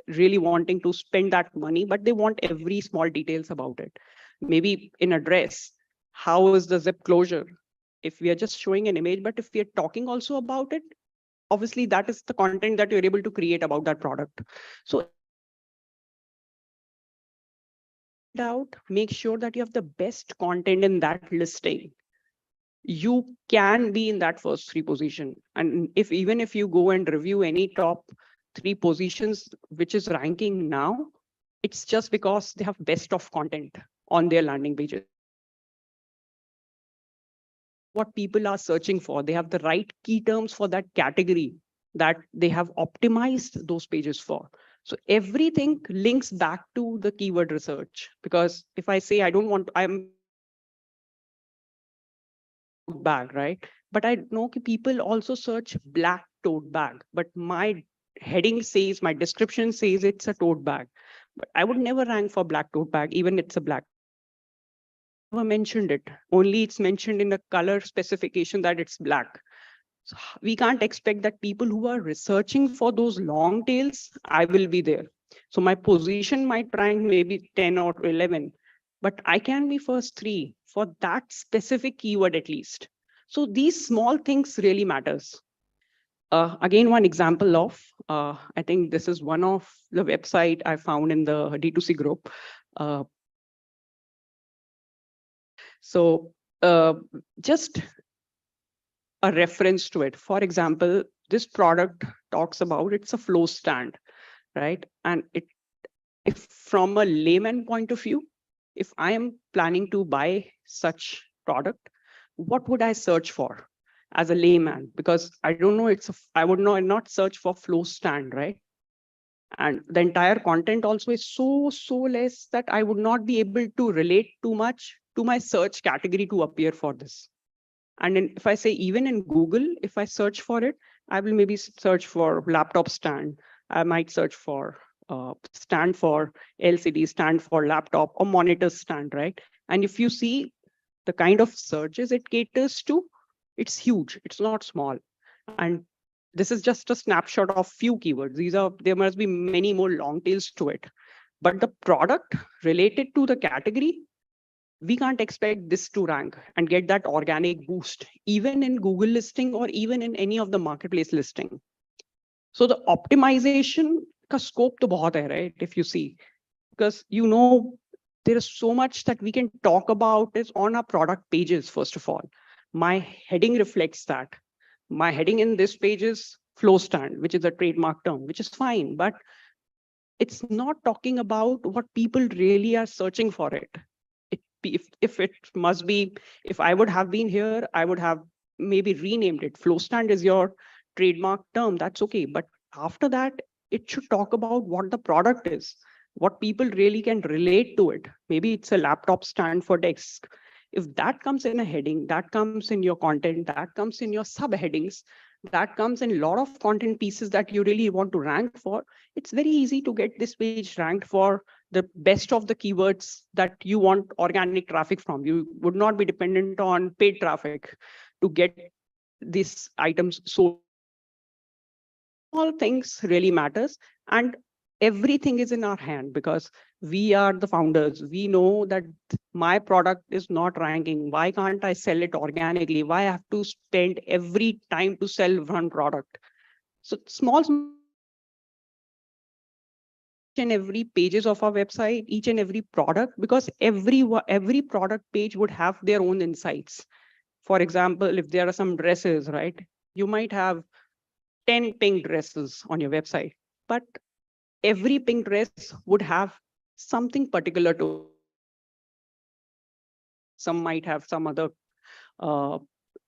really wanting to spend that money, but they want every small details about it. Maybe in address, how is the zip closure? If we are just showing an image, but if we are talking also about it, obviously that is the content that you're able to create about that product. So out, make sure that you have the best content in that listing. You can be in that first three position. And if even if you go and review any top three positions, which is ranking now, it's just because they have best of content on their landing pages. What people are searching for, they have the right key terms for that category that they have optimized those pages for. So everything links back to the keyword research. Because if I say I don't want, I'm bag, right? But I know people also search black tote bag, but my heading says, my description says it's a tote bag. But I would never rank for black tote bag, even it's a black. Never mentioned it. Only it's mentioned in the color specification that it's black. So we can't expect that people who are researching for those long tails, I will be there. So my position might rank maybe 10 or 11, but I can be first three for that specific keyword at least. So these small things really matters. Again, one example of, I think this is one of the website I found in the D2C group. Uh, so just a reference to it. For example, this product talks about it's a flow stand, right? And if from a layman point of view, if I am planning to buy such product, what would I search for as a layman? Because I don't know, I would not search for flow stand, right? And the entire content also is so less that I would not be able to relate too much to my search category to appear for this. And if I say even in Google, if I search for it, I will maybe search for laptop stand. I might search for stand for LCD, stand for laptop or monitor stand, right? And if you see the kind of searches it caters to, it's huge. It's not small. And this is just a snapshot of few keywords. There must be many more long tails to it. But the product related to the category, we can't expect this to rank and get that organic boost, even in Google listing or even in any of the marketplace listing. So the optimization ka scope to bahut hai, right? If you see, because there is so much that we can talk about is on our product pages. First of all, my heading reflects that. My heading in this page is flow stand, which is a trademark term, which is fine, but it's not talking about what people really are searching for it. If it must be, if I would have been here, I would have maybe renamed it. Flow stand is your trademark term. That's okay. But after that, it should talk about what the product is, what people really can relate to it. Maybe it's a laptop stand for desk. If that comes in a heading, that comes in your content, that comes in your subheadings, that comes in a lot of content pieces that you really want to rank for, it's very easy to get this page ranked for the best of the keywords that you want organic traffic from. You would not be dependent on paid traffic to get these items. So all things really matters, and everything is in our hand because we are the founders. We know that my product is not ranking. Why can't I sell it organically? Why I have to spend every time to sell one product? So small and every pages of our website, each and every product, because every product page would have their own insights. For example, if there are some dresses, right, you might have 10 pink dresses on your website, but every pink dress would have something particular to. Some might have some other uh,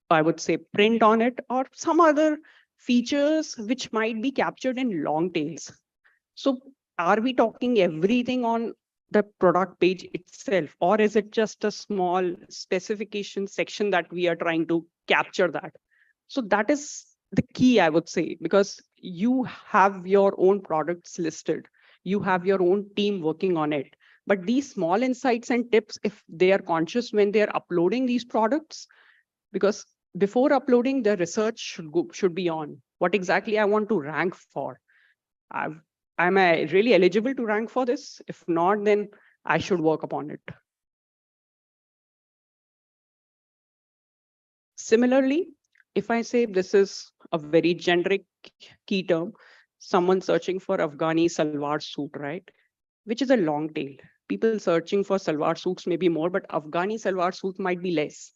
I would say print on it, or some other features which might be captured in long tails. So are we talking everything on the product page itself, or is it just a small specification section that we are trying to capture that? So that is the key, I would say, because you have your own products listed, you have your own team working on it. But these small insights and tips, if they are conscious when they are uploading these products, because before uploading, the research should be on what exactly I want to rank for. am I really eligible to rank for this? If not, then I should work upon it. Similarly, if I say this is a very generic key term, someone searching for Afghani salwar suit, right? Which is a long tail. People searching for salwar suits may be more, but Afghani salwar suit might be less.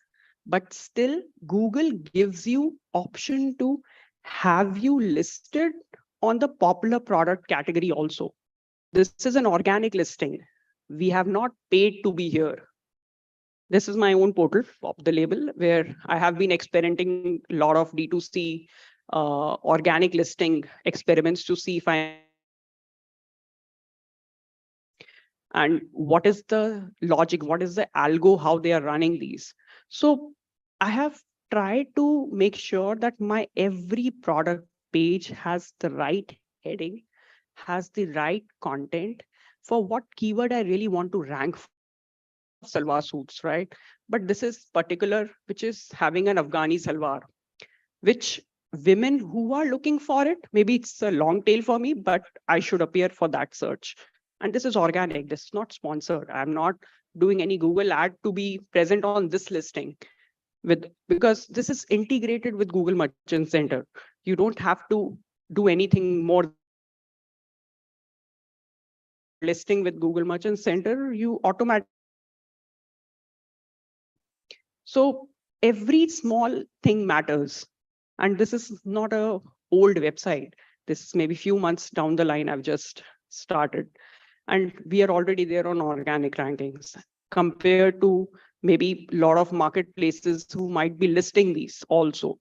But still, Google gives you option to have you listed on the popular product category also. This is an organic listing. We have not paid to be here. This is my own portal of the label where I have been experimenting a lot of D2C organic listing experiments to see if I and what is the logic, what is the algo, how they are running these. So I have tried to make sure that my every product page has the right heading, has the right content for what keyword I really want to rank for. Salwar suits, right? But this is particular, which is having an Afghani salwar, which women who are looking for it, maybe it's a long tail for me, but I should appear for that search. And this is organic, this is not sponsored. I'm not doing any Google ad to be present on this listing with because this is integrated with Google Merchant Center. You don't have to do anything more listing with Google Merchant Center, you automatically. So every small thing matters. And this is not a old website. This is maybe few months down the line I've just started. And we are already there on organic rankings compared to maybe a lot of marketplaces who might be listing these also.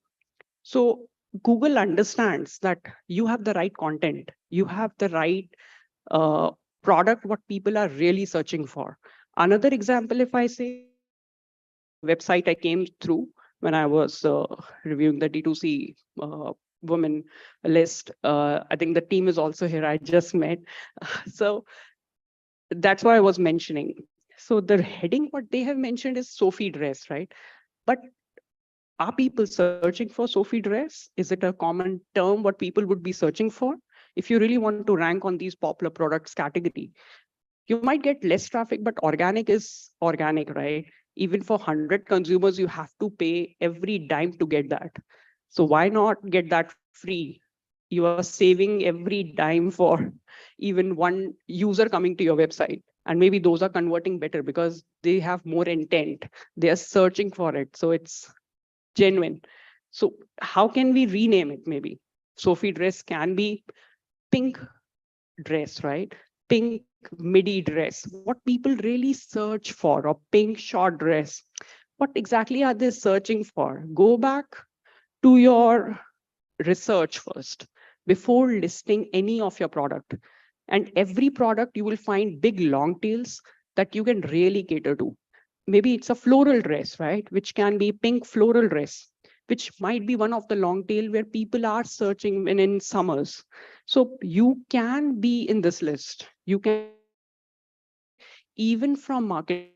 So Google understands that you have the right content, you have the right uh, product, what people are really searching for. Another example, if I say, website I came through when I was reviewing the D2C women list. I think the team is also here. I just met. So that's why I was mentioning. So the heading, what they have mentioned is Sophie dress, right? But are people searching for Sophie dress? Is it a common term what people would be searching for? If you really want to rank on these popular products category, you might get less traffic, but organic is organic, right? Even for 100 consumers, you have to pay every dime to get that. So why not get that free? You are saving every dime for even one user coming to your website. And maybe those are converting better because they have more intent. They are searching for it. So it's genuine. So how can we rename it maybe? Sophie dress can be pink dress, right? Pink midi dress, what people really search for, or pink short dress. What exactly are they searching for? Go back to your research first before listing any of your product. And every product you will find big long tails that you can really cater to. Maybe it's a floral dress, right? Which can be pink floral dress, which might be one of the long tail where people are searching when in summers. So you can be in this list. You can even from market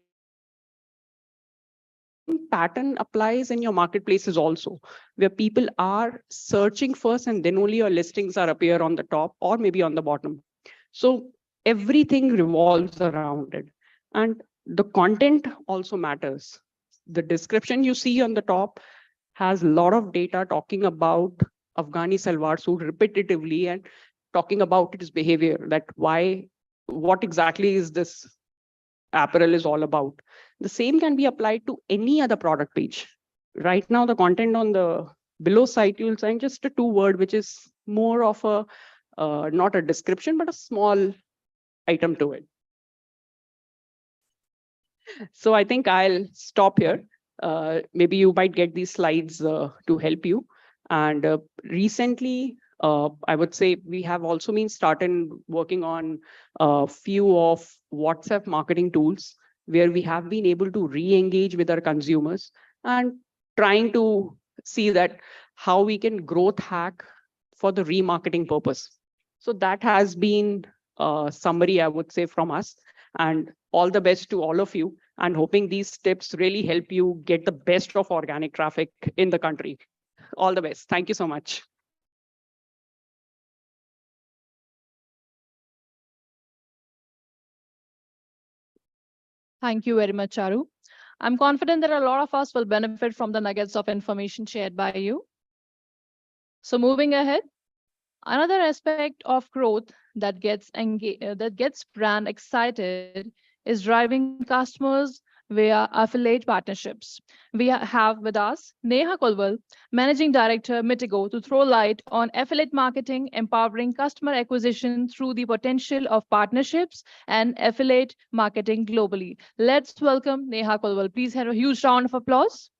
pattern applies in your marketplaces also, where people are searching first and then only your listings are appear on the top or maybe on the bottom. So everything revolves around it. And the content also matters. The description you see on the top has a lot of data talking about Afghani salwar suit repetitively and talking about its behavior, that why, what exactly is this apparel is all about. The same can be applied to any other product page. Right now, the content on the below site, you'll find just a 2 word, which is more of a, not a description, but a small item to it. So I think I'll stop here. Maybe you might get these slides to help you. And recently, I would say we have also been started working on a few of WhatsApp marketing tools where we have been able to re-engage with our consumers and trying to see that how we can growth hack for the remarketing purpose. So that has been a summary, I would say, from us. And all the best to all of you, and hoping these tips really help you get the best of organic traffic in the country. All the best. Thank you so much. Thank you very much, Charu. I'm confident that a lot of us will benefit from the nuggets of information shared by you. So moving ahead, another aspect of growth that gets brand excited is driving customers via affiliate partnerships. We have with us Neha Kolwal, Managing Director, Mitigo, to throw light on affiliate marketing, empowering customer acquisition through the potential of partnerships and affiliate marketing globally. Let's welcome Neha Kolwal. Please have a huge round of applause.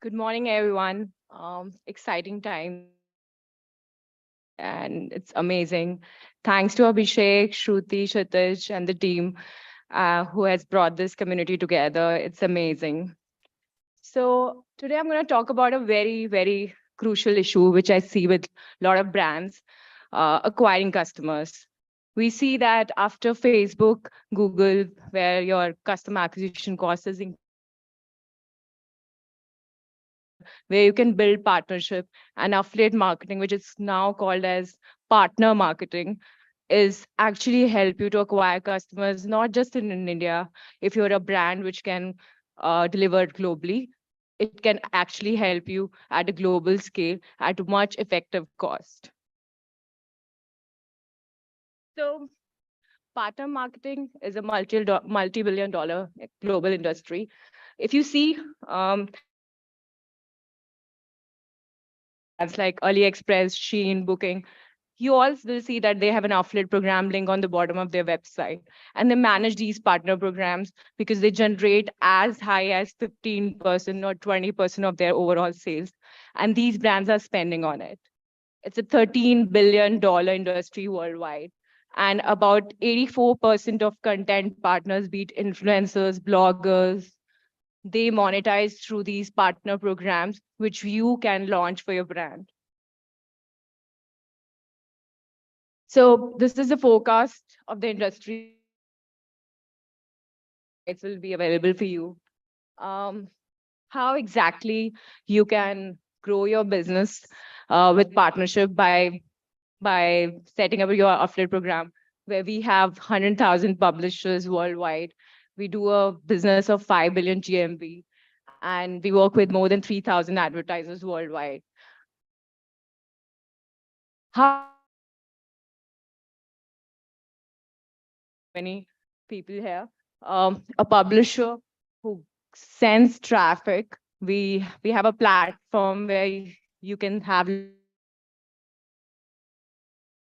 Good morning, everyone. Exciting times, and it's amazing. Thanks to Abhishek, Shruti, Kshitij, and the team who has brought this community together. It's amazing. So today I'm going to talk about a very, very crucial issue, which I see with a lot of brands acquiring customers. We see that after Facebook, Google, where your customer acquisition cost is where you can build partnership and affiliate marketing, which is now called as partner marketing, is actually help you to acquire customers, not just in India. If you're a brand which can deliver it globally, it can actually help you at a global scale at a much effective cost. So partner marketing is a multi-billion dollar global industry. If you see, brands like AliExpress, Shein, Booking, you all will see that they have an affiliate program link on the bottom of their website. And they manage these partner programs because they generate as high as 15% or 20% of their overall sales. And these brands are spending on it. It's a $13 billion industry worldwide. And about 84% of content partners, be it influencers, bloggers, they monetize through these partner programs, which you can launch for your brand. So this is a forecast of the industry. It will be available for you. Um, how exactly you can grow your business with partnership by setting up your affiliate program, where we have 100,000 publishers worldwide. We do a business of 5 billion GMV, and we work with more than 3,000 advertisers worldwide. How many people here? A publisher who sends traffic. We have a platform where you can have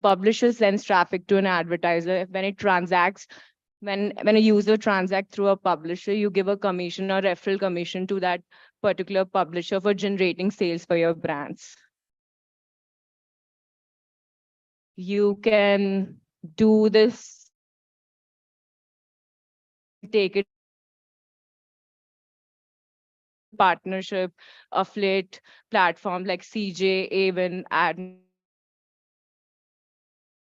publisher sends traffic to an advertiser. When it transacts, when a user transacts through a publisher, you give a commission or referral commission to that particular publisher for generating sales for your brands. You can do this, take it partnership, affiliate platform like CJ, Avon, and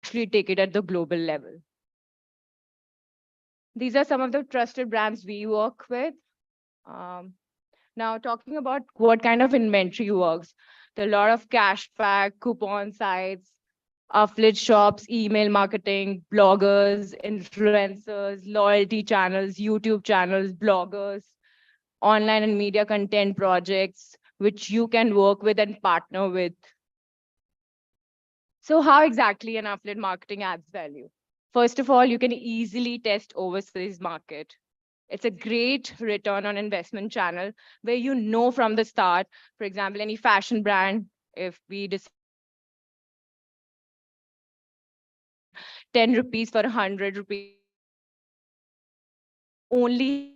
actually take it at the global level. These are some of the trusted brands we work with. Um, Now, talking about what kind of inventory works, there are a lot of cashback, coupon sites, affiliate shops, email marketing, bloggers, influencers, loyalty channels, YouTube channels, bloggers, online and media content projects, which you can work with and partner with. So how exactly an affiliate marketing adds value? First of all, you can easily test overseas market. It's a great return on investment channel where you know from the start, for example, any fashion brand, if we decide 10 rupees for 100 rupees, only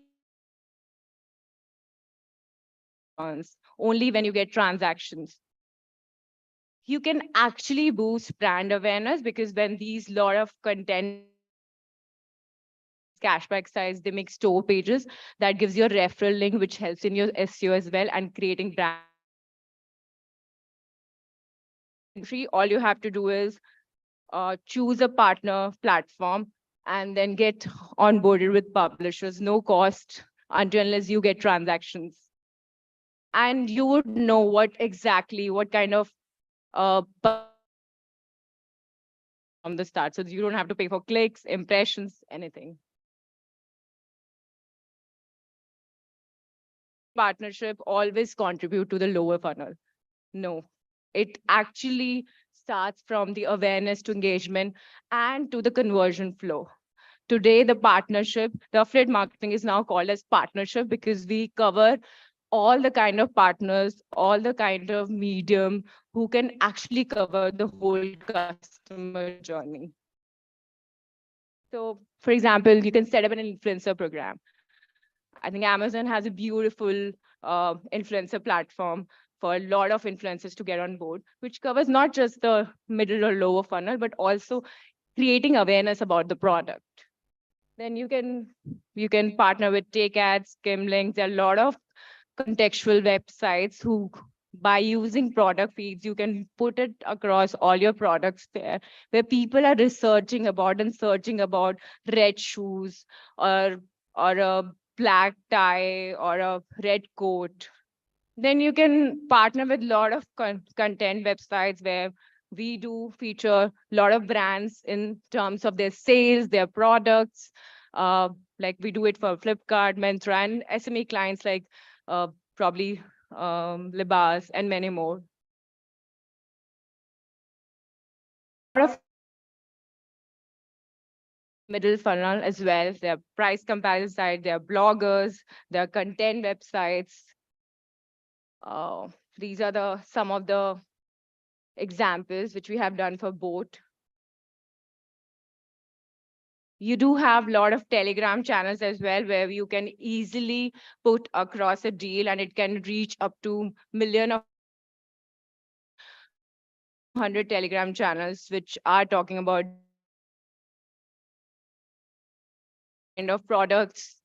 only when you get transactions. You can actually boost brand awareness because when these lot of content cashback sites, they make store pages that gives you a referral link, which helps in your SEO as well and creating brand. All you have to do is choose a partner platform and then get onboarded with publishers, no cost until unless you get transactions. And you would know what exactly, what kind of from the start. So you don't have to pay for clicks, impressions, anything. Partnership always contribute to the lower funnel. No, it actually starts from the awareness to engagement and to the conversion flow. Today, the affiliate marketing is now called as partnership because we cover all the kind of partners, all the kind of medium who can actually cover the whole customer journey. So, for example, you can set up an influencer program. I think Amazon has a beautiful influencer platform for a lot of influencers to get on board, which covers not just the middle or lower funnel, but also creating awareness about the product. Then you can partner with Take Ads, Skimlinks. There are a lot of contextual websites who, by using product feeds, you can put it across all your products there, where people are researching about and searching about red shoes or a black tie or a red coat. Then you can partner with a lot of content websites where we do feature a lot of brands in terms of their sales, their products. Like we do it for Flipkart, Myntra, and SME clients like probably Libas and many more. A lot of middle funnel as well. There are price comparison sites, there are bloggers, there are content websites. These are some of the examples which we have done for both. You do have a lot of Telegram channels as well, where you can easily put across a deal and it can reach up to million of 100 Telegram channels, which are talking about kind of products.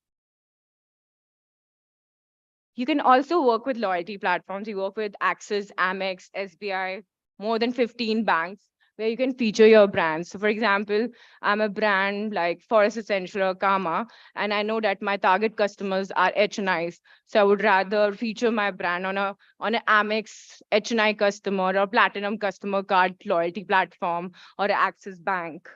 You can also work with loyalty platforms. You work with Axis, Amex, SBI, more than 15 banks, where you can feature your brand. So for example, I'm a brand like Forest Essential or Kama, and I know that my target customers are HNIs. So I would rather feature my brand on an Amex HNI customer or Platinum customer card loyalty platform or Axis Bank.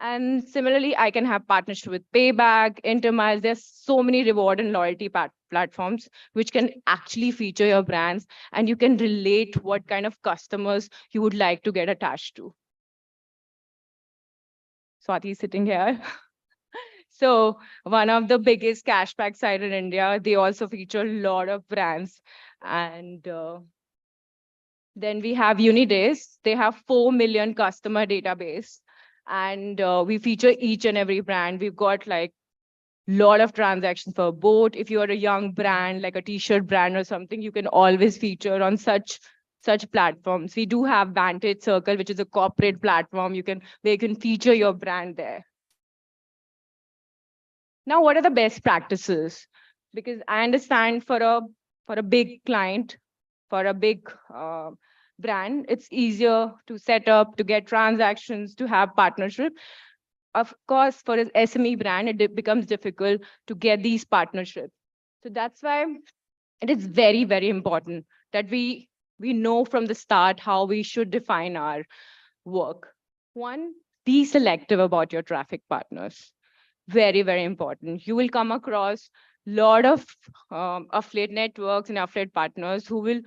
And similarly, I can have partnership with Payback, Intermiles. There's so many reward and loyalty platforms which can actually feature your brands, and you can relate what kind of customers you would like to get attached to. Swati is sitting here. So one of the biggest cashback site in India, they also feature a lot of brands. And then we have Unidays. They have 4 million customer database. And we feature each and every brand. We've got like a lot of transactions for both. If you are a young brand, like a t-shirt brand or something, you can always feature on such platforms. We do have Vantage Circle, which is a corporate platform. where you can feature your brand there. Now, what are the best practices? Because I understand for a big client, for a big brand, it's easier to set up, to get transactions, to have partnership. Of course, for an SME brand, it becomes difficult to get these partnerships. So that's why it is very, very important that we know from the start how we should define our work. One, be selective about your traffic partners. Very, very important. You will come across a lot of affiliate networks and affiliate partners who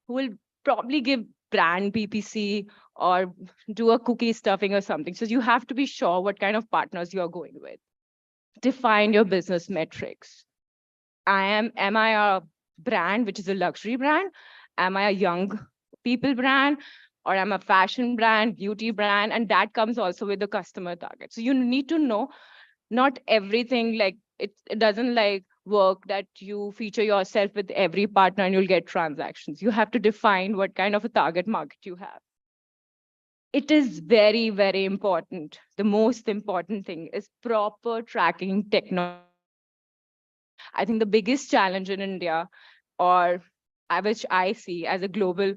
will probably give brand PPC or do a cookie stuffing or something. So you have to be sure what kind of partners you are going with. Define your business metrics. Am I a brand which is a luxury brand? Am I a young people brand? Or am I a fashion brand, beauty brand? And that comes also with the customer target. So you need to know not everything, like it doesn't like work that you feature yourself with every partner and you'll get transactions. You have to define what kind of a target market you have. It is very, very important. The most important thing is proper tracking technology. I think the biggest challenge in India, or which I see as a global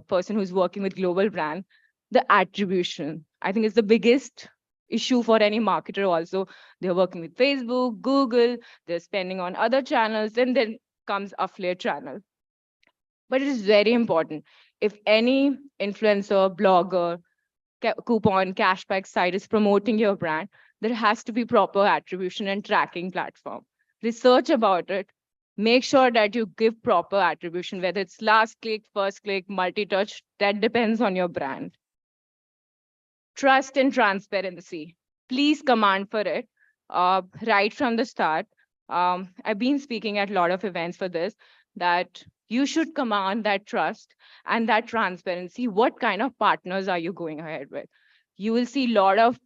person who's working with global brand, the attribution. I think is the biggest issue for any marketer also. They're working with Facebook, Google, they're spending on other channels, and then comes affiliate channel. But it is very important. If any influencer, blogger coupon, cashback site is promoting your brand, there has to be proper attribution and tracking platform. Research about it. Make sure that you give proper attribution, whether it's last click, first click, multi-touch, that depends on your brand. Trust and transparency. Please command for it right from the start. I've been speaking at a lot of events for this, that you should command that trust and that transparency. What kind of partners are you going ahead with? You will see lot of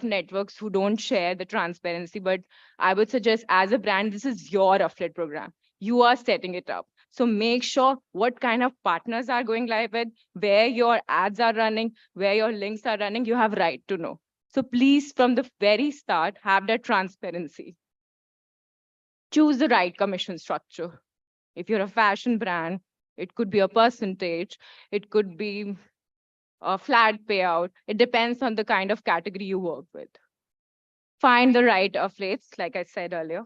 networks who don't share the transparency, but I would suggest as a brand, this is your affiliate program. You are setting it up. So make sure what kind of partners are going live with, where your ads are running, where your links are running, you have right to know. So please, from the very start, have that transparency. Choose the right commission structure. If you're a fashion brand, it could be a percentage, it could be a flat payout. It depends on the kind of category you work with. Find the right affiliates, like I said earlier.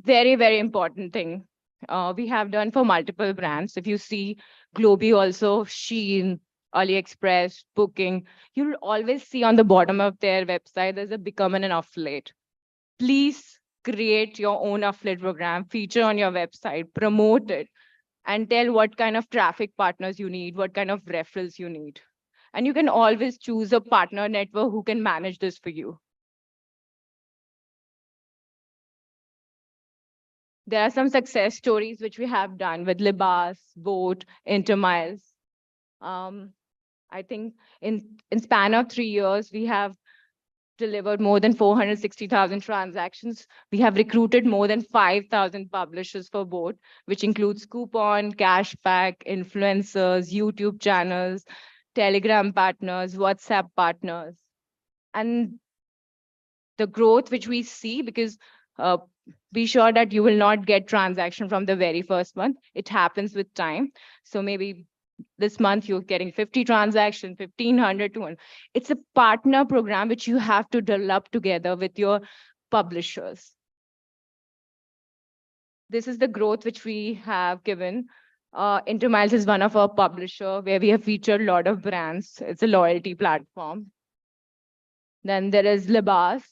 Very, very important thing we have done for multiple brands. If you see Globi also, Shein, AliExpress, Booking, you'll always see on the bottom of their website, there's a become an affiliate. Please create your own affiliate program, feature on your website, promote it, and tell what kind of traffic partners you need, what kind of referrals you need. And you can always choose a partner network who can manage this for you. There are some success stories which we have done with Libas, Boat, Intermiles. I think in span of 3 years, we have delivered more than 460,000 transactions. We have recruited more than 5,000 publishers for Boat, which includes coupon, cashback, influencers, YouTube channels, Telegram partners, WhatsApp partners. And the growth which we see, because be sure that you will not get transaction from the very first month. It happens with time. So maybe this month you're getting 50 transactions, 1,500, 200. It's a partner program which you have to develop together with your publishers. This is the growth which we have given. Intermiles is one of our publisher where we have featured a lot of brands. It's a loyalty platform. Then there is Libas,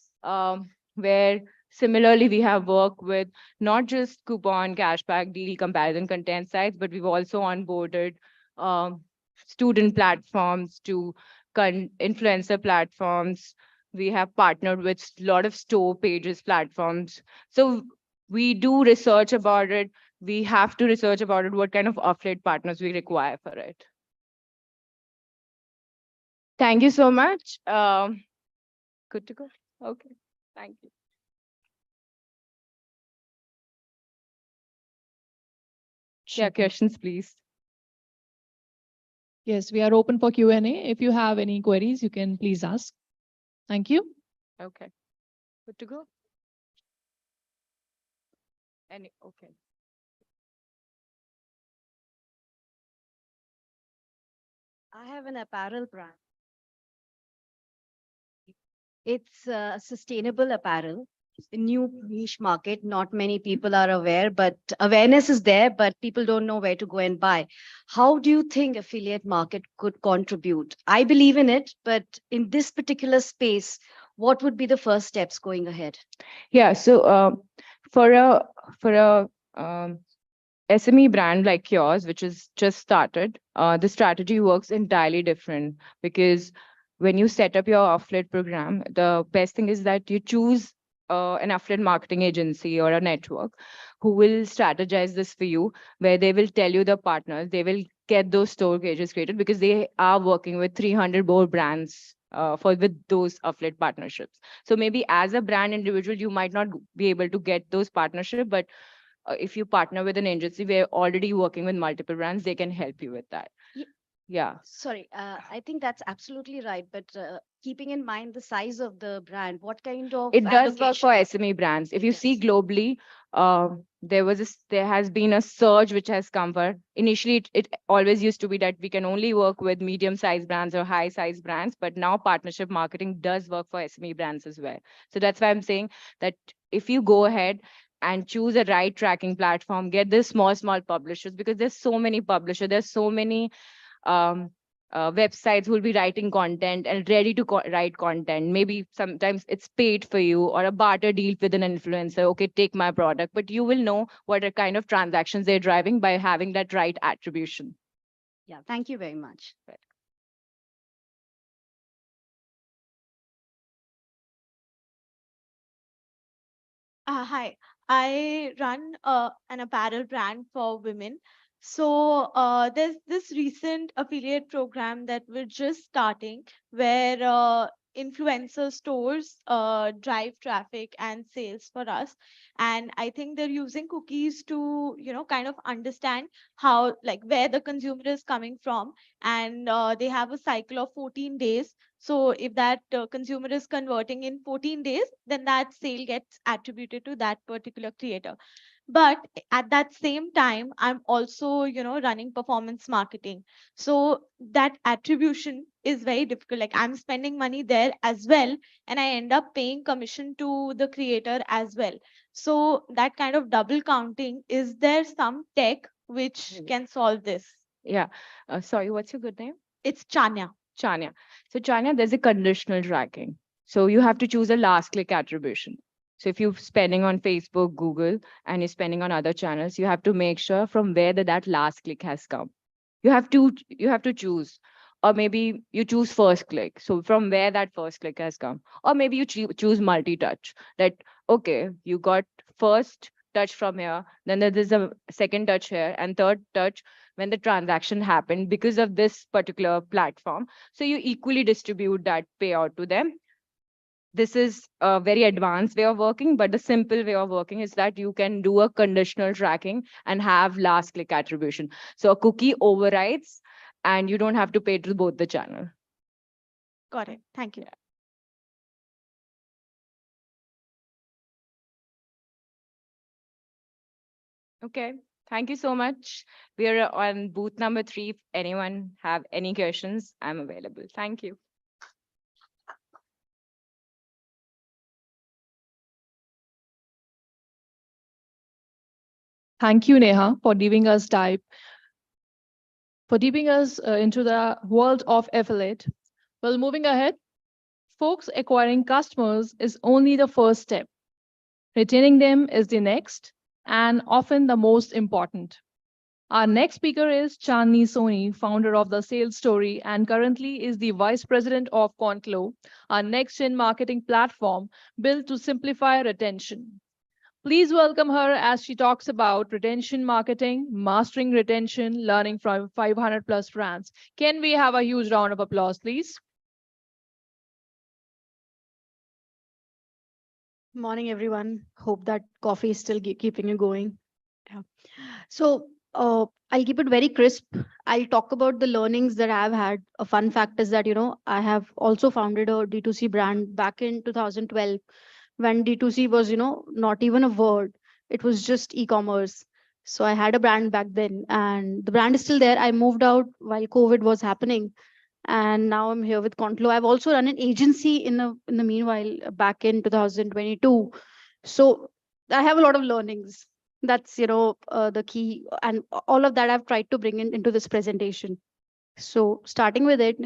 where similarly, we have worked with not just coupon, cashback, deal comparison content sites, but we've also onboarded student platforms to influencer platforms. We have partnered with a lot of store pages platforms. So we do research about it. We have to research about it, what kind of affiliate partners we require for it. Thank you so much. Good to go. Okay, thank you. Yeah, questions, please. Yes, we are open for Q&A. If you have any queries, you can please ask. Thank you. Okay, good to go. Okay. I have an apparel brand. It's sustainable apparel, a new niche market. Not many people are aware, but awareness is there, but people don't know where to go and buy. How do you think affiliate market could contribute? I believe in it, but in this particular space, what would be the first steps going ahead? Yeah, so for a SME brand like yours, which is just started, the strategy works entirely different, because when you set up your affiliate program, the best thing is that you choose an affiliate marketing agency or a network who will strategize this for you, where they will tell you the partners, they will get those store pages created, because they are working with 300 more brands with those affiliate partnerships. So maybe as a brand individual, you might not be able to get those partnerships, but if you partner with an agency, we're already working with multiple brands, they can help you with that. Yeah. Sorry, I think that's absolutely right. But keeping in mind the size of the brand, what kind of It does work for allocation? SME brands. If It you see does. globally, there has been a surge which has come for. Initially, it always used to be that we can only work with medium-sized brands or high-sized brands, but now partnership marketing does work for SME brands as well. So that's why I'm saying that if you go ahead, and choose a right tracking platform. Get this small publishers, because there's so many publishers, there's so many um, websites who will be writing content and ready to write content. Maybe sometimes it's paid for you or a barter deal with an influencer. Okay, take my product, but you will know what are kind of transactions they're driving by having that right attribution. Yeah, thank you very much. Hi, I run an apparel brand for women. So there's this recent affiliate program that we're just starting where influencer stores drive traffic and sales for us. And I think they're using cookies to, kind of understand how, like, where the consumer is coming from. And they have a cycle of 14 days. So if that consumer is converting in 14 days, then that sale gets attributed to that particular creator. But at that same time, I'm also, running performance marketing. So that attribution is very difficult. Like, I'm spending money there as well, and I end up paying commission to the creator as well. So that kind of double counting, is there some tech which can solve this? Yeah. Sorry, what's your good name? It's Chanya. Chanya. So Chanya, there's a conditional tracking. So you have to choose a last click attribution. So if you're spending on Facebook, Google, and you're spending on other channels, you have to make sure from where that last click has come. You have to choose, or maybe you choose first click. So from where that first click has come, or maybe you choose multi-touch. That okay, you got first touch from here, then there's a second touch here, and third touch when the transaction happened because of this particular platform. So you equally distribute that payout to them. This is a very advanced way of working, but the simple way of working is that you can do a conditional tracking and have last click attribution. So a cookie overrides and you don't have to pay to both the channel. Got it. Thank you. Okay. Thank you so much. We are on booth number 3. If anyone have any questions, I'm available. Thank you. Thank you, Neha, for giving us into the world of affiliate. Well, moving ahead, folks, acquiring customers is only the first step. Retaining them is the next and often the most important. Our next speaker is Chandni Soni, founder of The Sales Story, and currently is the Vice President of Conclo, our next-gen marketing platform built to simplify retention. Please welcome her as she talks about retention marketing, mastering retention, learning from 500 plus brands. Can we have a huge round of applause, please? Morning, everyone. Hope that coffee is still keeping you going. Yeah. So I'll keep it very crisp. I'll talk about the learnings that I've had. A fun fact is that, I have also founded a D2C brand back in 2012 when D2C was, not even a word. It was just e-commerce. So I had a brand back then and the brand is still there. I moved out while COVID was happening and now I'm here with Conclo. I've also run an agency in the meanwhile back in 2022. So I have a lot of learnings. That's the key, and all of that I've tried to bring into this presentation. So starting with it.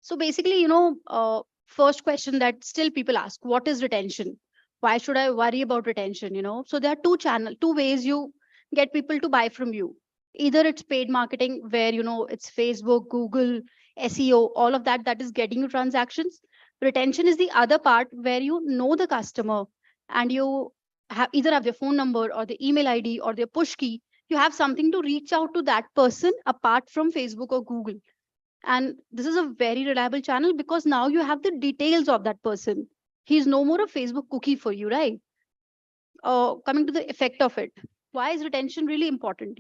So basically, first question that still people ask: what is retention? Why should I worry about retention? So there are two ways you get people to buy from you. Either it's paid marketing where it's Facebook, Google, SEO, all of that is getting you transactions. Retention is the other part where you know the customer and you either have their phone number or the email ID or their push key. You have something to reach out to that person apart from Facebook or Google. And this is a very reliable channel because now you have the details of that person. He's no more a Facebook cookie for you, right? Coming to the effect of it, why is retention really important?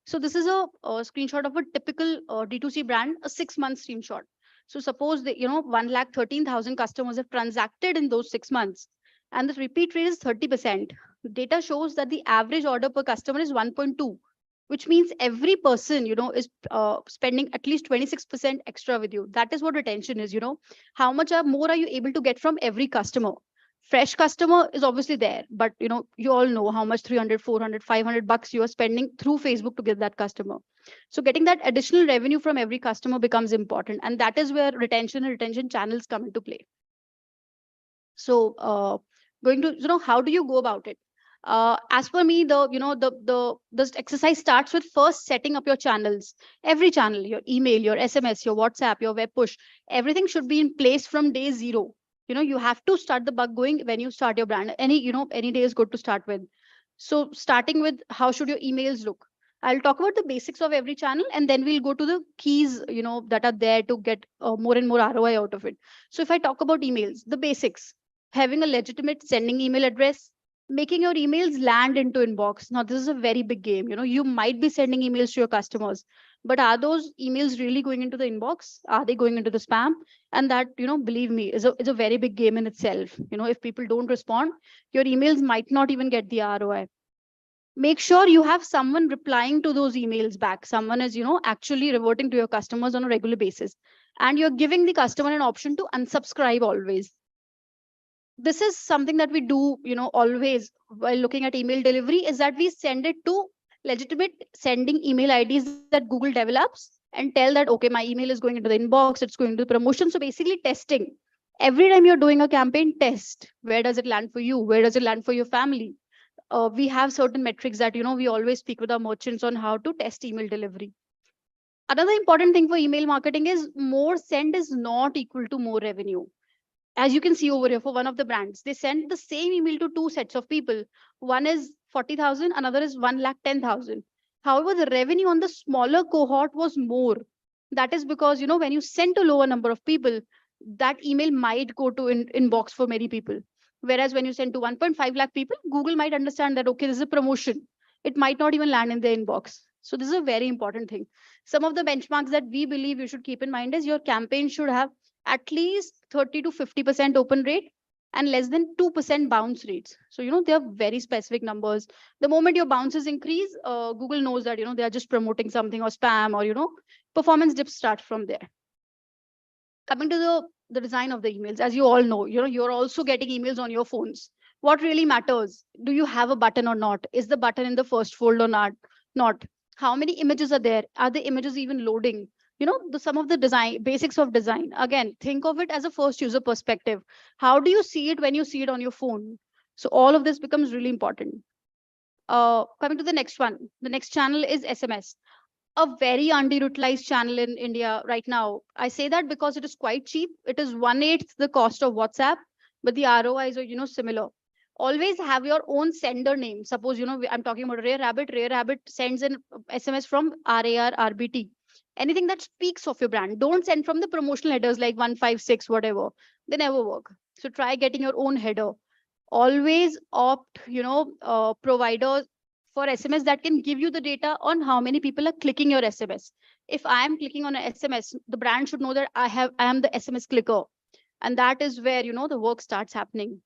So this is a screenshot of a typical D2C brand, a 6-month screenshot. So suppose that 1,13,000 customers have transacted in those 6 months, and the repeat rate is 30%. Data shows that the average order per customer is 1.2, which means every person is spending at least 26% extra with you. That is what retention is. How much more are you able to get from every customer? Fresh customer is obviously there, but you all know how much 300, 400, 500 bucks you are spending through Facebook to get that customer. So getting that additional revenue from every customer becomes important, and that is where retention and retention channels come into play. So going to, how do you go about it? As per me, the exercise starts with first setting up your channels. Every channel, your email, your SMS, your WhatsApp, your web push, everything should be in place from day zero. You have to start the bug going when you start your brand. Any day is good to start with. So starting with how should your emails look? I'll talk about the basics of every channel, and then we'll go to the keys, that are there to get more and more ROI out of it. So if I talk about emails, the basics, having a legitimate sending email address, making your emails land into inbox. Now, this is a very big game. You might be sending emails to your customers, but are those emails really going into the inbox? Are they going into the spam? And that, believe me, is a very big game in itself. If people don't respond, your emails might not even get the ROI. Make sure you have someone replying to those emails back. Someone is, actually reverting to your customers on a regular basis. And you're giving the customer an option to unsubscribe always. This is something that we do, always while looking at email delivery, is that we send it to legitimate sending email IDs that Google develops and tell that, okay, my email is going into the inbox, it's going to the promotion. So basically testing. Every time you're doing a campaign, test. Where does it land for you? Where does it land for your family? We have certain metrics that, we always speak with our merchants on how to test email delivery. Another important thing for email marketing is more send is not equal to more revenue. As you can see over here, for one of the brands, they send the same email to two sets of people. One is 40,000, another is 1,10,000. However, the revenue on the smaller cohort was more. That is because, when you send to lower number of people, that email might go to inbox for many people. Whereas when you send to 1.5 lakh people, Google might understand that, okay, this is a promotion. It might not even land in their inbox. So this is a very important thing. Some of the benchmarks that we believe you should keep in mind is your campaign should have at least 30 to 50% open rate and less than 2% bounce rates. So, they are very specific numbers. The moment your bounces increase, Google knows that, they are just promoting something or spam or, performance dips start from there. Coming to the design of the emails, as you all know, you're also getting emails on your phones. What really matters? Do you have a button or not? Is the button in the first fold or not? Not. How many images are there? Are the images even loading? Some of the design basics of design. Again, think of it as a first user perspective. How do you see it when you see it on your phone? So all of this becomes really important. Coming to the next one, the next channel is SMS. A very underutilized channel in India right now. I say that because it is quite cheap. It is 1/8 the cost of WhatsApp, but the ROIs are, similar. Always have your own sender name. Suppose, I'm talking about Rare Rabbit. Rare Rabbit sends an SMS from RAR, RBT. Anything that speaks of your brand. Don't send from the promotional headers like 156, whatever. They never work. So try getting your own header. Always opt, providers for SMS that can give you the data on how many people are clicking your SMS. If I am clicking on an SMS, the brand should know that I am the SMS clicker. And that is where, the work starts happening.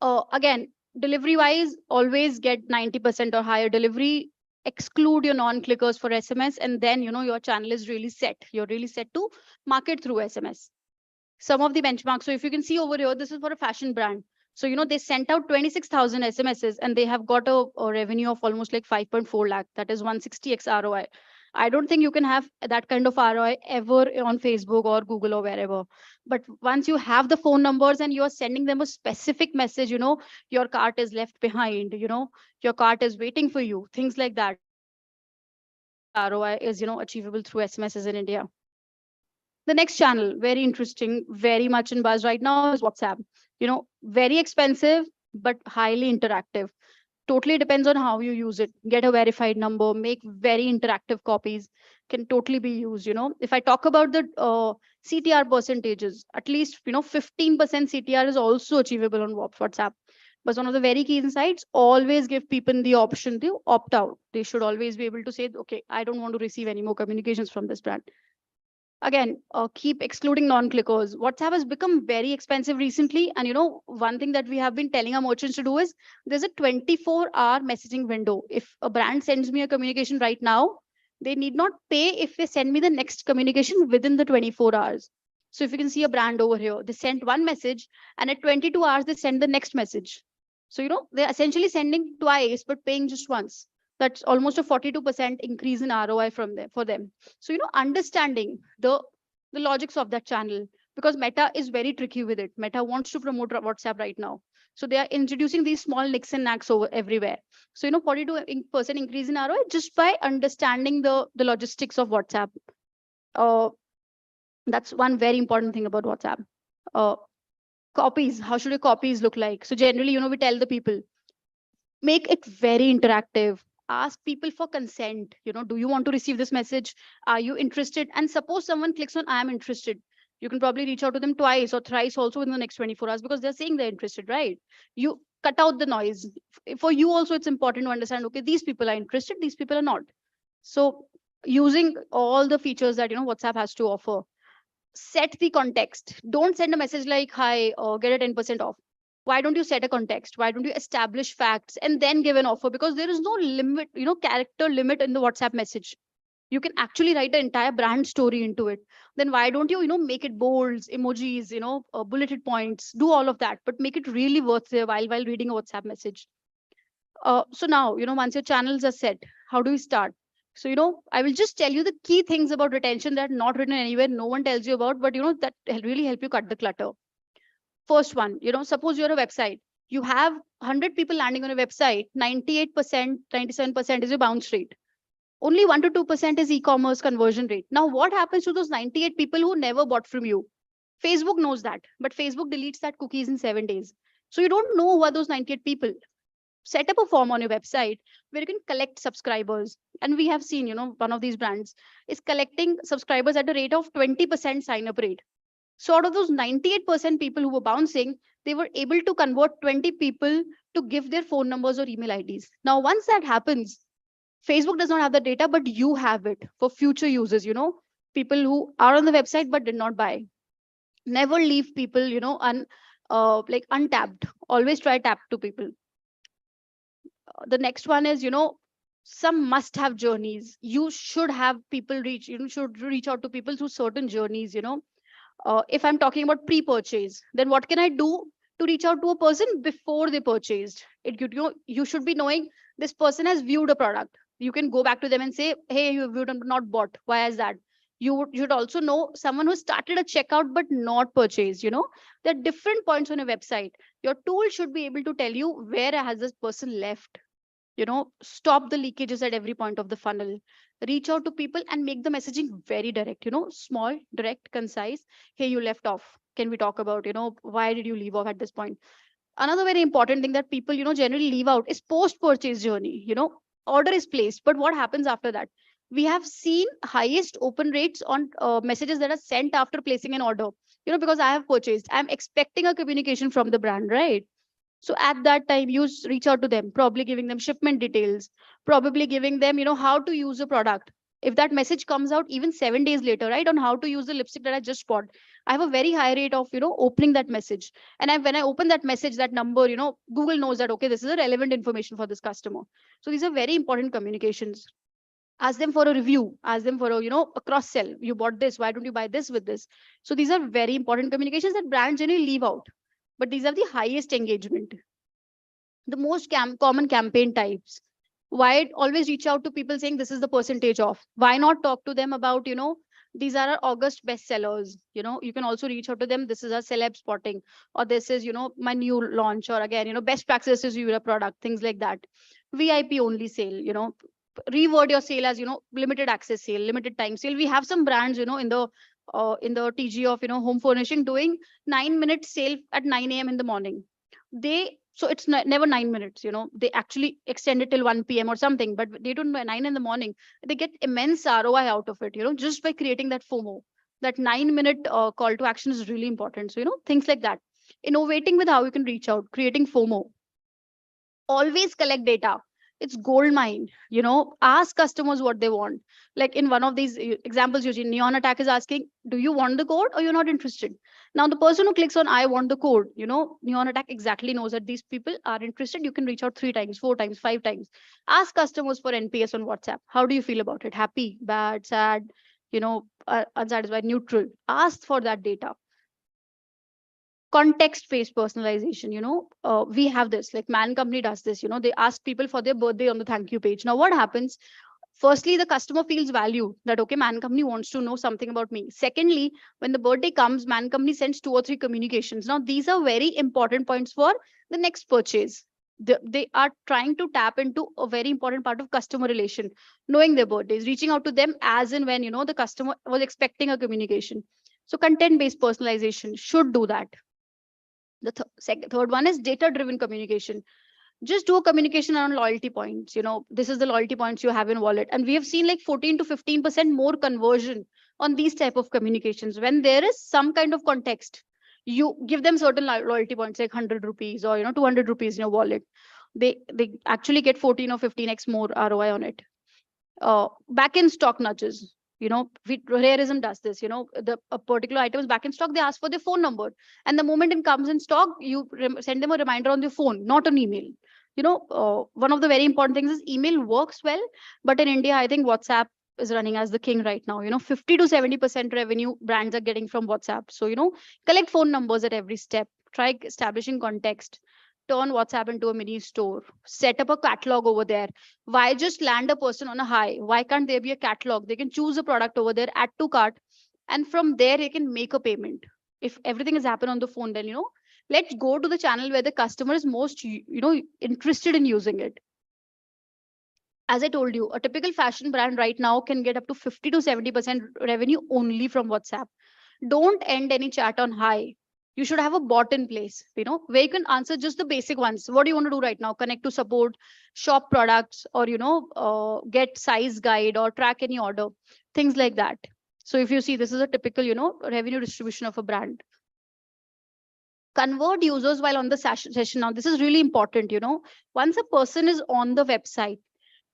Again, delivery wise, always get 90% or higher delivery. Exclude your non-clickers for SMS, and then your channel is really set. You're really set to market through SMS. Some of the benchmarks. So if you can see over here, this is for a fashion brand. So they sent out 26,000 SMSs and they have got a revenue of almost like 5.4 lakh. That is 160x ROI. I don't think you can have that kind of ROI ever on Facebook or Google or wherever. But once you have the phone numbers and you are sending them a specific message, your cart is left behind, your cart is waiting for you, things like that. ROI is, achievable through SMSs in India. The next channel, very interesting, very much in buzz right now, is WhatsApp. Very expensive, but highly interactive. Totally depends on how you use it. Get a verified number, make very interactive copies, can totally be used. If I talk about the CTR percentages, at least 15% CTR is also achievable on WhatsApp. But one of the very key insights, always give people the option to opt out. They should always be able to say, okay, I don't want to receive any more communications from this brand. Again, keep excluding non-clickers. WhatsApp has become very expensive recently. And one thing that we have been telling our merchants to do is there's a 24-hour messaging window. If a brand sends me a communication right now, they need not pay if they send me the next communication within the 24 hours. So if you can see a brand over here, they sent one message and at 22 hours, they send the next message. So, they're essentially sending twice, but paying just once. That's almost a 42% increase in ROI from them for them. So, understanding the logics of that channel, because Meta is very tricky with it. Meta wants to promote WhatsApp right now. So they are introducing these small nicks and knacks over everywhere. So, 42% increase in ROI just by understanding the logistics of WhatsApp. That's one very important thing about WhatsApp. Uh, Copies, how should your copies look like? So generally, we tell the people, make it very interactive. Ask people for consent. Do you want to receive this message? Are you interested? And suppose someone clicks on I am interested, you can probably reach out to them twice or thrice also within the next 24 hours, because they're saying they're interested, right? You cut out the noise. For you also, it's important to understand, okay, these people are interested, these people are not. So using all the features that WhatsApp has to offer, set the context. Don't send a message like, hi, get a 10% off. Why don't you set a context? Why don't you establish facts and then give an offer? Because there is no limit, character limit in the WhatsApp message. You can actually write an entire brand story into it. Then why don't you, make it bolds, emojis, bulleted points, do all of that, but make it really worth their while reading a WhatsApp message. So now, once your channels are set, how do we start? So, I will just tell you the key things about retention that are not written anywhere, no one tells you about, but that really help you cut the clutter. First one, suppose you're a website, you have 100 people landing on a website, 98%, 97% is your bounce rate. Only 1 to 2% is e-commerce conversion rate. Now, what happens to those 98 people who never bought from you? Facebook knows that, but Facebook deletes that cookies in 7 days. So you don't know who are those 98 people. Set up a form on your website where you can collect subscribers. And we have seen, one of these brands is collecting subscribers at a rate of 20% sign up rate. So out of those 98% people who were bouncing, they were able to convert 20 people to give their phone numbers or email IDs. Now, once that happens, Facebook does not have the data, but you have it for future users, people who are on the website but did not buy. Never leave people, like untapped. Always try tap to people. The next one is, some must have journeys. You should have people reach, should reach out to people through certain journeys, if I'm talking about pre-purchase, then what can I do to reach out to a person before they purchased? You should be knowing this person has viewed a product. You can go back to them and say, hey, you viewed and not bought. Why is that? You should also know someone who started a checkout but not purchased. There are different points on a website. Your tool should be able to tell you where has this person left. Stop the leakages at every point of the funnel. Reach out to people and make the messaging very direct, small, direct, concise. Hey, you left off. Can we talk about, why did you leave off at this point? Another very important thing that people, generally leave out is post-purchase journey. Order is placed, but what happens after that? We have seen highest open rates on messages that are sent after placing an order, because I have purchased. I'm expecting a communication from the brand, right? So at that time, you reach out to them, probably giving them shipment details, probably giving them, how to use the product. If that message comes out even 7 days later, right, on how to use the lipstick that I just bought, I have a very high rate of, opening that message. And when I open that message, that number, Google knows that, okay, this is a relevant information for this customer. So these are very important communications. Ask them for a review, ask them for a, a cross sell. You bought this, why don't you buy this with this? So these are very important communications that brands generally leave out, but these are the highest engagement. The most common campaign types. Why always reach out to people saying this is the percentage off? Why not talk to them about, these are our August bestsellers. You can also reach out to them. This is our celeb spotting, or this is, my new launch, or again, best practices you a product, things like that. VIP only sale, reword your sale as, limited access sale, limited time sale. We have some brands, in the TG of, home furnishing doing 9-minute sale at 9 a.m. in the morning. So it's never 9 minutes, they actually extend it till 1 p.m. or something, but they don't 9 in the morning. They get immense ROI out of it, just by creating that FOMO. That 9-minute call to action is really important. So, things like that. Innovating with how you can reach out, creating FOMO. Always collect data. It's gold mine. Ask customers what they want. Like in one of these examples, Eugene, Neon Attack is asking, do you want the code or you're not interested? Now the person who clicks on I want the code, Neon Attack exactly knows that these people are interested. You can reach out 3 times, 4 times, 5 times. Ask customers for NPS on WhatsApp. How do you feel about it? Happy, bad, sad? unsatisfied, neutral. Ask for that data. Context-based personalization, we have this, like Man Company does this, they ask people for their birthday on the thank you page. Now, what happens? Firstly, the customer feels valued, that okay, Man Company wants to know something about me. Secondly, when the birthday comes, Man Company sends 2 or 3 communications. Now, these are very important points for the next purchase. They are trying to tap into a very important part of customer relation, knowing their birthdays, reaching out to them as and when the customer was expecting a communication. So content-based personalization should do that. The third one is data-driven communication. Just do a communication on loyalty points. This is the loyalty points you have in wallet, and we have seen like 14 to 15% more conversion on these type of communications when there is some kind of context. You give them certain loyalty points like 100 rupees or 200 rupees in your wallet, they actually get 14 or 15x more ROI on it. Back in stock nudges, rareism does this. A particular item is back in stock, they ask for their phone number, and the moment it comes in stock, you send them a reminder on their phone, not an email. One of the very important things is email works well, but in India, I think WhatsApp is running as the king right now. 50 to 70% revenue brands are getting from WhatsApp. So, collect phone numbers at every step, try establishing context, turn WhatsApp into a mini store, set up a catalog over there. Why just land a person on a high? Why can't there be a catalog? They can choose a product over there, add to cart, and from there they can make a payment. If everything has happened on the phone, then let's go to the channel where the customer is most interested in using it. As I told you, a typical fashion brand right now can get up to 50 to 70% revenue only from WhatsApp. Don't end any chat on hi. You should have a bot in place, where you can answer just the basic ones. What do you want to do right now? Connect to support, shop products, or get size guide or track any order, things like that. So if you see, this is a typical revenue distribution of a brand. Convert users while on the session. Now, this is really important. Once a person is on the website,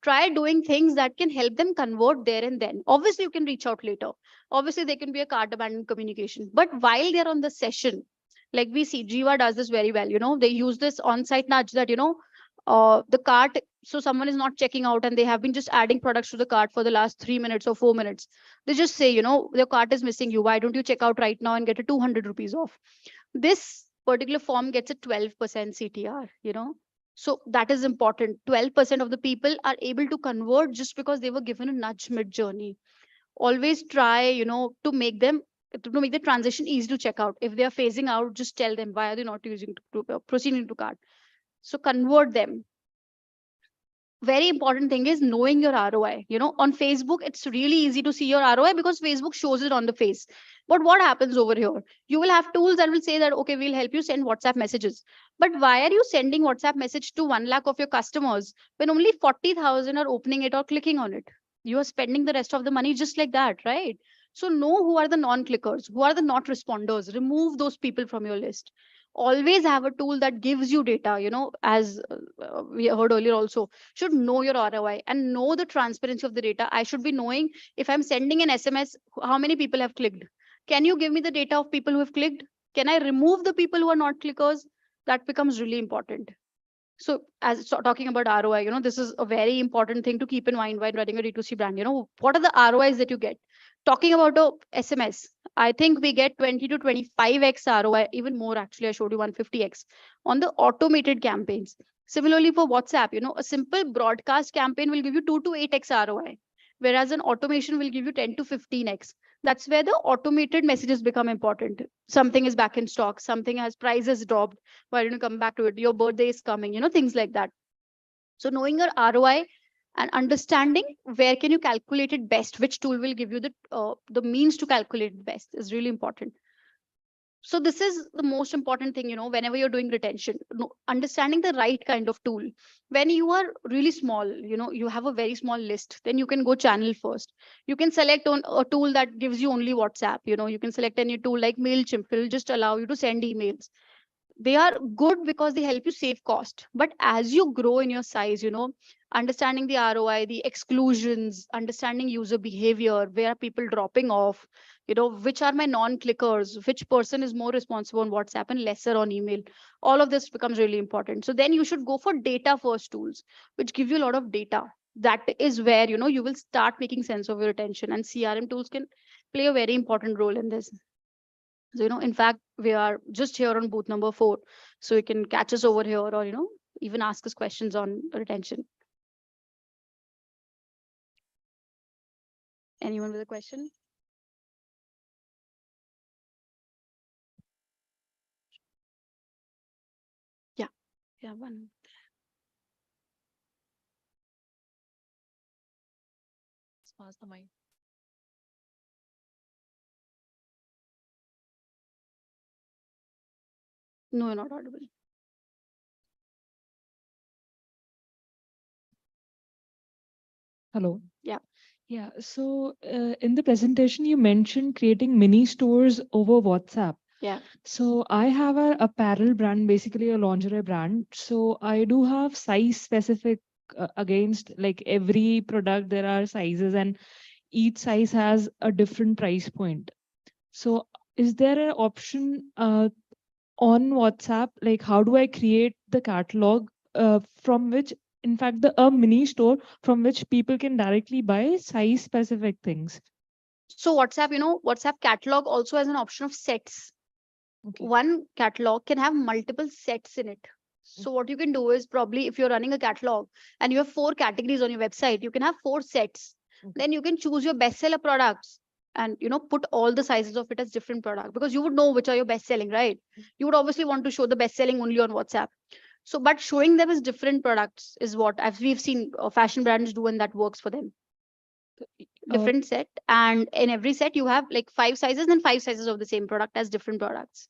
try doing things that can help them convert there and then. Obviously, you can reach out later. Obviously, there can be a cart abandoned communication. But while they're on the session, like we see, Jiva does this very well. They use this on-site nudge that, the cart, so someone is not checking out and they have been just adding products to the cart for the last 3 minutes or 4 minutes. They just say, your cart is missing you. Why don't you check out right now and get a 200 rupees off? This particular form gets a 12% CTR, So that is important. 12% of the people are able to convert just because they were given a nudge mid-journey. Always try, to make the transition easy to check out. If they are phasing out, just tell them why are they not using to proceeding to cart. So convert them. Very important thing is knowing your ROI. On Facebook, it's really easy to see your ROI because Facebook shows it on the face. But what happens over here? You will have tools that will say that, okay, we'll help you send WhatsApp messages. But why are you sending WhatsApp message to 1 lakh of your customers when only 40,000 are opening it or clicking on it? You are spending the rest of the money just like that, right? So know who are the non-clickers, who are the not responders. Remove those people from your list. Always have a tool that gives you data, as we heard earlier also, should know your ROI and know the transparency of the data. I should be knowing if I'm sending an SMS, how many people have clicked. Can you give me the data of people who have clicked? Can I remove the people who are not clickers? That becomes really important. So talking about ROI, this is a very important thing to keep in mind while running a D2C brand. What are the ROIs that you get? Talking about a SMS, I think we get 20 to 25x ROI, even more actually. I showed you 150x on the automated campaigns. Similarly for WhatsApp, a simple broadcast campaign will give you 2 to 8x ROI, whereas an automation will give you 10 to 15x. That's where the automated messages become important. Something is back in stock, something has prices dropped. Why don't you come back to it? Your birthday is coming, things like that. So knowing your ROI and understanding where can you calculate it best, which tool will give you the means to calculate it best is really important. So this is the most important thing, whenever you're doing retention, understanding the right kind of tool. When you are really small, you have a very small list, then you can go channel first. You can select on a tool that gives you only WhatsApp. You can select any tool like MailChimp. It will just allow you to send emails. They are good because they help you save cost. But as you grow in your size, understanding the ROI, the exclusions, understanding user behavior, where are people dropping off, which are my non-clickers, which person is more responsive on WhatsApp and lesser on email. All of this becomes really important. So then you should go for data first tools, which give you a lot of data. that is where, you will start making sense of your attention, and CRM tools can play a very important role in this. So, in fact, we are just here on booth number 4. So you can catch us over here, or, even ask us questions on retention. Anyone with a question? Yeah, one. Pass the mic. No, you're not audible. Hello. Yeah. Yeah. So in the presentation, you mentioned creating mini stores over WhatsApp. Yeah. So I have a apparel brand, basically a lingerie brand. So I do have size specific against like every product. There are sizes, and each size has a different price point. So is there an option on WhatsApp? Like, how do I create the catalog from which, in fact, a mini store from which people can directly buy size specific things? So WhatsApp, WhatsApp catalog also has an option of sets. Okay. One catalog can have multiple sets in it. So what you can do is, probably if you're running a catalog and you have 4 categories on your website, you can have 4 sets. Okay. Then you can choose your bestseller products and, put all the sizes of it as different product, because you would know which are your best selling, right? You would obviously want to show the best selling only on WhatsApp. So, but showing them as different products is what we've seen fashion brands do, and that works for them. Different set, and in every set you have like 5 sizes and 5 sizes of the same product as different products.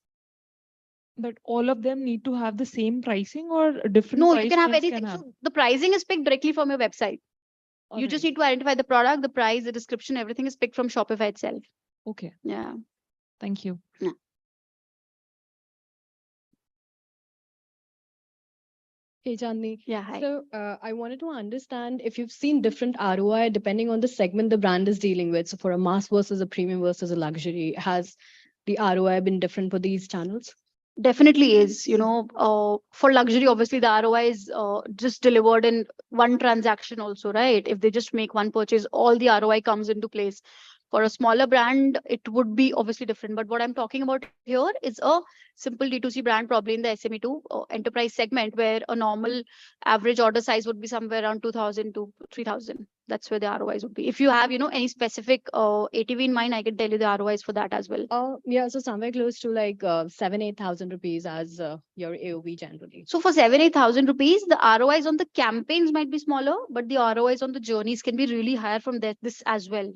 But all of them need to have the same pricing, or different No, price you can have points anything. have? So the pricing is picked directly from your website. All You just right. need to identify the product, the price, the description, everything is picked from Shopify itself. Okay. Yeah. Thank you. Hey, Chandni. Yeah. Hi. So I wanted to understand if you've seen different ROI depending on the segment the brand is dealing with. So for a mass versus a premium versus a luxury, has the ROI been different for these channels? Definitely is, for luxury, obviously the ROI is just delivered in one transaction also, right? If they just make one purchase, all the ROI comes into place. For a smaller brand, it would be obviously different. But what I'm talking about here is a simple D2C brand, probably in the SME2 enterprise segment, where a normal average order size would be somewhere around 2,000 to 3,000. That's where the ROIs would be. If you have, any specific ATV in mind, I can tell you the ROIs for that as well. Yeah, so somewhere close to like 7,000-8,000 rupees as your AOV generally. So for 7,000-8,000 rupees, the ROIs on the campaigns might be smaller, but the ROIs on the journeys can be really higher from this as well,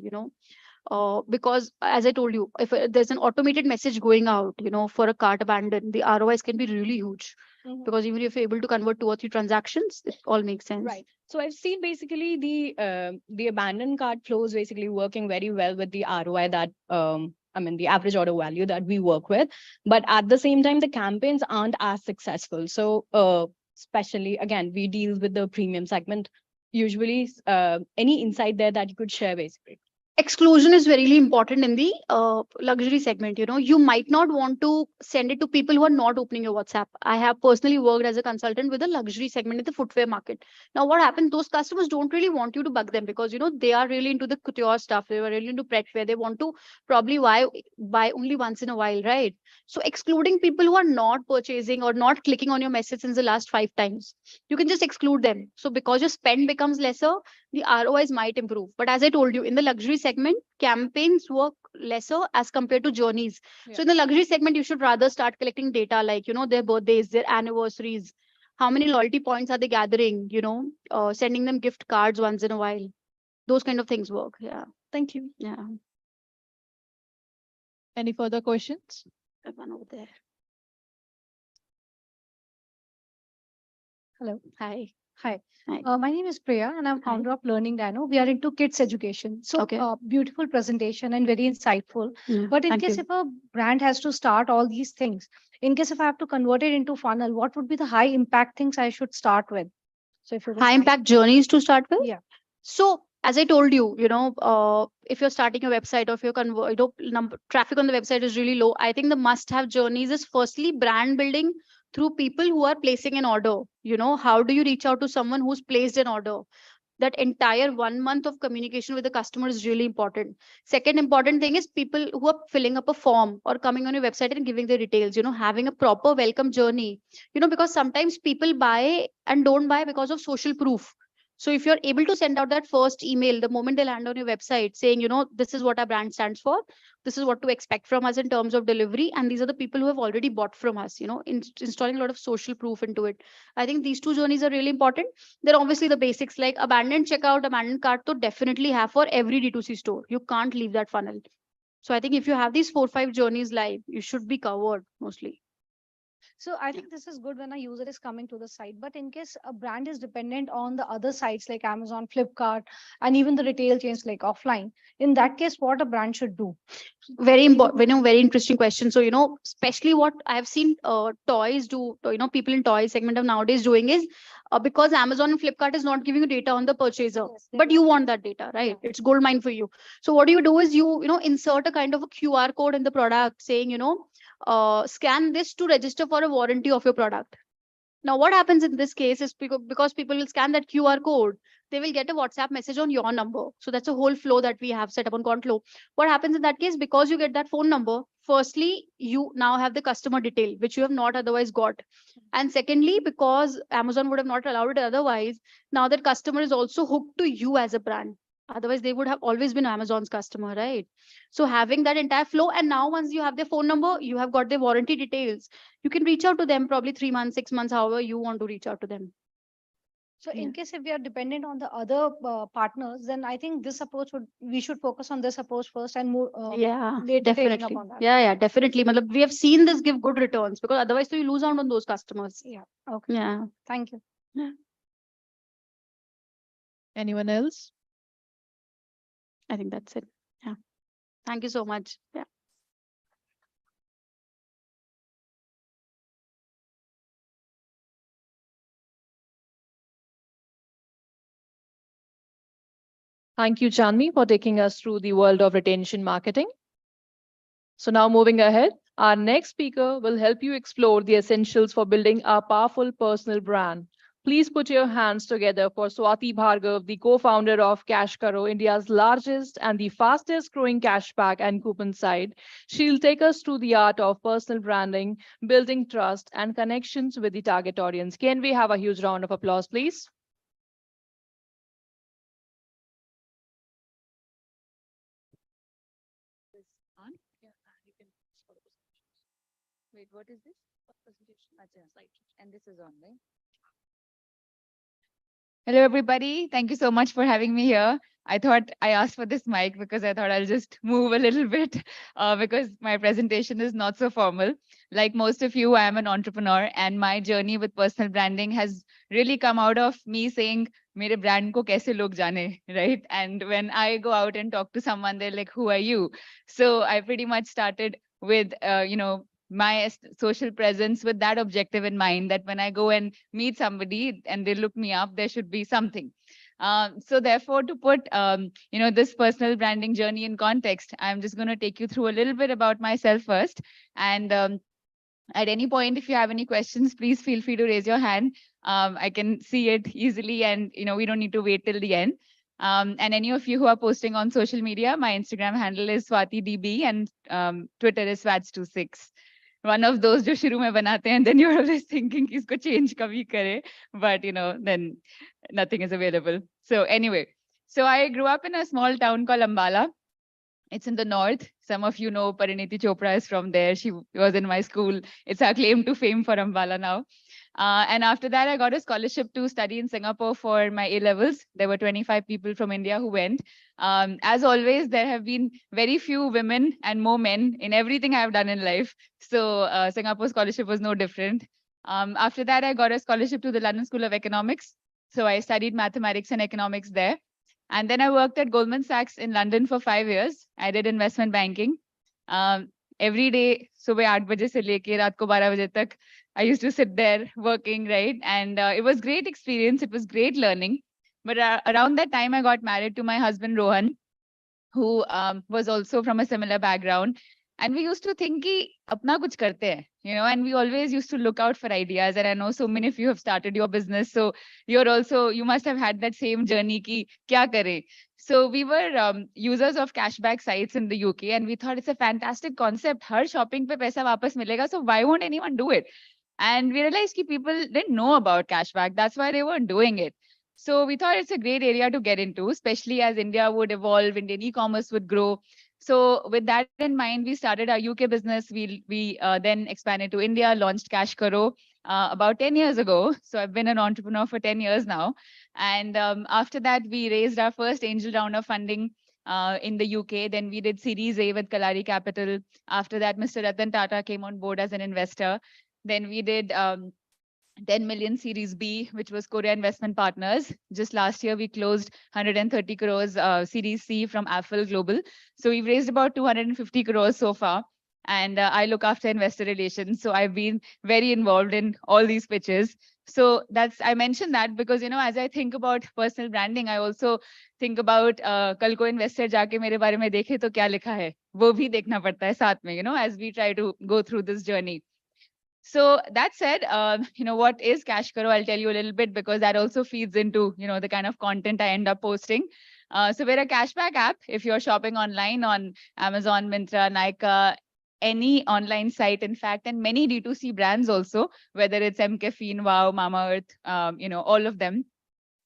because as I told you, if there's an automated message going out, for a cart abandon, the ROIs can be really huge. Because even if you're able to convert 2 or 3 transactions, it all makes sense. Right. So I've seen basically the abandoned cart flows basically working very well with the ROI that the average order value that we work with. But at the same time, the campaigns aren't as successful. So especially again, we deal with the premium segment. Usually, any insight there that you could share basically? Exclusion is very important in the luxury segment. You might not want to send it to people who are not opening your WhatsApp. I have personally worked as a consultant with a luxury segment in the footwear market. Now what happens, those customers don't really want you to bug them, because they are really into the couture stuff, they were really into pet wear, they want to probably buy only once in a while, right? So excluding people who are not purchasing or not clicking on your message since the last 5 times, you can just exclude them. So because your spend becomes lesser, the ROIs might improve. But as I told you, in the luxury segment, campaigns work lesser as compared to journeys. Yeah. So in the luxury segment, you should rather start collecting data like, their birthdays, their anniversaries, how many loyalty points are they gathering, sending them gift cards once in a while. Those kind of things work. Yeah. Thank you. Yeah. Any further questions? That one over there. Hello. Hi. Hi. Hi. My name is Priya and I'm founder of Learning Dino. We are into kids education. So Okay. beautiful presentation and very insightful. Yeah, But in thank case you. if a brand has to start all these things, in case if I have to convert it into funnel, what would be the high impact things I should start with? So if you High impact journeys to start with? Yeah. So as I told you, if you're starting a website, or if your traffic on the website is really low, I think the must-have journeys is firstly brand building through people who are placing an order. How do you reach out to someone who's placed an order? that entire 1 month of communication with the customer is really important. Second important thing is people who are filling up a form or coming on your website and giving their details, having a proper welcome journey, because sometimes people buy and don't buy because of social proof. So if you're able to send out that first email the moment they land on your website saying, this is what our brand stands for, this is what to expect from us in terms of delivery, and these are the people who have already bought from us, installing a lot of social proof into it. I think these two journeys are really important. Then obviously the basics like abandoned checkout, abandoned cart to definitely have for every D2C store. You can't leave that funnel. So I think if you have these 4-5 journeys live, you should be covered mostly. So I think this is good when a user is coming to the site, but in case a brand is dependent on the other sites like Amazon, Flipkart, and even the retail chains like offline, in that case, what a brand should do? Very important, very interesting question. So especially what I've seen toys do, people in toy segment of nowadays doing is because Amazon and Flipkart is not giving you data on the purchaser, Yes, they but do. you want that data, right? It's gold mine for you. So what do is you insert a kind of a QR code in the product saying scan this to register for a warranty of your product. Now, what happens in this case is because people will scan that QR code, they will get a WhatsApp message on your number. So that's a whole flow that we have set up on Conflow. What happens in that case? Because you get that phone number, firstly, you now have the customer detail, which you have not otherwise got. And secondly, because Amazon would have not allowed it otherwise, now that customer is also hooked to you as a brand. Otherwise, they would have always been Amazon's customer, right? So having that entire flow, and now once you have their phone number, you have got their warranty details. You can reach out to them probably 3 months, 6 months, however you want to reach out to them. So Yeah. in case if we are dependent on the other partners, then I think we should focus on this approach first and move Yeah, later taking up definitely. on that. Yeah, definitely. Matlab, we have seen this give good returns because otherwise you lose out on those customers. Yeah. Okay. Yeah. Thank you. Anyone else? I think that's it. Yeah. Thank you so much. Yeah. Thank you, Chandni, for taking us through the world of retention marketing. So now moving ahead, our next speaker will help you explore the essentials for building a powerful personal brand. Please put your hands together for Swati Bhargav, the co-founder of Cash Karo, India's largest and the fastest growing cashback and coupon site. She'll take us through the art of personal branding, building trust and connections with the target audience. Can we have a huge round of applause, please? Wait, what is this? And this is on, right? Hello, everybody. Thank you so much for having me here. I thought I asked for this mic because I thought I'll just move a little bit because my presentation is not so formal. Like most of you, I am an entrepreneur and my journey with personal branding has really come out of me saying, mere brand ko kaise log jane, right? And when I go out and talk to someone, they're like, who are you? So I pretty much started with, my social presence with that objective in mind, that when I go and meet somebody and they look me up, there should be something. So therefore, to put this personal branding journey in context, I'm just going to take you through a little bit about myself first. And at any point, if you have any questions, please feel free to raise your hand. I can see it easily, and we don't need to wait till the end. And any of you who are posting on social media, my Instagram handle is SwatiDB and Twitter is Swats26. One of those जो शुरू में बनाते हैं, then you're always thinking कि इसको change कभी करे, but then nothing is available. So anyway, so I grew up in a small town called Ambala. It's in the north. Some of you know Pariniti Chopra is from there. She was in my school. It's our claim to fame for Ambala now. And after that, I got a scholarship to study in Singapore for my A-levels. There were 25 people from India who went. As always, there have been very few women and more men in everything I've done in life. So Singapore scholarship was no different. After that, I got a scholarship to the London School of Economics. So I studied mathematics and economics there. And then I worked at Goldman Sachs in London for 5 years. I did investment banking. Every day, सुबह 8 बजे से लेके रात को 12 बजे तक, I used to sit there working, right? And it was great experience. It was great learning. But around that time, I got married to my husband, Rohan, who was also from a similar background. And we used to think कि अपना कुछ करते हैं, and we always used to look out for ideas. And I know so many of you have started your business, so you must have had that same journey कि क्या करें. So we were users of cashback sites in the UK, and we thought it's a fantastic concept. Her shopping पे पैसा वापस मिलेगा, so why won't anyone do it? And we realized that people didn't know about cashback. That's why they weren't doing it. So we thought it's a great area to get into, especially as India would evolve, Indian e-commerce would grow. So with that in mind, we started our UK business. We then expanded to India, launched Cash Karo about 10 years ago. So I've been an entrepreneur for 10 years now. And after that, we raised our first angel round of funding in the UK. Then we did Series A with Kalari Capital. After that, Mr. Ratan Tata came on board as an investor. Then we did 10 million Series B, which was Korea Investment Partners. Just last year, we closed 130 crores Series C from Affle Global. So we've raised about 250 crores so far. And I look after investor relations. So I've been very involved in all these pitches. So I mentioned that because, as I think about personal branding, I also think about कल को investor जाके मेरे बारे में देखे तो क्या लिखा है, वो भी देखना पड़ता है साथ में, as we try to go through this journey. So that said, what is Cash Karo? I'll tell you a little bit because that also feeds into, the kind of content I end up posting. So we're a cashback app. If you're shopping online on Amazon, Myntra, Nykaa, any online site, in fact, and many D2C brands also, whether it's MCaffeine, Wow, Mamaearth, all of them.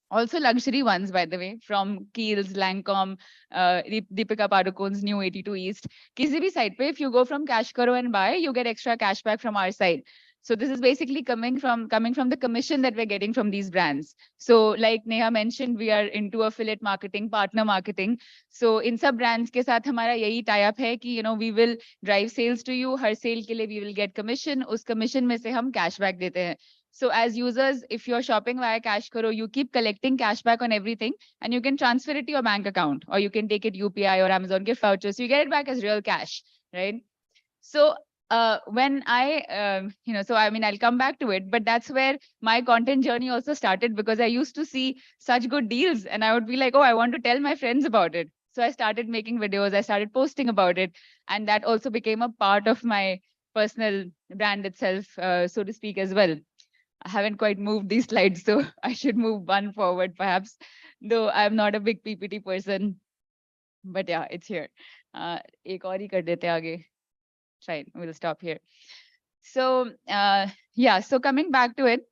Also luxury ones, by the way, from Kiehl's, Lancome, Deepika Padukone's New 82 East. Kisi bhi site pe, if you go from Cash Karo and buy, you get extra cashback from our side. So this is basically coming from the commission that we're getting from these brands. So like Neha mentioned, we are into affiliate marketing, partner marketing. So in sub brands ke saath hamara yahi tie up hai ki, we will drive sales to you. Har sale ke liye we will get commission. Us commission mein se hum cashback dete hain. So as users, if you're shopping via Cash Karo, you keep collecting cashback on everything and you can transfer it to your bank account or you can take it UPI or Amazon gift vouchers. So you get it back as real cash, right? So when I'll come back to it, but that's where my content journey also started because I used to see such good deals and I would be like, oh, I want to tell my friends about it. So I started making videos, I started posting about it. And that also became a part of my personal brand itself, so to speak, as well. I haven't quite moved these slides, so I should move one forward perhaps, though I'm not a big PPT person. But yeah, it's here. Ek aur hi kar dete aage. Fine, we'll stop here. So so coming back to it.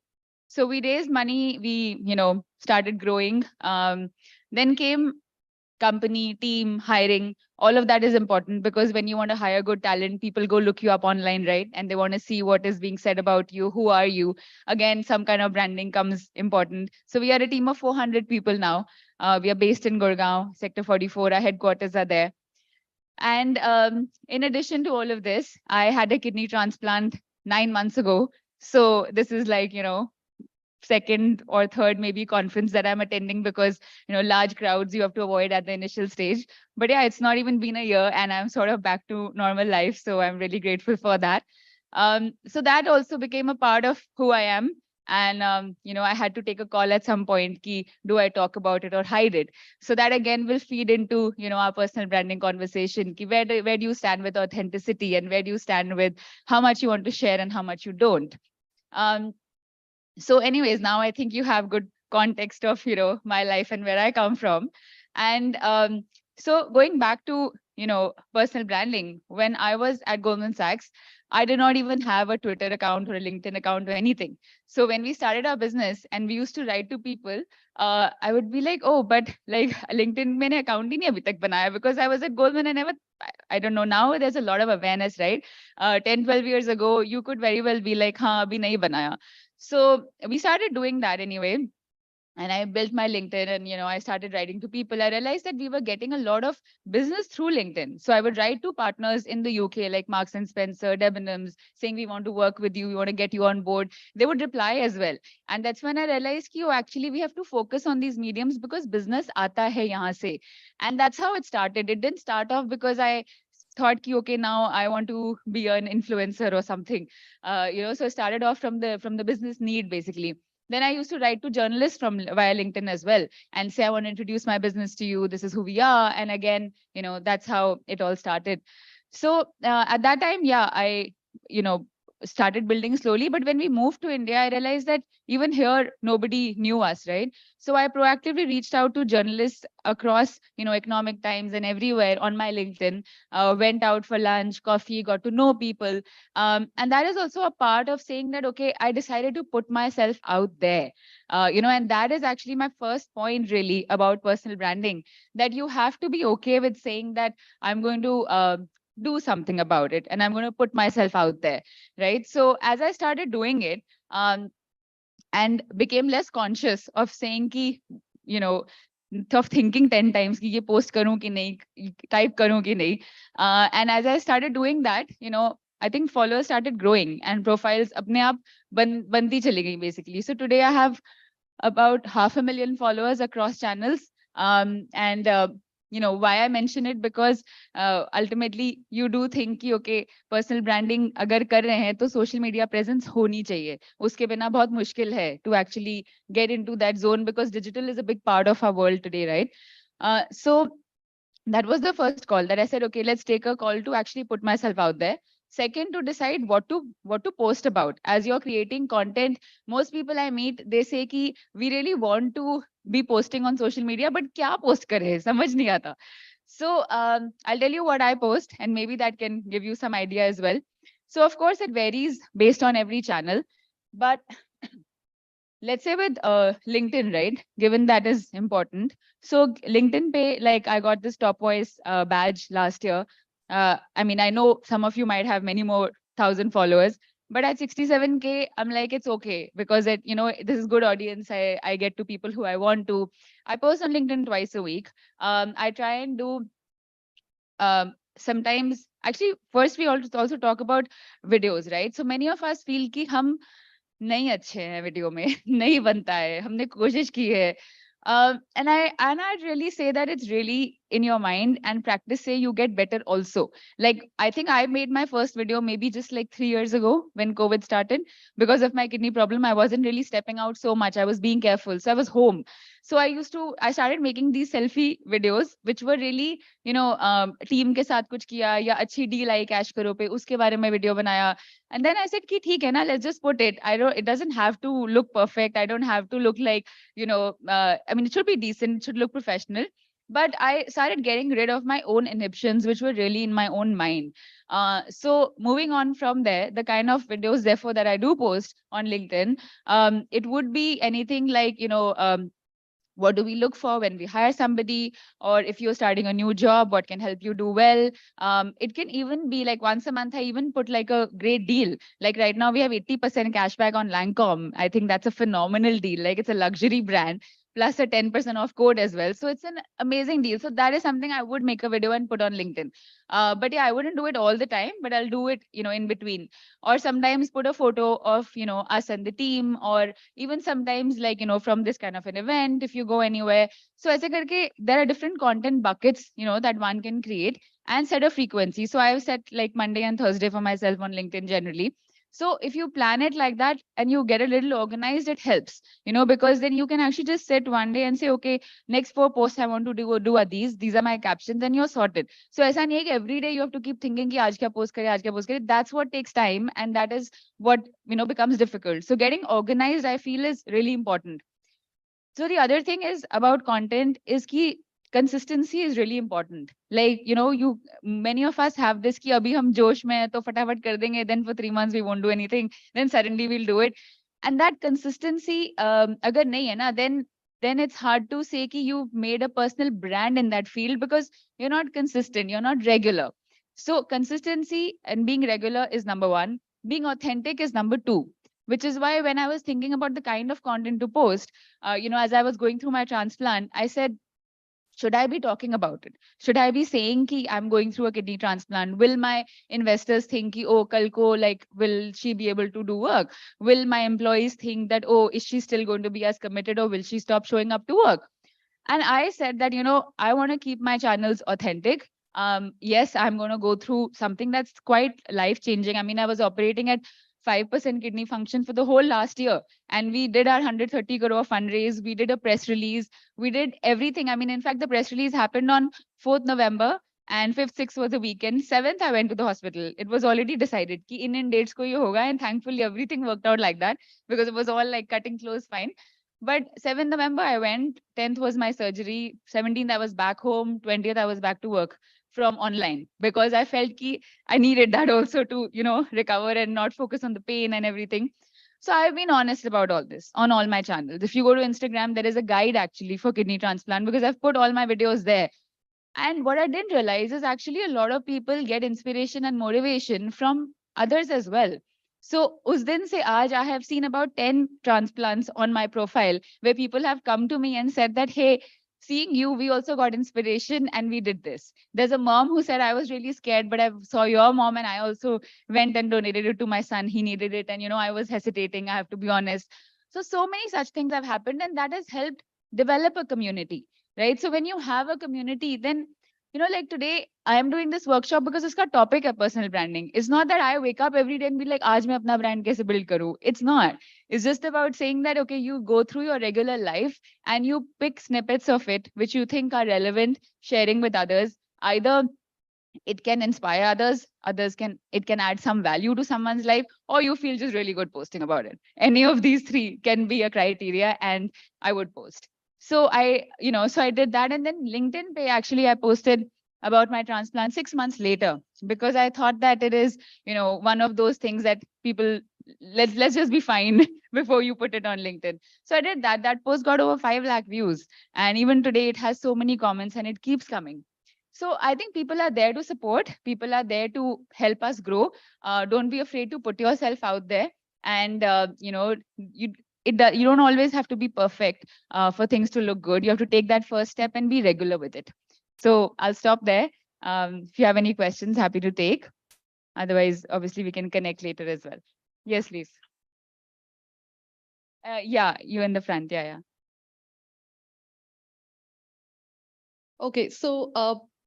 So we raised money, we, started growing. Then came company, team, hiring, all of that is important because when you want to hire good talent, people go look you up online, right? And they want to see what is being said about you. Who are you? Again, some kind of branding comes important. So we are a team of 400 people now. We are based in Gurgaon, Sector 44. Our headquarters are there. And in addition to all of this, I had a kidney transplant 9 months ago. So this is like, second or third maybe conference that I'm attending because, large crowds you have to avoid at the initial stage. But yeah, it's not even been a year and I'm sort of back to normal life. So I'm really grateful for that. So that also became a part of who I am. And, I had to take a call at some point, ki, do I talk about it or hide it? So that again will feed into, our personal branding conversation. Ki where do you stand with authenticity and where do you stand with how much you want to share and how much you don't? So anyways, now I think you have good context of, my life and where I come from. And so going back to, personal branding, when I was at Goldman Sachs, I did not even have a Twitter account or a LinkedIn account or anything. So when we started our business and we used to write to people, I would be like, oh, but like LinkedIn maine account hi nahi abhi tak banaya because I was at Goldman and I don't know, now there's a lot of awareness, right? 10, 12 years ago, you could very well be like, haan, abhi nahi banaya. So we started doing that anyway. And I built my LinkedIn and, I started writing to people. I realized that we were getting a lot of business through LinkedIn. So I would write to partners in the UK, like Marks and Spencer, Debenhams, saying, we want to work with you. We want to get you on board. They would reply as well. And that's when I realized, actually, we have to focus on these mediums because business aata hai yahan se. And that's how it started. It didn't start off because I thought, okay, now I want to be an influencer or something. So I started off from the business need, basically. Then I used to write to journalists via LinkedIn as well and say, I want to introduce my business to you. This is who we are. And again, that's how it all started. So at that time, yeah, I, started building slowly. But when we moved to India, I realized that even here, nobody knew us, right? So I proactively reached out to journalists across, Economic Times and everywhere on my LinkedIn, went out for lunch, coffee, got to know people. And that is also a part of saying that, okay, I decided to put myself out there, and that is actually my first point really about personal branding, that you have to be okay with saying that I'm going to do something about it and I'm going to put myself out there, right? So as I started doing it, and became less conscious of saying ki, you know, of thinking 10 times ki ye post karu ki nahi, type karu ki nahi. And as I started doing that, I think followers started growing and profiles apne aap banti chali gayi basically. So today I have about 500,000 followers across channels. And why I mention it, because ultimately you do think कि okay, personal branding अगर कर रहे हैं तो social media presence होनी चाहिए. उसके बिना बहुत मुश्किल है to actually get into that zone, because digital is a big part of our world today, right? So that was the first call that I said, okay, let's take a call to actually put myself out there. Second, to decide what to post about. As you're creating content, most people I meet, they say ki we really want to be posting on social media, but kya post kare? Samajh nahi aata. So I'll tell you what I post, and maybe that can give you some idea as well. So of course, it varies based on every channel, but let's say with LinkedIn, right? Given that is important. So LinkedIn pay, like I got this top voice badge last year. I mean, I know some of you might have many more thousand followers, but at 67K, I'm like, it's okay, because this is good audience. I get to people who I want to. I post on LinkedIn twice a week. I try and do sometimes, actually, first we also talk about videos, right? So many of us feel कि हम नहीं अच्छे हैं video में नहीं बनता है हमने कोशिश की है and I'd really say that it's really in your mind, and practice say you get better also. Like I think I made my first video maybe just like 3 years ago when COVID started. Because of my kidney problem, I wasn't really stepping out so much. I was being careful, so I was home. So I started making these selfie videos which were really team के साथ कुछ किया या अच्छी deal I cash करो पे उसके बारे में वीडियो बनाया. And then I said कि ठीक है ना, let's just put it. It doesn't have to look perfect. I don't have to look like, I mean, it should be decent, it should look professional. But I started getting rid of my own inhibitions, which were really in my own mind. So moving on from there, the kind of videos, therefore, that I do post on LinkedIn, it would be anything like, what do we look for when we hire somebody, or if you're starting a new job, what can help you do well. It can even be like once a month I even put like a great deal. Like right now we have 80% cashback on Lancome. I think that's a phenomenal deal. Like it's a luxury brand plus a 10% off code as well. So it's an amazing deal. So that is something I would make a video and put on LinkedIn. But yeah, I wouldn't do it all the time, but I'll do it, in between. Or sometimes put a photo of, us and the team, or even sometimes like, from this kind of an event, if you go anywhere. So aise karke, there are different content buckets, that one can create and set a frequency. So I've set like Monday and Thursday for myself on LinkedIn generally. So if you plan it like that and you get a little organized, it helps, because then you can actually just sit one day and say, okay, next 4 posts I want to do are these are my captions, and you're sorted. So aisa nahi hai ki every day you have to keep thinking ki aaj kya post kare, aaj kya post kare. That's what takes time, and that is what, becomes difficult. So getting organized, I feel, is really important. So the other thing is about content is ki consistency is really important. Like, many of us have this ki abhi hum josh mein hai to fatafat kar denge, then for 3 months we won't do anything, then suddenly we'll do it. And that consistency, agar nahi hai na, then it's hard to say ki you've made a personal brand in that field, because you're not consistent, you're not regular. So consistency and being regular is number one. Being authentic is number two, which is why when I was thinking about the kind of content to post, as I was going through my transplant, I said, should I be talking about it? Should I be saying ki I'm going through a kidney transplant? Will my investors think ki, oh, kal ko, like, will she be able to do work? Will my employees think that, oh, is she still going to be as committed, or will she stop showing up to work? And I said that, I want to keep my channels authentic. Yes, I'm going to go through something that's quite life changing. I mean, I was operating at 5% kidney function for the whole last year. And we did our 130 crore fundraise. We did a press release. We did everything. I mean, in fact, the press release happened on 4th November. And 5th, 6th was a weekend. 7th, I went to the hospital. It was already decided ki in dates ko ye hoga, and thankfully everything worked out like that because it was all like cutting close fine. But 7th November I went, 10th was my surgery, 17th I was back home, 20th I was back to work from online because I felt ki I needed that also to, recover and not focus on the pain and everything. So I've been honest about all this on all my channels. If you go to Instagram, there is a guide actually for kidney transplant because I've put all my videos there. And what I didn't realize is actually a lot of people get inspiration and motivation from others as well. So us din se aaj, I have seen about 10 transplants on my profile where people have come to me and said that, hey, seeing you, we also got inspiration and we did this. There's a mom who said, I was really scared, but I saw your mom and I also went and donated it to my son. He needed it. And, I was hesitating, I have to be honest. So many such things have happened and that has helped develop a community, right? So when you have a community, then like today, I am doing this workshop because its topic is personal branding. It's not that I wake up every day and be like, "Aaj main apna brand kaise build karu." It's not. It's just about saying that, okay, you go through your regular life and you pick snippets of it which you think are relevant, sharing with others. Either it can inspire others, it can add some value to someone's life, or you feel just really good posting about it. Any of these three can be a criteria, and I would post. So I did that, and then LinkedIn pay, actually I posted about my transplant 6 months later because I thought that it is, one of those things that people, let's just be fine before you put it on LinkedIn. So I did that. That post got over 5 lakh views, and even today it has so many comments and it keeps coming. So I think people are there to support. People are there to help us grow. Don't be afraid to put yourself out there. And you don't always have to be perfect for things to look good. You have to take that first step and be regular with it. So I'll stop there. If you have any questions, happy to take. Otherwise, obviously, we can connect later as well. Yes, please. Yeah, you in the front. Yeah. Okay, so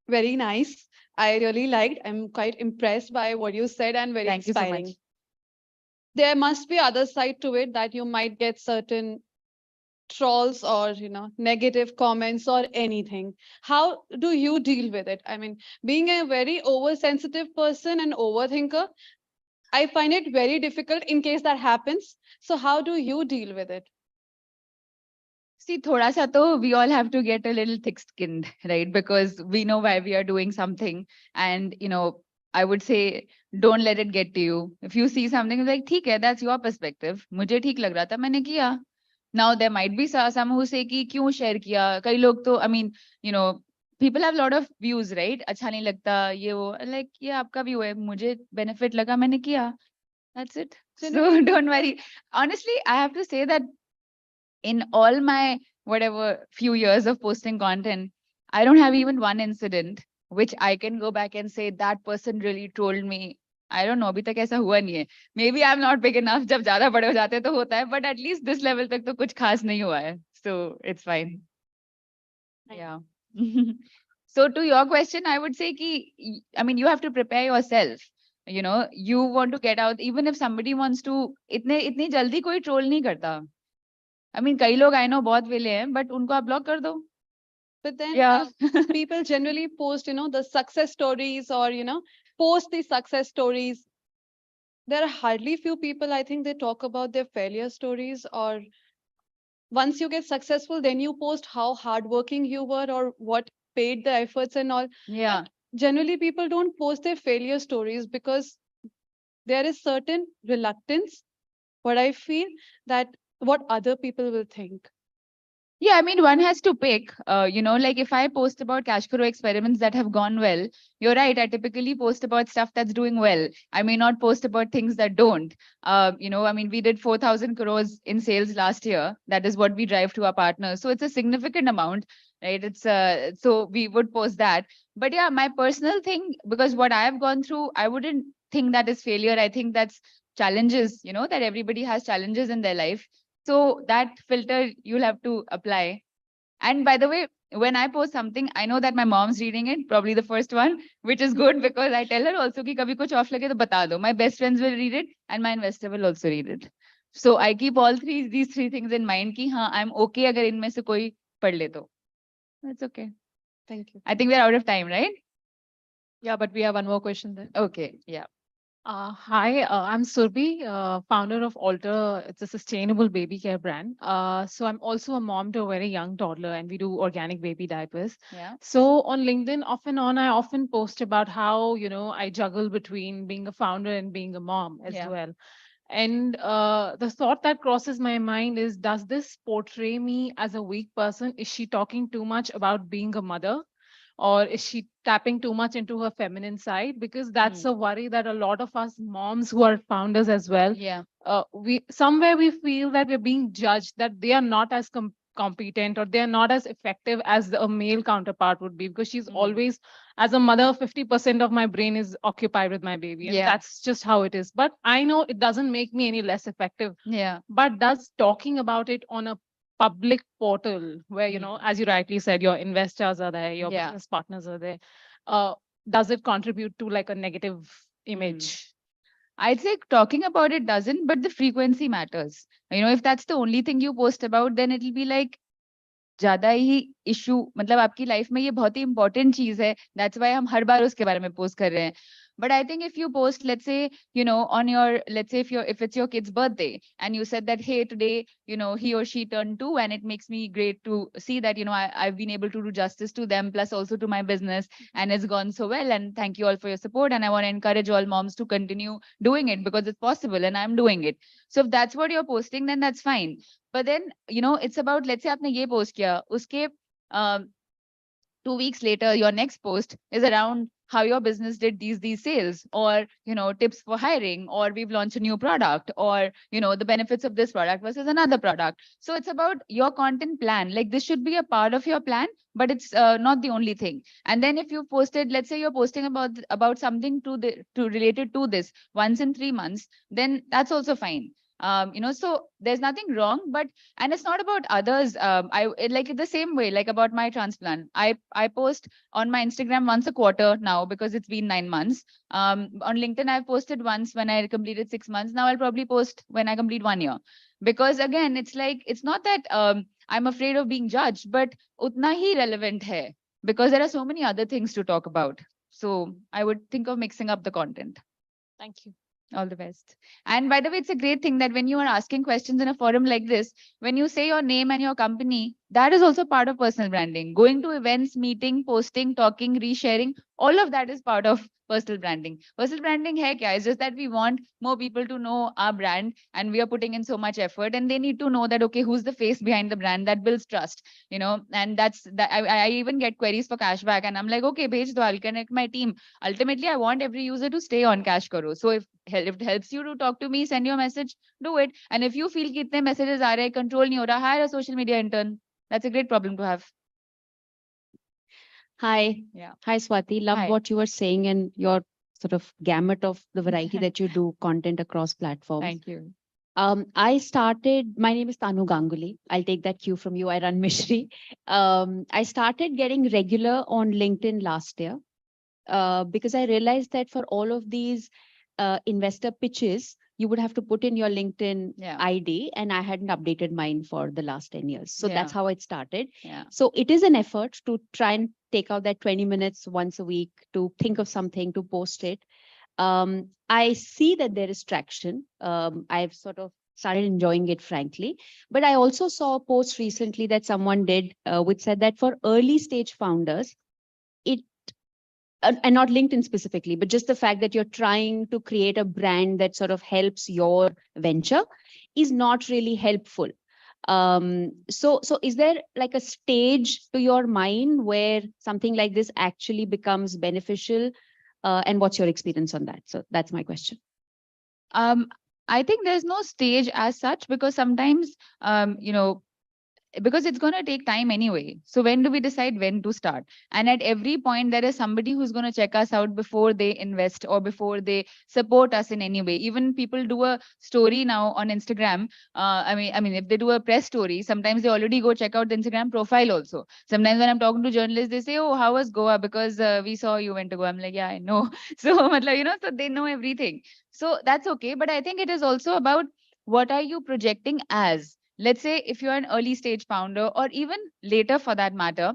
very nice. I really liked. I'm quite impressed by what you said and very Thank you so inspiring. much. There must be other side to it that you might get certain trolls or negative comments or anything. How do you deal with it? I mean, being a very oversensitive person and overthinker, I find it very difficult in case that happens. So how do you deal with it? See, thoda sa to, we all have to get a little thick-skinned, right? Because we know why we are doing something. And, I would say, don't let it get to you. If you see something, like, theek hai, that's your perspective. Mujhe theek lag raha tha, maine kiya. Now, there might be some who say, ki, kyun share kiya? Kai log to, I mean, people have a lot of views, right? Acha nahi lagta, ye wo. Like, ye aapka view hai. Mujhe benefit laga, maine kiya. That's it. So don't worry. Honestly, I have to say that in all my whatever few years of posting content, I don't have even one incident which I can go back and say that person really trolled me. I don't know, अभी तक ऐसा हुआ नहीं है. Maybe I'm not big enough. जब ज़्यादा बड़े हो जाते हैं तो होता है, but at least this level तक तो कुछ खास नहीं हुआ है. So it's fine. Yeah. So to your question, I would say I mean, you have to prepare yourself. You want to get out, even if somebody wants to, इतनी जल्दी कोई troll नहीं करता. I mean, कई लोग I know बहुत विले हैं, but उनको आप block कर दो. But then Yeah. people generally post, the success stories or, post the success stories. There are hardly few people, I think, they talk about their failure stories, or once you get successful, then you post how hardworking you were or what paid the efforts and all. Yeah. But generally, people don't post their failure stories because there is certain reluctance, what I feel, that what other people will think. Yeah, I mean, one has to pick, like if I post about cash flow experiments that have gone well, you're right. I typically post about stuff that's doing well. I may not post about things that don't. I mean, we did 4,000 crores in sales last year. That is what we drive to our partners. So it's a significant amount, right? It's so we would post that. But yeah, my personal thing, because what I have gone through, I wouldn't think that is failure. I think that's challenges, that everybody has challenges in their life. So that filter you'll have to apply. And by the way, when I post something, I know that my mom's reading it, probably the first one, which is good because I tell her also ki kabhi kuch off lage to bata do. My best friends will read it and my investor will also read it. So I keep these three things in mind ki haan, I'm okay agar inme se koi pad le to. That's okay. Thank you. I think we're out of time, right? Yeah, but we have one more question there. Okay, yeah. Hi, I'm Surbi, founder of Alter. It's a sustainable baby care brand. So I'm also a mom to a very young toddler, and we do organic baby diapers. Yeah. So on LinkedIn, off and on, I often post about how, I juggle between being a founder and being a mom as Yeah. well. And the thought that crosses my mind is, does this portray me as a weak person? Is she talking too much about being a mother? Or is she tapping too much into her feminine side? Because that's a worry that a lot of us moms who are founders as well, Yeah. we somewhere we feel that we're being judged, that they are not as competent or they are not as effective as a male counterpart would be, because she's always, as a mother, 50% of my brain is occupied with my baby, and Yeah. that's just how it is. But I know it doesn't make me any less effective. Yeah. But does talking about it on a public portal where, as you rightly said, your investors are there, your Yeah. business partners are there, uh, does it contribute to like a negative image? I'd say talking about it doesn't, but the frequency matters. If that's the only thing you post about, then it'll be like ज्यादा ही issue, मतलब आपकी life में ये बहुत ही important चीज है, that's why हम हर बार उसके बारे में पोस्ट कर रहे हैं. But I think if you post, let's say, on your, let's say if it's your kid's birthday and you said that, hey, today, he or she turned 2 and it makes me great to see that, I've been able to do justice to them, plus also to my business, and it's gone so well. And thank you all for your support. And I want to encourage all moms to continue doing it because it's possible and I'm doing it. So if that's what you're posting, then that's fine. But then, it's about, let's say आपने ये post किया, उसके 2 weeks later, your next post is around how your business did these sales, or tips for hiring, or we've launched a new product, or the benefits of this product versus another product. So it's about your content plan. Like, this should be a part of your plan, but it's not the only thing. And then if you posted, let's say you're posting about something to related to this once in 3 months, then that's also fine. So there's nothing wrong, and it's not about others. Like the same way, like about my transplant, I post on my Instagram once a quarter now because it's been 9 months. On LinkedIn, I've posted once when I completed 6 months. Now I'll probably post when I complete 1 year, because again, it's like, it's not that I'm afraid of being judged, but utna hi relevant hai, because there are so many other things to talk about. So I would think of mixing up the content. Thank you. All the best. And by the way, it's a great thing that when you are asking questions in a forum like this, when you say your name and your company, that is also part of personal branding. Going to events, meeting, posting, talking, resharing, all of that is part of personal branding. Personal branding hai kya? It's just that we want more people to know our brand, and we are putting in so much effort, and they need to know that, okay, who's the face behind the brand. That builds trust, and that's that. I even get queries for cashback, and I'm like, okay, bhej do, I'll connect my team. Ultimately, I want every user to stay on Cash Karo. So if it helps you to talk to me, send your message, do it. And if you feel कि इतने messages आ रहे हैं, control नहीं हो रहा, hire a social media intern. That's a great problem to have. Hi. Yeah. Hi, Swati. Love Hi. what you were saying and your sort of gamut of the variety that you do content across platforms. Thank you. My name is Tanu Ganguly. I'll take that cue from you. I run Mishri. I started getting regular on LinkedIn last year because I realized that for all of these investor pitches, you would have to put in your LinkedIn Yeah. ID, and I hadn't updated mine for the last 10 years. So that's Yeah. how it started. Yeah. So it is an effort to try and take out that 20 minutes once a week to think of something, to post it. I see that there is traction. I've sort of started enjoying it, frankly. But I also saw a post recently that someone did, which said that for early stage founders, it and not LinkedIn specifically, but just the fact that you're trying to create a brand that sort of helps your venture is not really helpful. So is there like a stage to your mind where something like this actually becomes beneficial? And what's your experience on that? So that's my question. I think there's no stage as such, because sometimes, because it's going to take time anyway. So when do we decide when to start? And at every point, there is somebody who's going to check us out before they invest or before they support us in any way. Even people do a story now on Instagram. I mean, if they do a press story, sometimes they already go check out the Instagram profile also. Sometimes when I'm talking to journalists, they say, oh, how was Goa? Because we saw you went to Goa. I'm like, yeah, I know. So, so they know everything. So that's okay. But I think it is also about, what are you projecting as? Let's say if you're an early stage founder, or even later for that matter.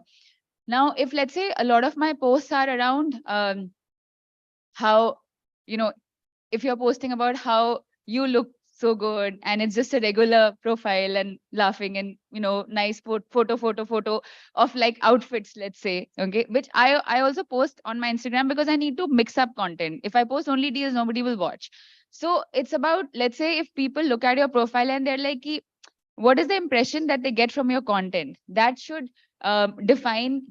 Now, if let's say a lot of my posts are around how, if you're posting about how you look so good and it's just a regular profile and laughing and, nice photo of like outfits, let's say, okay, which I also post on my Instagram because I need to mix up content. If I post only deals, nobody will watch. So it's about, let's say, if people look at your profile and they're like, what is the impression that they get from your content? That should define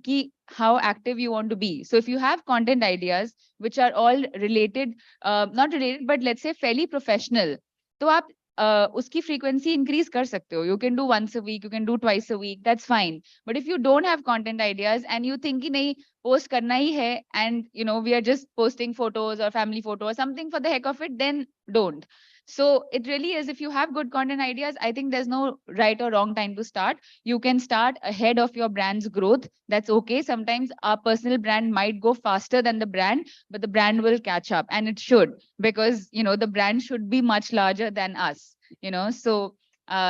how active you want to be. So if you have content ideas which are all related, not related, but let's say fairly professional, तो आप उसकी frequency increase कर सकते हो. You can do once a week, you can do twice a week, that's fine. But if you don't have content ideas and you think कि नहीं post करना ही है, and we are just posting photos or family photo or something for the heck of it, then don't. So it really is, if you have good content ideas, I think there's no right or wrong time to start. You can start ahead of your brand's growth. That's okay. Sometimes our personal brand might go faster than the brand, but the brand will catch up, and it should, because, the brand should be much larger than us, so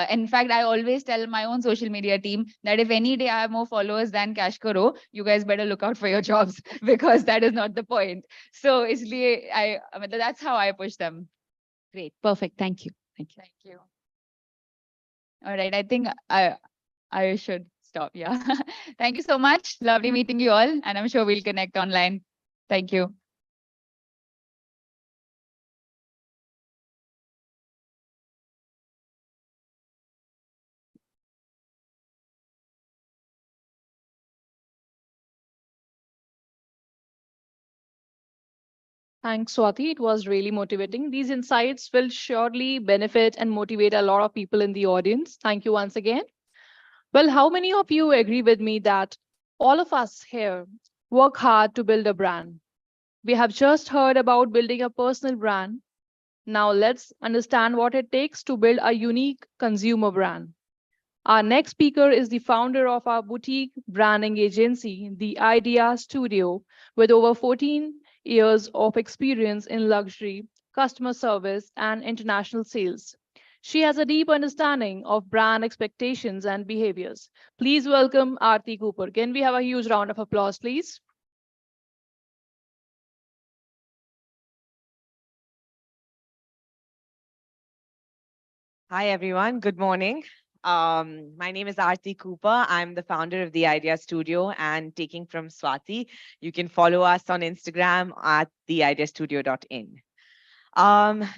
in fact, I always tell my own social media team that if any day I have more followers than Cash Karo, you guys better look out for your jobs, because that is not the point. So isliye I mean, that's how I push them. Great. Perfect. Thank you. Thank you. Thank you. All right. I think I should stop. Yeah. Thank you so much. Lovely meeting you all. And I'm sure we'll connect online. Thank you. Thanks, Swati. It was really motivating. These insights will surely benefit and motivate a lot of people in the audience. Thank you once again. Well, how many of you agree with me that all of us here work hard to build a brand? We have just heard about building a personal brand. Now let's understand what it takes to build a unique consumer brand. Our next speaker is the founder of our boutique branding agency, The Idea Studio, with over 14 years of experience in luxury, customer service, and international sales. She has a deep understanding of brand expectations and behaviors. Please welcome Aarti Cooper. Can we have a huge round of applause, please? Hi, everyone. Good morning. My name is Aarti Cooper. I'm the founder of The Idea Studio, and taking from Swati, you can follow us on Instagram at theideastudio.in.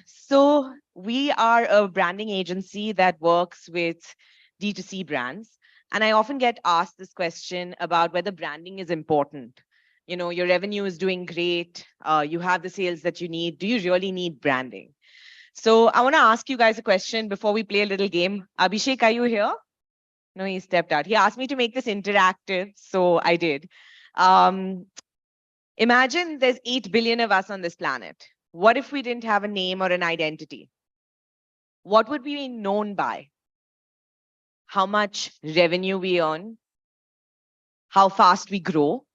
So we are a branding agency that works with D2C brands. And I often get asked this question about whether branding is important. Your revenue is doing great. You have the sales that you need. Do you really need branding? So I want to ask you guys a question before we play a little game. Abhishek, are you here? No, he stepped out. He asked me to make this interactive, so I did. Imagine there's 8 billion of us on this planet. What if we didn't have a name or an identity? What would we be known by? How much revenue we earn? How fast we grow?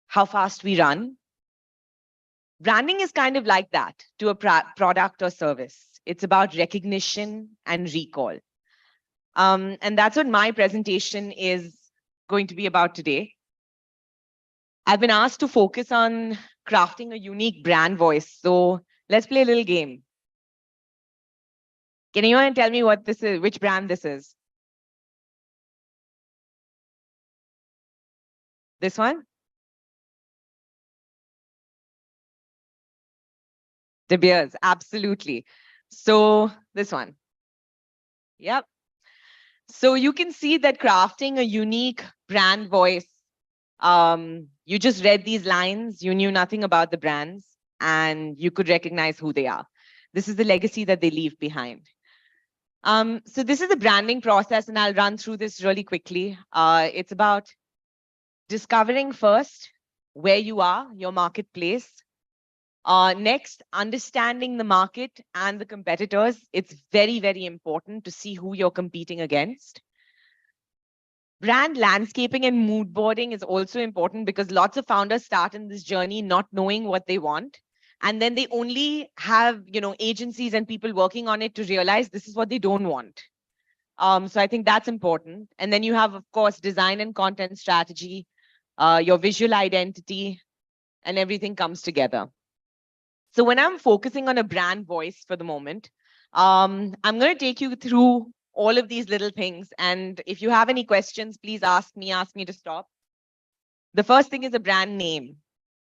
How fast we run? Branding is kind of like that to a product or service. It's about recognition and recall. And that's what my presentation is going to be about today. I've been asked to focus on crafting a unique brand voice. So let's play a little game. Can anyone tell me what this is, which brand this is? This one? De Beers, absolutely. So this one. Yep. So you can see that crafting a unique brand voice, you just read these lines, you knew nothing about the brands, and you could recognize who they are. This is the legacy that they leave behind. So this is the branding process, and I'll run through this really quickly. It's about discovering first where you are, your marketplace. Next, understanding the market and the competitors. It's very, very important to see who you're competing against. Brand landscaping and mood boarding is also important because lots of founders start in this journey not knowing what they want. And then they only have, agencies and people working on it to realize this is what they don't want. So I think that's important. And then you have, of course, design and content strategy, your visual identity, and everything comes together. So when I'm focusing on a brand voice for the moment, I'm going to take you through all of these little things. And if you have any questions, please ask me to stop. The first thing is a brand name.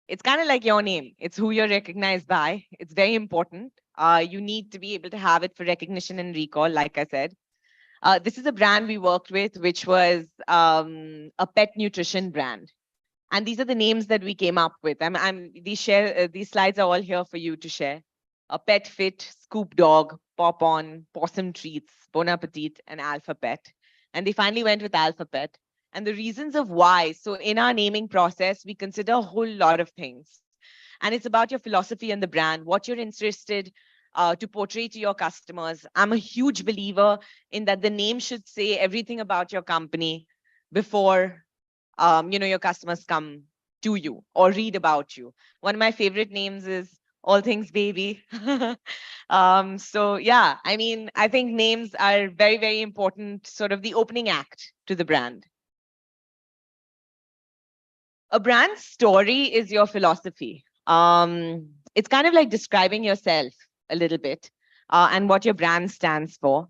It's kind of like your name. It's who you're recognized by. It's very important. You need to be able to have it for recognition and recall, like I said. This is a brand we worked with, which was a pet nutrition brand. And these are the names that we came up with. These slides are all here for you to share. A Pet Fit, Scoop Dog, Pop On, Possum Treats, Bon Appetit, and Alpha Pet. And they finally went with Alpha Pet. And the reasons of why. So in our naming process, we consider a whole lot of things. And it's about your philosophy and the brand, what you're interested to portray to your customers. I'm a huge believer in that the name should say everything about your company before your customers come to you or read about you. One of my favorite names is All Things Baby. So yeah, I mean, I think names are very, very important, sort of the opening act to the brand. A brand story is your philosophy. It's kind of like describing yourself a little bit and what your brand stands for.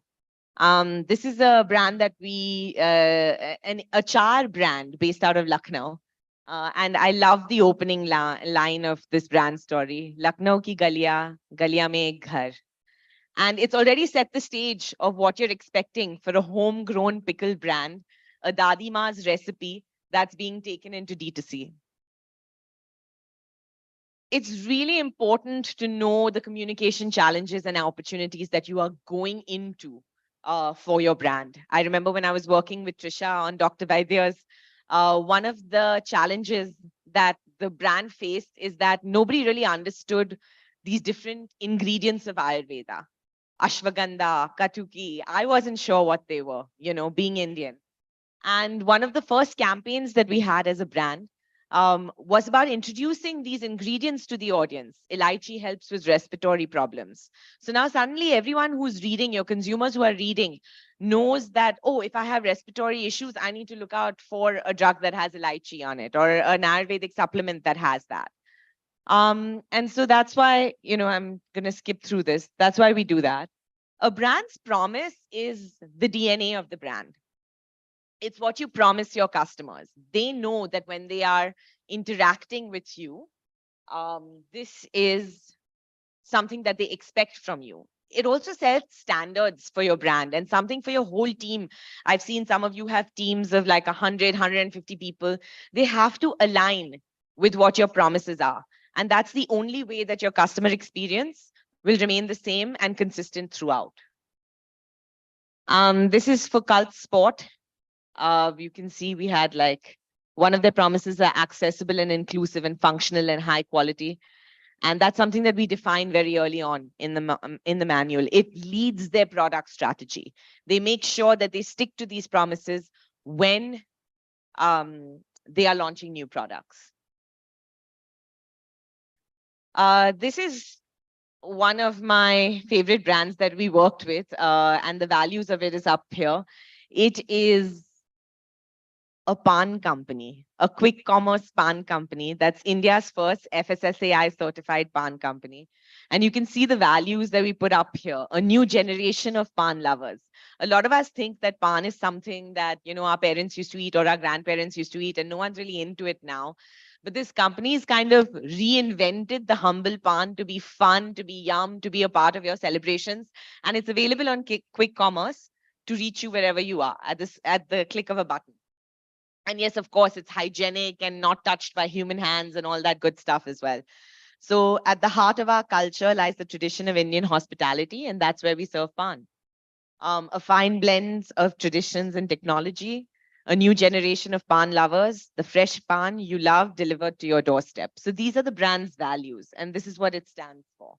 This is a brand that an achar brand based out of Lucknow. And I love the opening line of this brand story. Lucknow ki galiya mein ek ghar. And it's already set the stage of what you're expecting for a homegrown pickle brand, a Dadi Ma's recipe that's being taken into D2C. It's really important to know the communication challenges and opportunities that you are going into for your brand. I remember when I was working with Trisha on Dr. Vaidya's, one of the challenges that the brand faced is that nobody really understood these different ingredients of Ayurveda. Ashwagandha, Katuki, I wasn't sure what they were, being Indian. And one of the first campaigns that we had as a brand was about introducing these ingredients to the audience. Elaichi helps with respiratory problems. So now suddenly everyone who's reading, your consumers who are reading, knows that, oh, if I have respiratory issues, I need to look out for a drug that has elaichi on it or an Ayurvedic supplement that has that. And so that's why, I'm going to skip through this. That's why we do that. A brand's promise is the DNA of the brand. It's what you promise your customers. They know that when they are interacting with you, this is something that they expect from you. It also sets standards for your brand and something for your whole team. I've seen some of you have teams of like 100, 150 people. They have to align with what your promises are. And that's the only way that your customer experience will remain the same and consistent throughout. This is for Cult Sport. You can see we had like one of their promises are accessible and inclusive and functional and high quality. And that's something that we define very early on in the manual. It leads their product strategy. They make sure that they stick to these promises when they are launching new products. This is one of my favorite brands that we worked with, and the values of it is up here. It is a pan company, a quick commerce pan company. That's India's first FSSAI certified pan company. And you can see the values that we put up here, a new generation of pan lovers. A lot of us think that pan is something that, our parents used to eat or our grandparents used to eat, and no one's really into it now. But this company has kind of reinvented the humble pan to be fun, to be yum, to be a part of your celebrations. And it's available on quick commerce to reach you wherever you are at the click of a button. And yes, of course, it's hygienic and not touched by human hands and all that good stuff as well. So at the heart of our culture lies the tradition of Indian hospitality, and that's where we serve pan. A fine blend of traditions and technology, a new generation of pan lovers, the fresh pan you love delivered to your doorstep. So these are the brand's values, and this is what it stands for.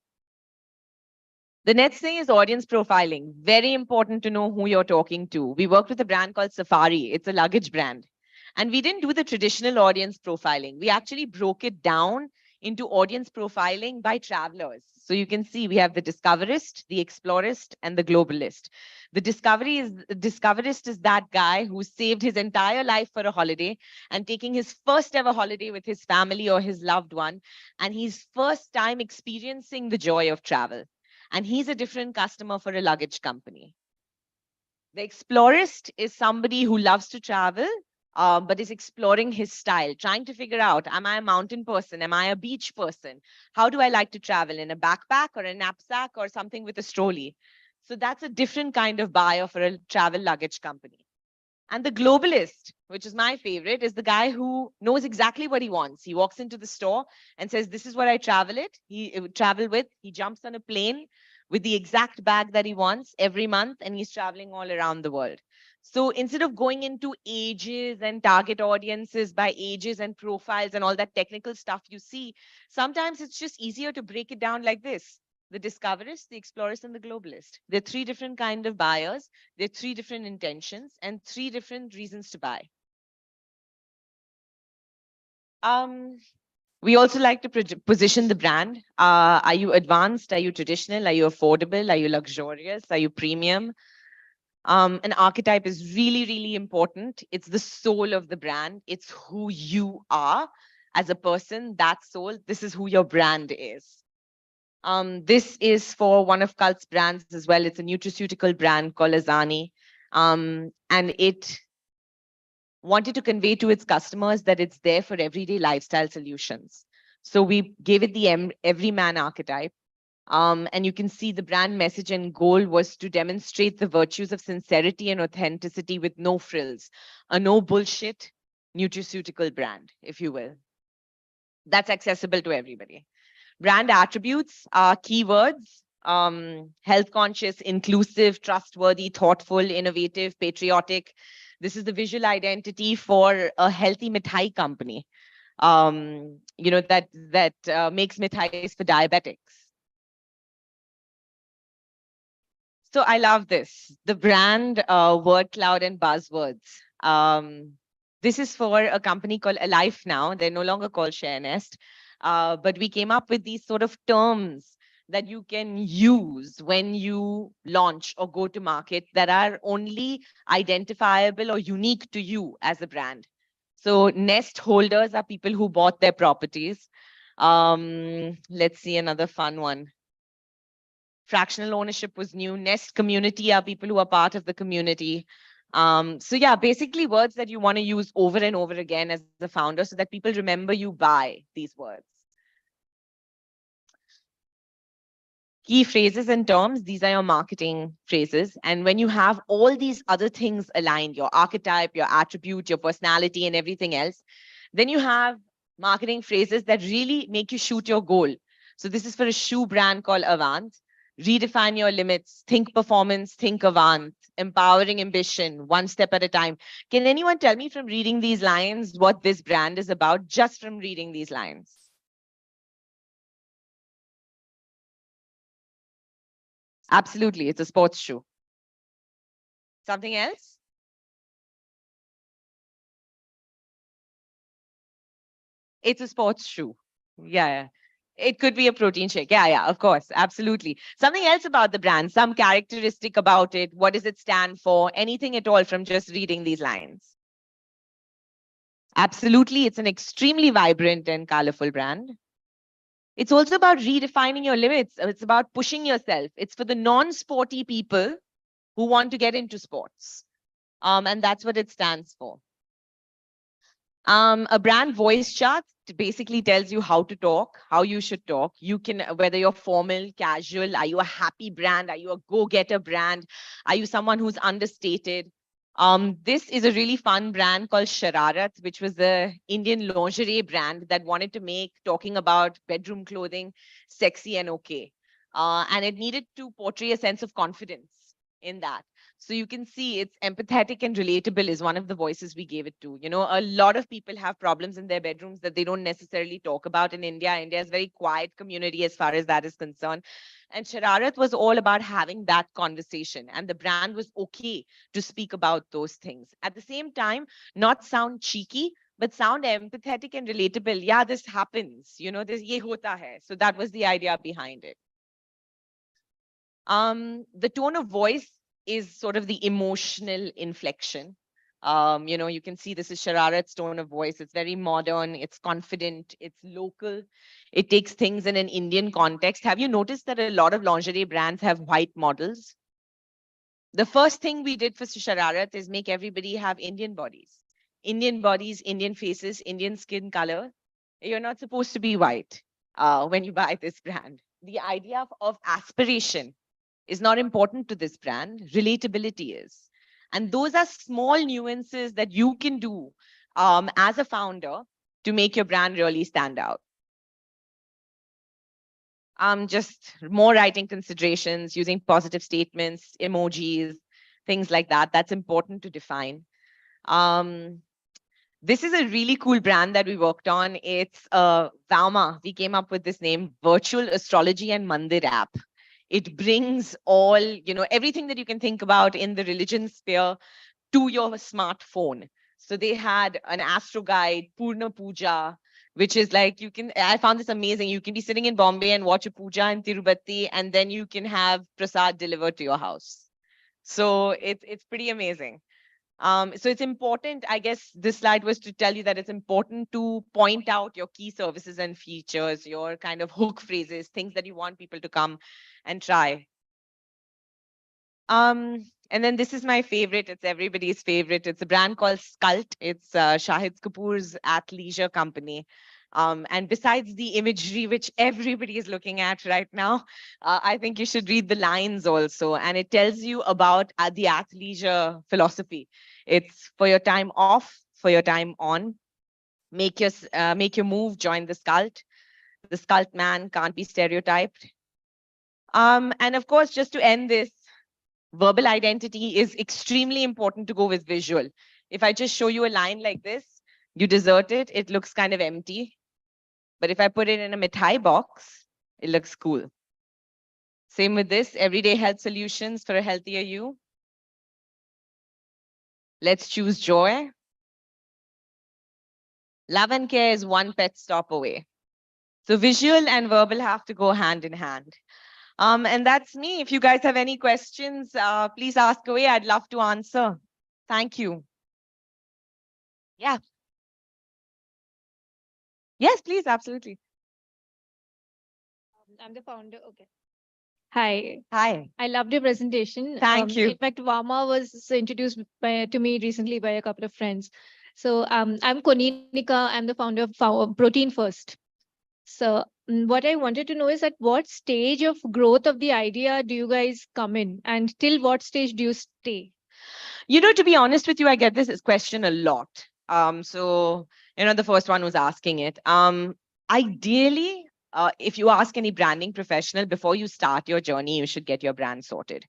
The next thing is audience profiling. Very important to know who you're talking to. We worked with a brand called Safari. It's a luggage brand. And we didn't do the traditional audience profiling. We actually broke it down into audience profiling by travelers. So you can see we have the discoverist, the explorist, and the globalist. The discoverist is that guy who saved his entire life for a holiday and taking his first ever holiday with his family or his loved one, and he's first time experiencing the joy of travel. And he's a different customer for a luggage company. The explorist is somebody who loves to travel, but is exploring his style, trying to figure out, am I a mountain person? Am I a beach person? How do I like to travel, in a backpack or a knapsack or something with a trolley? So that's a different kind of buyer for a travel luggage company. And the globalist, which is my favorite, is the guy who knows exactly what he wants. He walks into the store and says, this is what I travel with. He jumps on a plane with the exact bag that he wants every month, and he's traveling all around the world. So instead of going into ages and target audiences by ages and profiles and all that technical stuff you see, sometimes it's just easier to break it down like this. The discoverist, the explorist, and the globalist. They're three different kinds of buyers. They're three different intentions and three different reasons to buy. We also like to position the brand. Are you advanced? Are you traditional? Are you affordable? Are you luxurious? Are you premium? An archetype is really, really important. It's the soul of the brand. It's who you are as a person, that soul. This is who your brand is. This is for one of Cult's brands as well. It's a nutraceutical brand called Azani. And it wanted to convey to its customers that it's there for everyday lifestyle solutions. So we gave it the everyman archetype. And you can see the brand message and goal was to demonstrate the virtues of sincerity and authenticity with no frills, a no bullshit nutraceutical brand, if you will. That's accessible to everybody. Brand attributes are keywords: health conscious, inclusive, trustworthy, thoughtful, innovative, patriotic. This is the visual identity for a healthy mithai company, that makes mithais for diabetics. So I love this, the brand word cloud and buzzwords. This is for a company called Alive now. They're no longer called ShareNest. But we came up with these sort of terms that you can use when you launch or go to market that are only identifiable or unique to you as a brand. So nest holders are people who bought their properties. Let's see another fun one. Fractional ownership was new. Nest community are people who are part of the community. So yeah, basically words that you want to use over and over again as the founder so that people remember you by these words. Key phrases and terms, these are your marketing phrases. And when you have all these other things aligned, your archetype, your attribute, your personality, and everything else, then you have marketing phrases that really make you shoot your goal. So this is for a shoe brand called Avant. Redefine your limits, think performance, think Avant, empowering ambition, one step at a time. Can anyone tell me from reading these lines what this brand is about, just from reading these lines? Absolutely, it's a sports shoe. Something else? It's a sports shoe. Yeah. It could be a protein shake. Yeah, of course. Absolutely. Something else about the brand, some characteristic about it. What does it stand for? Anything at all from just reading these lines? Absolutely. It's an extremely vibrant and colorful brand. It's also about redefining your limits. It's about pushing yourself. It's for the non-sporty people who want to get into sports. And that's what it stands for. A brand voice chart basically tells you how to talk, how you should talk. You can, whether you're formal, casual, are you a happy brand? Are you a go-getter brand? Are you someone who's understated? This is a really fun brand called Shararat, which was the Indian lingerie brand that wanted to make talking about bedroom clothing sexy and okay. And it needed to portray a sense of confidence in that. So you can see it's empathetic and relatable is one of the voices we gave it to. You know, a lot of people have problems in their bedrooms that they don't necessarily talk about in India. India is a very quiet community as far as that is concerned. And Shararat was all about having that conversation. And the brand was okay to speak about those things. At the same time, not sound cheeky, but sound empathetic and relatable. Yeah, this happens. This ye hota hai. So that was the idea behind it. The tone of voice is sort of the emotional inflection. You can see this is Shararat's tone of voice. It's very modern, it's confident, it's local. It takes things in an Indian context. Have you noticed that a lot of lingerie brands have white models? The first thing we did for Shararat is make everybody have Indian bodies. Indian faces, Indian skin color. You're not supposed to be white when you buy this brand. The idea of aspiration is not important to this brand. Relatability is. And those are small nuances that you can do as a founder to make your brand really stand out. Just more writing considerations, using positive statements, emojis, things like that. That's important to define. This is a really cool brand that we worked on. It's Valma. We came up with this name, Virtual Astrology and Mandir app. It brings all, everything that you can think about in the religion sphere to your smartphone. So they had an astro guide, Purna Puja, which is like, I found this amazing. You can be sitting in Bombay and watch a puja in Tirupati, and then you can have prasad delivered to your house. So it's pretty amazing. So it's important, I guess this slide was to tell you that it's important to point out your key services and features, your kind of hook phrases, things that you want people to come and try. And then this is my favorite. It's everybody's favorite. It's a brand called Sculpt. It's Shahid Kapoor's athleisure company. And besides the imagery, which everybody is looking at right now, I think you should read the lines also. And it tells you about the athleisure philosophy. It's for your time off, for your time on. Make your move, join the Sculpt. The Sculpt man can't be stereotyped. And of course, just to end this, verbal identity is extremely important to go with visual. If I just show you a line like this, you desert it, it looks kind of empty. But if I put it in a mithai box, it looks cool. Same with this, everyday health solutions for a healthier you. Let's choose joy. Love and care is one pet stop away. So visual and verbal have to go hand in hand. And that's me. If you guys have any questions, please ask away. I'd love to answer. Thank you. Yeah. Yes, please, absolutely. I'm the founder. Okay. Hi. Hi. I loved your presentation. Thank you. In fact, Vama was introduced to me recently by a couple of friends. So I'm Konika. I'm the founder of Protein First. So what I wanted to know is at what stage of growth of the idea do you guys come in, and till what stage do you stay? To be honest with you, I get this question a lot. So, the first one was asking it. Ideally, if you ask any branding professional before you start your journey, you should get your brand sorted.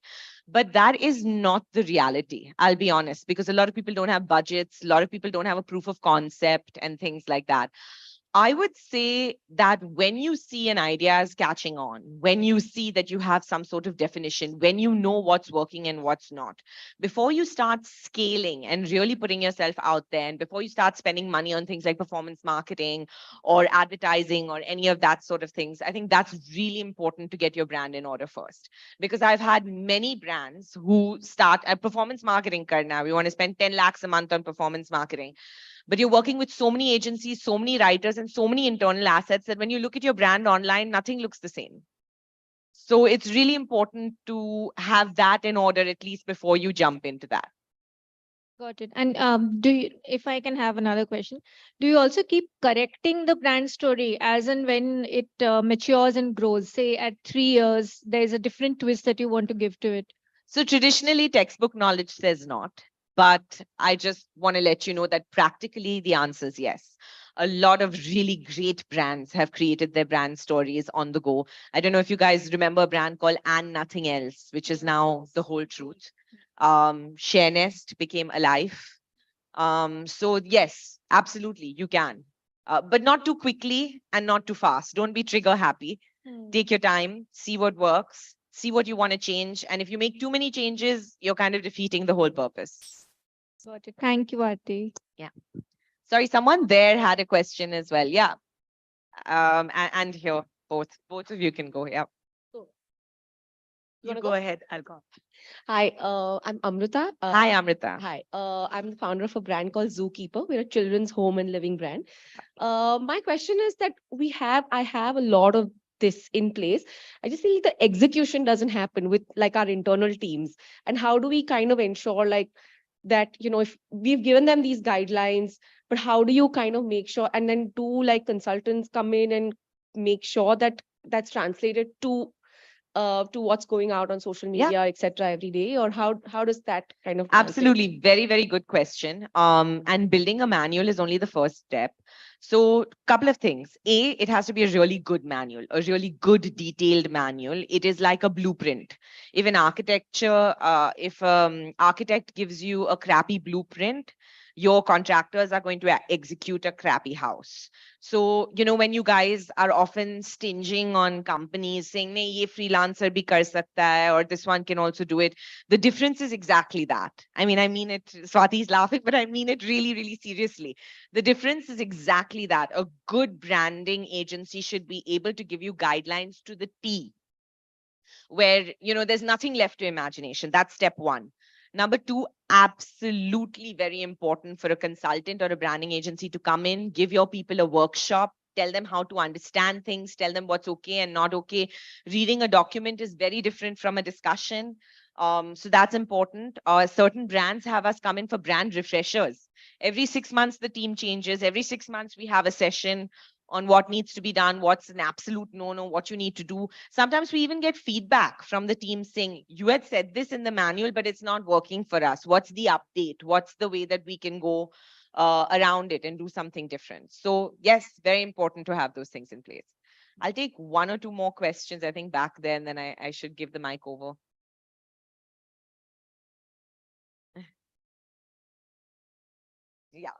But that is not the reality, I'll be honest, because a lot of people don't have budgets. A lot of people don't have a proof of concept and things like that. I would say that when you see an idea is catching on, when you see that you have some sort of definition, when you know what's working and what's not, before you start scaling and really putting yourself out there, and before you start spending money on things like performance marketing or advertising or any of that sort of things, I think that's really important to get your brand in order first. Because I've had many brands who start at performance marketing karna. We want to spend 10 lakhs a month on performance marketing. But you're working with so many agencies, so many writers, and so many internal assets that when you look at your brand online, nothing looks the same. So it's really important to have that in order, at least before you jump into that. Got it. And if I can have another question, do you also keep correcting the brand story as and when it matures and grows? Say at 3 years, there's a different twist that you want to give to it. So traditionally, textbook knowledge says not. But I just want to let you know that practically the answer is yes. A lot of really great brands have created their brand stories on the go. I don't know if you guys remember a brand called And Nothing Else, which is now The Whole Truth. ShareNest became Alive. So yes, absolutely, you can. But not too quickly and not too fast. Don't be trigger happy. Take your time, see what works, see what you want to change. And if you make too many changes, you're kind of defeating the whole purpose. Got it. Thank you, Aarti. Yeah. Sorry, someone there had a question as well. Yeah. And here, both of you can go. Yeah. You go ahead. I'll go. Hi, I'm Amrita. Hi, Amrita. Hi, I'm the founder of a brand called Zookeeper. We're a children's home and living brand. My question is that I have a lot of this in place. I just feel the execution doesn't happen with like our internal teams. And how do we kind of ensure like that, if we've given them these guidelines, but how do you kind of make sure, and then do like consultants come in and make sure that that's translated to what's going out on social Yeah. media, etc. every day, or how does that kind of translate? Absolutely. Very, very good question. And building a manual is only the first step. So, couple of things. A, it has to be a really good manual, a really good detailed manual. It is like a blueprint. If an architect gives you a crappy blueprint, your contractors are going to execute a crappy house. So, when you guys are often stinging on companies saying, "Nahi, ye freelancer bhi kar sakta hai," or this one can also do it. The difference is exactly that. I mean it, Swati is laughing, but I mean it really, really seriously. The difference is exactly that. A good branding agency should be able to give you guidelines to the T, where, there's nothing left to imagination. That's step one. Number two, absolutely very important for a consultant or a branding agency to come in, give your people a workshop, tell them how to understand things, tell them what's okay and not okay. Reading a document is very different from a discussion. So that's important. Certain brands have us come in for brand refreshers. Every 6 months, the team changes. Every 6 months, we have a session on what needs to be done, what's an absolute no-no, what you need to do. Sometimes we even get feedback from the team saying, you had said this in the manual, but it's not working for us. What's the update? What's the way that we can go around it and do something different? So yes, very important to have those things in place. I'll take one or two more questions, I think, back there, and then I should give the mic over. Yeah.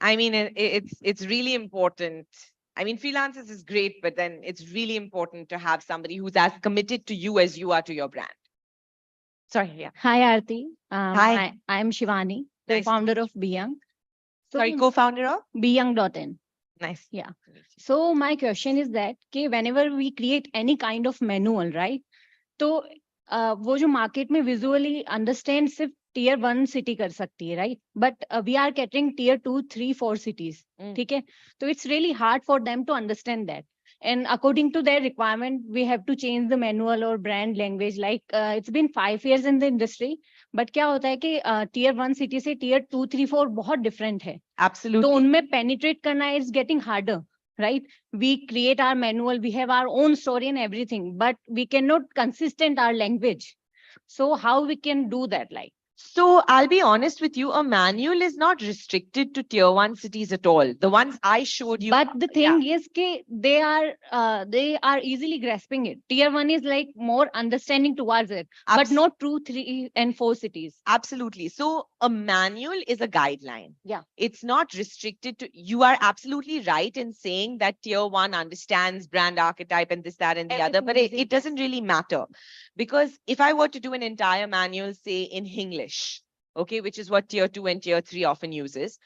I mean, it's really important. I mean, freelancers is great, but then it's really important to have somebody who's as committed to you as you are to your brand. Sorry, yeah. Hi, Aarti. Hi. I'm Shivani, the Nice to founder meet of Beyond. Sorry, co-founder of? Beyond.in. Nice. Yeah. So my question is that whenever we create any kind of manual, right? तो वो जो market में visually understand सिर्फ tier 1 city कर सकती है, right? But we are catering tier 2, 3, 4 cities, ठीक है? तो it's really hard for them to understand that. And according to their requirement, we have to change the manual or brand language. Like it's been 5 years in the industry, but क्या होता है कि tier 1 city से tier 2, 3, 4 बहुत different है. Absolutely. तो उनमें penetrate करना is getting harder. Right? We create our manual, we have our own story and everything, but we cannot consistent our language. So how we can do that? Like, so I'll be honest with you, a manual is not restricted to tier 1 cities at all. The ones I showed you. But the thing is that they are easily grasping it. Tier 1 is like more understanding towards it, but not 2, 3 and 4 cities. Absolutely. So a manual is a guideline. Yeah. It's not restricted to, you are absolutely right in saying that tier 1 understands brand archetype and this, that, and the other, but it doesn't really matter. Because if I were to do an entire manual, say in English, okay, which is what tier 2 and tier 3 often uses,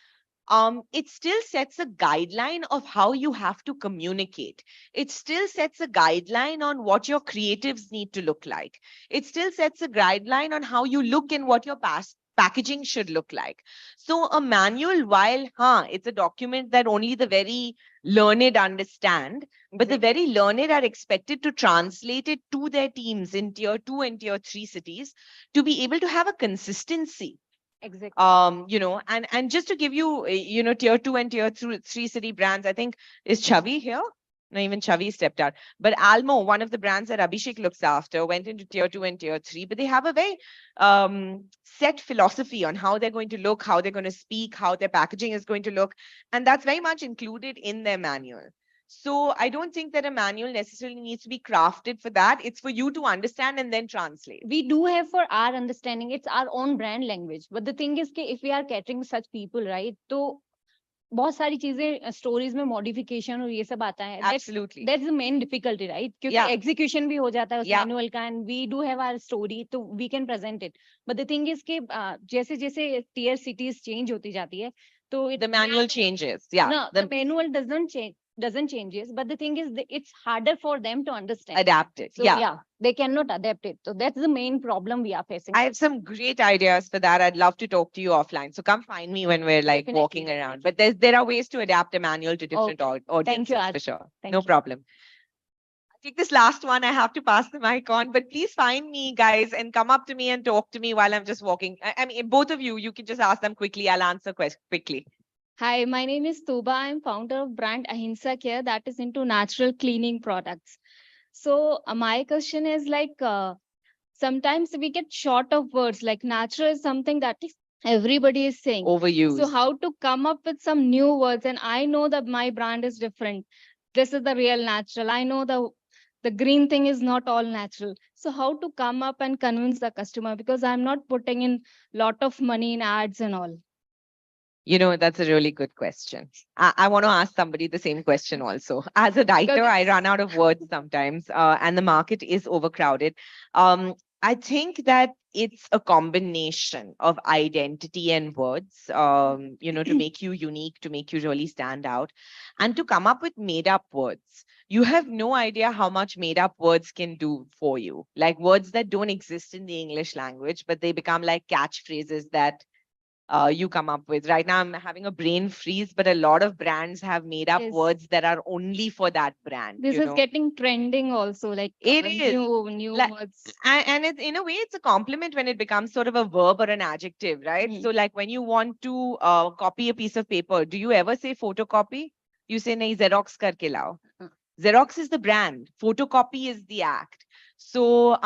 it still sets a guideline of how you have to communicate. It still sets a guideline on what your creatives need to look like. It still sets a guideline on how you look and what your packaging should look like. So a manual, while it's a document that only the very learned understand, but the very learned are expected to translate it to their teams in tier 2 and tier 3 cities to be able to have a consistency. Exactly. And just to give you, tier 2 and tier 3 city brands, I think, is Chavi here? No, even Chavi stepped out. But Almo, one of the brands that Abhishek looks after, went into tier 2 and tier 3, but they have a very set philosophy on how they're going to look, how they're going to speak, how their packaging is going to look. And that's very much included in their manual. So I don't think that a manual necessarily needs to be crafted for that. It's for you to understand and then translate. We do have for our understanding, it's our own brand language. But the thing is that if we are catering such people, right? तो बहुत सारी चीजें stories में modification और ये सब आता है. Absolutely. That's the main difficulty, right? क्योंकि एग्जीक्यूशन भी हो जाता है उस मैनुअल का, and we do have our story, तो we can present it. But the thing is कि जैसे जैसे tier cities change होती जाती है, So The manual changes. Yeah. No, the manual doesn't changes, but the thing is it's harder for them to understand. Adapt it. So Yeah. they cannot adapt it. So that's the main problem we are facing. I have some great ideas for that. I'd love to talk to you offline. So come find me when we're like Definitely, walking around. But there are ways to adapt a manual to different audiences Thank you, for Aarti. sure. Thank No you. problem. I'll take this last one. I have to pass the mic on, but please find me, guys, and come up to me and talk to me while I'm just walking. I mean, both of you can just ask them quickly. I'll answer quickly. Hi, my name is Tuba. I'm founder of brand Ahimsa Care that is into natural cleaning products. So my question is like sometimes we get short of words. Like natural is something that is everybody is saying. Overused. So how to come up with some new words? And I know that my brand is different. This is the real natural. I know the green thing is not all natural. So how to come up and convince the customer? Because I'm not putting in lot of money in ads and all. That's a really good question. I want to ask somebody the same question also. As a writer, I run out of words sometimes, and the market is overcrowded. I think that it's a combination of identity and words, to make you unique, to make you really stand out, and to come up with made up words. You have no idea how much made up words can do for you. Like words that don't exist in the English language, but they become like catchphrases that you come up with. Right now, I'm having a brain freeze, but a lot of brands have made up Yes. words that are only for that brand. This is getting trending also, like It is. new Like, words. and it's in a way, it's a compliment when it becomes sort of a verb or an adjective, right? Hmm. So, like when you want to copy a piece of paper, do you ever say photocopy? You say, nahi, Xerox karke lao. Xerox is the brand, photocopy is the act. So,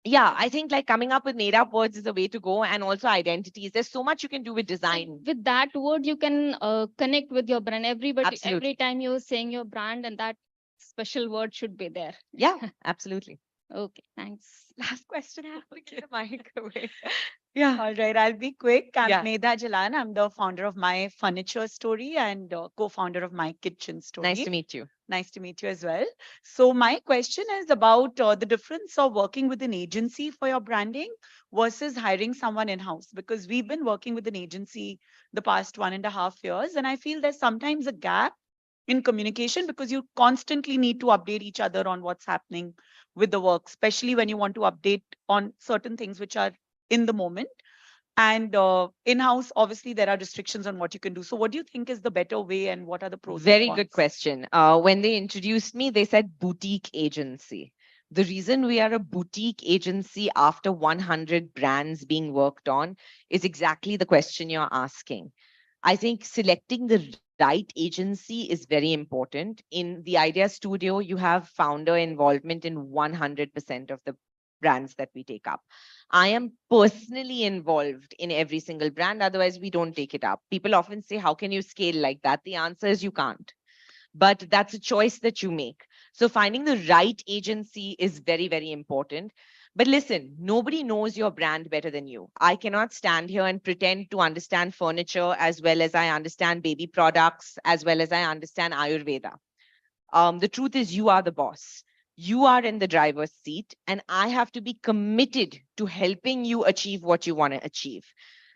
yeah, I think like coming up with made up words is a way to go, and also identities. There's so much you can do with design. With that word, you can connect with your brand. Everybody, Absolutely. every time you're saying your brand, and that special word should be there. Yeah, absolutely. Okay, thanks. Last question. I have to get the mic away. Yeah. All right, I'll be quick. I'm Yeah. Medha Jalan. I'm the founder of My Furniture Story and co-founder of My Kitchen Story. Nice to meet you. Nice to meet you as well. So my question is about the difference of working with an agency for your branding versus hiring someone in-house, because we've been working with an agency the past 1.5 years, and I feel there's sometimes a gap in communication because you constantly need to update each other on what's happening with the work, especially when you want to update on certain things which are in the moment. And in-house, obviously, there are restrictions on what you can do. So what do you think is the better way, and what are the pros and Very cons? good question. When they introduced me, they said boutique agency. The reason we are a boutique agency after 100 brands being worked on is exactly the question you're asking. I think selecting the right agency is very important. In the Idea Studio, you have founder involvement in 100% of the brands that we take up. I am personally involved in every single brand. Otherwise, we don't take it up. People often say, how can you scale like that? The answer is you can't. But that's a choice that you make. So finding the right agency is very, very important. But listen, nobody knows your brand better than you. I cannot stand here and pretend to understand furniture as well as I understand baby products, as well as I understand Ayurveda. The truth is you are the boss. You are in the driver's seat, and I have to be committed to helping you achieve what you want to achieve.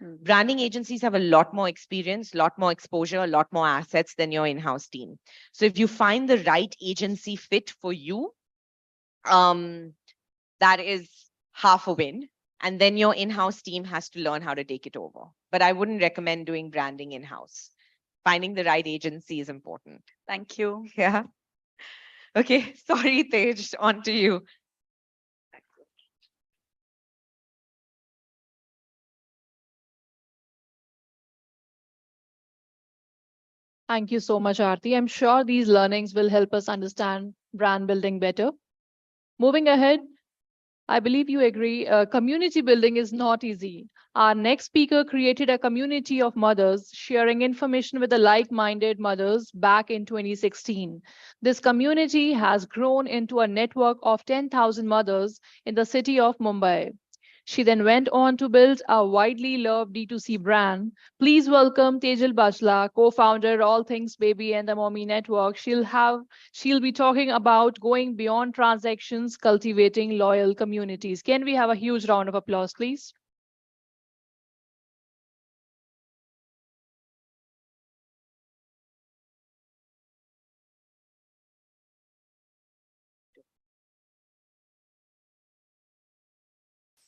Branding agencies have a lot more experience, a lot more exposure, a lot more assets than your in-house team. So if you find the right agency fit for you, that is half a win. And then your in-house team has to learn how to take it over. But I wouldn't recommend doing branding in-house. Finding the right agency is important. Thank you. Yeah. Okay, sorry, Tej, on to you. Thank you so much, Aarti. I'm sure these learnings will help us understand brand building better. Moving ahead, I believe you agree, community building is not easy. Our next speaker created a community of mothers sharing information with the like-minded mothers back in 2016. This community has grown into a network of 10,000 mothers in the city of Mumbai. She then went on to build a widely loved D2C brand. Please welcome Tejal Bajla, co-founder All Things Baby and the Mommy Network. She'll be talking about going beyond transactions, cultivating loyal communities. Can we have a huge round of applause, please?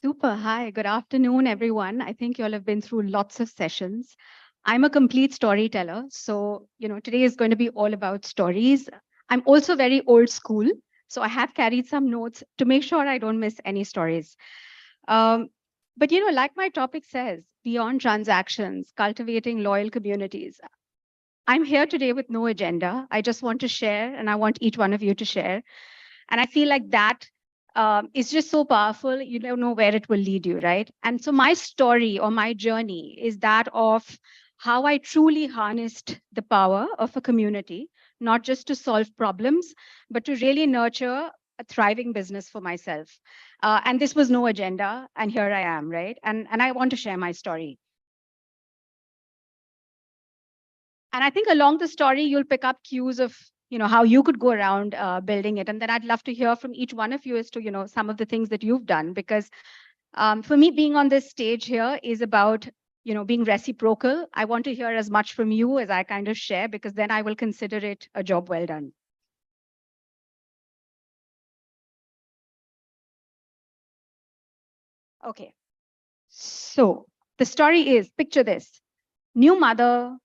Super. Hi, good afternoon, everyone. I think you all have been through lots of sessions. I'm a complete storyteller. So, today is going to be all about stories. I'm also very old school. So I have carried some notes to make sure I don't miss any stories. Um, but, like my topic says, beyond transactions, cultivating loyal communities. I'm here today with no agenda. I just want to share, and I want each one of you to share. And I feel like that is just so powerful. You don't know where it will lead you, right? And so my story or my journey is that of how I truly harnessed the power of a community, not just to solve problems, but to really nurture a thriving business for myself. And this was no agenda. And here I am, right? And I want to share my story. And I think along the story, you'll pick up cues of how you could go around building it. And then I'd love to hear from each one of you as to some of the things that you've done, because for me, being on this stage here is about being reciprocal. I want to hear as much from you as I kind of share, because then I will consider it a job well done. Okay, so the story is, picture this: new mother,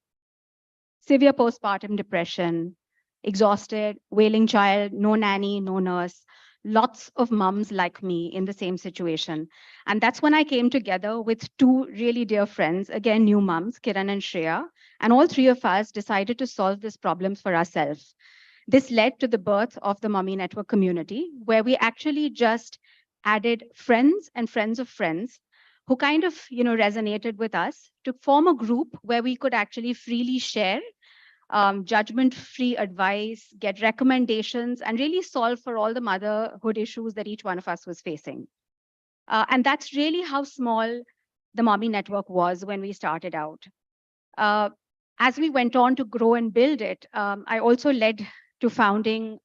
severe postpartum depression, exhausted, wailing child, no nanny, no nurse, lots of mums like me in the same situation. And that's when I came together with two really dear friends, again, new mums, Kiran and Shreya, and all three of us decided to solve this problem for ourselves. This led to the birth of the Mummy Network community, where we actually just added friends and friends of friends who kind of resonated with us to form a group where we could actually freely share judgment-free advice, get recommendations, and really solve for all the motherhood issues that each one of us was facing. And that's really how small the Mommy Network was when we started out. As we went on to grow and build it, I also led to founding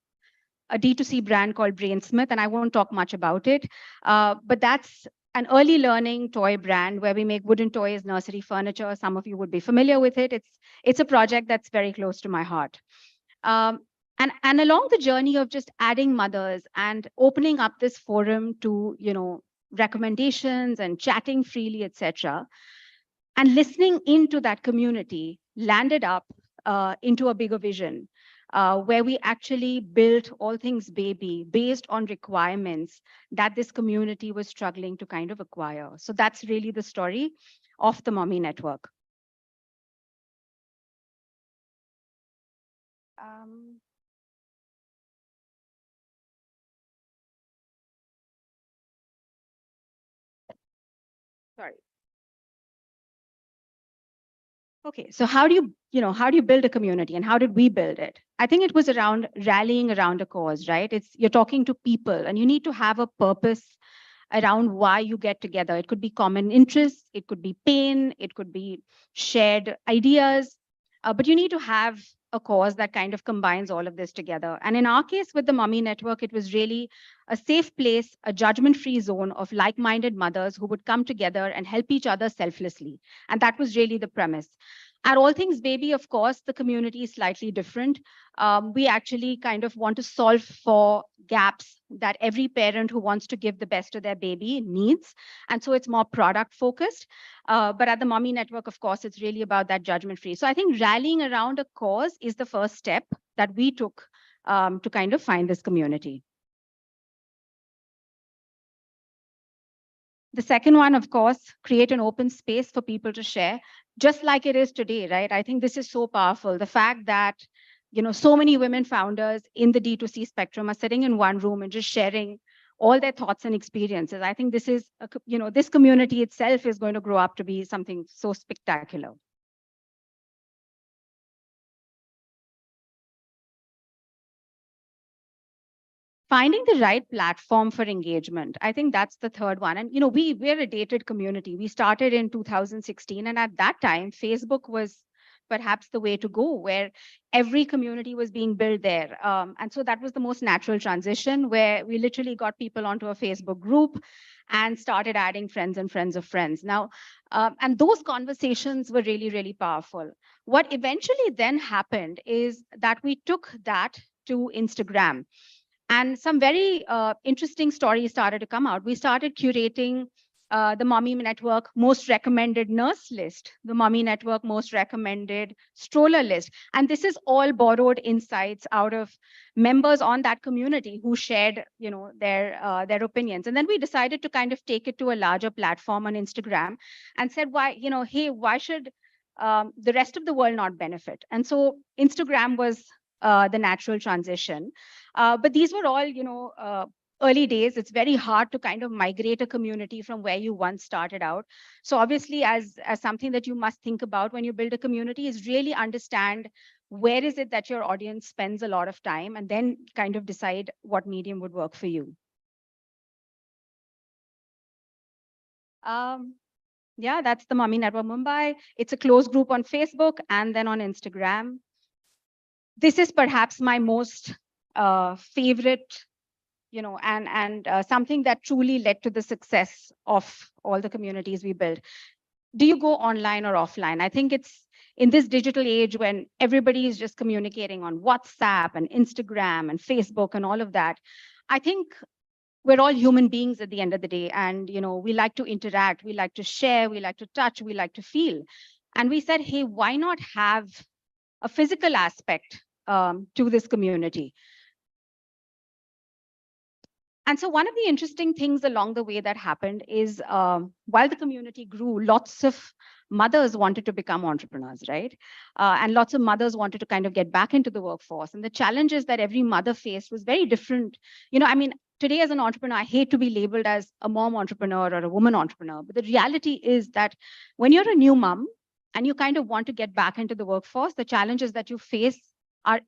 a D2C brand called Brainsmith, and I won't talk much about it. But that's an early learning toy brand where we make wooden toys, nursery furniture. Some of you would be familiar with it. It's a project that's very close to my heart. And along the journey of just adding mothers and opening up this forum to recommendations and chatting freely, etc., and listening into that community landed up into a bigger vision where we actually built All Things Baby based on requirements that this community was struggling to kind of acquire. So that's really the story of the Mommy Network. Sorry. Okay, so how do you build a community, and how did we build it? I think it was around rallying around a cause, right? You're talking to people, and you need to have a purpose around why you get together. It could be common interests, it could be pain, it could be shared ideas, but you need to have a cause that kind of combines all of this together. And in our case with the Mummy Network, it was really a safe place, a judgment-free zone of like-minded mothers who would come together and help each other selflessly. And that was really the premise. At All Things Baby, of course, the community is slightly different. We actually kind of want to solve for gaps that every parent who wants to give the best to their baby needs. And so it's more product focused. But at the Mommy Network, of course, it's really about that judgment free. So I think rallying around a cause is the first step that we took to kind of find this community. The second one, of course, create an open space for people to share, just like it is today, right? I think this is so powerful. The fact that, so many women founders in the D2C spectrum are sitting in one room and just sharing all their thoughts and experiences. I think this is, this community itself is going to grow up to be something so spectacular. Finding the right platform for engagement. I think that's the third one. And, we're a dated community. We started in 2016. And at that time, Facebook was perhaps the way to go, where every community was being built there. And so that was the most natural transition, where we literally got people onto a Facebook group and started adding friends and friends of friends. Now, and those conversations were really, really powerful. What eventually then happened is that we took that to Instagram. And some very interesting stories started to come out. We started curating the Mommy Network most recommended nurse list, the Mommy Network most recommended stroller list. And this is all borrowed insights out of members on that community who shared, their opinions. And then we decided to kind of take it to a larger platform on Instagram and said, hey, why should the rest of the world not benefit? And so Instagram was the natural transition. But these were all, early days. It's very hard to kind of migrate a community from where you once started out. So obviously, as something that you must think about when you build a community is really understand where is it that your audience spends a lot of time, and then kind of decide what medium would work for you. Yeah, that's the Mommy Network Mumbai. It's a closed group on Facebook and then on Instagram. This is perhaps my most favorite, and something that truly led to the success of all the communities we built. Do you go online or offline? I think it's in this digital age when everybody is just communicating on WhatsApp and Instagram and Facebook and all of that. I think we're all human beings at the end of the day. And, we like to interact, we like to share, we like to touch, we like to feel. And we said, hey, why not have a physical aspect to this community? And so one of the interesting things along the way that happened is while the community grew, lots of mothers wanted to become entrepreneurs, right? And lots of mothers wanted to kind of get back into the workforce. And the challenges that every mother faced was very different. Today as an entrepreneur, I hate to be labeled as a mom entrepreneur or a woman entrepreneur. But the reality is that when you're a new mom and you kind of want to get back into the workforce, the challenges that you face are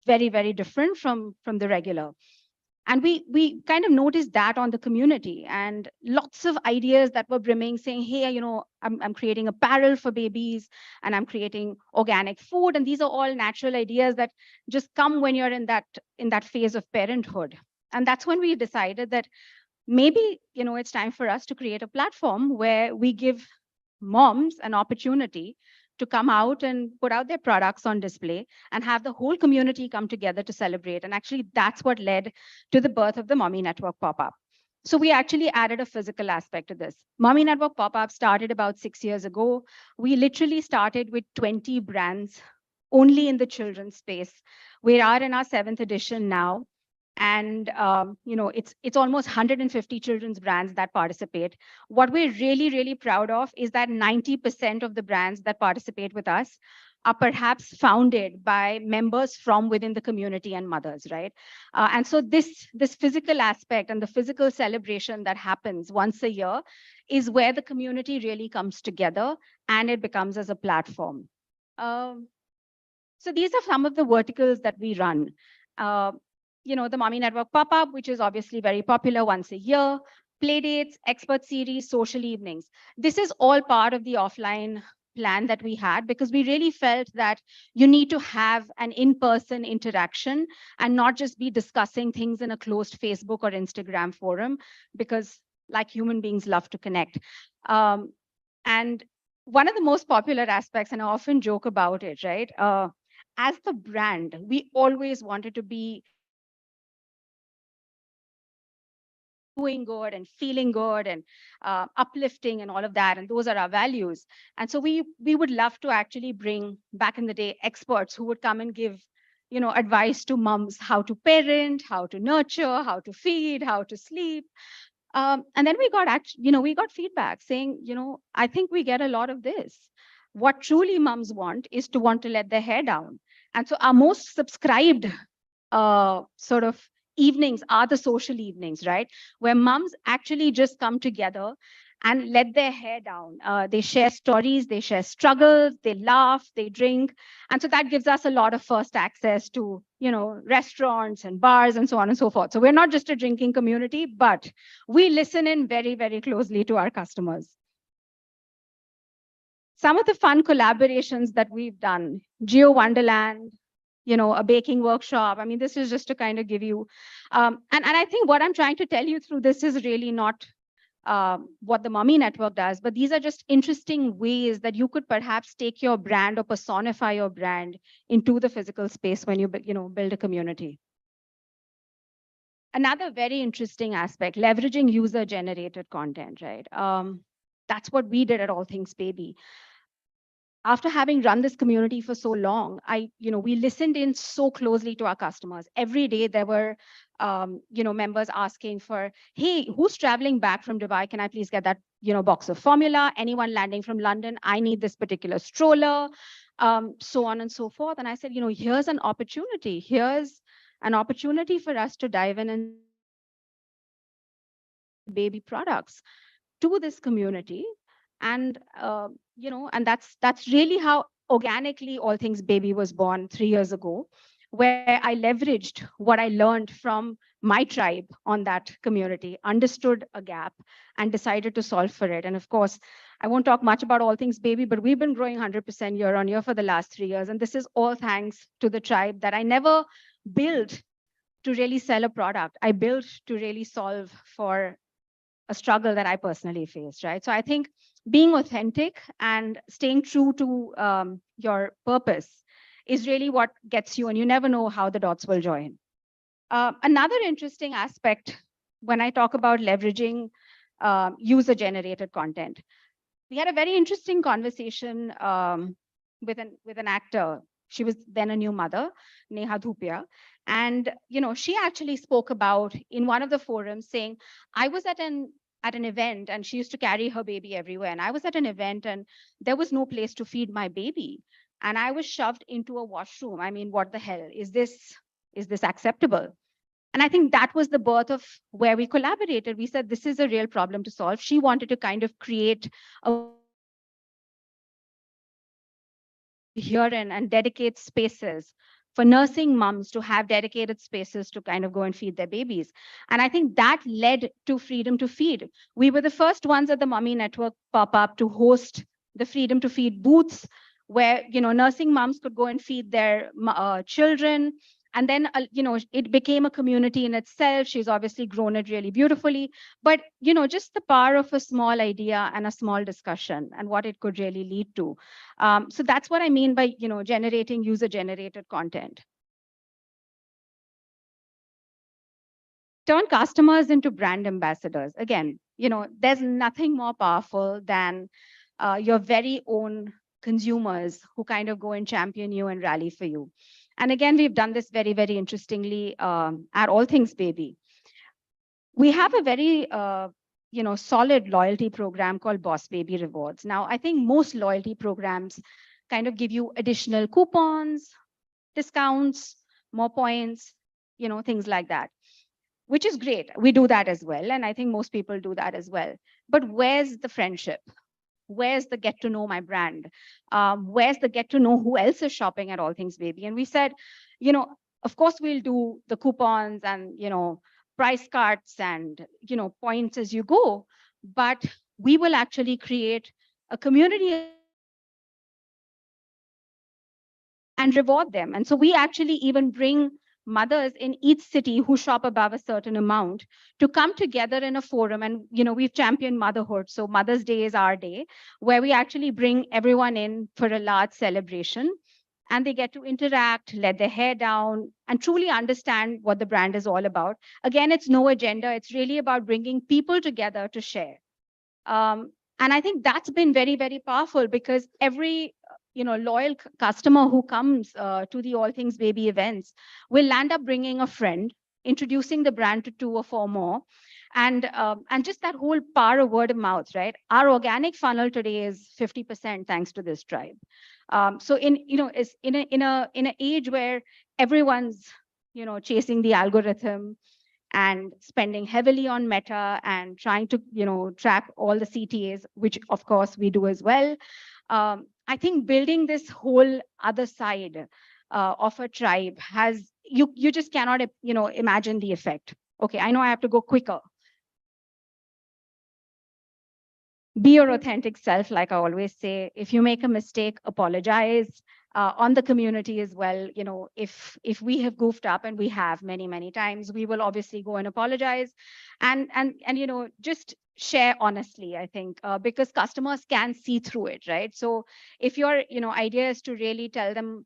very, very different from the regular. And we kind of noticed that on the community, and lots of ideas that were brimming saying, hey, I'm creating apparel for babies and I'm creating organic food. And these are all natural ideas that just come when you're in that phase of parenthood. And that's when we decided that maybe, it's time for us to create a platform where we give moms an opportunity to come out and put out their products on display and have the whole community come together to celebrate. And actually, that's what led to the birth of the Mommy Network pop-up. So we actually added a physical aspect to this. Mommy Network pop-up started about 6 years ago. We literally started with 20 brands only in the children's space. We are in our 7th edition now. And it's almost 150 children's brands that participate. What we're really, really proud of is that 90% of the brands that participate with us are perhaps founded by members from within the community and mothers, right? And so this physical aspect and the physical celebration that happens once a year is where the community really comes together and it becomes as a platform. So these are some of the verticals that we run. The Mommy Network pop-up, which is obviously very popular once a year, playdates, expert series, social evenings. This is all part of the offline plan that we had because we really felt that you need to have an in-person interaction and not just be discussing things in a closed Facebook or Instagram forum, because like human beings love to connect. And one of the most popular aspects, and I often joke about it, right? As the brand, we always wanted to be doing good and feeling good and uplifting and all of that. And those are our values. And so we would love to actually bring back in the day experts who would come and give advice to moms, how to parent, how to nurture, how to feed, how to sleep. And then we got feedback saying, I think we get a lot of this. What truly moms want is to want to let their hair down. And so our most subscribed sort of evenings are the social evenings, right? Where moms actually just come together and let their hair down. They share stories, they share struggles, they laugh, they drink. And so that gives us a lot of first access to, restaurants and bars and so on and so forth. So we're not just a drinking community, but we listen in very, very closely to our customers. Some of the fun collaborations that we've done, Geo Wonderland, a baking workshop. I mean, this is just to kind of give you, and I think what I'm trying to tell you through this is really not what the Mommy Network does, but these are just interesting ways that you could perhaps take your brand or personify your brand into the physical space when you build a community. Another very interesting aspect, leveraging user-generated content, right? That's what we did at All Things Baby. After having run this community for so long, we listened in so closely to our customers. Every day there were, members asking for, hey, who's traveling back from Dubai? Can I please get that, box of formula? Anyone landing from London? I need this particular stroller, so on and so forth. And I said, here's an opportunity. Here's an opportunity for us to dive in and baby products to this community. And and that's really how organically All Things Baby was born 3 years ago, where I leveraged what I learned from my tribe on that community, understood a gap, and decided to solve for it. And of course, I won't talk much about All Things Baby, but we've been growing 100% year on year for the last 3 years. And this is all thanks to the tribe that I never built to really sell a product. I built to really solve for a struggle that I personally faced, right? So I think being authentic and staying true to your purpose is really what gets you, and you never know how the dots will join. Another interesting aspect when I talk about leveraging user-generated content, we had a very interesting conversation with an actor. She was then a new mother, Neha Dhupia. And she actually spoke about in one of the forums saying, I was at an event and she used to carry her baby everywhere. And I was at an event and there was no place to feed my baby. And I was shoved into a washroom. I mean, what the hell? Is this acceptable? And I think that was the birth of where we collaborated. We said, this is a real problem to solve. She wanted to kind of create a here and dedicate spaces for nursing moms to have dedicated spaces to kind of go and feed their babies. And I think that led to Freedom to Feed. We were the first ones at the Mummy Network pop-up to host the Freedom to Feed booths where, nursing moms could go and feed their children. And then, it became a community in itself. She's obviously grown it really beautifully. But, just the power of a small idea and a small discussion and what it could really lead to. So that's what I mean by, generating user-generated content. Turn customers into brand ambassadors. Again, there's nothing more powerful than your very own consumers who kind of go and champion you and rally for you. And again, we've done this very, very interestingly at All Things Baby. We have a very solid loyalty program called Boss Baby Rewards. Now, I think most loyalty programs kind of give you additional coupons, discounts, more points, things like that, which is great. We do that as well. And I think most people do that as well. But where's the friendship? Where's the get to know my brand? Where's the get to know who else is shopping at All Things Baby? And we said, of course, we'll do the coupons and, price cards and, points as you go, but we will actually create a community and reward them. And so we actually even bring mothers in each city who shop above a certain amount to come together in a forum. And, we've championed motherhood. So Mother's Day is our day where we actually bring everyone in for a large celebration and they get to interact, let their hair down, and truly understand what the brand is all about. Again, it's no agenda. It's really about bringing people together to share. And I think that's been very, very powerful because every loyal customer who comes to the All Things Baby events will land up bringing a friend, introducing the brand to 2 or 4 more, and just that whole power of word of mouth, right? Our organic funnel today is 50% thanks to this tribe. So it's in an age where everyone's chasing the algorithm and spending heavily on Meta and trying to track all the CTAs, which of course we do as well. I think building this whole other side of a tribe has you just cannot imagine the effect. Okay, I know I have to go quicker. Be your authentic self, like I always say. If you make a mistake, apologize. On the community as well, if we have goofed up, and we have many times, we will obviously go and apologize and just share honestly, I think, because customers can see through it, right? So if your idea is to really tell them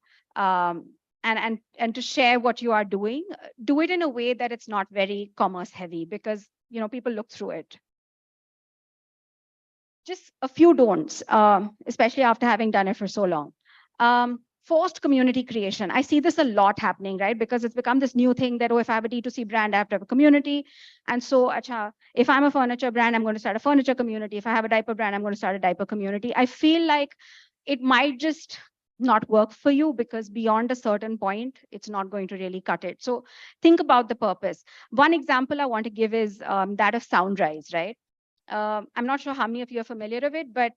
and to share what you are doing. Do it in a way that it's not very commerce heavy, because people look through it. Just a few don'ts, especially after having done it for so long. Forced community creation. I see this a lot happening, right? Because it's become this new thing that, oh, if I have a D2C brand, I have to have a community. And so, if I'm a furniture brand, I'm going to start a furniture community. If I have a diaper brand, I'm going to start a diaper community. I feel like it might just not work for you, because beyond a certain point, it's not going to really cut it. So think about the purpose. One example I want to give is that of Soundrise, right? I'm not sure how many of you are familiar with it, but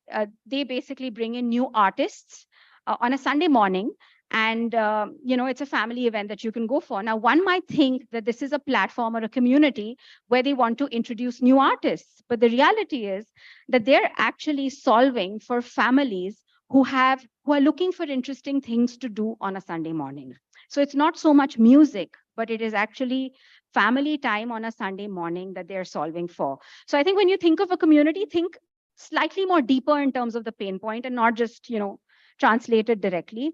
they basically bring in new artists on a Sunday morning. And, it's a family event that you can go for. Now, one might think that this is a platform or a community where they want to introduce new artists. But the reality is that they're actually solving for families who are looking for interesting things to do on a Sunday morning. So it's not so much music, but it is actually family time on a Sunday morning that they're solving for. So I think when you think of a community, think slightly more deeper in terms of the pain point, and not just, translated directly.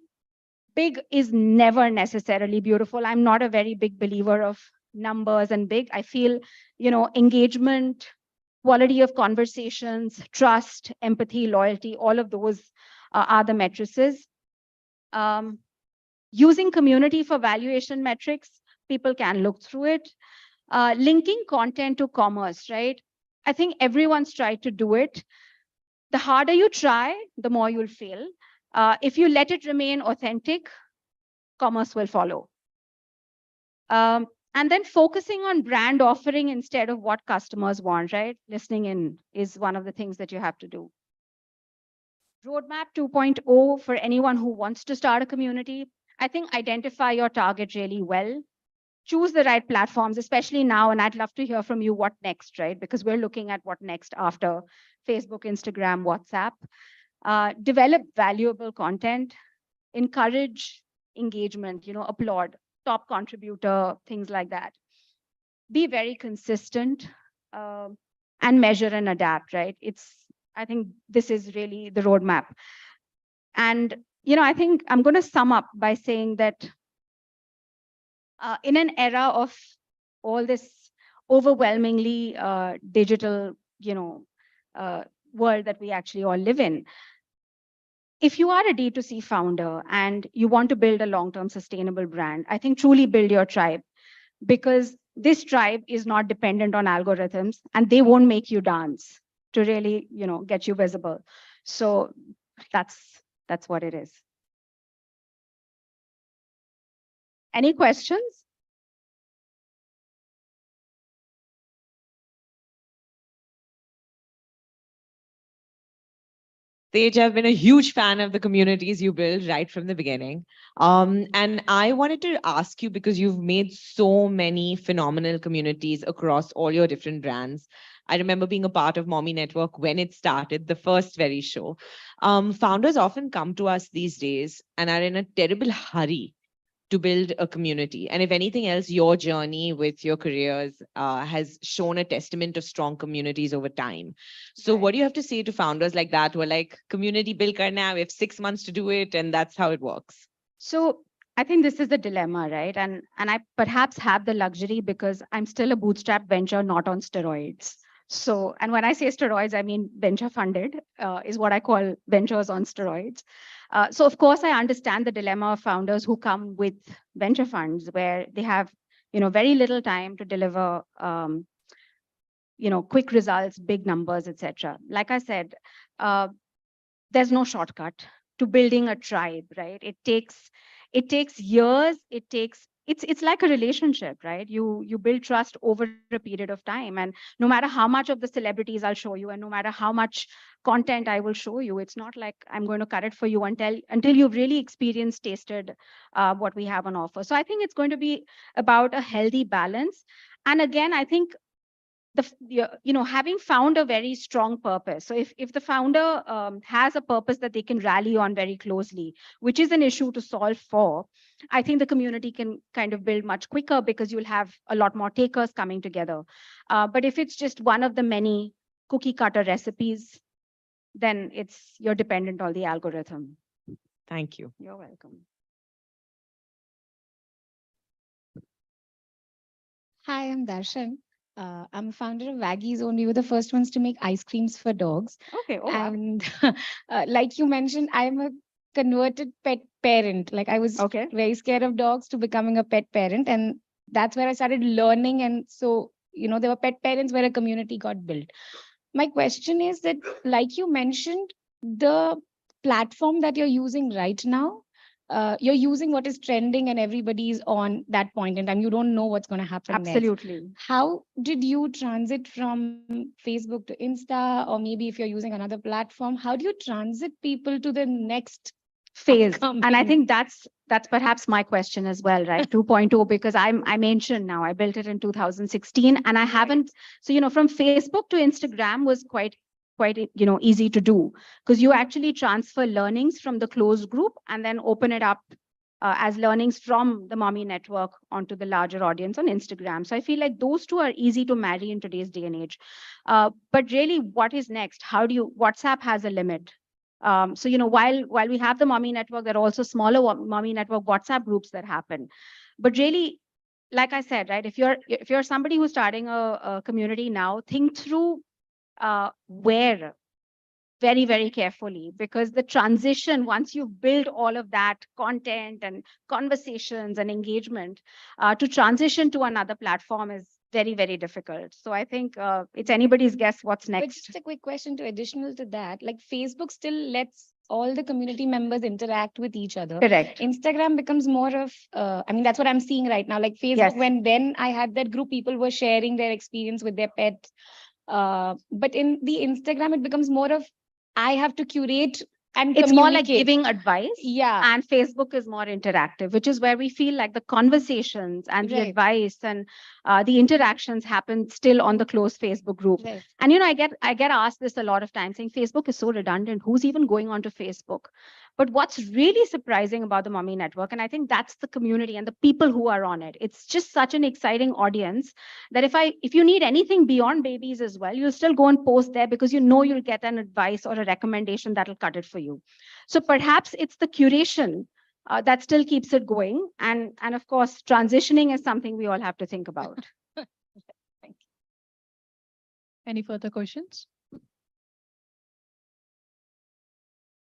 Big is never necessarily beautiful. I'm not a very big believer of numbers and big. I feel, engagement, quality of conversations, trust, empathy, loyalty, all of those are the matrices. Using community for valuation metrics, people can look through it. Linking content to commerce, right? I think everyone's tried to do it. The harder you try, the more you'll fail. If you let it remain authentic, commerce will follow. And then focusing on brand offering instead of what customers want, right? Listening in is one of the things that you have to do. Roadmap 2.0 for anyone who wants to start a community. I think identify your target really well. Choose the right platforms, especially now. And I'd love to hear from you what next, right? Because we're looking at what next after Facebook, Instagram, WhatsApp. Develop valuable content, encourage engagement, applaud, top contributor, things like that. Be very consistent and measure and adapt, right? I think this is really the roadmap. And, I think I'm going to sum up by saying that in an era of all this overwhelmingly digital, world that we actually all live in, if you are a D2C founder and you want to build a long-term sustainable brand, I think truly build your tribe, because this tribe is not dependent on algorithms, and they won't make you dance to really, get you visible. So that's what it is. Any questions? Tej, I've been a huge fan of the communities you build right from the beginning. And I wanted to ask you, because you've made so many phenomenal communities across all your different brands. I remember being a part of Mommy Network when it started, the first very show. Founders often come to us these days and are in a terrible hurry to build a community. And if anything else, your journey with your careers has shown a testament of strong communities over time. So what do you have to say to founders like that who are like, community build karna hai, we have 6 months to do it, and that's how it works? So I think this is the dilemma, right? And I perhaps have the luxury because I'm still a bootstrap venture, not on steroids. So, and when I say steroids, I mean venture funded is what I call ventures on steroids. So of course, I understand the dilemma of founders who come with venture funds where they have, very little time to deliver, quick results, big numbers, etc. Like I said, there's no shortcut to building a tribe, right? It takes years. It's like a relationship, right? You build trust over a period of time, and no matter how much of the celebrities I'll show you, and no matter how much content I will show you, it's not like I'm going to cut it for you until you've really experienced, tasted what we have on offer. So I think it's going to be about a healthy balance. And again, I think having found a very strong purpose. So if the founder has a purpose that they can rally on very closely, which is an issue to solve for, I think the community can kind of build much quicker because you'll have a lot more takers coming together. But if it's just one of the many cookie cutter recipes, then you're dependent on the algorithm. Thank you. You're welcome. Hi, I'm Darshan. I'm a founder of Waggies Own. We were the first ones to make ice creams for dogs. Okay. Oh, wow. And like you mentioned, I'm a converted pet parent. Like I was Okay. very scared of dogs to becoming a pet parent. And that's where I started learning. And so, there were pet parents where a community got built. My question is that, like you mentioned, the platform that you're using right now, you're using what is trending and everybody's on that point in time. You don't know what's going to happen next. Absolutely. How did you transit from Facebook to Insta, or maybe if you're using another platform, how do you transit people to the next Phase. And I upcoming? think that's perhaps my question as well, right? 2.0, because I mentioned now I built it in 2016 and I haven't. So, from Facebook to Instagram was quite easy to do, because you actually transfer learnings from the closed group and then open it up as learnings from the mommy network onto the larger audience on Instagram. So I feel like those two are easy to marry in today's day and age. But really, what is next? WhatsApp has a limit. So, while we have the mommy network, there are also smaller mommy network WhatsApp groups that happen. But really, like I said, right, if you're somebody who's starting a community now, think through where very, very carefully, because the transition, once you've built all of that content and conversations and engagement, to transition to another platform is very, very difficult. So I think it's anybody's guess what's But next. just a quick question to additional to that, like Facebook still lets all the community members interact with each other. Correct. Instagram becomes more of, that's what I'm seeing right now. Like Facebook, Yes. when I had that group, people were sharing their experience with their pets. But in the Instagram, it becomes more of, I have to curate and It's more like communicate. giving advice. Yeah. And Facebook is more interactive, which is where we feel like the conversations and the Right. advice and the interactions happen still on the closed Facebook group. Right. And I get asked this a lot of times, saying Facebook is so redundant. Who's even going onto Facebook? But what's really surprising about the Mommy Network, and I think that's the community and the people who are on it. It's just such an exciting audience that if you need anything beyond babies as well, you'll still go and post there, because you'll get an advice or a recommendation that'll cut it for you. So perhaps it's the curation that still keeps it going, and of course, transitioning is something we all have to think about. Any further questions?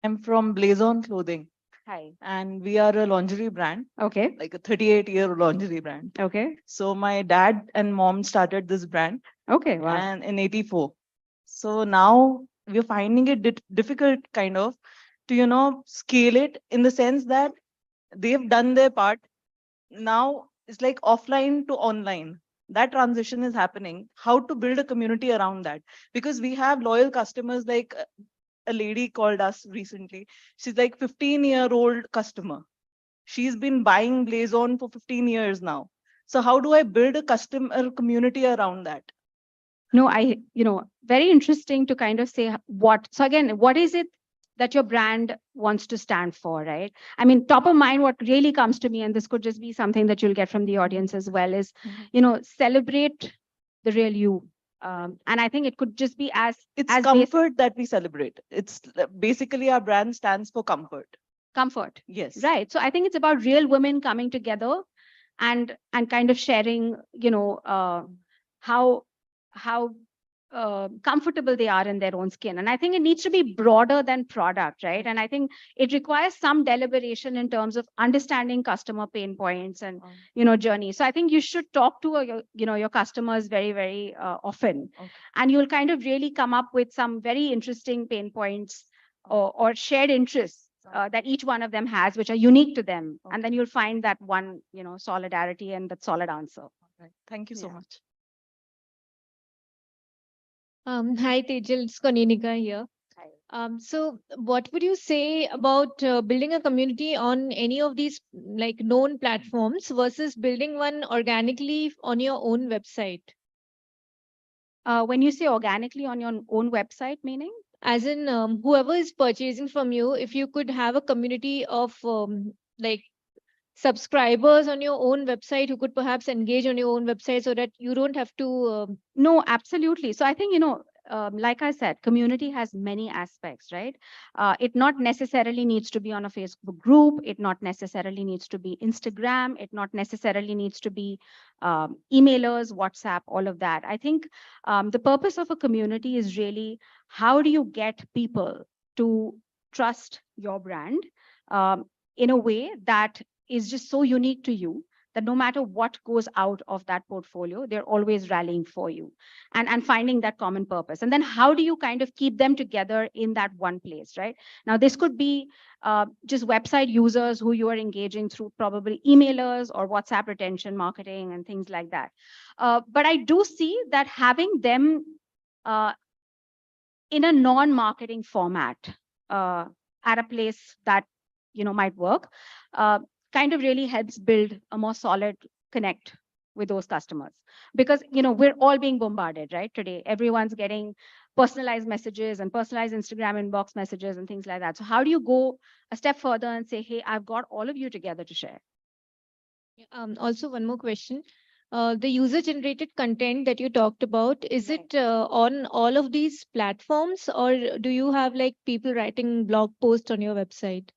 I'm from Blaze On Clothing. Hi. And we are a lingerie brand. Okay. Like a 38-year lingerie brand. Okay. So my dad and mom started this brand. Okay. Wow. And in 84. So now we're finding it difficult kind of to, scale it, in the sense that they've done their part. Now it's like offline to online. That transition is happening. How to build a community around that? Because we have loyal customers, like a lady called us recently. She's like 15-year-old customer. She's been buying Blaze On for 15 years now. So how do I build a customer community around that? No, very interesting to kind of say so again, what is it that your brand wants to stand for, right? I mean, top of mind, what really comes to me, and this could just be something that you'll get from the audience as well, is, celebrate the real you. And I think it could just be as comfort that we celebrate. It's basically our brand stands for comfort. Comfort. Yes. Right. So I think it's about real women coming together and kind of sharing, how comfortable they are in their own skin. And I think it needs to be broader than product, right? And I think it requires some deliberation in terms of understanding customer pain points and, journey. So I think you should talk to your customers very, very often. Okay. And you'll kind of really come up with some very interesting pain points or shared interests that each one of them has, which are unique to them. Okay. And then you'll find that one, solidarity and that solid answer. Right. Thank you so much. Hi, Tejal, it's Koninika here. So what would you say about building a community on any of these like known platforms versus building one organically on your own website? When you say organically on your own website, meaning? As in, whoever is purchasing from you, if you could have a community of like subscribers on your own website who could perhaps engage on your own website so that you don't have to No, absolutely. So I think, like I said, community has many aspects, right? It not necessarily needs to be on a Facebook group. It not necessarily needs to be Instagram. It not necessarily needs to be emailers, WhatsApp, all of that. I think the purpose of a community is really how do you get people to trust your brand in a way that is just so unique to you that no matter what goes out of that portfolio, they're always rallying for you and finding that common purpose. And then how do you kind of keep them together in that one place, right? Now, this could be just website users who you are engaging through probably emailers or WhatsApp retention marketing and things like that. But I do see that having them in a non-marketing format at a place that might work kind of really helps build a more solid connect with those customers, because we're all being bombarded right today. Everyone's getting personalized messages and personalized Instagram inbox messages and things like that. So how do you go a step further and say, hey, I've got all of you together to share? Also, one more question. The user-generated content that you talked about, is it on all of these platforms, or do you have like people writing blog posts on your website?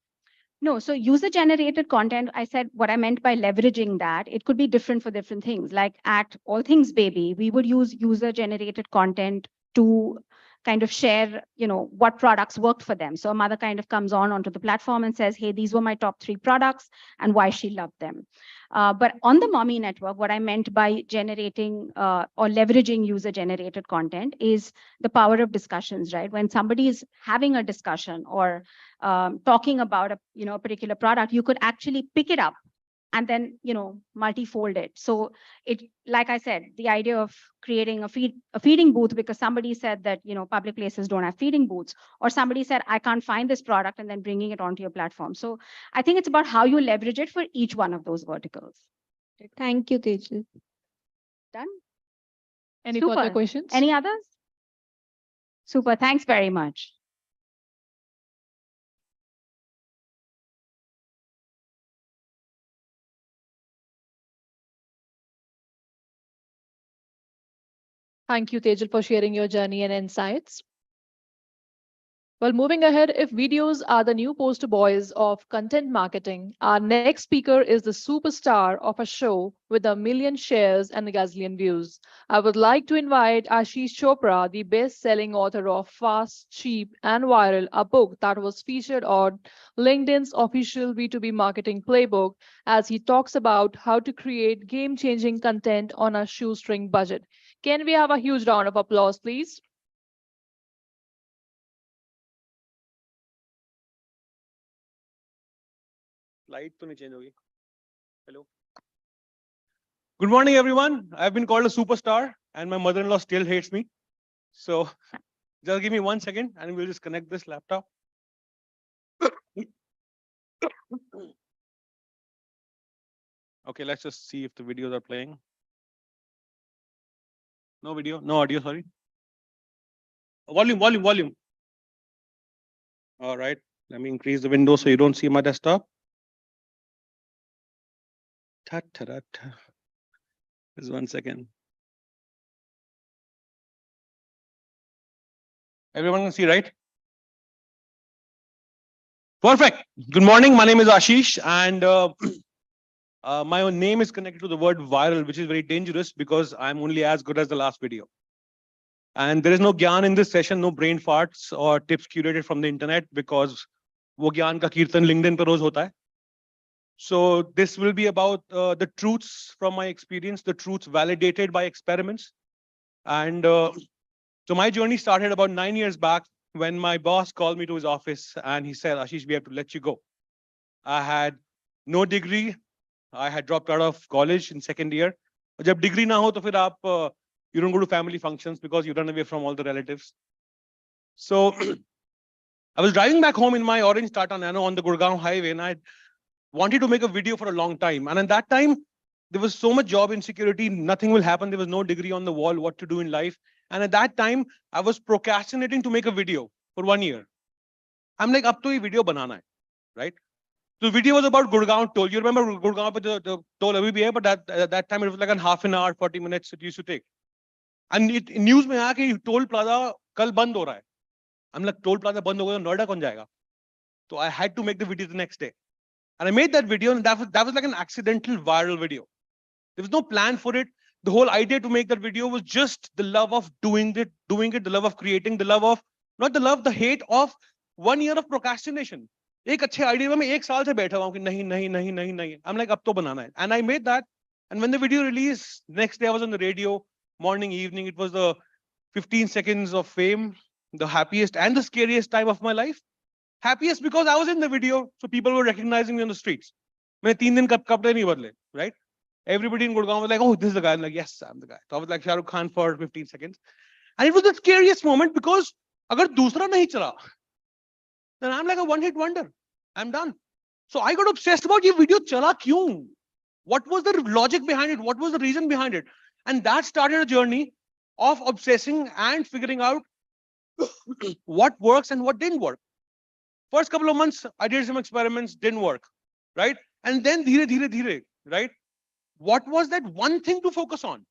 No, so user-generated content, I said what I meant by leveraging that, it could be different for different things. Like at All Things Baby, we would use user-generated content to kind of share, what products worked for them. So a mother kind of comes onto the platform and says, hey, these were my top 3 products and why she loved them. But on the Mommy Network, what I meant by generating or leveraging user-generated content is the power of discussions, right? When somebody is having a discussion or talking about a particular product, you could actually pick it up and then multi-fold it. So it, like I said, the idea of creating a feeding booth, because somebody said that public places don't have feeding booths, or somebody said I can't find this product, and then bringing it onto your platform. So I think it's about how you leverage it for each one of those verticals. Thank you, Tejal. Done. Any Super. further questions? Any others? Super. Thanks very much. Thank you, Tejal, for sharing your journey and insights. Well, moving ahead, if videos are the new poster boys of content marketing, our next speaker is the superstar of a show with 1 million shares and a gazillion views. I would like to invite Ashish Chopra, the best-selling author of Fast, Cheap, and Viral, a book that was featured on LinkedIn's official B2B marketing playbook, as he talks about how to create game-changing content on a shoestring budget. Can we have a huge round of applause, please? Light to nahi change hogi. Hello. Good morning, everyone. I've been called a superstar, and my mother-in-law still hates me. So just give me 1 second, and we'll just connect this laptop. Okay, let's just see if the videos are playing. No video, no audio, sorry. Volume. All right, let me increase the window so you don't see my desktop. Just 1 second. Everyone can see, right? Perfect. Good morning. My name is Ashish, and my own name is connected to the word viral, which is very dangerous because I'm only as good as the last video. And there is no gyan in this session, no brain farts or tips curated from the internet, because wo gyan ka kirtan LinkedIn pe roz hota hai. So this will be about the truths from my experience, the truths validated by experiments. And so my journey started about 9 years back when my boss called me to his office and he said, Ashish, we have to let you go. I had no degree. I had dropped out of college in 2nd year. Jab degree na ho, to fir aap, you don't go to family functions because you run away from all the relatives. So I was driving back home in my orange Tata Nano on the Gurgaon highway, and I wanted to make a video for a long time. And at that time, there was so much job insecurity, nothing will happen. There was no degree on the wall, what to do in life. And at that time, I was procrastinating to make a video for 1 year. I'm like, up to a video banana hai, right? So the video was about Gurgaon toll. You remember Gurgaon, but the toll abhi bhi hai, but at that time it was like a half an hour, 40 minutes it used to take. And news में आया कि toll plaza कल बंद हो रहा है. I'm like, toll plaza बंद होगा तो नोएडा कौन जाएगा? So I had to make the video the next day. And I made that video, and that was like an accidental viral video. There was no plan for it. The whole idea to make that video was just the love of doing it, the love of creating, the love of, not the love, the hate of 1 year of procrastination. एक अच्छे idea में मैं 1 साल से बैठा हुआ हूँ कि नहीं. I'm like, अब तो बनाना है. And I made that. And when the video released, next day I was on the radio, morning, evening. It was the 15 seconds of fame, the happiest and the scariest time of my life. Happiest because I was in the video, so people were recognizing me on the streets. मैंने 3 दिन कपड़े नहीं बदले, right? Everybody in Gurgaon was like, oh, this is the guy. I'm like, yes, I'm the guy. So I was like Shah Rukh Khan for 15 seconds. And it was the scariest moment because agar dusra nahi chala, then I'm like a one-hit wonder. I'm done. So I got obsessed about ye video chala kyun? What was the logic behind it? What was the reason behind it? And that started a journey of obsessing and figuring out what works and what didn't work. First couple of months, I did some experiments, didn't work, right? And then dhire, right? What was that one thing to focus on?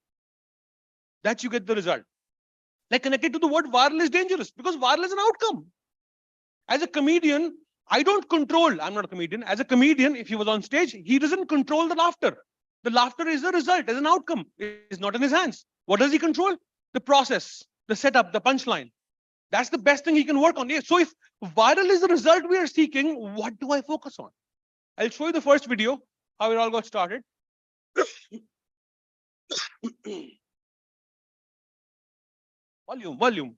That you get the result. Like connected to the word viral is dangerous because viral is an outcome. As a comedian, I don't control, I'm not a comedian. As a comedian, if he was on stage, he doesn't control the laughter. The laughter is a result, is an outcome. It's not in his hands. What does he control? The process, the setup, the punchline. That's the best thing he can work on. So if viral is the result we are seeking, what do I focus on? I'll show you the first video, how it all got started. Volume.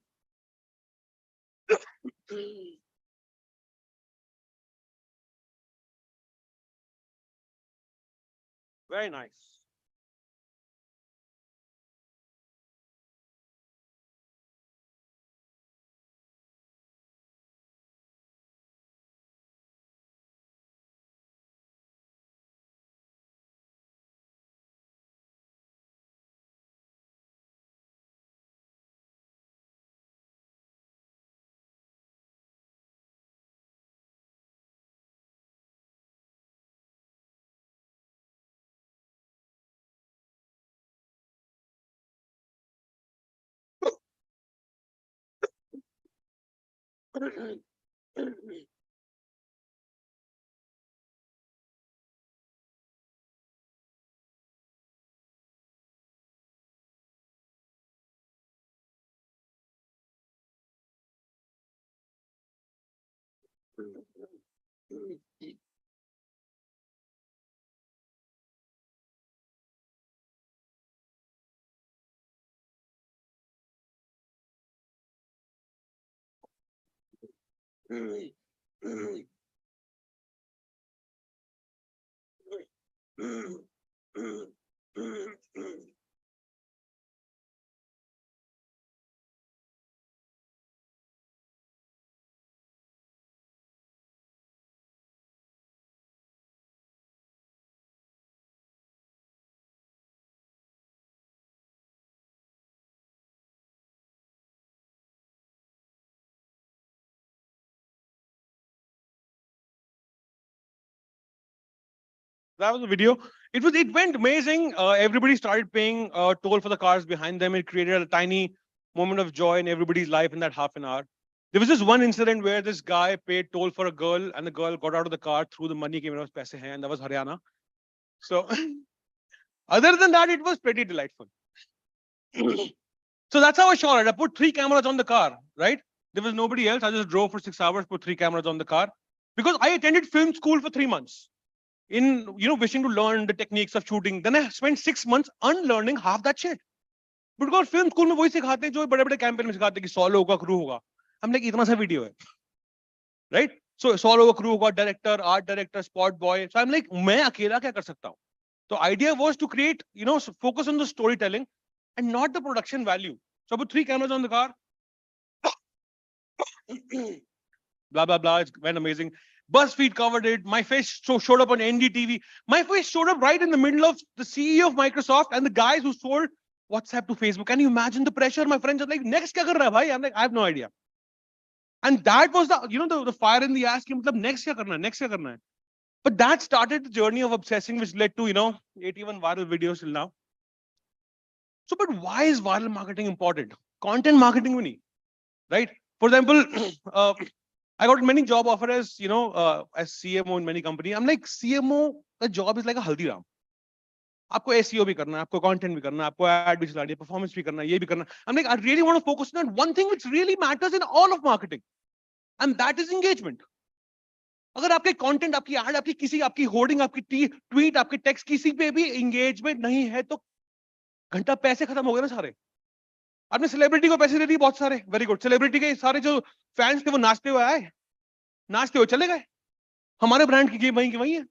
Very nice. That was the video. It went amazing. Everybody started paying toll for the cars behind them. It created a tiny moment of joy in everybody's life in that half an hour. There was this one incident where this guy paid toll for a girl, and the girl got out of the car, threw the money, came out, paise hain, and that was Haryana. So, other than that, it was pretty delightful. So that's how I shot it. I put 3 cameras on the car, right? There was nobody else. I just drove for 6 hours, put 3 cameras on the car because I attended film school for 3 months. In wishing to learn the techniques of shooting, then I spent 6 months unlearning half that shit. Because film school में वही सिखाते हैं जो बड़े-बड़े campaign में सिखाते हैं कि 100 लोगों का crew होगा. I'm like इतना सा video है, right? So 100 लोगों का crew होगा, director, art director, spot boy. So I'm like मैं अकेला क्या कर सकता हूँ? The idea was to create, focus on the storytelling and not the production value. So I put 3 cameras on the car. Blah blah blah. It went amazing. BuzzFeed covered it. My face showed up on NDTV. My face showed up right in the middle of the CEO of Microsoft and the guys who sold WhatsApp to Facebook. Can you imagine the pressure? My friends are like, next kya kar raha hai bhai? I'm like, I have no idea. And that was the fire in the ass. Ki, matlab, next kya karna hai? Next kya karna hai? But that started the journey of obsessing, which led to 81 viral videos till now. So, but why is viral marketing important? Content marketing we need, right? For example, I got many job offers, as CMO in many companies. I'm like, CMO, the job is like a haldiram. आपको SEO भी करना है, आपको content भी करना है, आपको ad भी चलानी है, performance भी करना है, ये भी करना है. I'm like, I really want to focus on one thing which really matters in all of marketing, and that is engagement. अगर आपके कंटेंट, आपकी एड, आपकी होर्डिंग, आपकी ट्वीट, आपके टेक्स्ट किसी पे भी एंगेजमेंट नहीं है तो घंटा पैसे खत्म हो गए ना सारे. आपने सेलिब्रिटी को पैसे दे दिए बहुत सारे, वेरी गुड. सेलिब्रिटी के सारे जो फैंस थे वो नाचते हुए आए, नाचते हुए चले गए. हमारे ब्रांड की वही की वही है.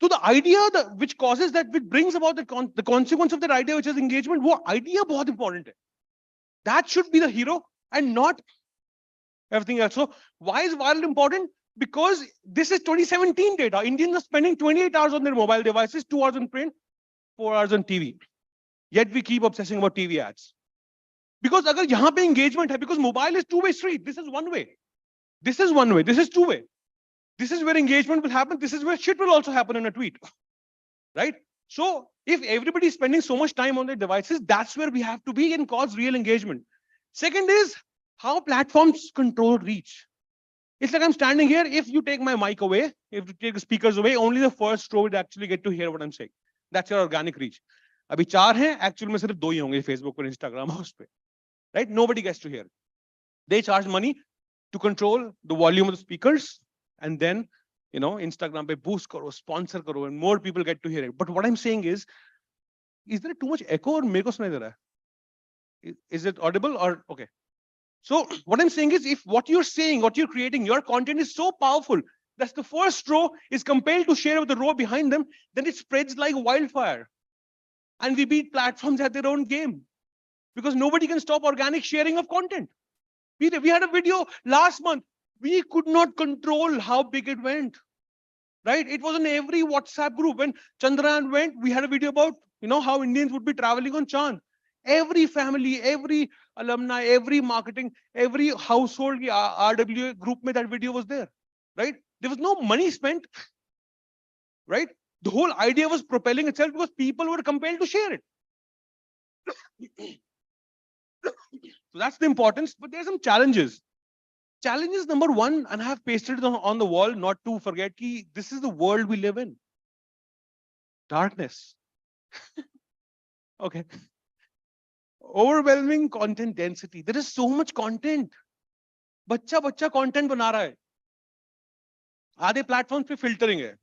So the idea which causes that, which brings about the consequence of that idea, which is engagement, वो idea बहुत important है. That should be the hero and not everything else. So why is viral important? Because this is 2017 data. Indians are spending 28 hours on their mobile devices, 2 hours on print, 4 hours on TV. Yet we keep obsessing about TV ads. Because अगर यहाँ पे engagement है, because mobile is two-way street. This is one way. This is one way. This is two-way. This is where engagement will happen. This is where shit will also happen in a tweet, right? So if everybody is spending so much time on their devices, that's where we have to be and cause real engagement. Second is how platforms control reach. It's like I'm standing here. If you take my mic away, if you take the speakers away, only the first row would actually get to hear what I'm saying. That's your organic reach. अभी 4 हैं, actually में सिर्फ 2 ही होंगे, Facebook और Instagram और उस पे, right? Nobody gets to hear. They charge money to control the volume of the speakers. And then, Instagram pe boost karo, sponsor karo, and more people get to hear it. But what I'm saying is there too much echo or meko sunai de raha hai? Is it audible or okay? So what I'm saying is, if what you're saying, what you're creating, your content is so powerful that the first row is compelled to share with the row behind them, then it spreads like wildfire. And we beat platforms at their own game because nobody can stop organic sharing of content. We had a video last month. We could not control how big it went, right? It was in every WhatsApp group. When Chandrayaan went, we had a video about, how Indians would be traveling on Chand. Every family, every alumni, every marketing, every household RWA group, that video was there, right? There was no money spent, right? The whole idea was propelling itself because people were compelled to share it. So that's the importance, but there's some challenges. Challenges number 1, and I have pasted it on the wall, not to forget, this is the world we live in. Darkness. Okay. Overwhelming content density. There is so much content. बच्चा content बना रहा है. आधे platforms पे filtering है.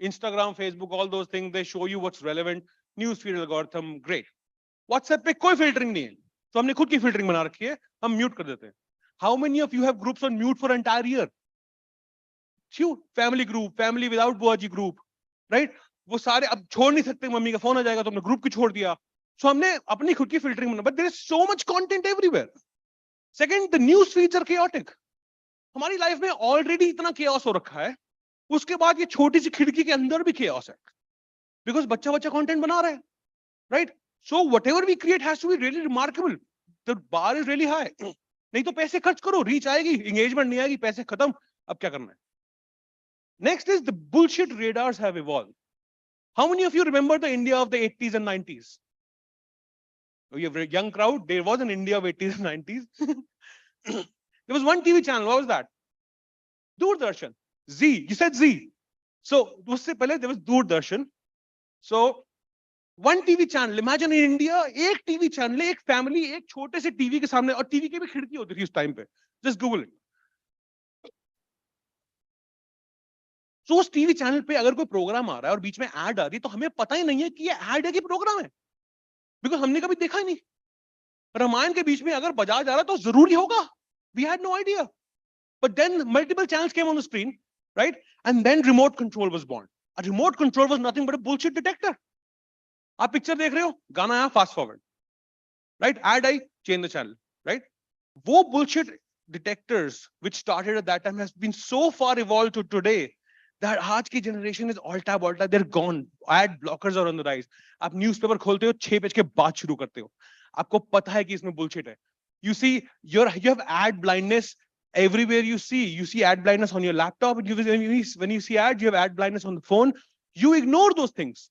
Instagram, Facebook, all those things, they show you what's relevant. Newsfeed algorithm, great. WhatsApp पे कोई filtering नहीं है. तो हमने खुद की filtering बना रखी है, हम mute कर देते हैं. How many of you have groups on mute for an entire year? Few. Family group, family without Buaji group, right? वो सारे अब छोड़ नहीं सकते, मम्मी का फोन आ जाएगा तो हमने ग्रुप की छोड़ दिया. So हमने अपनी खुद की filtering बना. But there is so much content everywhere. Second, the news feeds are chaotic. हमारी लाइफ में already इतना chaos हो रखा है. उसके बाद ये छोटी सी खिड़की के अंदर भी chaos है. Because बच्चा content बना रहा है, right? So whatever we create has to be really remarkable. The bar is really high. नहीं तो पैसे खर्च करो, रीच आएगी, engagement नहीं आएगी, पैसे खत्म, अब क्या करना है? Next is the bullshit radars have evolved. How many of you remember the India of the 80s and 90s? We have a young crowd. There was an India of 80s and 90s. There was one TV channel. What was that? Doordarshan. Z. You said Z. So उससे पहले there was Doordarshan. So one TV channel. Imagine in India, एक TV channel, एक family, एक छोटे से TV के सामने, और TV की भी खिड़की होती थी उस time पे. Just Google it. So उस TV channel पे अगर कोई program आ रहा है और बीच में ad आ रही है, तो हमें पता ही नहीं है कि ये ad है कि program है. Because हमने कभी देखा ही नहीं. रामायण के बीच में अगर बजा जा रहा है तो जरूरी होगा. We had no idea. But then multiple channels came on the screen, right? And then remote control was born. A remote control was nothing but a bullshit detector. आप पिक्चर देख रहे हो, गाना आया, fast forward, right? Ad I, change the channel, right? वो bullshit detectors which started at that time has been so far evolved to today that आज की generation is all tab, they're gone. Ad blockers are on the rise. आप newspaper खोलते हो, 6 page के बाद शुरू करते हो. आपको पता है कि इसमें bullshit है. You see, you have ad blindness everywhere you see. You see ad blindness on your laptop. When you see ads, you have ad blindness on the phone. You ignore those things.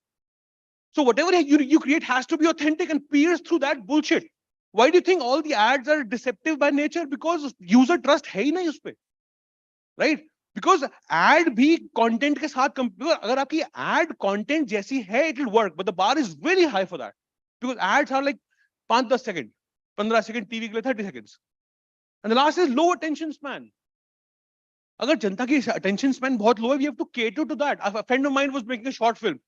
So whatever you create has to be authentic and pierce through that bullshit. Why do you think all the ads are deceptive by nature? Because user trust है ही नहीं उसपे, right? Because ad भी content के साथ अगर आपकी ad content जैसी है, it will work, but the bar is very high for that. Because ads are like 5-10 seconds, 15 seconds, TV के लिए 30 seconds. And the last is low attention span. अगर जनता की attention span बहुत low है, we have to cater to that. A friend of mine was making a short film.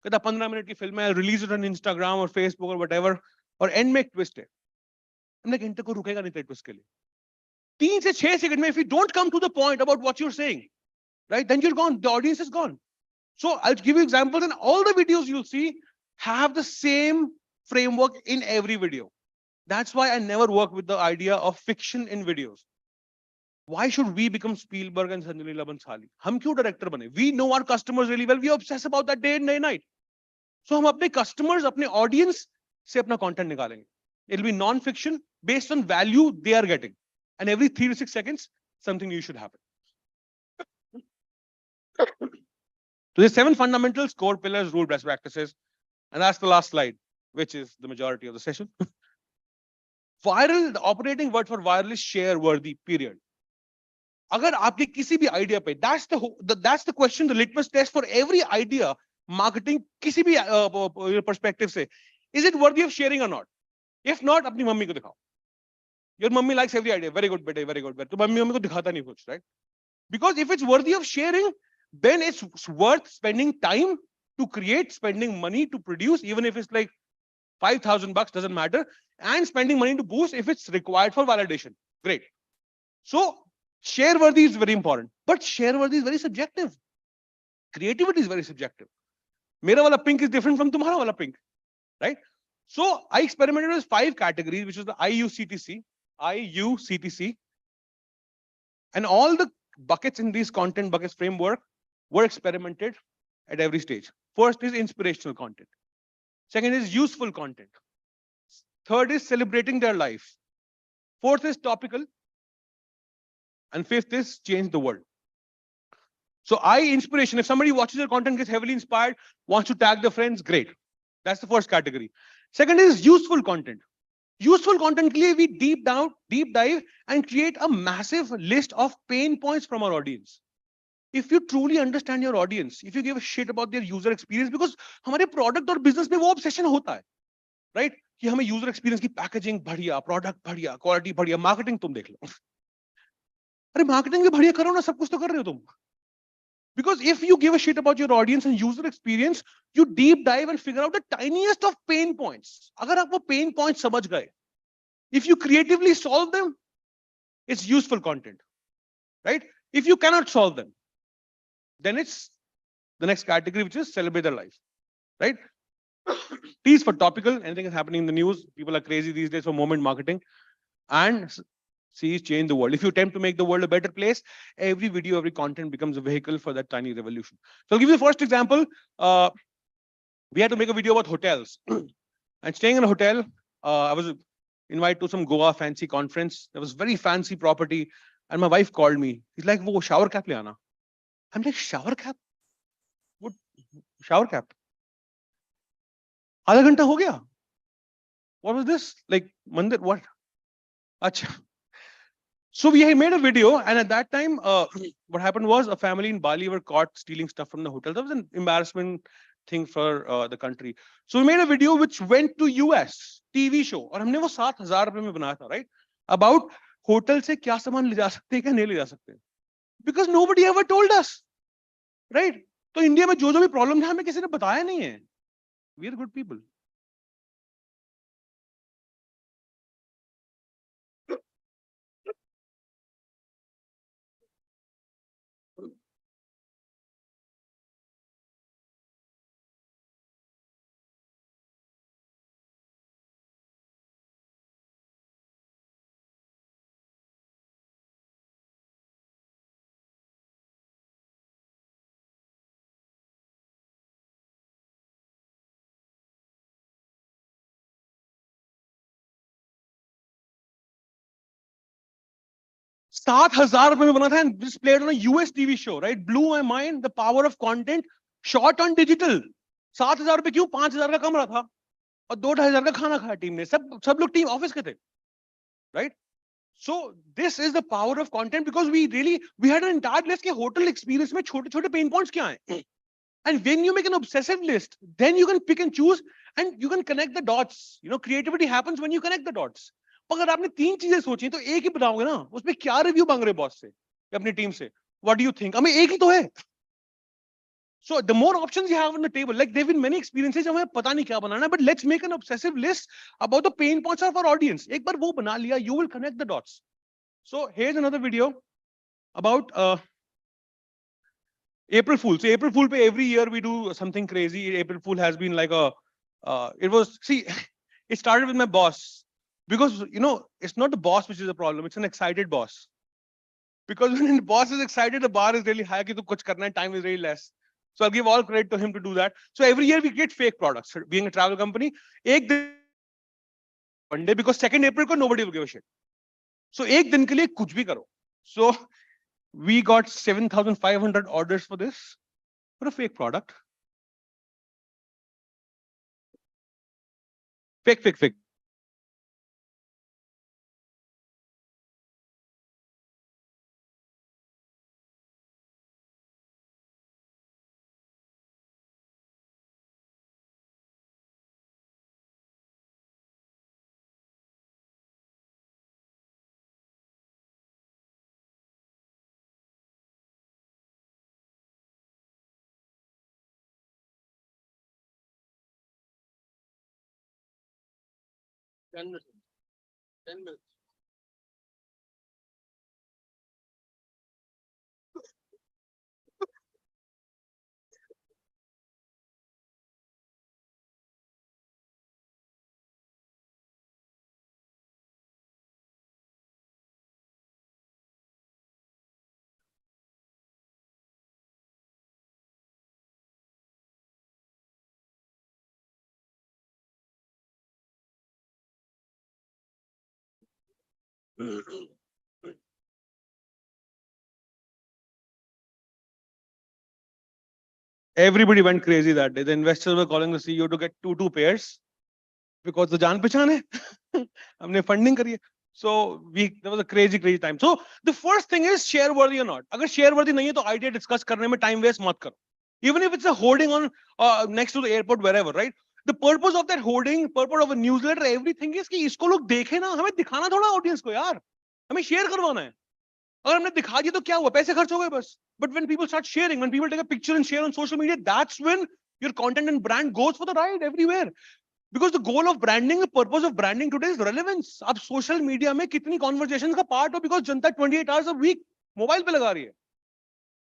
कहता 15 minute की film है, release it on Instagram or Facebook or whatever, और end में एक twist है. हमने घंटे को रुकेगा नहीं twist के लिए. 3 से 6 सेकंड में, if you don't come to the point about what you're saying, right, then you're gone. The audience is gone. So I'll give you examples, and all the videos you'll see have the same framework in every video. That's why I never work with the idea of fiction in videos. Why should we become Spielberg and Sanjay Leela Bhansali? हम क्यों director बने? We know our customers really well. We obsess about that day and night. So हम अपने customers, अपने audience से अपना content निकालेंगे. It'll be non-fiction based on value they are getting. And every 3 to 6 seconds, something new should happen. So there's 7 fundamentals, core pillars, rule, best practices. And that's the last slide, which is the majority of the session. Viral, the operating word for viral is share worthy, period. अगर आपके किसी भी idea पे, that's the question, the litmus test for every idea, marketing, किसी भी perspective से, is it worthy of sharing or not? If not, अपनी mummy को दिखाओ. Your mummy likes every idea. Very good, beta, very good. तो mummy को दिखाता नहीं कुछ, right? Because if it's worthy of sharing, then it's worth spending time to create, spending money to produce, even if it's like $5,000, doesn't matter, and spending money to boost if it's required for validation. Great. So share worthy is very important, but share worthy is very subjective. Creativity is very subjective. मेरा वाला pink is different from तुम्हारा वाला pink, right? So I experimented with 5 categories, which is the IUCTC, and all the buckets in these content buckets framework were experimented at every stage. First is inspirational content. Second is useful content. Third is celebrating their life. Fourth is topical. And fifth is change the world. So inspiration, if somebody watches your content, gets heavily inspired, wants to tag their friends, great. That's the first category. Second is useful content. Useful content के लिए we deep dive and create a massive list of pain points from our audience. If you truly understand your audience, if you give a shit about their user experience, because हमारे product और business में वो obsession होता है, right? कि हमें user experience की packaging बढ़िया, product बढ़िया, quality बढ़िया, marketing तुम देख लो. अरे marketing भी बढ़िया करो ना, सब कुछ तो कर रहे हो तुम. Because if you give a shit about your audience and user experience, you deep dive and figure out the tiniest of pain points. अगर आप वो pain points समझ गए, if you creatively solve them, it's useful content, right? If you cannot solve them, then it's the next category, which is celebrate their life, right? T is for topical, anything is happening in the news. People are crazy these days for moment marketing. And C is change the world. If you attempt to make the world a better place, every video, every content becomes a vehicle for that tiny revolution. So I'll give you the first example. We had to make a video about hotels. And staying in a hotel, I was invited to some Goa fancy conference. There was very fancy property. And my wife called me. He's like, wo shower cap le aana. I'm like, shower cap? What? Shower cap? आधा घंटा हो गया. What was this? Like, mandir, what? Acha. So we made a video, and at that time, what happened was a family in Bali were caught stealing stuff from the hotel. That was an embarrassment thing for the country. So we made a video which went to US TV show, और हमने वो 7,000 रुपए में बनाया था, right? About hotel से क्या सामान ले जा सकते हैं, क्या नहीं ले जा सकते. Because nobody ever told us, right? तो इंडिया में जो भी प्रॉब्लम है हमें किसी ने बताया नहीं है. We are good people. $7,000 रुपए में बना था, and this played on a US TV show, right? Blew my mind, the power of content shot on digital. 7,000 रुपए क्यों? 5,000 का कमरा था और 2-2,500 का खाना खाया टीम ने, सब लोग टीम ऑफिस के थे, right? So this is the power of content, because we had an entire list के hotel experience में छोटे-छोटे pain points क्या हैं. And when you make an obsessive list, then you can pick and choose and you can connect the dots. You know, creativity happens when you connect the dots. अगर आपने 3 चीजें सोची तो एक ही बताओगे ना, उसमें क्या रिव्यू मांग रहे बॉस से या अपनी टीम से? What do you think? हमें एक ही तो है. So the more options you have on the table, like there have been many experiences, हमें पता नहीं क्या बनाना, but let's make an obsessive list about the pain points of our audience. एक बार वो बना लिया, you will connect the dots. So here's another video about April Fool. So April Fool, every year we do something crazy. April Fool has been like a, it started with my boss, because it's not the boss which is the problem. It's an excited boss. Because when the boss is excited, the bar is really high. Ki to kuch karna hai, time is really less. So I'll give all credit to him to do that. So every year we create fake products. Being a travel company, one day, because 2nd April ko nobody will give a shit. So ek din ke liye kuch bhi karo. So we got 7,500 orders for this, for a fake product. Fake. Ten minutes. Everybody went crazy that day. The investors were calling the CEO to get two pairs, because the jaan pehchan hai. हमने funding करी है. So there was a crazy time. So the first thing is share worthy or not. अगर share worthy नहीं है तो idea discuss करने में time waste मत करो. Even if it's a hoarding on next to the airport, wherever, right? The purpose of that hoarding, purpose of a newsletter, everything is कि इसको लोग देखें ना, हमें दिखाना थोड़ा audience को यार, हमें share करवाना है. अगर हमने दिखा दिया तो क्या हुआ? पैसे खर्च हो गए बस. But when people start sharing, when people take a picture and share on social media, that's when your content and brand goes for the ride everywhere. Because the goal of branding, the purpose of branding today is relevance. आप social media में कितनी conversations का part हो, because Janata 28 hours a week mobile पे लगा रही है,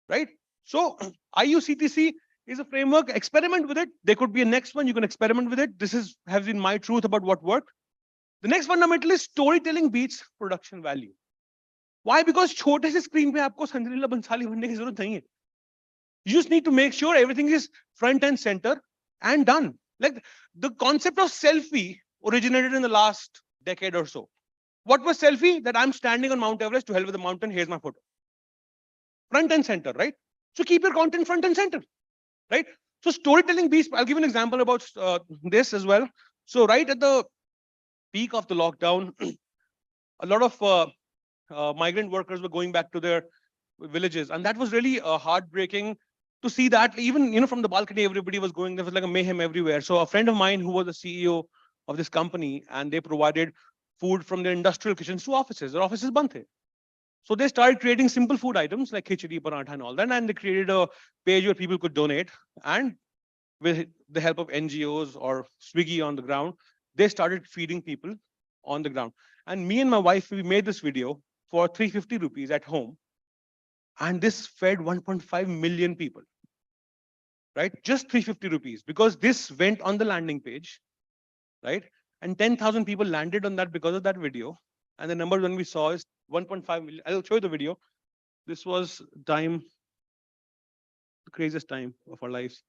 right? So IUCTC is a framework. Experiment with it. There could be a next one. You can experiment with it. This has been my truth about what worked. The next fundamental is storytelling beats production value. Why? Because छोटे से screen पे आपको संजय लीला बंसाली बनने की जरूरत नहीं है. You just need to make sure everything is front and center and done. Like the concept of selfie originated in the last decade or so. What was selfie? That I'm standing on Mount Everest, to hell with the mountain, here's my photo. Front and center, right? So keep your content front and center, right? So storytelling beats, I'll give an example about this as well. So right at the peak of the lockdown, a lot of migrant workers were going back to their villages, and that was really heartbreaking to see that. Even from the balcony, everybody was going. There was like a mayhem everywhere. So a friend of mine who was the CEO of this company, and they provided food from their industrial kitchens to offices. Their offices band the. So they started creating simple food items like khichdi, paratha, and all that, and they created a page where people could donate. And with the help of NGOs or Swiggy on the ground, they started feeding people on the ground. And me and my wife, we made this video for 350 rupees at home. And this fed 1.5 million people, right? Just 350 rupees, because this went on the landing page, right? And 10,000 people landed on that because of that video. And the number when we saw is 1.5 million. I'll show you the video. This was the craziest time of our lives.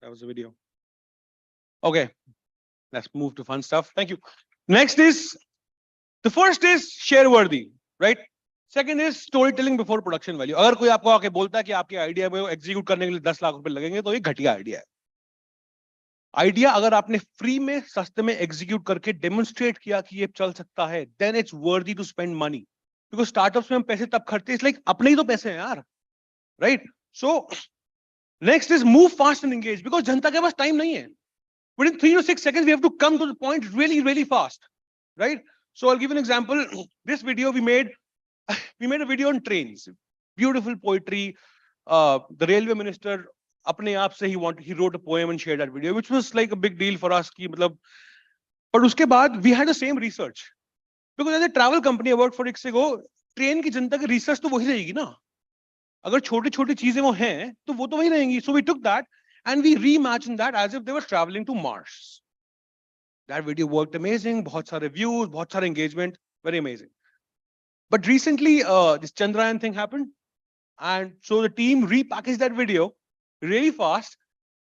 That was the video. Okay, let's move to fun stuff. Thank you. Next is, the first is share worthy, right? Second is storytelling before production value. अगर कोई आपको आके बोलता है कि आपके idea में execute करने के लिए 10 लाख रुपए लगेंगे तो ये घटिया आइडिया है. आइडिया अगर आपने फ्री में सस्ते में एग्जीक्यूट करके डेमोन्स्ट्रेट किया कि ये चल सकता है, then it's worthy to spend money. Because startups में हम पैसे तब खर्चते हैं, लाइक अपने ही तो पैसे हैं यार, right? So next is move fast and engage, because जनता के पास टाइम नहीं है. Within 3 to 6 seconds, we have to come to the point really, really fast, right? So I'll give an example. This video we made a video on trains. Beautiful poetry. The railway minister, अपने आप से he wrote a poem and shared that video, which was like a big deal for us. कि मतलब, but उसके बाद we had the same research. Because as a travel company, I worked for Ixigo, train की जनता की research तो वही रहेगी ना. अगर छोटी-छोटी चीजें वो हैं, तो वो तो वही रहेंगी. So we took that and we reimagined that as if they were traveling to Mars. That video worked amazing. बहुत सारे views, बहुत सारे engagement, very amazing. But recently, this Chandrayaan thing happened, and so the team repackaged that video really fast,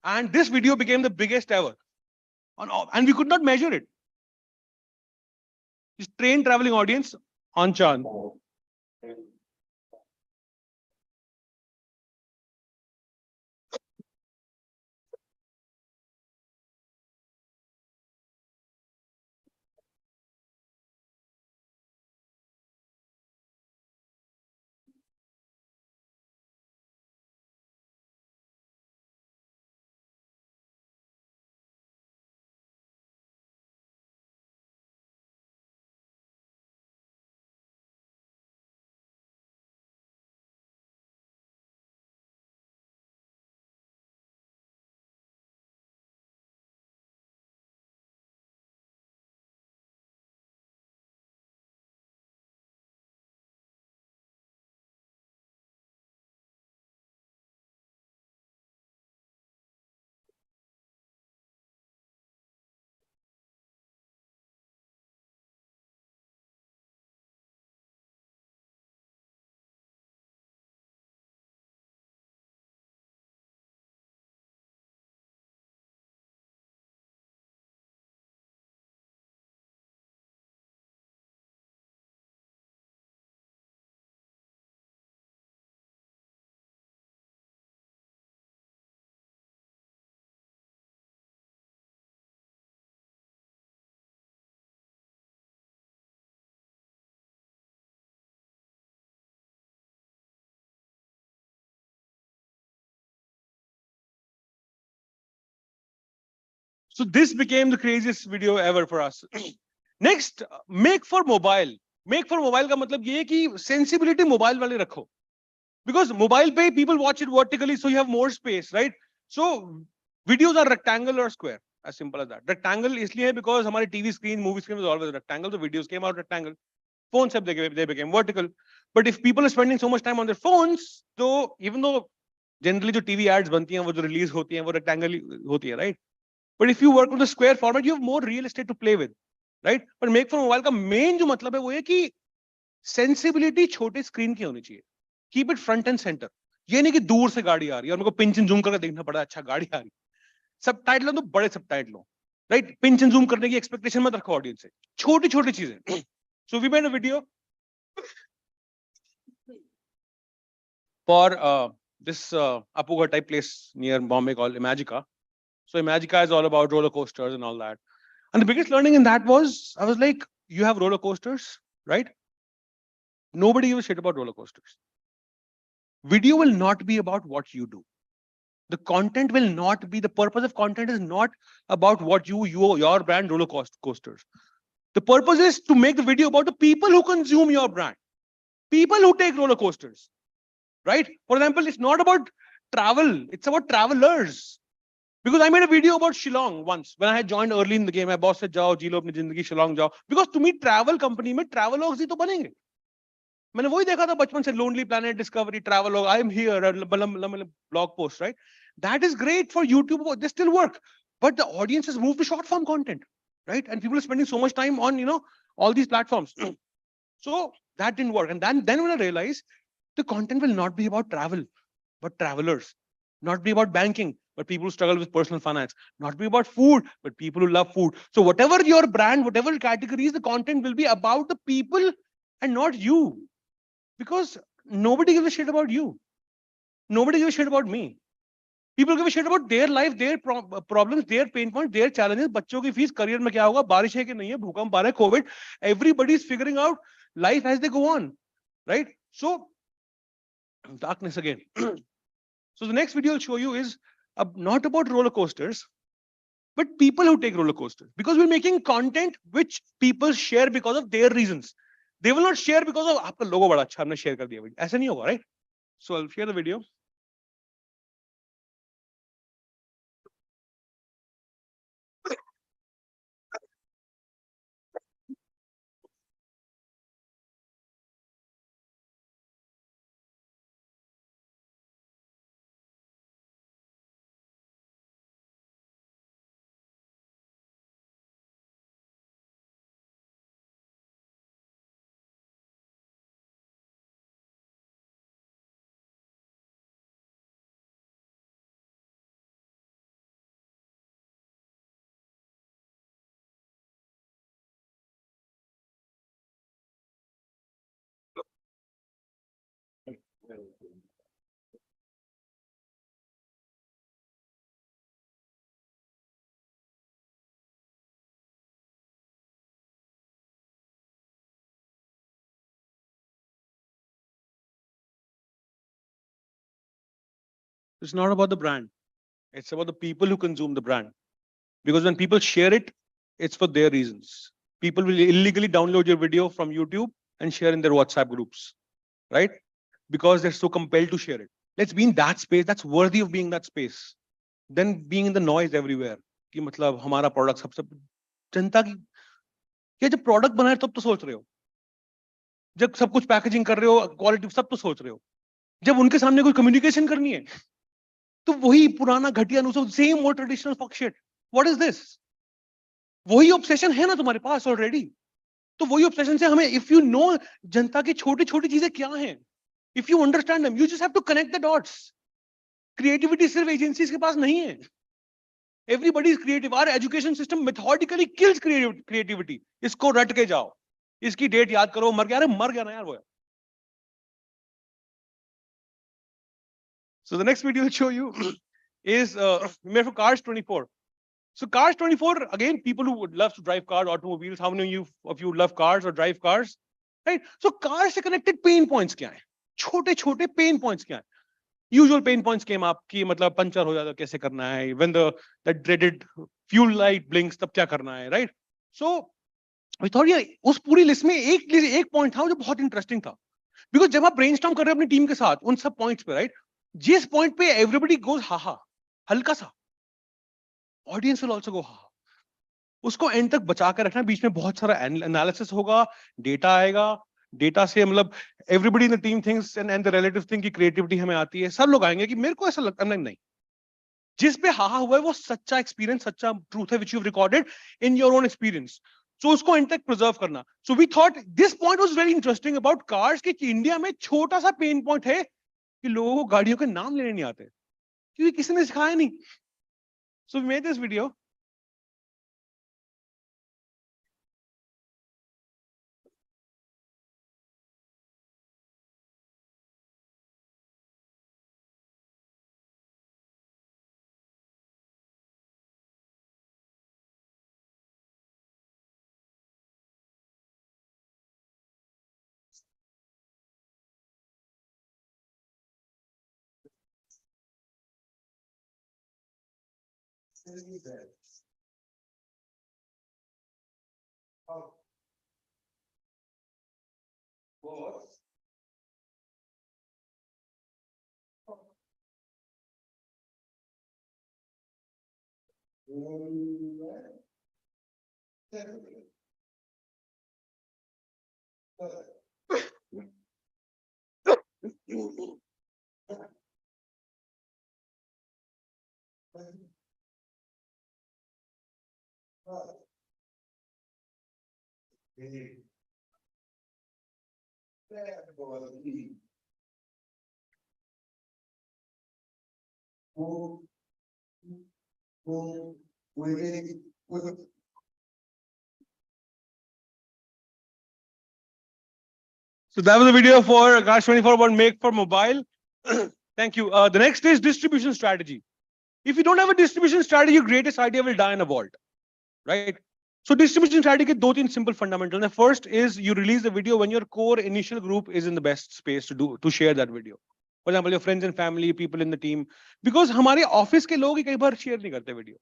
and this video became the biggest ever. And we could not measure it. This train traveling audience on Chand. So this became the craziest video ever for us. Next, make for mobile. Make for mobile का मतलब ये है कि sensibility mobile वाले रखो. Because mobile पे people watch it vertically, so you have more space, right? So videos are rectangle or square, as simple as that. Rectangle इसलिए है because हमारे TV screen, movie screen was always rectangle, so videos came out rectangle. Phones they became vertical. But if people are spending so much time on their phones, so even though generally जो TV ads बनती हैं, वो जो release होती हैं, वो rectangle होती है, right? But if you work with the square format, you have more real estate to play with, right? But make for mobile का main जो मतलब है वो है कि sensibility छोटे screen की होनी चाहिए. Keep it front and center. ये नहीं कि दूर से गाड़ी आ रही है और मेरे को pinch and zoom करके देखना पड़ा, अच्छा गाड़ी आ रही है. Subtitle तो बड़े subtitle हो, right? Pinch and zoom करने की expectation मत रखो audience से. छोटी-छोटी चीजें. So we made a video for this Apuga type place near Bombay called Imagica. So Imagica is all about roller coasters and all that. And the biggest learning in that was, I was like, you have roller coasters, right? Nobody gives a shit about roller coasters. Video will not be about what you do. The content will not be, the purpose of content is not about what your brand roller coasters. The purpose is to make the video about the people who consume your brand. People who take roller coasters, right? For example, it's not about travel, it's about travelers. Because I made a video about Shillong once when I had joined early in the game. My boss said, "Jao, जी लो अपनी जिंदगी Shillong जाओ." Because to me, travel company में travelogues ही तो बनेंगे. मैंने वही देखा था बचपन से, Lonely Planet, Discovery, Travelog. I am here, blog post, right? That is great for YouTube. They still work, but the audience has moved to short form content, right? And people are spending so much time on all these platforms. So that didn't work. And then when I realized the content will not be about travel, but travelers, not be about banking. but people who struggle with personal finance. Not be about food, but people who love food. So whatever your brand, whatever categories, the content will be about the people and not you. Because nobody gives a shit about you. Nobody gives a shit about me. People give a shit about their life, their problems, their pain points, their challenges. बच्चों की fees, career में क्या होगा, बारिश है कि नहीं है, भूकंप आ रहा है, COVID. Everybody is figuring out life as they go on, right? So darkness again. So the next video I'll show you is not about roller coasters, but people who take roller coasters. Because we're making content which people share because of their reasons. They will not share because of आपका logo बड़ा अच्छा हमने share कर दिया, ऐसा नहीं होगा, right? So I'll share the video. It's not about the brand. It's about the people who consume the brand. Because when people share it, it's for their reasons. People will illegally download your video from YouTube and share in their WhatsApp groups, right? Because they're so compelled to share it. Let's be in that space. That's worthy of being that space. Then being in the noise everywhere. कि मतलब हमारा product सबसे जनता की ये जब product बना है तब तो सोच रहे हो जब सब कुछ पैकेजिंग कर रहे हो क्वालिटी सब तो सोच रहे हो जब उनके सामने कोई कम्युनिकेशन करनी है तो वही पुराना घटिया नुस्खा same old traditional fuck shit what is this वही ऑब्सेशन है ना तुम्हारे पास ऑलरेडी तो वही ऑब्सेशन से हमें इफ यू नो जनता की छोटी छोटी चीजें क्या हैं if you understand them you just have to connect the dots creativity सिर्फ एजेंसीज के पास नहीं है everybody is creative our education system methodically kills creativity इसको रट के जाओ इसकी डेट याद करो मर गया अरे मर गया ना यार वो So the next video I'll show you is made for Cars 24. So Cars 24, again, people who would love to drive cars, automobiles, how many of you love cars or drive cars? Right? So cars से connected pain points क्या हैं? छोटे-छोटे pain points क्या हैं? Usual pain points came up कि मतलब puncture हो जाता कैसे करना है? When the dreaded fuel light blinks तब क्या करना है? Right? So we thought ये उस पूरी लिस्ट में एक point था जो बहुत इंटरेस्टिंग था. Because जब आप brainstorm कर रहे हो अपनी टीम के साथ उन सब पॉइंट्स पे, राइट, जिस पॉइंट पे एवरीबॉडी गोज हाहा हल्का सा ऑडियंस विल आल्सो गो हाहा उसको एंड तक बचा कर रखना बीच में बहुत सारा एनालिसिस होगा डेटा आएगा डेटा से मतलब everybody in the team thinks and the relative think की क्रिएटिविटी हमें आती है सब लोग आएंगे कि मेरे को ऐसा लगता नहीं जिस पे हाहा हुआ है वो सच्चा एक्सपीरियंस सच्चा ट्रूथ है which you have recorded in your own experience so उसको एंड तक प्रिजर्व करना so we thought this point was very interesting about cars कि इंडिया में छोटा सा पेन पॉइंट है कि लोगों को गाड़ियों के नाम लेने नहीं आते क्योंकि किसी ने सिखाया नहीं so we made this video So that was a video for Gash 24 about Make for Mobile. Thank you. The next is distribution strategy. If you don't have a distribution strategy, your greatest idea will die in a vault, right? So distribution strategy ke do teen simple fundamentals. The first is you release the video when your core initial group is in the best space to share that video. For example, your friends and family, people in the team. Because हमारे office के लोग ही कई बार share नहीं करते video.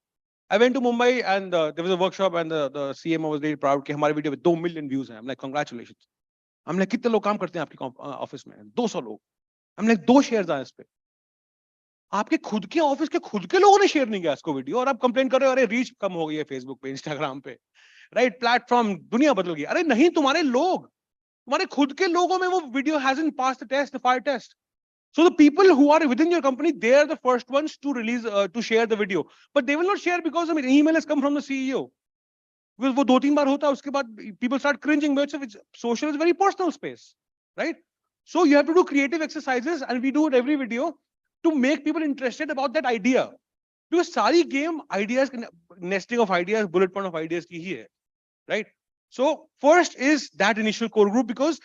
I went to Mumbai and there was a workshop and the CMO was very proud कि हमारे video पे 2 million views हैं. I'm like, congratulations. I'm like, कितने लोग काम करते हैं आपकी ऑफिस में? 200 लोग. I'm like, 2 shares आए इस पे. आपके खुद के ऑफिस के खुद के लोगों ने शेयर नहीं किया इसको वीडियो और आप कंप्लेन कर रहे हो अरे रीच कम हो गई है फेसबुक पे, इंस्टाग्राम पे, राइट? प्लेटफॉर्म दुनिया बदल गई. अरे नहीं, तुम्हारे लोग, तुम्हारे खुद के लोगों में वो video hasn't passed the test, the fire test. So the people who are within your company, they are the first ones to release, to share the video. But they will not share because an email has come from the CEO. वो 2-3 बार होता है, उसके बाद people start cringing. Which social is very personal space, right? So you have to do creative exercises, and we do it every video to make people interested about that idea. Because सारी game ideas, nesting of ideas, bullet point of ideas की ही है, right? So first is that initial core group, because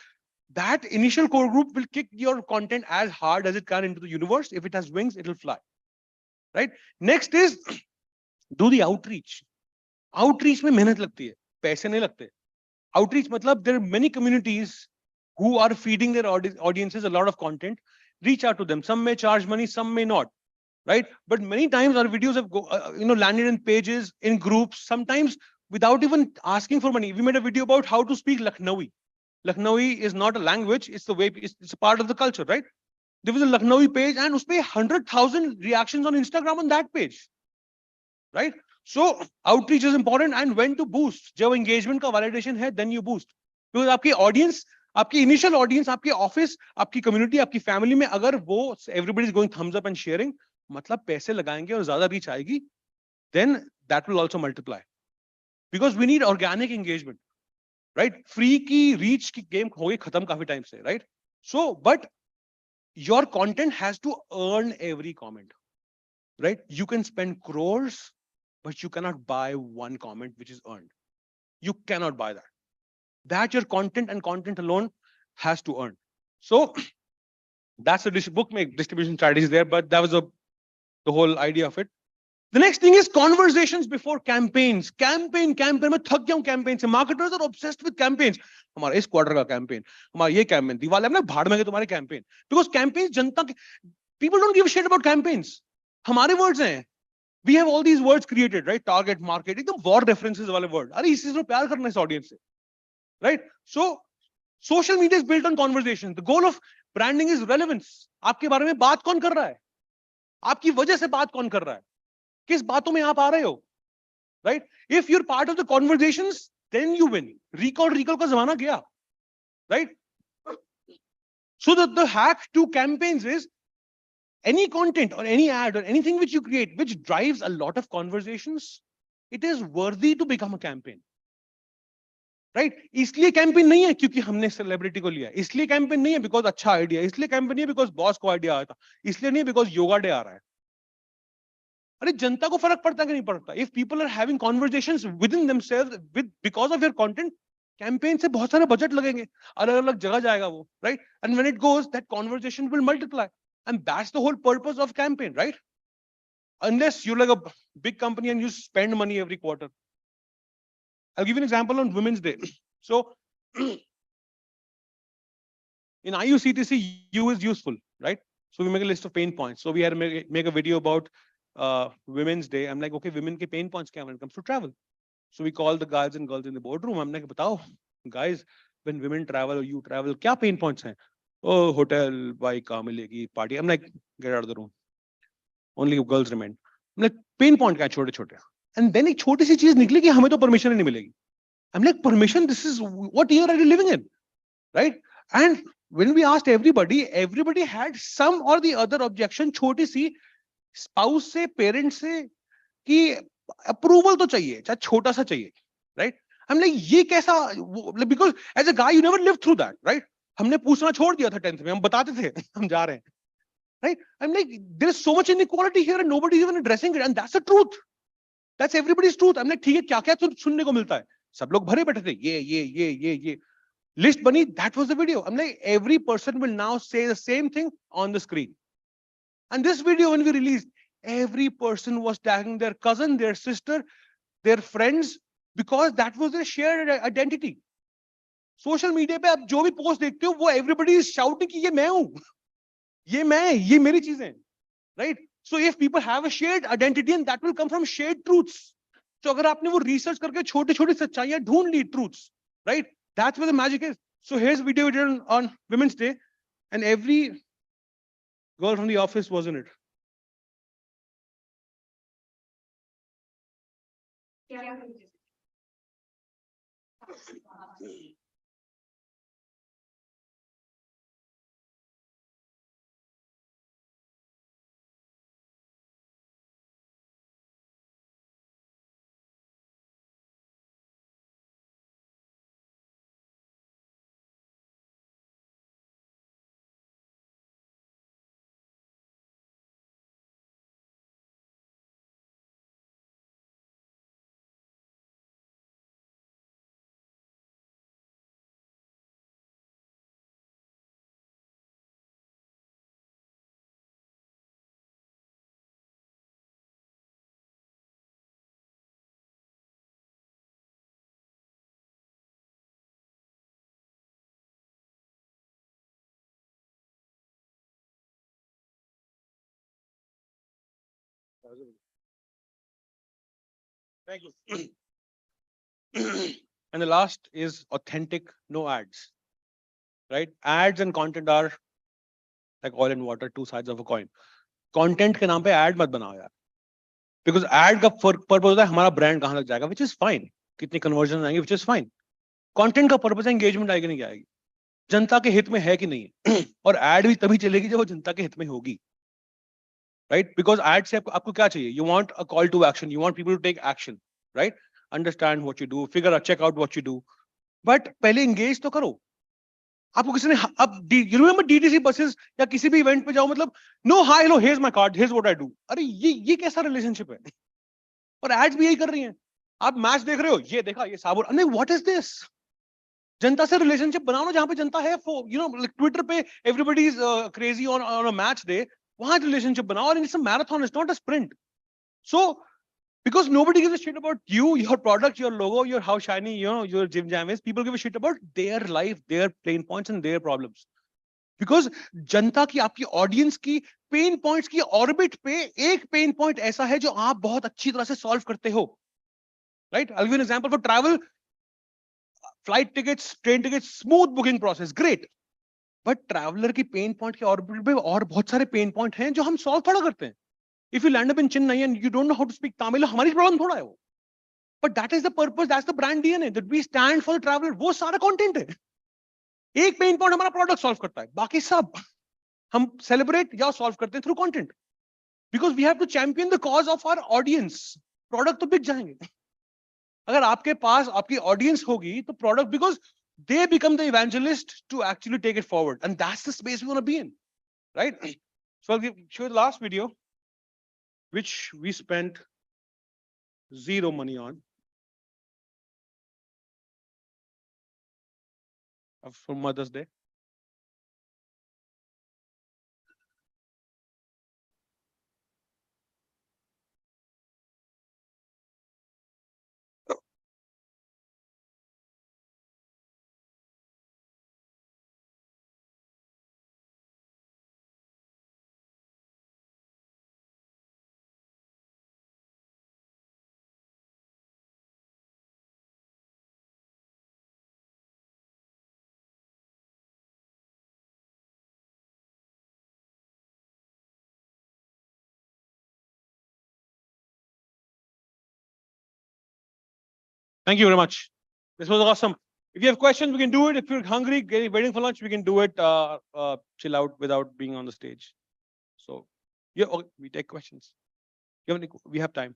that initial core group will kick your content as hard as it can into the universe. If it has wings, it will fly, right? Next is do the outreach. Outreach में मेहनत लगती है, पैसे नहीं लगते. Outreach मतलब there are many communities who are feeding their audiences a lot of content. Reach out to them. Some may charge money, some may not, right? But many times our videos have landed in pages, in groups, sometimes without even asking for money. We made a video about how to speak Lucknowi. Lucknowi is not a language, it's the way, it's a part of the culture, right? There was a Lucknowi page and uspe 100,000 reactions on Instagram on that page, right? So outreach is important, and when to boost. जब engagement का validation है, then you boost. Because आपकी audience, आपकी initial audience, आपके office, आपकी community, आपकी family में अगर वो everybody is going thumbs up and sharing, मतलब पैसे लगाएंगे और ज़्यादा reach आएगी, then that will also multiply. Because we need organic engagement, right? Free की reach की game हो गई खत्म काफी time से, right? So, but your content has to earn every comment, right? You can spend crores, but you cannot buy one comment which is earned. You cannot buy that. That your content and content alone has to earn. So that's the book make distribution strategies there, but that was the whole idea of it. The next thing is conversations before campaigns. Campaign मैं थक गया हूँ campaign से. Marketers are obsessed with campaigns. हमारा इस quarter का campaign, हमारा ये campaign, दिवाली हमने भाड़ में गए तुम्हारे campaign. Because campaigns जनता के, people don't give a shit about campaigns. हमारे words हैं. We have all these words created, right? Target, market, एकदम war references वाले word. अरे इस चीज में प्यार करना इस audience से, right? So social media is built on conversation. The goal of branding is relevance. आपके बारे में बात कौन कर रहा है? आपकी वजह से बात कौन कर रहा है? किस बातों में आप आ रहे हो, right? If you're part of the conversations, then you win. Recall का जमाना गया, right? So the hack to campaigns is any content or any ad or anything which you create which drives a lot of conversations, it is worthy to become a campaign, right? इसलिए campaign नहीं है क्योंकि हमने celebrity को लिया, इसलिए campaign नहीं है because अच्छा idea, इसलिए campaign नहीं है because boss को idea आया था, इसलिए नहीं है because yoga day आ रहा है. अरे जनता को फर्क पड़ता है कि नहीं पड़ता? If people are having conversations within themselves because of your content, campaign से बहुत सारे budget लगेंगे, अलग-अलग जगह जाएगा वो, right? And when it goes, that conversation will multiply, and that's the whole purpose of campaign, right? Unless you're like a big company and you spend money every quarter. I'll give you an example on Women's Day. So in IUCTC, U is useful, right? So we make a list of pain points. So we had to make a video about Women's Day. I'm like, okay, women ke pain points kya when it comes to travel? So we call the guys and girls in the boardroom. I'm like, batao, guys, when women travel or you travel, kya pain points hain? Oh, hotel, bike, car milegi, party. I'm like, get out of the room. Only girls remain. I'm like, pain point kya chote chote? And then ek choti si cheez nikli ki hame to permission nahi milegi. I'm like, permission? This is what year are you living in, right? And when we asked everybody, everybody had some or the other objection. Choti si spouse से, parents से कि approval तो चाहिए, चाहे छोटा सा चाहिए, right? I'm like, ये कैसा? Because as a guy, you never lived through that, right? हमने पूछना छोड़ दिया था 10th में, हम बताते थे हम जा रहे हैं, right? I'm like, there is so much inequality here and nobody is even addressing it, and that's the truth. That's everybody's truth. I'm like, ठीक है, क्या-क्या सुनने को मिलता है? सब लोग भरे बैठे थे. ये. List बनी. That was the video. I'm like, every person will now say the same thing on the screen. And this video, when we released, every person was tagging their cousin, their sister, their friends, because that was their shared identity. Social media पे आप जो भी post देखते हो वो everybody is shouting कि ये मैं हूं, ये मेरी चीजें, right? So if people have a shared identity and that will come from shared truths. तो अगर आपने वो रिसर्च करके छोटी छोटी सच्चाइयां ढूंढ ली, truths, right, that's where the magic is. So here's video we did on women's day and every girl from the office was in it. Thank you. And the last is authentic, no ads. Right? Ads and content are like oil and water, two sides of a coin. Content के नाम पे ad मत बनाओ यार. Because ad का purpose होता है हमारा brand कहाँ लग जाएगा, which is fine. कितनी conversion आएंगे, which is fine. Content का purpose है engagement आएगी नहीं आएगी. जनता के हित में है कि नहीं है. और ad भी तभी चलेगी जब वो जनता के हित में होगी. Right? Because ad से आपको क्या चाहिए? You want a call to action. You want people to take action. Right? Understand what you do, figure out, check out what you do. But पहले engage तो करो. आपको किसी ने अब you remember D2C buses या किसी भी event पे जाओ, मतलब no hi hello here's my card, here's what I do. अरे ये कैसा relationship है? और ads भी यही कर रही हैं. आप मैच देख रहे हो, ये देखा, ये साबुन, अरे what is this? जनता से relationship बनाओ ना, जहाँ पे जनता है, you know, like Twitter पे everybody is crazy on a match day. वहाँ relationship बनाओ, and it's a marathon, it's not a sprint. So because nobody gives a shit about you, your product, your logo, your how shiny, you know, your gym jam is. People give a shit about their life, their pain points and their problems. Because जनता की, आपकी audience की pain points की orbit पे एक pain point ऐसा है जो आप बहुत अच्छी तरह से solve करते हो. Right? I'll give you an example for travel. Flight tickets, train tickets, smooth booking process, great. But traveler की pain point की orbit पे और बहुत सारे pain point हैं जो हम solve थोड़ा करते हैं. If you land up in Chennai and you don't know how to speak Tamil, हमारी problem थोड़ा है वो. But that is the purpose, that's the brand DNA, that we stand for the traveler. वो सारा content है. एक pain point हमारा product solve करता है. बाकी सब हम celebrate या solve करते हैं through content. Because we have to champion the cause of our audience. Product तो बिक जाएंगे. अगर आपके पास आपकी audience होगी तो product, because they become the evangelist to actually take it forward. And that's the space we want to be in. Right? So I'll show you the last video, which we spent zero money on. For Mother's Day. Thank you very much. This was awesome. If you have questions, we can do it. If you're hungry, waiting for lunch, we can do it. Chill out without being on the stage. So, yeah, okay, we take questions. We have time.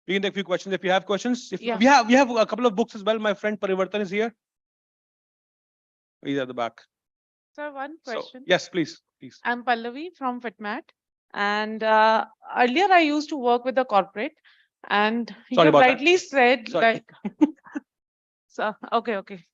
We can take a few questions if you have questions. If we have a couple of books as well. My friend Parivartan is here. He's at the back. Sir, one question. So, yes, please. I'm Pallavi from FitMat. And earlier I used to work with the corporate. And Sorry you've about that. rightly said, Sorry. like, so, okay.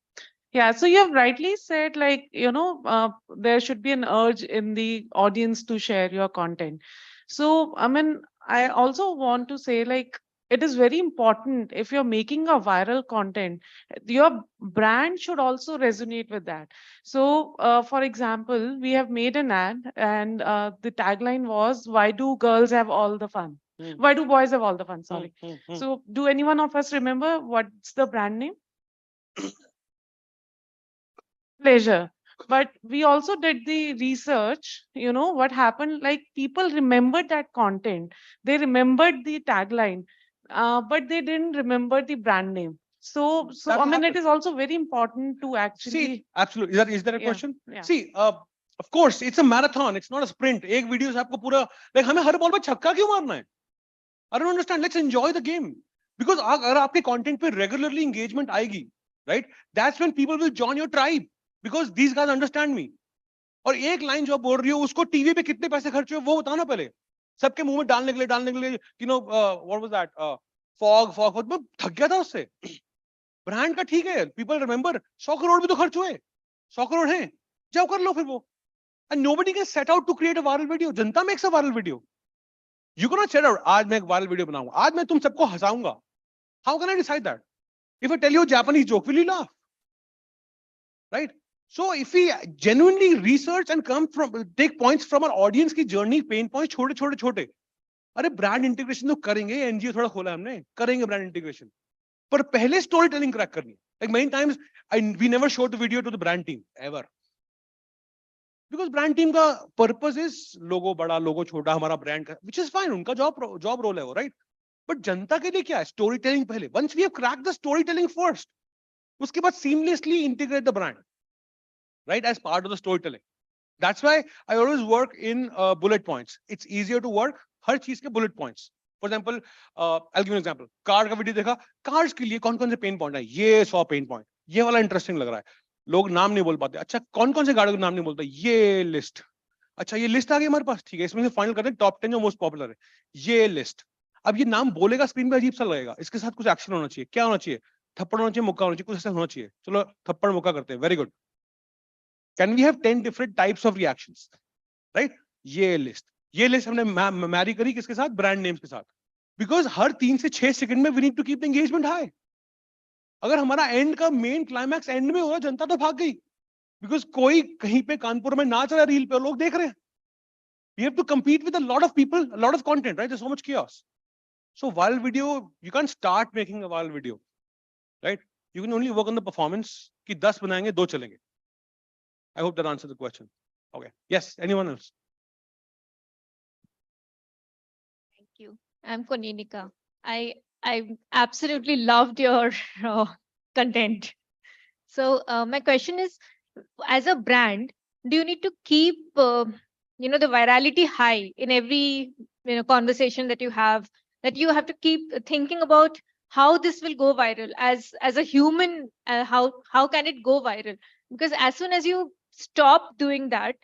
Yeah, so you have rightly said, like, there should be an urge in the audience to share your content. So, I mean, I also want to say, like, it is very important if you're making a viral content, your brand should also resonate with that. So, for example, we have made an ad, and the tagline was, "Why do girls have all the fun? Why do boys have all the fun?" Sorry. So, do anyone of us remember what's the brand name? Pleasure. But we also did the research, what happened, like people remembered that content, they remembered the tagline, but they didn't remember the brand name. So That I will mean, it happen. is also very important to actually See, absolutely. Is that a Yeah, question? yeah. See, of course, it's a marathon. It's not a sprint. एक video से आपको पूरा like हमें हर ball पे छक्का क्यों मारना है? I don't understand. Let's enjoy the game. Because अगर आपके content पे regularly engagement आएगी, right? That's when people will join your tribe. Because these guys understand me. और एक लाइन जो आप बोल रही हो उसको टीवी पे कितने पैसे खर्च हुए वो बताओ ना पहले. सबके मुंह में डालने के लिए what was that? Fog. मैं थक गया था उससे. ब्रांड का ठीक है, पीपल रिमेंबर 100 करोड़ भी तो खर्च हुए, 100 करोड़ हैं, जाओ कर लो फिर वो. And nobody can set out to create a viral video. जनता makes a viral video. You can not set out आज मैं एक वायरल वीडियो बनाऊंगा, आज मैं तुम सबको हंसाऊंगा. How can I decide that? If I tell you Japanese joke, will you laugh? Right? So if we genuinely research and take points from our audience की journey, pain points छोटे, अरे brand integration तो करेंगे, NGO थोड़ा खोला हमने, करेंगे brand integration. पर पहले स्टोरी टेलिंग क्रैक करनी है. Like many times we never showed the video to the brand team ever, because brand team का purpose is लोगो बड़ा लोगो छोटा हमारा brand का, which is fine, उनका job role है वो, right? But जनता के लिए क्या है? स्टोरी टेलिंग पहले. Once we have cracked the storytelling first, उसके बाद seamlessly integrate the brand, right, as part of the storytelling. That's why I always work in bullet points. It's easier to work हर चीज के bullet points. For example, I'll give you an example. Car का video देखा, cars के लिए कौन कौन से pain point है, ये 100 पेन पॉइंट, ये वाला इंटरेस्टिंग लग रहा है, लोग नाम नहीं बोल पाते, अच्छा कौन कौन से गाड़ियों के नाम नहीं बोलते, ये लिस्ट, अच्छा ये लिस्ट आ गई हमारे पास, ठीक है, इसमें से फाइनल करते हैं टॉप 10 जो मोस्ट पॉपुलर है, ये लिस्ट. अब ये नाम बोलेगा स्क्रीन पे अजीब सा लगेगा, इसके साथ कुछ एक्शन होना चाहिए. क्या होना चाहिए? थप्पड़ होना चाहिए, मुक्का होना चाहिए, कुछ ऐसा होना चाहिए. चलो थप्पड़ मुक्का करते हैं, very good. Can we have 10 different types of reactions, right? ये लिस्ट हमने मैरी करी किसके साथ? ब्रांड नेम्स के साथ. बिकॉज हर 3 से 6 सेकंड में we need to keep the engagement high. अगर हमारा एंड का मेन क्लाइमैक्स एंड में हो रहा, जनता तो भाग गई, बिकॉज कोई कहीं पे कानपुर में नाच रहा है रील पे और लोग देख रहे हैं. We have to compete with a lot of people, a lot of content, right? There's so much chaos. So viral video, you can't start making a viral video, right? You can only work on the performance कि 10 बनाएंगे 2 चलेंगे. I hope that answers the question. Okay. Yes. Anyone else? Thank you. I'm Koninika. I absolutely loved your content. So my question is, as a brand, do you need to keep the virality high in every conversation that you have? That you have to keep thinking about how this will go viral. As a human, how can it go viral? Because as soon as you stop doing that,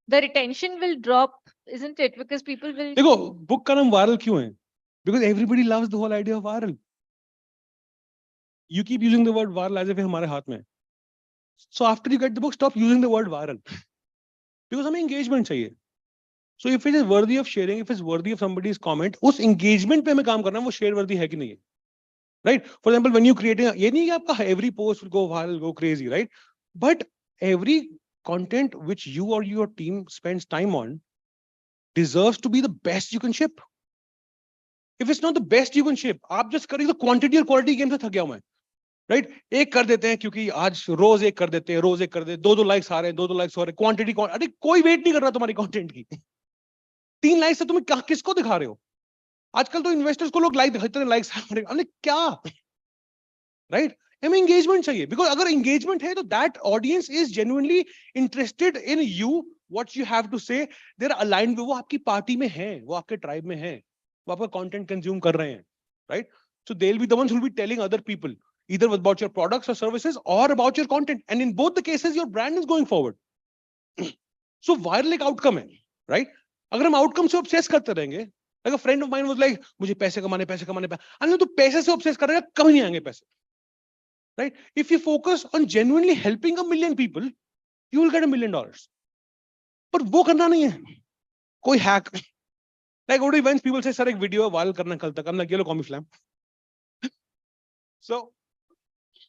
the retention will drop, isn't it? Because people will. देखो book का नाम viral क्यों है? Because everybody loves the whole idea of viral. You keep using the word viral as if हमारे हाथ में है. So after you get the book, stop using the word viral. Because हमें engagement चाहिए. So if it is worthy of sharing, if it's worthy of somebody's comment, उस engagement पे हमें काम करना है, वो share worthy है कि नहीं है. Right? For example, when you create ये नहीं कि आपका every post will go viral, go crazy, right? But every content which you or your team spends time on deserves to be the best you can ship. If it's not the best you can ship, आप just करेंगे तो quantity और quality game से थक गया हूं मैं, right? एक कर देते हैं क्योंकि आज रोज एक कर देते हैं, रोज एक कर देते, 2-2 लाइक्स आ रहे हैं, 2-2 लाइक्स हो रहे हैं, क्वांटिटी, अरे कोई वेट नहीं कर रहा तुम्हारी कंटेंट की. 3 लाइक्स से तुम किसको दिखा रहे हो? आजकल तो इन्वेस्टर्स को लोग लाइक दिखाते हैं, लाइक्स हमने क्या, राइट? हमें एंगेजमेंट चाहिए, बिकॉज अगर एंगेजमेंट है तो that audience is genuinely interested in you, what you have to say, they are aligned with, वो आपकी पार्टी में है, वो आपके ट्राइब में है, वो आपका कंटेंट कंज्यूम कर रहे हैं, right? So they will be the ones who will be telling other people either about your products or services or about your content, and in both the cases your brand is going forward. So viral एक outcome है, right? अगर हम outcome से obsess करते रहेंगे Like a friend of mine was like, मुझे पैसे कमाने अरे तू पैसे से obsess करेगा कभी नहीं आएंगे पैसे, right? If you focus on genuinely helping a million people, you will get $1 million. पर वो करना नहीं है, कोई hack. Like what events people say, sir एक video viral करना कल तक, I'm like, ये लो comic slam. So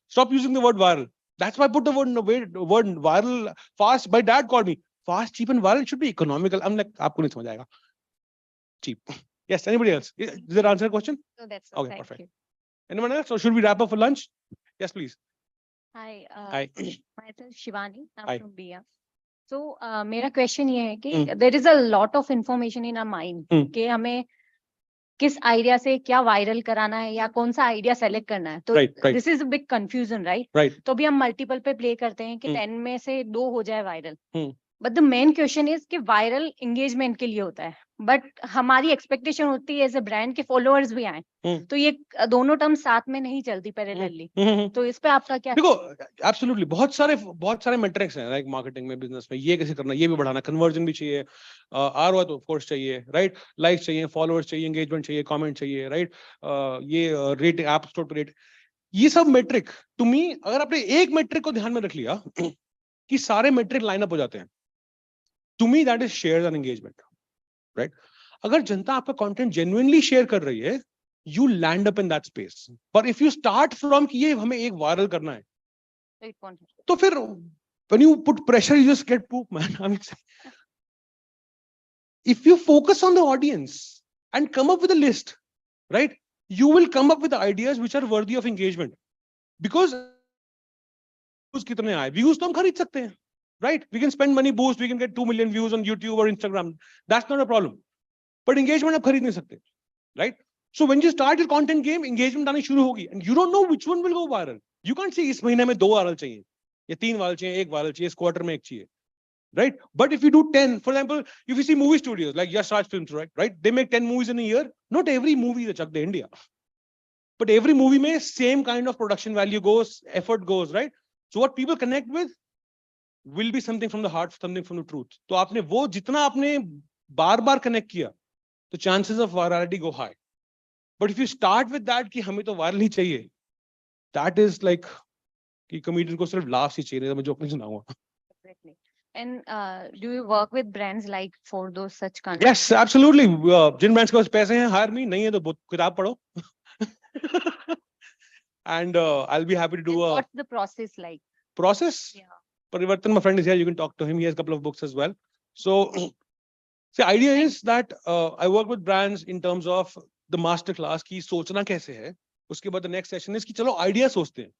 stop using the word viral. That's why I put the word viral fast. My dad called me fast, cheap, and viral. It should be economical. I'm like, आपको नहीं समझ आएगा. Cheap. Yes. Anybody else? Does that answer the question? So that's Okay. thank Perfect. you. Anyone else? So should we wrap up for lunch? Yes, please. Hi, Hi. myself Shivani. I'm Hi. from BIA. So मेरा question ये है कि there is a lot of information in our mind कि हमें किस idea से क्या viral कराना है या कौन सा आइडिया सेलेक्ट करना है, तो Right. This is big confusion, right? Right. तो अभी हम मल्टीपल पे प्ले करते हैं कि 10 में से 2 हो जाए viral, but the main question is कि वायरल एंगेजमेंट के लिए होता है, बट हमारी एक्सपेक्टेशन होती है एज ए ब्रांड के फॉलोअर्स भी आए, तो ये दोनों टर्म साथ में नहीं चलती पैरेलली, तो इस पे आपका क्या? देखो, एब्सोल्युटली बहुत सारे मेट्रिक्स हैं लाइक मार्केटिंग में, बिजनेस में, ये कैसे करना, ये भी बढ़ाना, कन्वर्जन भी चाहिए, आरओआई तो ऑफ कोर्स चाहिए, राइट? लाइक्स चाहिए, फॉलोअर्स चाहिए, एंगेजमेंट चाहिए, कमेंट चाहिए, राइट? ये रेटिंग, ऐप स्टोर पे रेट, ये सब मेट्रिक टू मी, अगर आपने एक मेट्रिक को ध्यान में रख लिया कि सारे मेट्रिक लाइन अप हो जाते हैं, to me that is share and engagement, right? अगर जनता आपका कंटेंट जेन्युइनली शेयर कर रही है, you land up in that space. But if you start from कि ये हमें एक वायरल करना है, तो फिर when you put pressure, you just get poop, man. I mean, if you focus on the audience and come up with a list, right, you will come up with ideas which are worthy of engagement. Because views कितने आए, views तो हम खरीद सकते हैं, right? We can spend money boost, we can get 2 million views on YouTube or Instagram. That's not a problem. But engagement आप खरीद नहीं सकते, right? So when you start your content game, engagement आनी शुरू होगी, and you don't know which one will go viral. You can't say इस महीने में 2 viral चाहिए, या 3 viral चाहिए, 1 viral चाहिए, इस quarter में 1 चाहिए, right? But if you do 10, for example, if you see movie studios like Yash Raj Films, right? They make 10 movies in a year. Not every movie is a Chak De India, but every movie में same kind of production value goes, effort goes, right? So what people connect with will be something from the heart, something from the truth. तो आपने वो जितना आपने बार-बार connect किया, तो chances of virality go high. But if you start with that कि हमें तो वायरल ही चाहिए, that is like कि comedian को सिर्फ laughs ही चाहिए, मैं जोक नहीं सुनाऊंगा. Exactly. And do you work with brands like for those such content? Yes, absolutely. Jin brands के पास पैसे हैं, hire me. नहीं है तो किताब पढ़ो. And I'll be happy to do a. What's the process like? Process? Yeah. Parivartan, my friend is here. You can talk to him. He has a couple of books as well. So, the idea is that I work with brands in terms of the master class की सोचना कैसे है. उसके बाद the next session is कि चलो idea सोचते हैं.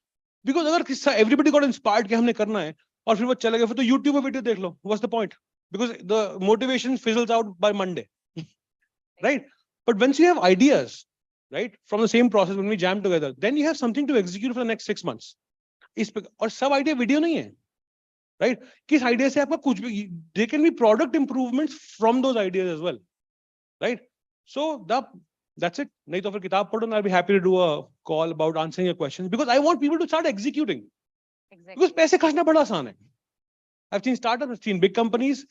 Because अगर किस्सा everybody got inspired कि हमने करना है और फिर वो चला गया, फिर तो YouTube पे वीडियो देख लो. What's the point? Because the motivation fizzles out by Monday, right? But once you have ideas, right, from the same process, when we jam together, then you have something to execute for the next 6 months. इस पे और सब idea video नहीं है, right? किस idea से आपका कुछ भी, there can be product improvements from those ideas as well, right? So that's it. नहीं तो फिर किताब पढ़ो, and I'll be happy to do a call about answering your questions, because I want people to start executing. Exactly. Because पैसे खर्चना बड़ा आसान है. I've seen startups, I've seen big companies.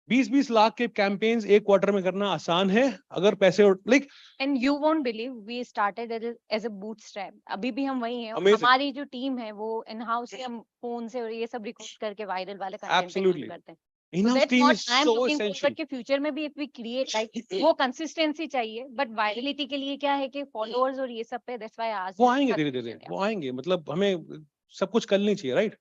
20-20 lakh के campaigns एक quarter में करना आसान है अगर पैसे like. And you won't believe we started as a bootstrap. अभी भी हम वही हैं. Amazing. हमारी जो team है वो in-house से हम फोन से और ये सब रिकॉर्ड करके वायरल वाले कंटेंट Absolutely. करते हैं. In-house team is so essential. कि फ्यूचर में भी if we create like वो कंसिस्टेंसी चाहिए, बट वायरलिटी के लिए क्या है कि फॉलोअर्स और ये सब पे, that's why I asked. वो आएंगे धीरे-धीरे, वो आएंगे, मतलब हमें सब कुछ करनी चाहिए, right?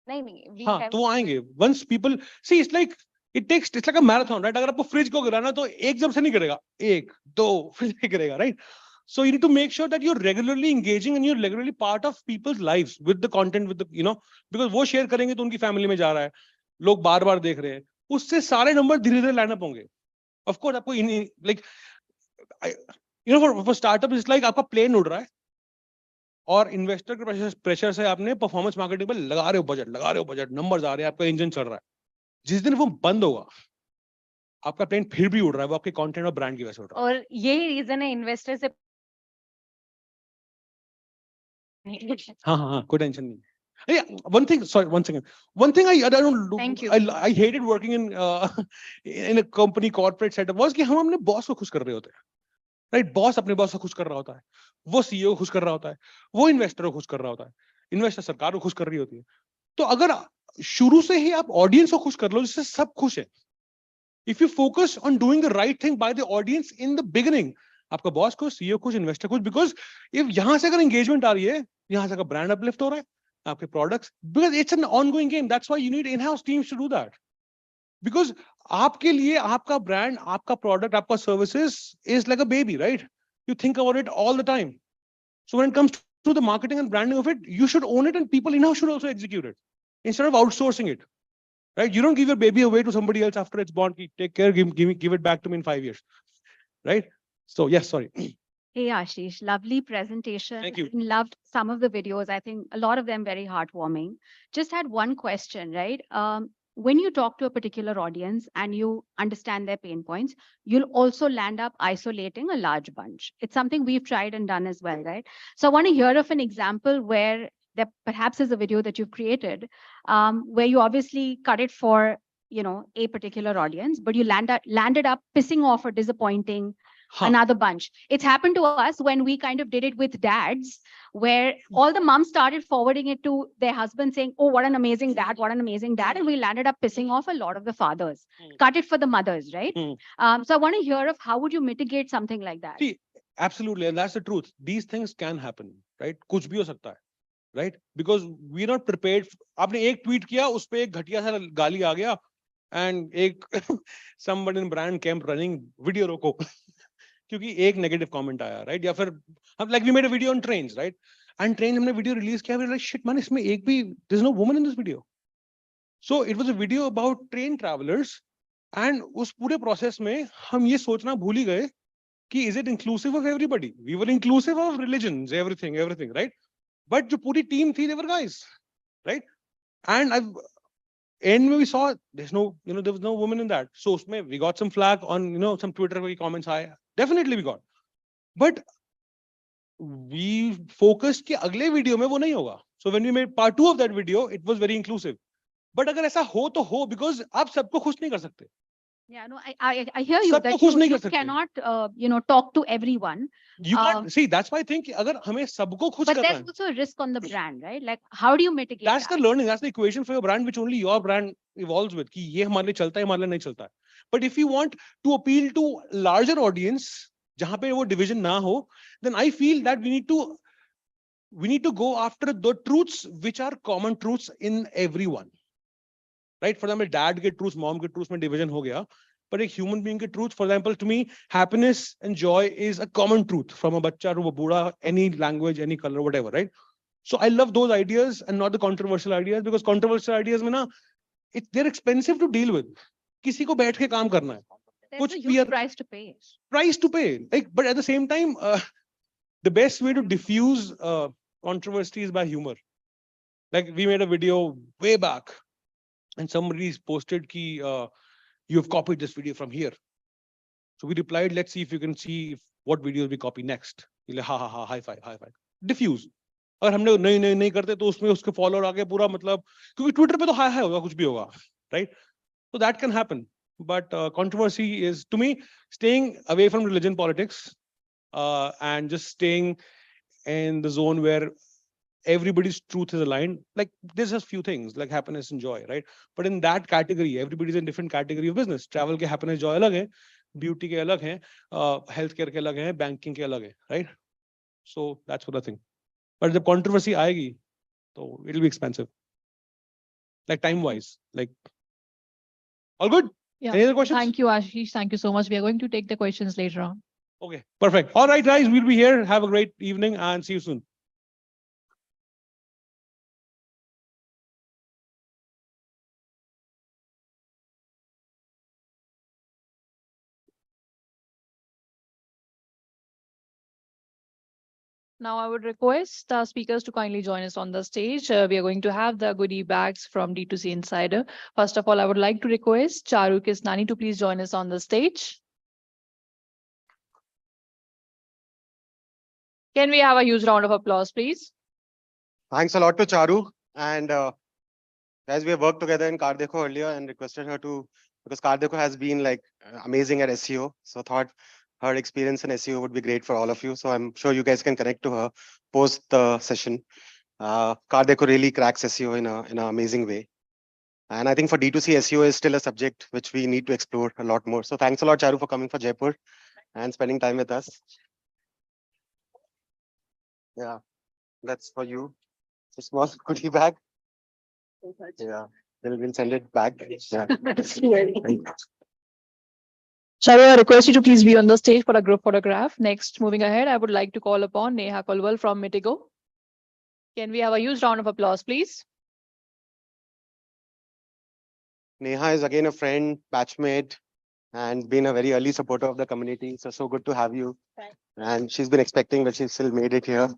नहीं, हाँ, तो वो आएंगे. Once people see, it's like it's like a marathon, right? अगर आपको फ्रिज को गिराना तो एक जब से नहीं गिरेगा, 1 2 फिर नहीं गिरेगा, right? So you need to make sure that you're regularly engaging and you're regularly part of people's lives with the content, with the, you know, because वो शेयर करेंगे तो उनकी फैमिली में जा रहा है, लोग बार-बार देख रहे हैं, उससे सारे नंबर धीरे-धीरे लाइन अप होंगे. Of course आपको like you know, for startup it's like आपका प्लेन उड़ रहा है और इन्वेस्टर के प्रेशर से आपने परफॉर्मेंस मार्केटिंग पे लगा रहे हो बजट, नंबर्स आ रहे हैं, आपका इंजन चल रहा है. जिस दिन वो बंद होगा, आपका प्लेन फिर भी उड़ रहा है, वो आपके कंटेंट और ब्रांड की वजह से उड़ रहा है. और यही रीजन है इन्वेस्टर से हाँ, कोई टेंशन नहीं. Yeah, one thing. Sorry, one second. One thing I don't. Thank you. I hated working in in a company corporate setup was कि हम अपने boss को खुश कर रहे होते हैं, right? Boss अपने boss को खुश कर रहा होता है, वो CEO को खुश कर रहा होता है, वो investor को खुश कर रहा होता है, investor सरकार को खुश कर रही होती है. तो अगर शुरू से ही आप audience को खुश कर लो, जिससे सब खुश है. If you focus on doing the right thing by the audience in the beginning, आपका boss खुश, CEO खुश, investor खुश, because if यहाँ से अगर engagement आ रही है, यहाँ से अगर brand uplift हो रहा है, आपके products, because it's an ongoing game. That's why you need in-house teams to do that. Because आपके लिए आपका brand, आपका product, आपका services is like a baby, right? You think about it all the time. So when it comes to the marketing and branding of it, you should own it, and people in-house should also execute it instead of outsourcing it. Right? You don't give your baby away to somebody else after it's born. Take care, give it back to me in 5 years. Right? So yes, sorry. Hey Ashish, lovely presentation. Thank you. Loved some of the videos. I think a lot of them very heartwarming. Just had one question, right? When you talk to a particular audience and you understand their pain points, you'll also land up isolating a large bunch. It's something we've tried and done as well, right? So I want to hear of an example where there perhaps is a video that you've created where you obviously cut it for a particular audience, but you landed up pissing off or disappointing another bunch. It's happened to us when we kind of did it with dads, where all the moms started forwarding it to their husbands saying, oh, what an amazing dad, what an amazing dad. And we landed up pissing off a lot of the fathers. Cut it for the mothers, right? So I want to hear of how would you mitigate something like that? See, absolutely. And that's the truth. These things can happen, right? कुछ भी हो सकता है, right? Because we're not prepared. आपने एक tweet किया, उस पे एक घटिया सा गाली आ गया, and एक somebody in brand camp running video रोको. क्योंकि एक नेगेटिव कमेंट आया, राइट? या फिर हम like we made a video on trains, right? And train हमने वीडियो रिलीज किया, वी लाइक शिट मैन, इसमें एक भी there is no woman in this video. So it was a video about train travellers, and उस पूरे process में हम ये सोचना भूल ही गए कि is it inclusive of everybody. We were inclusive of religions, everything, right? But जो पूरी टीम थी, they were guys, right? And I end we saw there's no, there was no woman in that. So we got some flag on, some Twitter comments. Definitely we got, but we focused कि अगले video में वो नहीं होगा. So when we made part 2 of that video, it was very inclusive. But अगर ऐसा हो तो हो, because आप सबको खुश नहीं कर सकते. Yeah, no, I hear you that you cannot, talk to everyone. You can't see. That's why I think अगर हमें सबको खुश करना है. But there's also a risk on the brand, right? Like, how do you mitigate That's the learning. That's the equation for your brand, which only your brand evolves with. कि ये हमारे लिए चलता है, हमारे लिए नहीं चलता है. But if you want to appeal to larger audience, जहाँ पे वो division ना हो, then I feel that we need to go after the truths which are common truths in everyone. Right? For example, dad के truths, mom के truths में division हो गया. But a human being के truth, for example, to me, happiness and joy is a common truth from a बच्चा to a बूढ़ा, any language, any color, whatever, right? So I love those ideas and not the controversial ideas, because controversial ideas में ना, they're expensive to deal with. किसी को बैठ के काम करना है. There's a huge price to pay. Price to pay. Like, but at the same time, the best way to diffuse controversy is by humor. Like we made a video way back, and somebody posted कि you have copied this video from here. So we replied, let's see if you can see what videos we copy next. Ha, high five. Diffuse. अगर हमने नहीं करते तो उसमें उसके follower आगे पूरा मतलब, क्योंकि ट्विटर पे तो हाय होगा, कुछ भी होगा, right? So that can happen. But controversy is, to me, staying away from religion, politics, and just staying in the zone where everybody's truth is aligned. Like there's just few things like happiness and joy, right? But in that category, everybody's in different category of business. Travel के happiness, joy अलग है, beauty के अलग हैं, healthcare के अलग हैं, banking के अलग है, right? So that's what I think. But the controversy आएगी, so it'll be expensive. Like time wise, like all good. Yeah. Any other questions? Thank you, Ashish. Thank you so much. We are going to take the questions later on. Okay, perfect. All right, guys, we'll be here. Have a great evening and see you soon. Now I would request the speakers to kindly join us on the stage. We are going to have the goodie bags from D2C Insider. First of all, I would like to request Charu Kisnani to please join us on the stage. Can we have a huge round of applause, please? Thanks a lot to Charu. And guys, we have worked together in Kardeko earlier and requested her to, because Kardeko has been like amazing at SEO. So thought her experience in SEO would be great for all of you. So I'm sure you guys can connect to her post the session. Kardeko really cracks SEO in an amazing way. And I think for D2C, SEO is still a subject which we need to explore a lot more. So thanks a lot, Charu, for coming for Jaipur and spending time with us. Yeah, that's for you. A small goodie bag. Yeah, we'll send it back. Yeah. Charu, I request you to please be on the stage for a group photograph. Next, moving ahead, I would like to call upon Neha Kolwal from Mitigo. Can we have a huge round of applause, please? Neha is again a friend, batchmate, and been a very early supporter of the community. So good to have you. And she's been expecting, but she still made it here.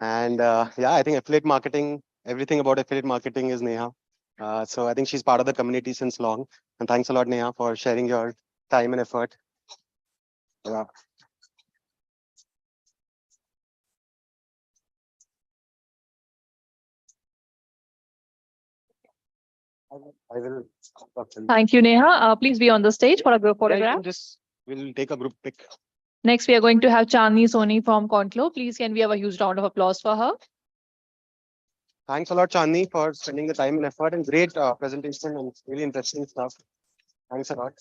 And yeah, I think affiliate marketing, everything about affiliate marketing is Neha. So I think she's part of the community since long. And thanks a lot, Neha, for sharing your time and effort. Yeah. I will. Thank you, Neha. Please be on the stage for a group Yeah, you photograph. can just, we'll take a group pic. Next, we are going to have Chandni Soni from Conclo. Please, can we have a huge round of applause for her? Thanks a lot, Chandni, for spending the time and effort and great presentation and really interesting stuff. Thanks a lot.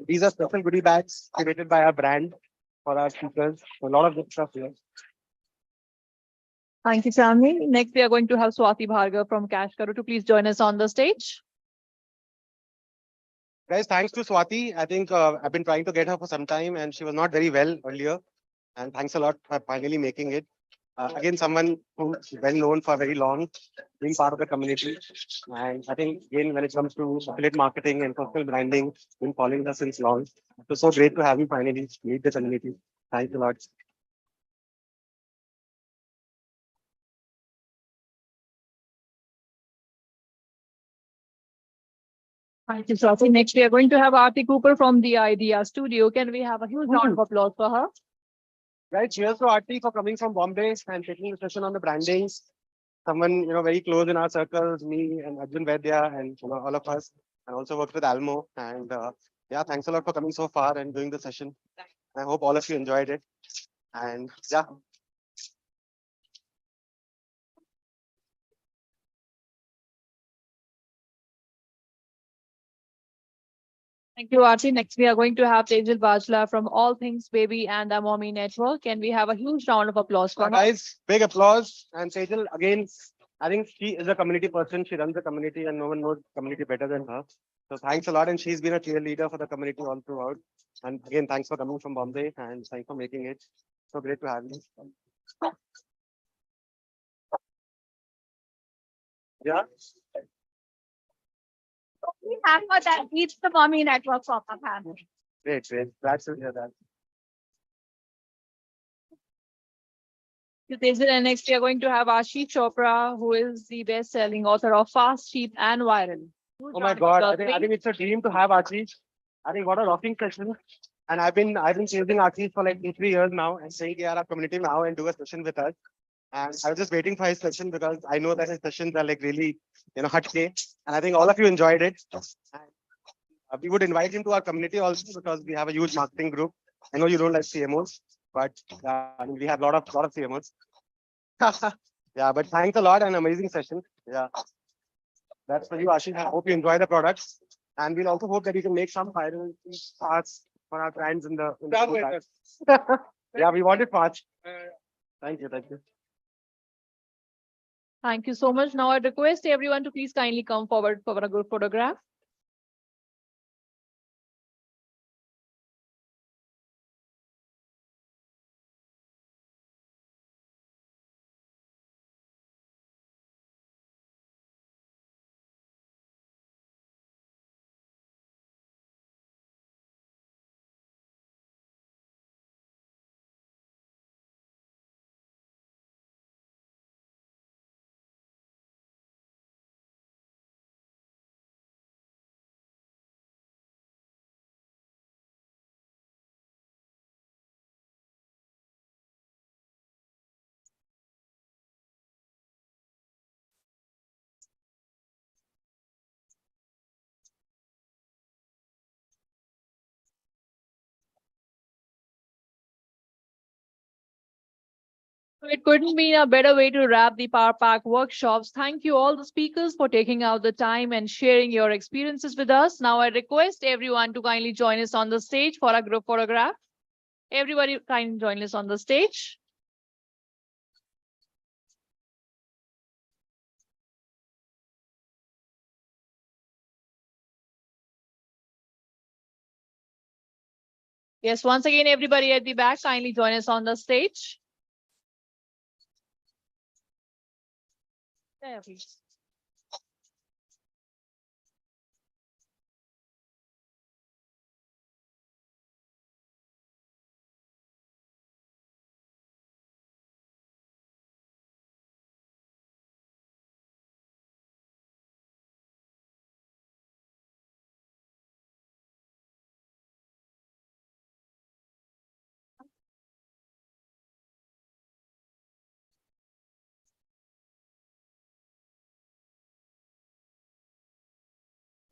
These are special goodie bags created by our brand for our speakers. A lot of good stuff here. Thank you, Chandni. Next, we are going to have Swati Bhargav from Cash Karu to please join us on the stage. Guys, thanks to Swati. I think I've been trying to get her for some time and she was not very well earlier. And thanks a lot for finally making it. Again, someone who's well known for very long, being part of the community. And I think, again, when it comes to affiliate marketing and personal branding, been following us since long. So great to have you finally meet the community. Thanks a lot. Thank you, Swati. Next, we are going to have Aarti Cooper from the Idea Studio. Can we have a huge round of applause for her? Right, cheers to Aarti for coming from Bombay and taking the session on the branding. Someone very close in our circles, me and Arjun Vaidya and all of us, and also worked with Almo. And yeah, thanks a lot for coming so far and doing the session. I hope all of you enjoyed it. And yeah. Thank you, Aarti. Next, we are going to have Tejal Bajla from All Things Baby and the Mommy Network. Can we have a huge round of applause for her? Guys, big applause. And Sejal, again, I think she is a community person. She runs the community and no one knows community better than her. So thanks a lot. And she's been a cheerleader for the community all throughout. And again, thanks for coming from Bombay and thanks for making it. So great to have you. Yeah. We have for that each the mommy network pop-up family. Great, great. Glad to hear that. Tejal, and next, we are going to have Ashish Chopra, who is the best-selling author of Fast, Cheap, and Viral. Oh my God, I think it's a dream to have Ashish. I think what a rocking session. And I've been chasing Ashish for like 2-3 years now and saying, yeah, our community now and do a session with us. And I was just waiting for his session because I know that his sessions are like really, hatke. And I think all of you enjoyed it. And we would invite him to our community also because we have a huge marketing group. I know you don't like CMOs, but we have a lot of CMOs. Yeah, but thanks a lot and amazing session. Yeah. That's for you, Ashish. I hope you enjoy the products. And we'll also hope that you can make some viral parts for our clients in the yeah, we want it fast. Thank you. Thank you. Thank you so much. Now, I request everyone to please kindly come forward for a group photograph. It couldn't be a better way to wrap the Power Pack workshops. Thank you all the speakers for taking out the time and sharing your experiences with us. Now I request everyone to kindly join us on the stage for a group photograph. Everybody kindly join us on the stage. Yes, once again, everybody at the back, kindly join us on the stage. There, please.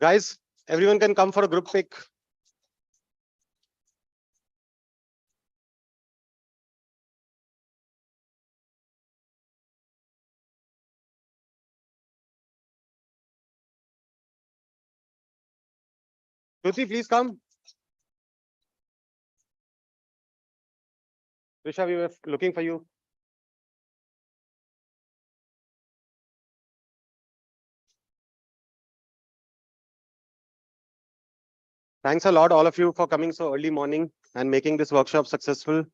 Guys, everyone can come for a group pic. Jyoti, please come. Risha, we were looking for you. Thanks a lot, all of you, for coming so early morning and making this workshop successful.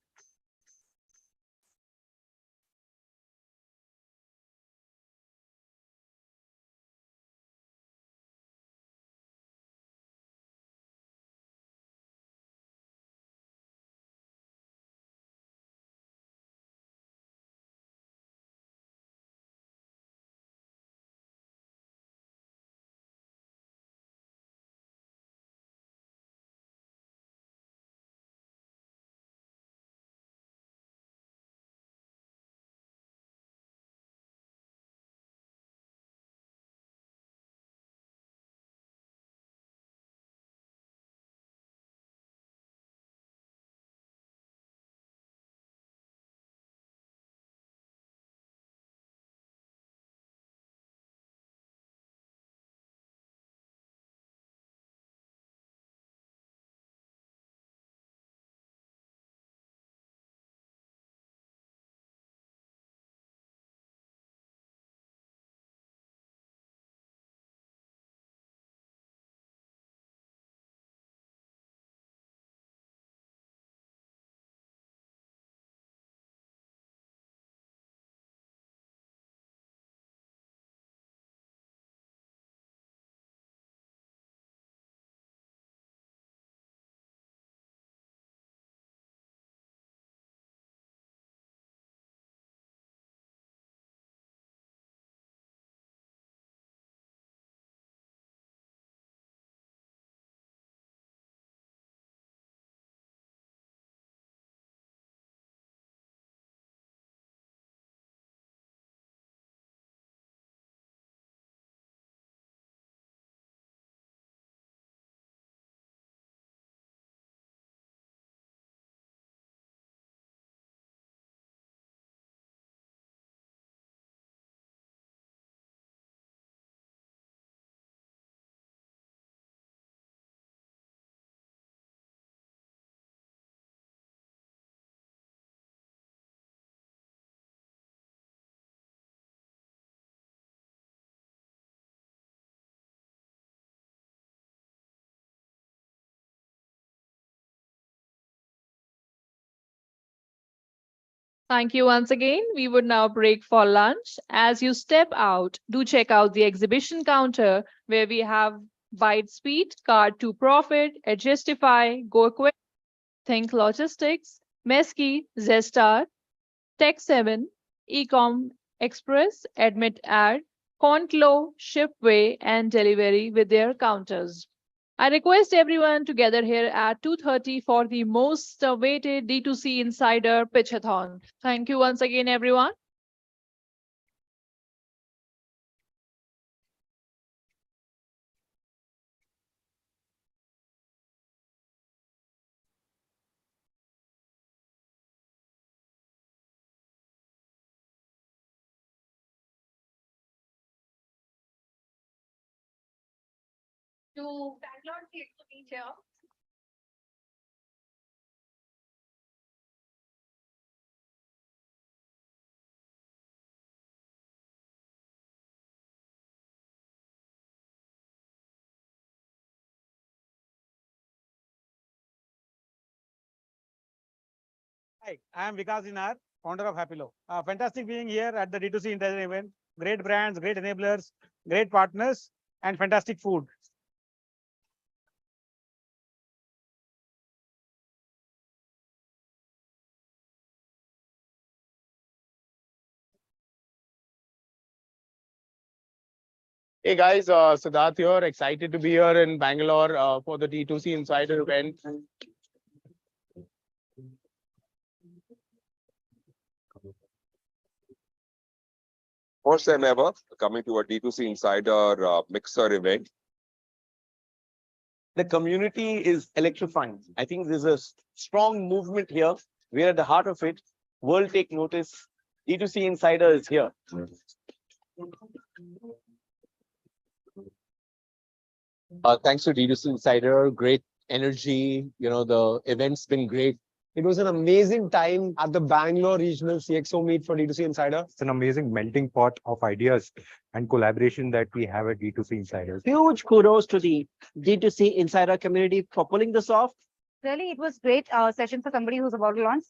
Thank you once again. We would now break for lunch. As you step out, do check out the exhibition counter where we have Byte Speed, Card to Profit, Adjustify, Go Quick, Think Logistics, Mesky, Zestar, Tech7, Ecom Express, Admit Ad, Conclo, Shipway, and Delivery with their counters. I request everyone to gather here at 2:30 for the most awaited D2C Insider Pitchathon. Thank you once again, everyone. to Bangalore to meet here. Hi, I am Vikas Dinar, founder of Happylo. Fantastic being here at the D2C Intelligent event. Great brands, great enablers, great partners, and fantastic food. Hey guys, Siddharth here. Excited to be here in Bangalore for the D2C Insider event. First time ever coming to a D2C Insider Mixer event. The community is electrifying. I think there's a strong movement here. We're at the heart of it. World take notice. D2C Insider is here. Thanks to D2C Insider, great energy. The event's been great. It was an amazing time at the Bangalore Regional CXO meet for D2C Insider. It's an amazing melting pot of ideas and collaboration that we have at D2C Insider. Huge kudos to the D2C Insider community for pulling this off. Really, it was great session for somebody who's about to launch.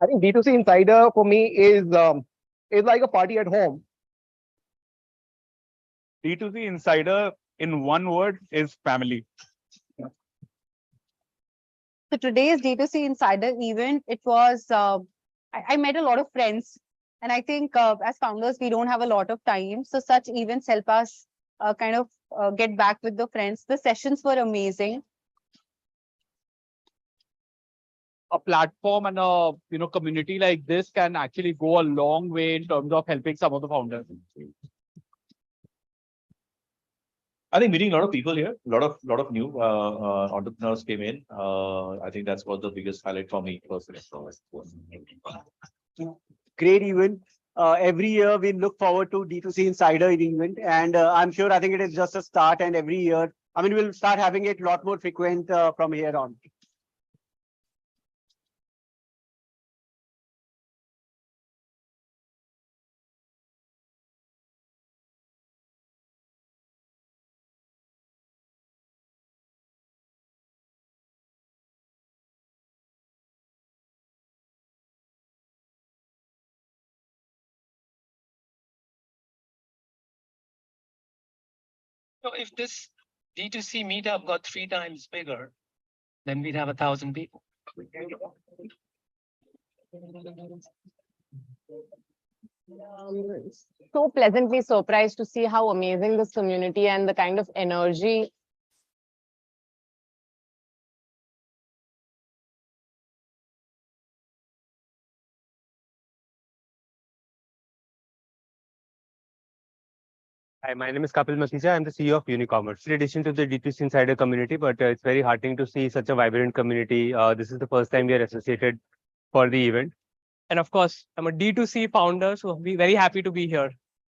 I think D2C Insider for me is like a party at home. D2C Insider, in one word, is family. So today's D2C Insider event, it was, I met a lot of friends. And I think as founders, we don't have a lot of time. So such events help us get back with the friends. The sessions were amazing. A platform and a community like this can actually go a long way in terms of helping some of the founders. I think meeting a lot of people here, a lot of new entrepreneurs came in. I think that's what the biggest highlight for me personally. Great event. Every year we look forward to D2C Insider event, and I'm sure I think it is just a start. And every year, I mean, we'll start having it a lot more frequent from here on. So if this D2C meetup got 3 times bigger, then we'd have 1,000 people. So pleasantly surprised to see how amazing this community and the kind of energy. Hi, my name is Kapil Makhija. I'm the CEO of Unicommerce. In addition to the D2C Insider community, but it's very heartening to see such a vibrant community. This is the first time we are associated for the event. And of course, I'm a D2C founder, so we're very happy to be here.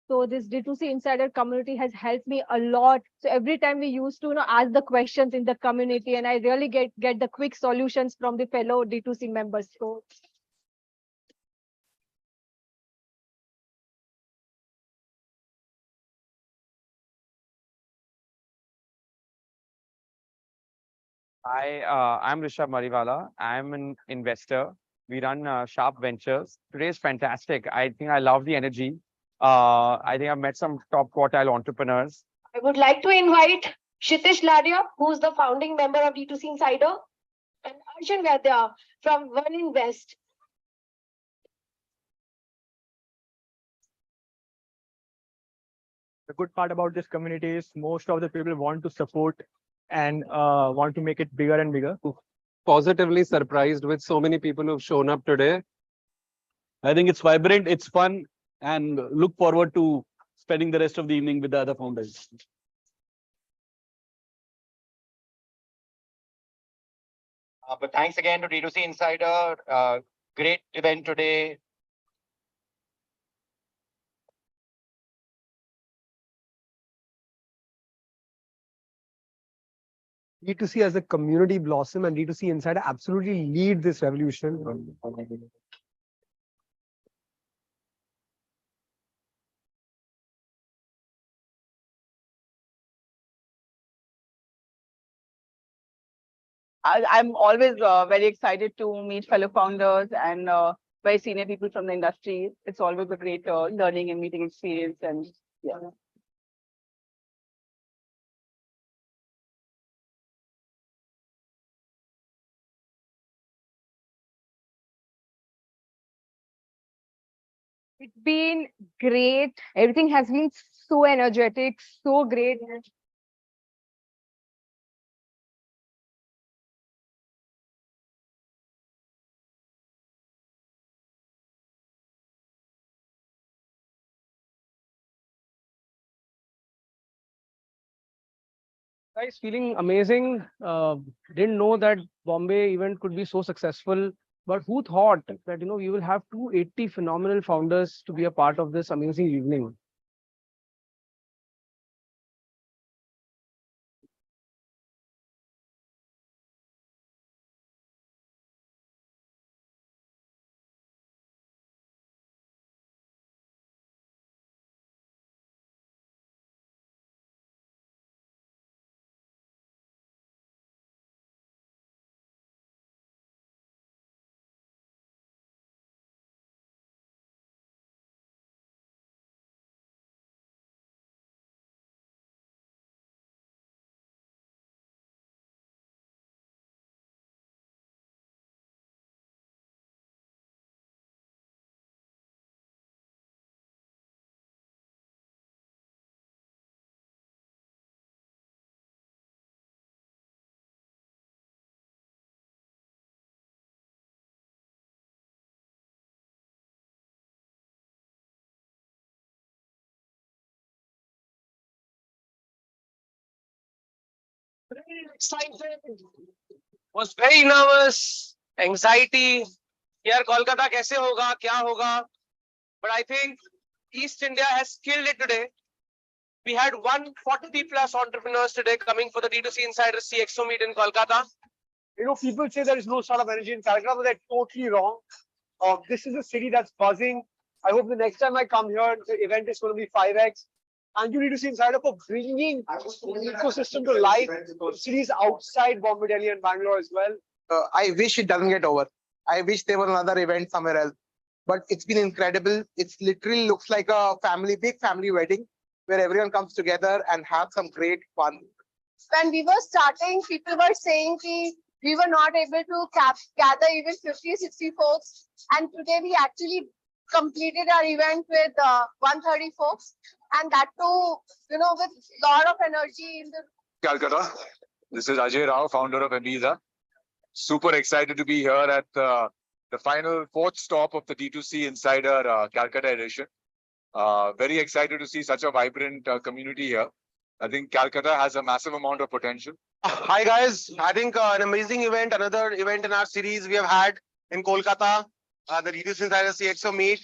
So this D2C Insider community has helped me a lot. So every time we used to ask the questions in the community, and I really get the quick solutions from the fellow D2C members. So Hi, I'm Rishabh Mariwala. I'm an investor. We run Sharp Ventures. Today is fantastic. I think I love the energy. I think I've met some top quartile entrepreneurs. I would like to invite Kshitish Ladia, who's the founding member of D2C Insider, and Arjun Vaidya from One Invest. The good part about this community is most of the people want to support and want to make it bigger and bigger. Positively surprised with so many people who've shown up today. I think it's vibrant, it's fun, and look forward to spending the rest of the evening with the other founders. But thanks again to D2C Insider. Great event today. D2C as a community blossom and D2C Insider absolutely lead this revolution. I'm always very excited to meet fellow founders and very senior people from the industry. It's always a great learning and meeting experience. And yeah. it's been great. Everything has been so energetic, so great. Guys, feeling amazing. Didn't know that Bombay event could be so successful. But who thought that we will have 280 phenomenal founders to be a part of this amazing evening? Excited, was very nervous, anxiety. Here, Kolkata, kaise hoga, kya hoga? But I think East India has killed it today. We had 140 plus entrepreneurs today coming for the D2C Insider CXO meet in Kolkata. People say there is no sort of energy in Calcutta, but they're totally wrong. This is a city that's buzzing. I hope the next time I come here, the event is going to be 5x. And you need to see Insider for bringing the ecosystem to life. Cities outside Bombay, Delhi, and Bangalore as well. I wish it doesn't get over. I wish there was another event somewhere else. But it's been incredible. It's literally looks like a big family wedding. where everyone comes together and have some great fun. When we were starting, people were saying we were not able to gather even 50, 60 folks. And today we actually completed our event with 130 folks. And that too, with a lot of energy in the Calcutta. This is Ajay Rao, founder of Amiza. Super excited to be here at the final fourth stop of the D2C Insider Calcutta edition. Very excited to see such a vibrant community here. I think Calcutta has a massive amount of potential. Hi guys, I think an amazing event, another event in our series we have had in Kolkata, the D2C Insider CXO meet.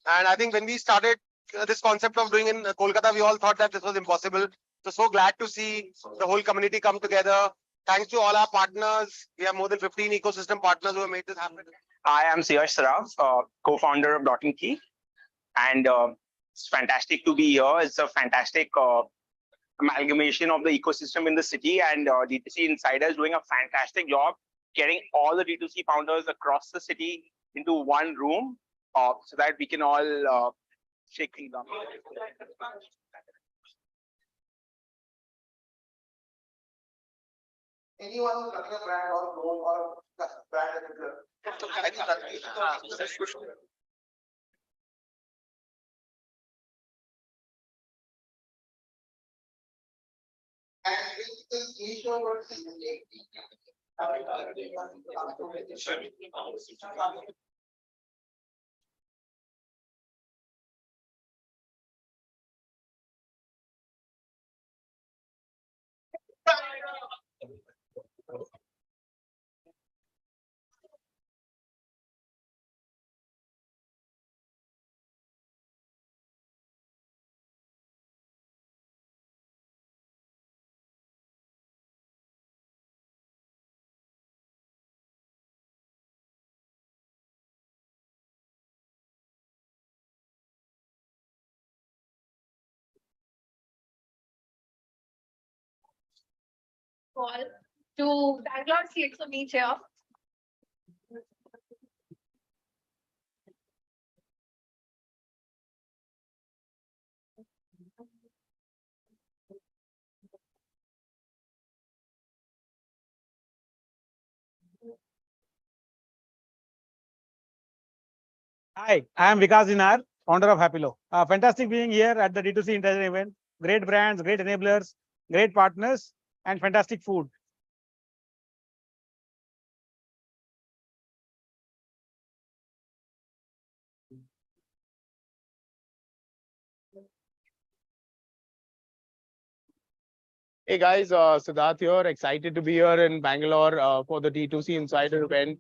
And I think when we started this concept of doing in Kolkata, we all thought that this was impossible. So glad to see the whole community come together. Thanks to all our partners. We have more than 15 ecosystem partners who have made this happen. I am Siyash Saraf, co-founder of Dot & Key. And it's fantastic to be here. It's a fantastic amalgamation of the ecosystem in the city, and D2C Insider is doing a fantastic job getting all the D2C founders across the city into one room so that we can all shake things up. Anyone who's running a brand or role or brand call to Bangalore CXO meet here. Hi, I am Vikas Dinar, founder of Happilo. Fantastic being here at the D2C Intelligent event. Great brands, great enablers, great partners, and fantastic food. Hey guys, Siddharth here. Excited to be here in Bangalore for the D2C Insider event.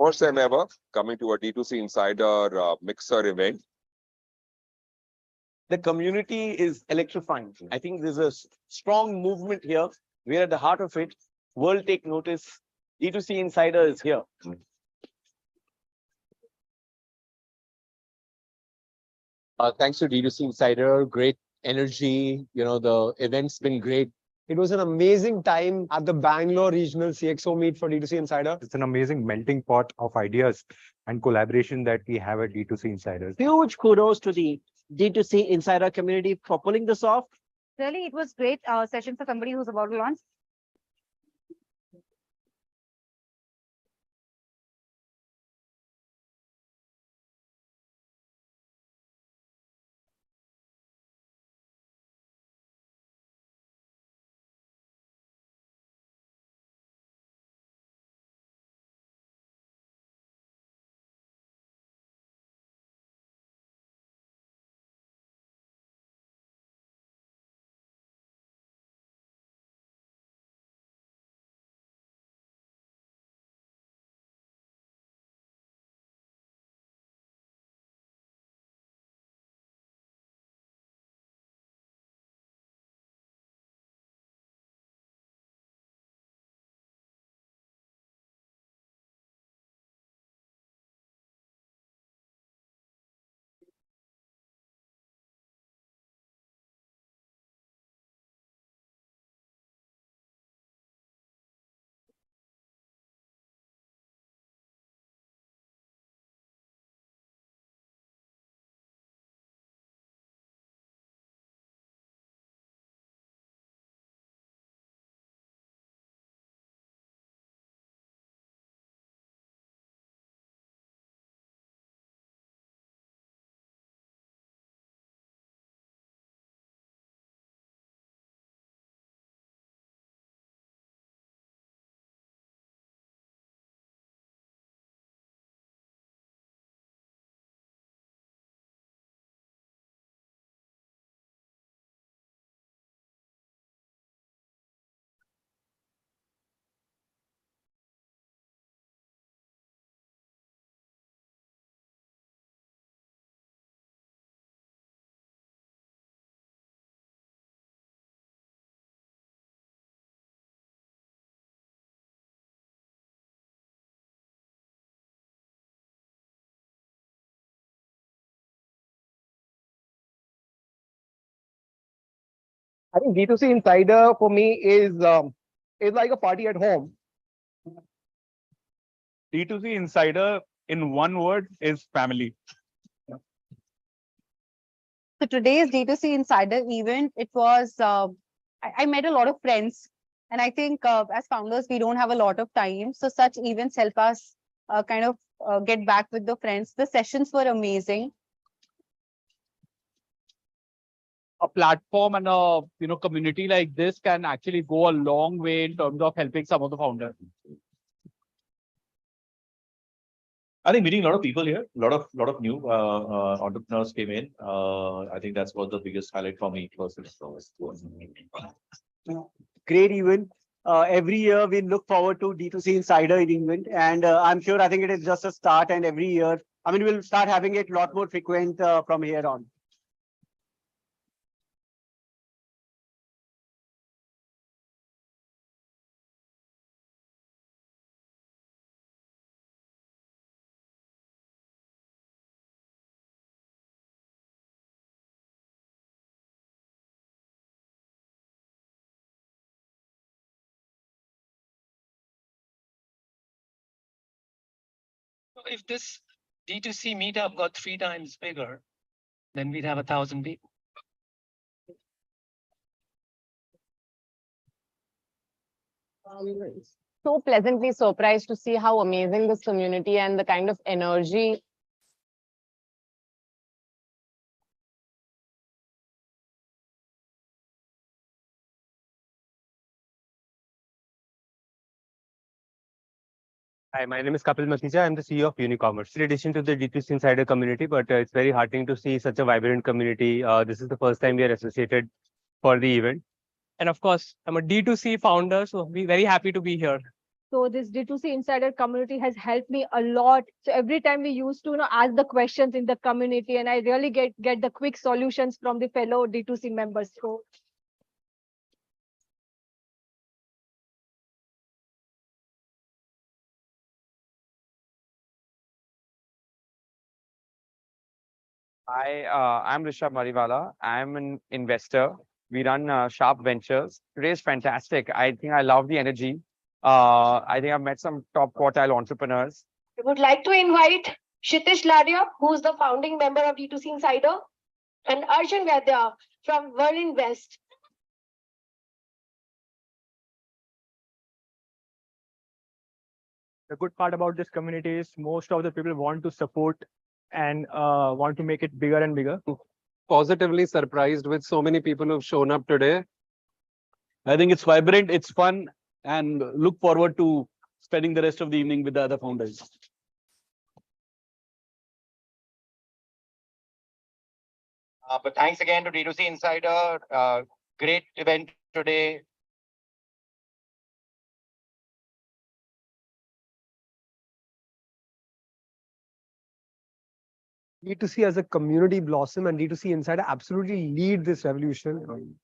First time ever coming to a D2C Insider Mixer event. The community is electrifying. I think there's a strong movement here. We're at the heart of it. World take notice. D2C Insider is here. Thanks to D2C Insider, great energy. The event's been great. It was an amazing time at the Bangalore Regional CXO meet for D2C Insider. It's an amazing melting pot of ideas and collaboration that we have at D2C Insiders. Huge kudos to the D2C Insider community for pulling this off. Really, it was great session for somebody who's about to launch. I think D2C Insider for me is like a party at home. D2C Insider, in one word, is family. So today's D2C Insider event, it was, I met a lot of friends. And I think as founders, we don't have a lot of time. So such events help us kind of get back with the friends. The sessions were amazing. A platform and a community like this can actually go a long way in terms of helping some of the founders. I think meeting a lot of people here, a lot of new entrepreneurs came in. I think that's was the biggest highlight for me personally. Great event. Every year we look forward to D2C Insider event, and I'm sure I think it is just a start. And every year, I mean, we'll start having it a lot more frequent from here on. If this D2C meetup got 3 times bigger, then we'd have 1,000 people. So pleasantly surprised to see how amazing this community and the kind of energy. Hi, my name is Kapil Makhija. I'm the CEO of Unicommerce. In addition to the D2C Insider community, but it's very heartening to see such a vibrant community. This is the first time we are associated for the event. And of course, I'm a D2C founder, so we're very happy to be here. So this D2C Insider community has helped me a lot. So every time we used to ask the questions in the community, and I really get the quick solutions from the fellow D2C members. So Hi, I'm Rishabh Mariwala. I'm an investor. We run Sharp Ventures. Today is fantastic. I think I love the energy. I think I've met some top quartile entrepreneurs. I would like to invite Kshitish Ladia, who's the founding member of D2C Insider, and Arjun Vaidya from World Invest. The good part about this community is most of the people want to support and want to make it bigger and bigger. Positively surprised with so many people who've shown up today. I think it's vibrant, it's fun, and look forward to spending the rest of the evening with the other founders. But thanks again to D2C Insider. Great event today. D2C as a community blossom and D2C Insider absolutely lead this revolution.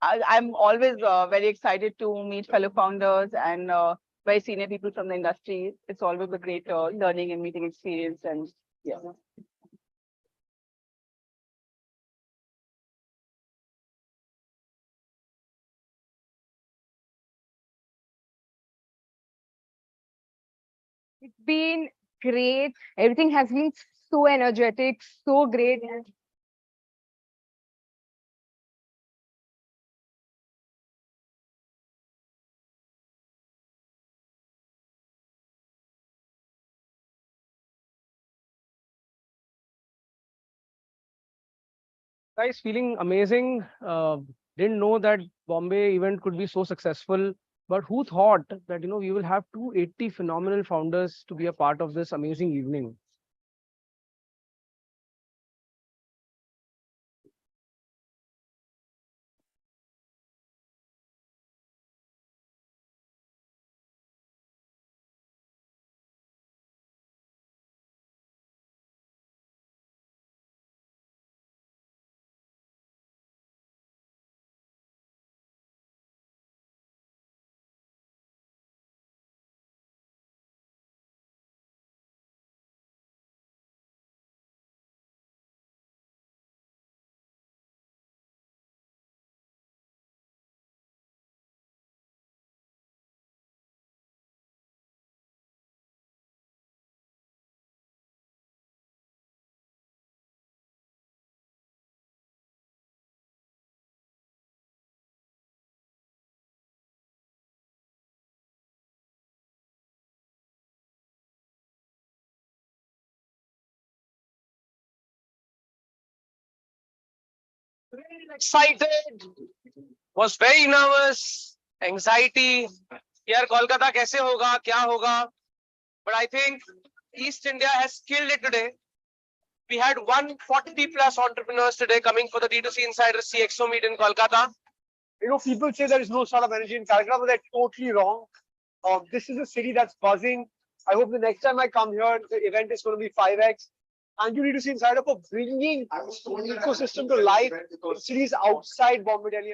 I'm always very excited to meet fellow founders and very senior people from the industry. It's always a great learning and meeting experience. And yeah. it's been great. Everything has been so energetic, so great. Guys, feeling amazing. Didn't know that Bombay event could be so successful. But who thought that we will have 280 phenomenal founders to be a part of this amazing evening? excited, was very nervous, anxiety. यार कोलकाता कैसे होगा, क्या होगा? But I think East India has killed it today. We had 140 plus entrepreneurs today coming for the D2C Insider CXO meet in Kolkata. You know, people say there is no sort of energy in Calcutta, but they're totally wrong. This is a city that's buzzing. I hope the next time I come here, the event is going to be 5x. And you need to see Insider for bringing the ecosystem to life in cities outside Bombay, Delhi.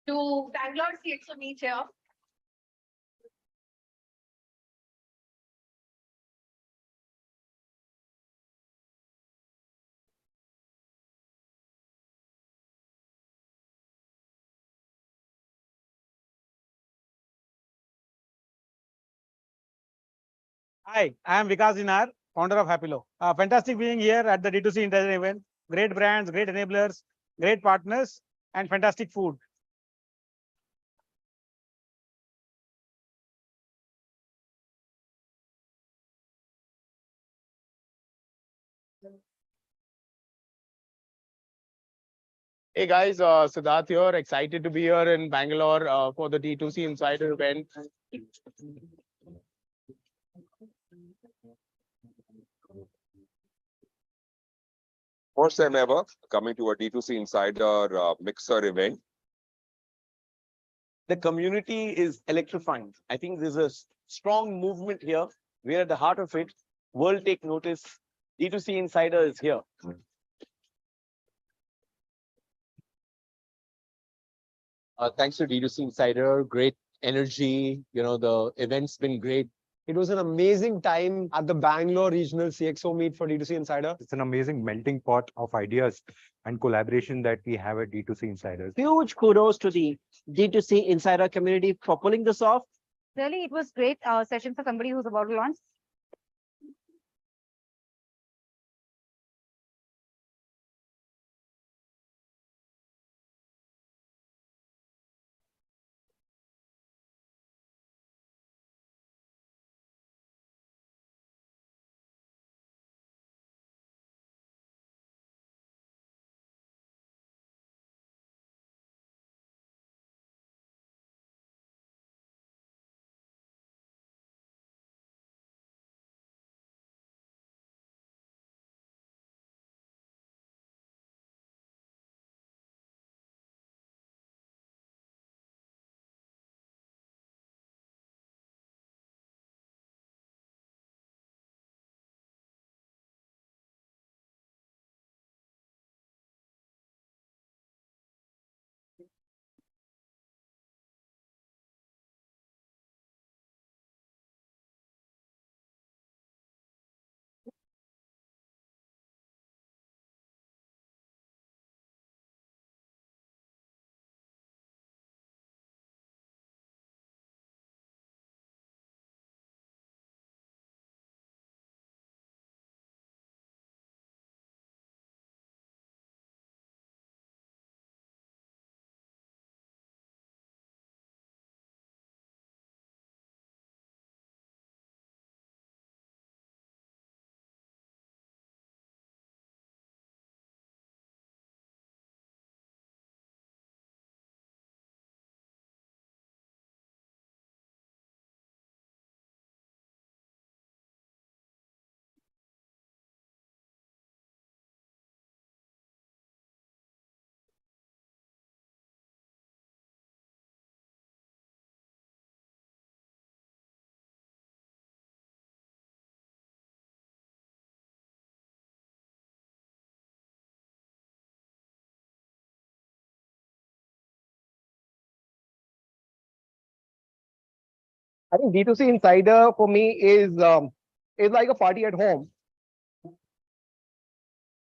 To Bangalore CXO meet here. Hi, I am Vikas Dinar, founder of Happilo. Fantastic being here at the D2C Intelligent event. Great brands, great enablers, great partners, and fantastic food. Hey guys, Siddharth here. Excited to be here in Bangalore for the D2C Insider event. First time ever coming to a D2C Insider Mixer event. The community is electrifying. I think there's a strong movement here. We're at the heart of it. World take notice. D2C Insider is here. Thanks to D2C Insider, great energy. The event's been great. It was an amazing time at the Bangalore Regional CXO meet for D2C Insider. It's an amazing melting pot of ideas and collaboration that we have at D2C Insiders. Huge kudos to the D2C Insider community for pulling this off. Really, it was great session for somebody who's about to launch. I think D2C Insider for me is like a party at home.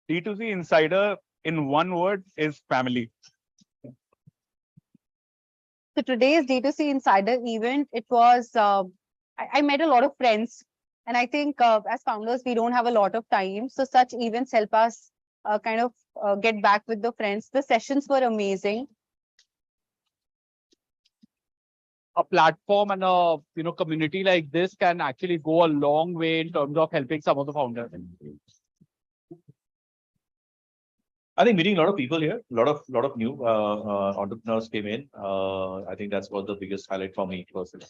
D2C Insider in one word is family. So today's D2C Insider event, it was, I met a lot of friends. And I think as founders, we don't have a lot of time. So such events help us get back with the friends. The sessions were amazing. A platform and a community like this can actually go a long way in terms of helping some of the founders. I think meeting a lot of people here, a lot of new entrepreneurs came in. I think that's was the biggest highlight for me personally.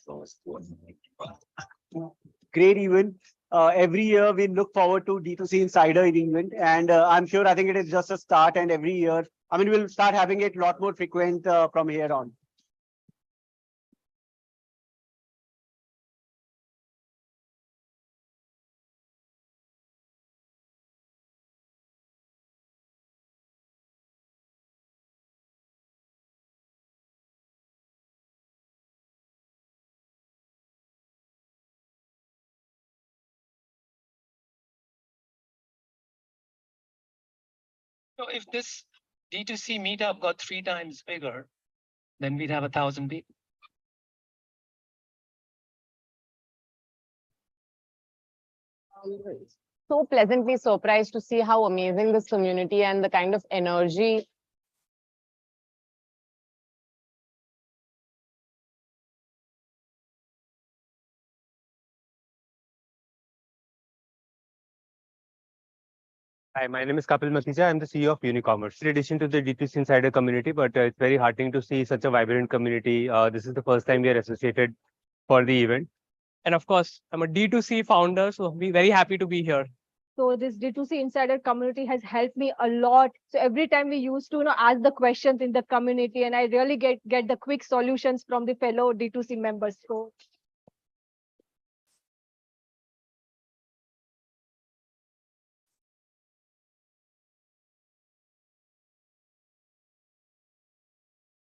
Great event. Every year we look forward to D2C Insider event, and I'm sure I think it is just a start. And every year, I mean, we'll start having it a lot more frequent from here on. So if this D2C meetup got 3 times bigger, then we'd have 1,000 people. So pleasantly surprised to see how amazing this community and the kind of energy Hi, my name is Kapil Makhija. I'm the CEO of Unicommerce. In addition to the D2C Insider community, but it's very heartening to see such a vibrant community. This is the first time we are associated for the event. And of course, I'm a D2C founder, so I'm very happy to be here. So this D2C Insider community has helped me a lot. So every time we used to ask the questions in the community, and I really get the quick solutions from the fellow D2C members. So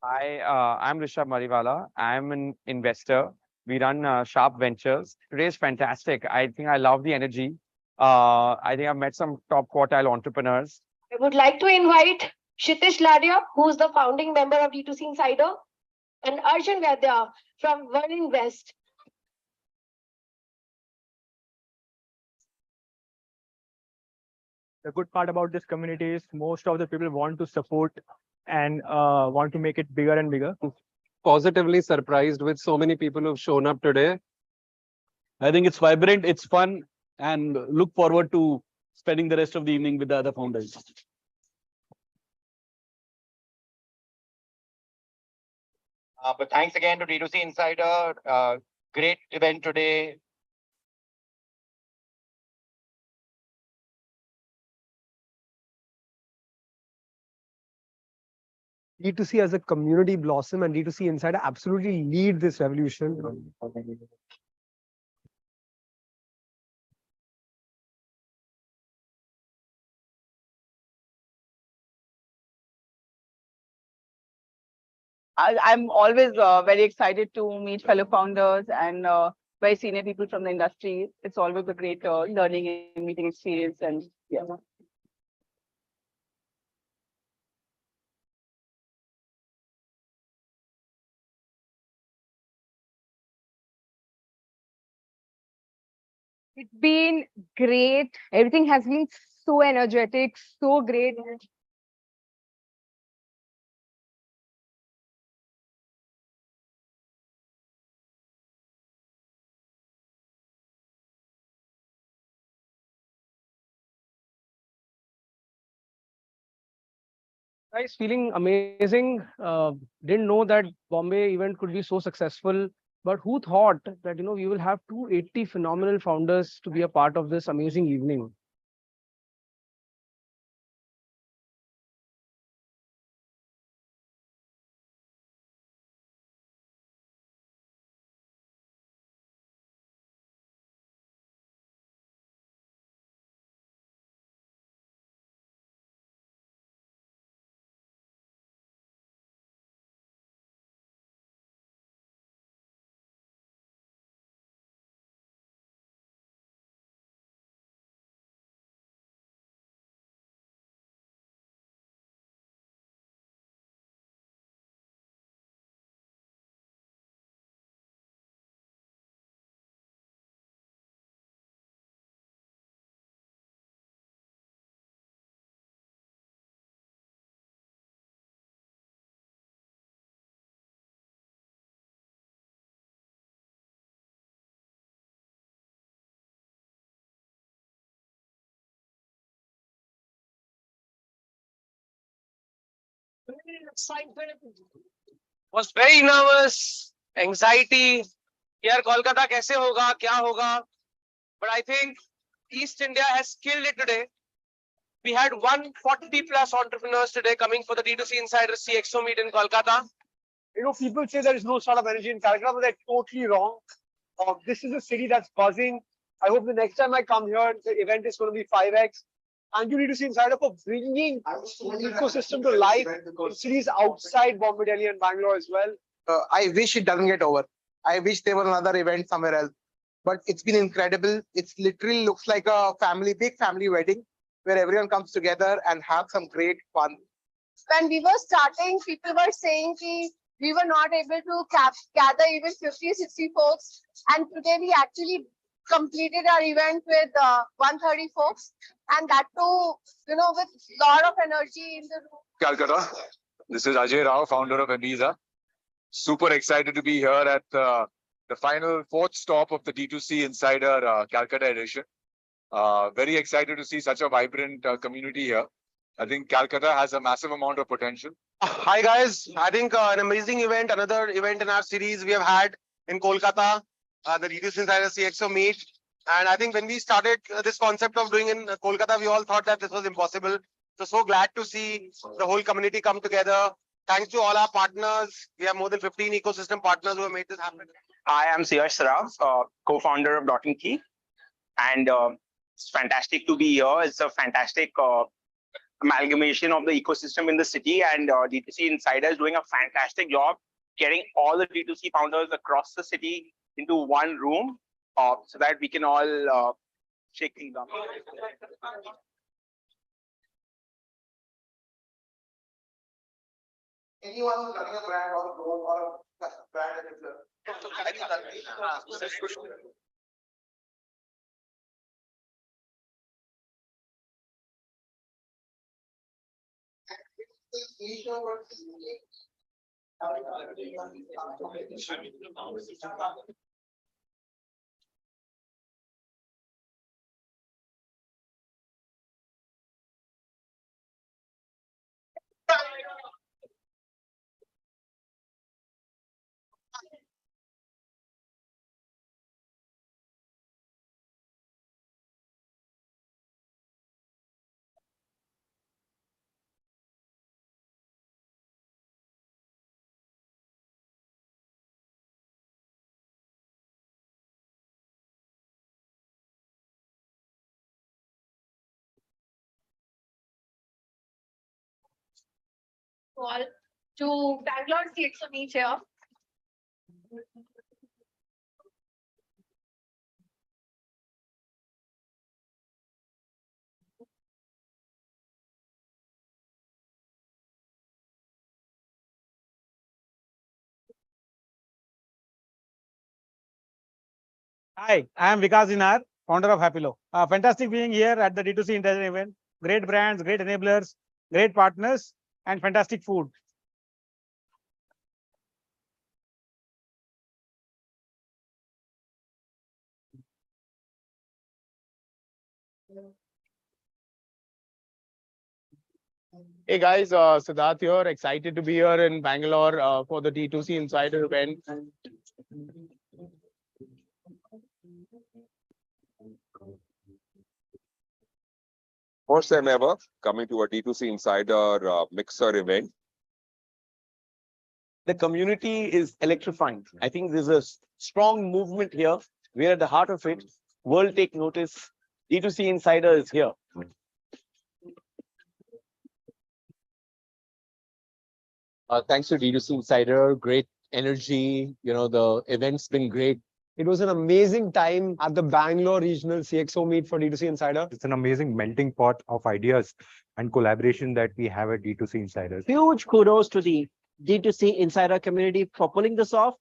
Hi, I'm Rishabh Mariwala. I'm an investor. We run Sharp Ventures. Today is fantastic. I think I love the energy. I think I've met some top quartile entrepreneurs. I would like to invite Kshitish Ladia, who's the founding member of D2C Insider, and Arjun Vaidya from One Invest. The good part about this community is most of the people want to support and want to make it bigger and bigger. Positively surprised with so many people who've shown up today. I think it's vibrant, it's fun, and look forward to spending the rest of the evening with the other founders. But thanks again to D2C Insider. Great event today. D2C as a community blossom and D2C Insider absolutely lead this revolution. I'm always very excited to meet fellow founders and very senior people from the industry. It's always a great learning and meeting experience. And yeah. it's been great. Everything has been so energetic, so great. Guys, feeling amazing. Didn't know that Bombay event could be so successful. But who thought that we will have 280 phenomenal founders to be a part of this amazing evening? Was very nervous, anxiety. Here, Kolkata, kaise hoga, kya hoga? But I think East India has killed it today. We had 140 plus entrepreneurs today coming for the D2C Insider CXO meet in Kolkata. You know, people say there is no startup energy in Calcutta, but they're totally wrong. This is a city that's buzzing. I hope the next time I come here, the event is going to be 5x. And you need to see Insider for bringing the ecosystem to life in cities outside Bombay, Delhi, and Bangalore as well. I wish it doesn't get over. I wish there were another event somewhere else. But it's been incredible. It's literally looks like a big family wedding where everyone comes together and have some great fun. When we were starting, people were saying we were not able to gather even 50, 60 folks. And today we actually completed our event with 130 folks. And that too, with a lot of energy in the room. Calcutta. This is Ajay Rao, founder of Amiza. Super excited to be here at the final fourth stop of the D2C Insider Calcutta edition. Very excited to see such a vibrant community here. I think Calcutta has a massive amount of potential. Hi guys, I think an amazing event, another event in our series we have had in Kolkata, the D2C Insider CXO meet. And I think when we started this concept of doing in Kolkata, we all thought that this was impossible. So glad to see the whole community come together. Thanks to all our partners. We have more than 15 ecosystem partners who have made this happen. I am Siyash Saraf, co-founder of Dot & Key. And it's fantastic to be here. It's a fantastic amalgamation of the ecosystem in the city, and D2C Insider is doing a fantastic job getting all the D2C founders across the city into one room so that we can all shake things up. Anyone who's running a brand or a brand All to Bangalore CXO meet here. Hi, I am Vikas Dinar, founder of Happilo. Fantastic being here at the D2C Intelligent event. Great brands, great enablers, great partners, and fantastic food. Hey guys, Siddharth here. Excited to be here in Bangalore for the D2C Insider event. First time ever coming to a D2C Insider Mixer event. The community is electrifying. I think there's a strong movement here. We're at the heart of it. World take notice. D2C Insider is here. Thanks to D2C Insider, great energy. The event's been great. It was an amazing time at the Bangalore Regional CXO meet for D2C Insider. It's an amazing melting pot of ideas and collaboration that we have at D2C Insider. Huge kudos to the D2C Insider community for pulling this off.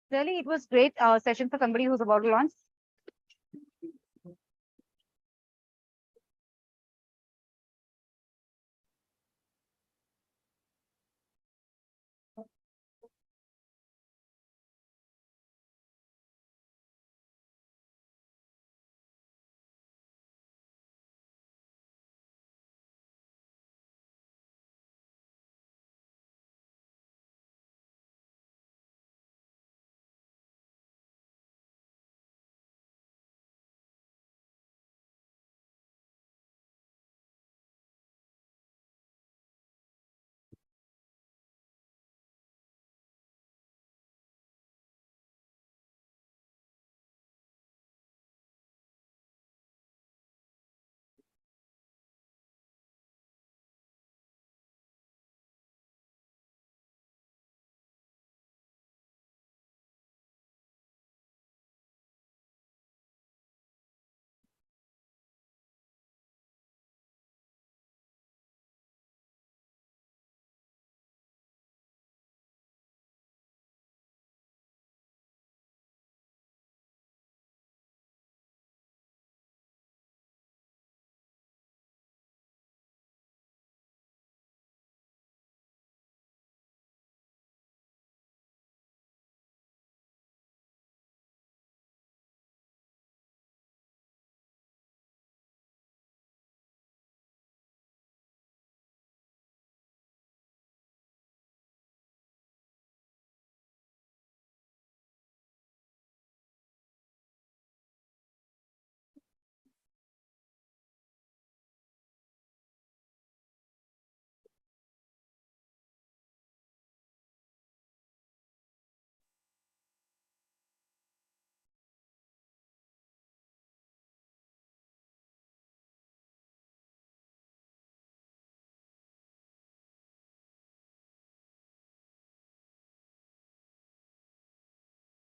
Really, it was great session for somebody who's about to launch.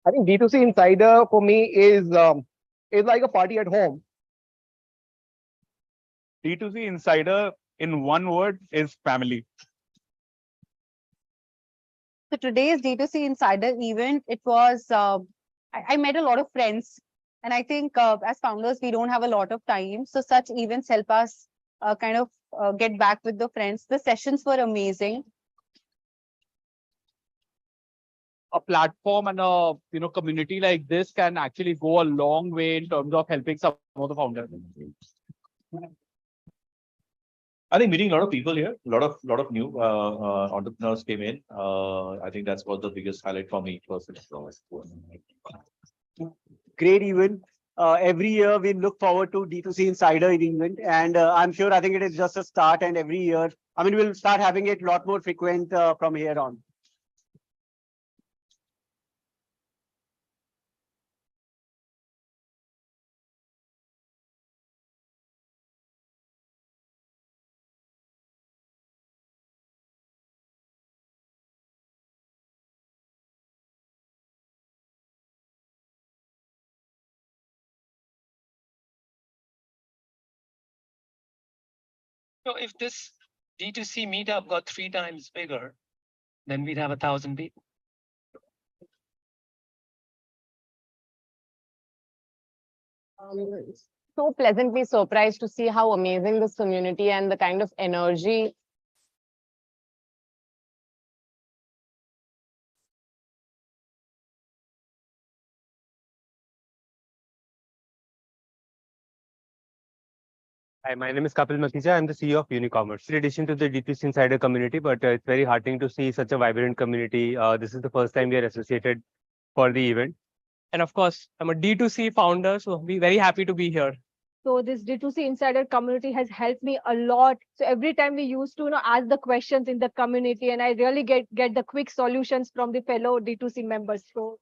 I think D2C Insider for me is like a party at home. D2C Insider in one word is family. So today's D2C Insider event, it was, I met a lot of friends. And I think as founders, we don't have a lot of time. So such events help us get back with the friends. The sessions were amazing. A platform and a community like this can actually go a long way in terms of helping some of the founders. I think meeting a lot of people here, a lot of new entrepreneurs came in. I think that's was the biggest highlight for me personally. Great event. Every year we look forward to D2C Insider event, and I'm sure I think it is just a start. And every year, I mean, we'll start having it a lot more frequent from here on. So if this D2C meetup got 3 times bigger, then we'd have 1,000 people. So pleasantly surprised to see how amazing this community and the kind of energy. Hi, my name is Kapil Makija. I'm the CEO of Unicommerce. In addition to the D2C Insider community, but it's very heartening to see such a vibrant community. This is the first time we are associated for the event. And of course, I'm a D2C founder, so we're very happy to be here. So this D2C Insider community has helped me a lot. So every time we used to ask the questions in the community, and I really get the quick solutions from the fellow D2C members. So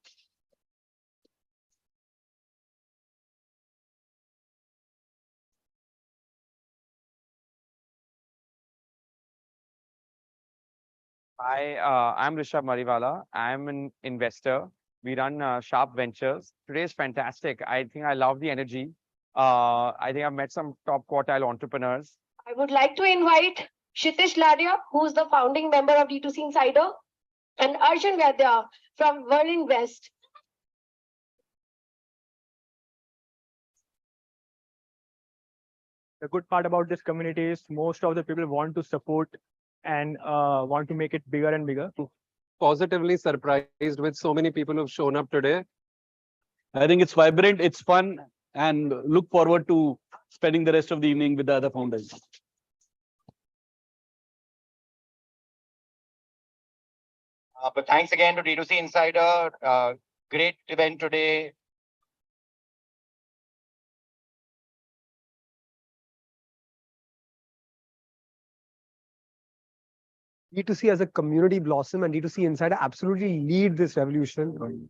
I'm Rishabh Mariwala. I'm an investor. We run Sharp Ventures. Today is fantastic. I think I love the energy. I think I've met some top quartile entrepreneurs. I would like to invite Kshitish Ladia, who's the founding member of D2C Insider, and Arjun Vaidya from World Invest. The good part about this community is most of the people want to support and want to make it bigger and bigger. Positively surprised with so many people who've shown up today. I think it's vibrant, it's fun, and look forward to spending the rest of the evening with the other founders. But thanks again to D2C Insider. Great event today. D2C as a community blossom and D2C Insider absolutely lead this revolution.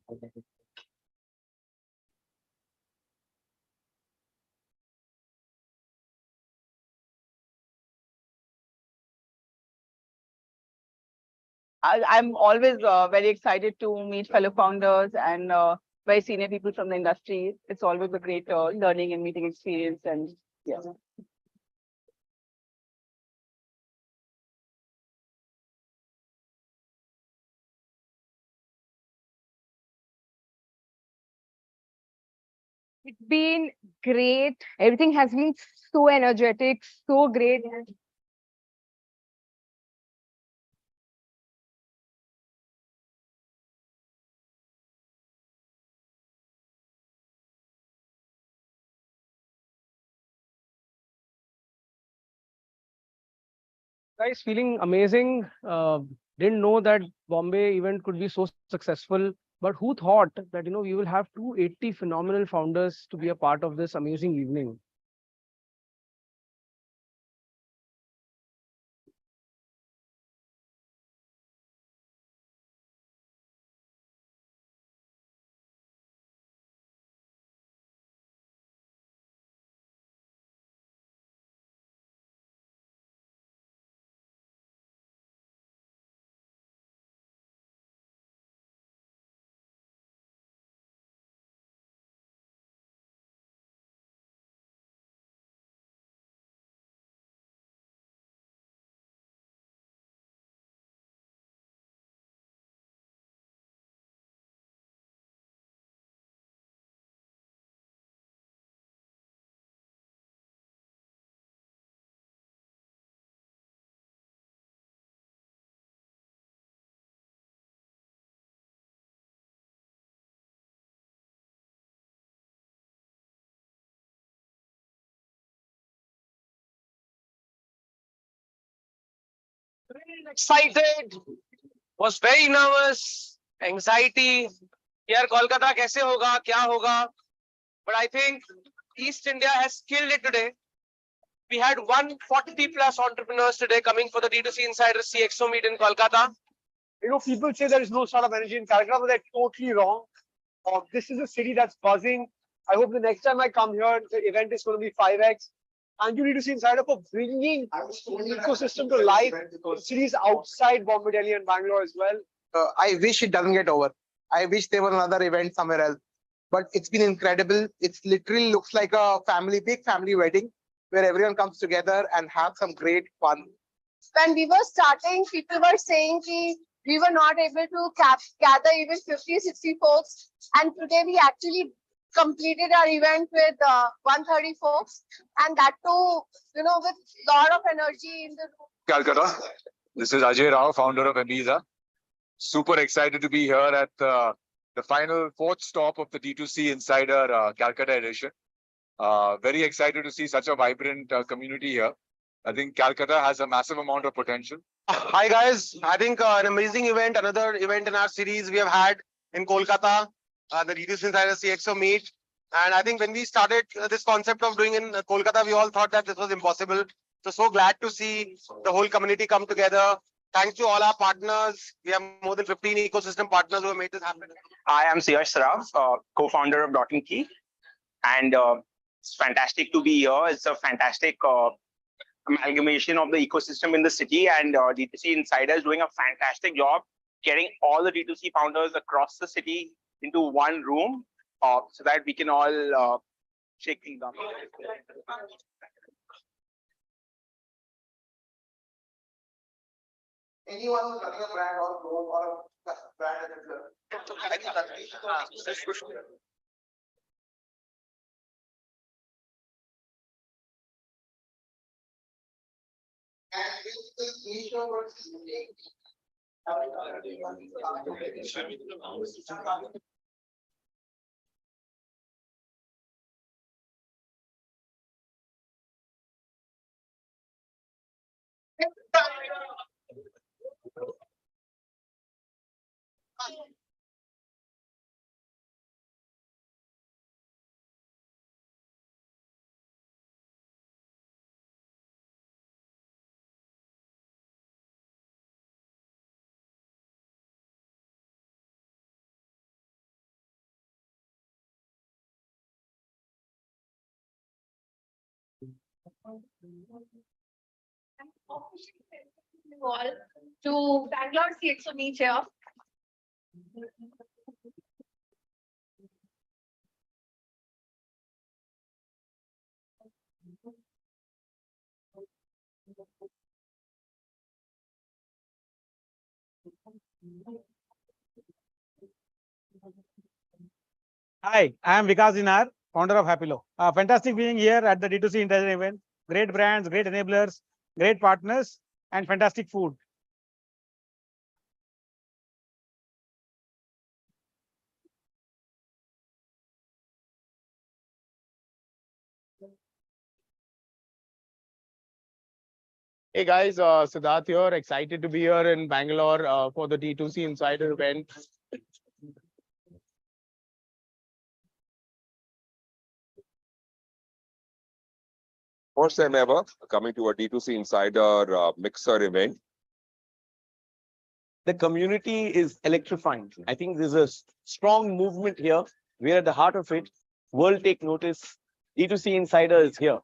I'm always very excited to meet fellow founders and very senior people from the industry. It's always a great learning and meeting experience. And yeah. it's been great. Everything has been so energetic, so great. Guys, feeling amazing. Didn't know that Bombay event could be so successful. But who thought that we will have 280 phenomenal founders to be a part of this amazing evening? excited, was very nervous, anxiety. Here, Kolkata, kaise hoga, kya hoga? But I think East India has killed it today. We had 140 plus entrepreneurs today coming for the D2C Insider CXO meet in Kolkata. You know, people say there is no startup energy in Calcutta, but they're totally wrong. This is a city that's buzzing. I hope the next time I come here, the event is going to be 5x. And you need to see Insider for bringing ecosystem to life in cities outside Bombay, Delhi, and Bangalore as well. I wish it doesn't get over. I wish there were another event somewhere else. But it's been incredible. It's literally looks like a big family wedding where everyone comes together and have some great fun. When we were starting, people were saying we were not able to gather even 50, 60 folks. And today we actually completed our event with 130 folks. And that too, you know, with a lot of energy in the room. Calcutta. This is Ajay Rao, founder of Amiza. Super excited to be here at the final fourth stop of the D2C Insider Calcutta edition. Very excited to see such a vibrant community here. I think Calcutta has a massive amount of potential. Hi guys, I think an amazing event, another event in our series we have had in Kolkata, the D2C Insider CXO meet. And I think when we started this concept of doing in Kolkata, we all thought that this was impossible. So glad to see the whole community come together. Thanks to all our partners. We have more than 15 ecosystem partners who have made this happen. I am Siyash Saraf, co-founder of Dot & Key. And it's fantastic to be here. It's a fantastic amalgamation of the ecosystem in the city, and D2C Insider is doing a fantastic job getting all the D2C founders across the city into one room so that we can all shake things up. Anyone who's running a brand or a brand To Bangalore CXO meet here. Hi, I am Vikas Dinar, founder of Happilo. Fantastic being here at the D2C Intelligent event. Great brands, great enablers, great partners, and fantastic food. Hey guys, Siddharth here. Excited to be here in Bangalore for the D2C Insider event. First time ever coming to a D2C Insider Mixer event. The community is electrifying. I think there's a strong movement here. We're at the heart of it. World take notice. D2C Insider is here.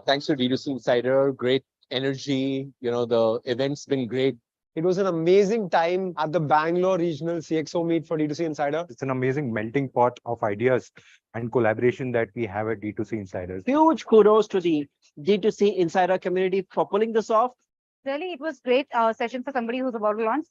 Thanks to D2C Insider, great energy. You know, the event's been great. It was an amazing time at the Bangalore Regional CXO meet for D2C Insider. It's an amazing melting pot of ideas and collaboration that we have at D2C Insiders. Huge kudos to the D2C Insider community for pulling this off. Really, it was great session for somebody who's about to launch.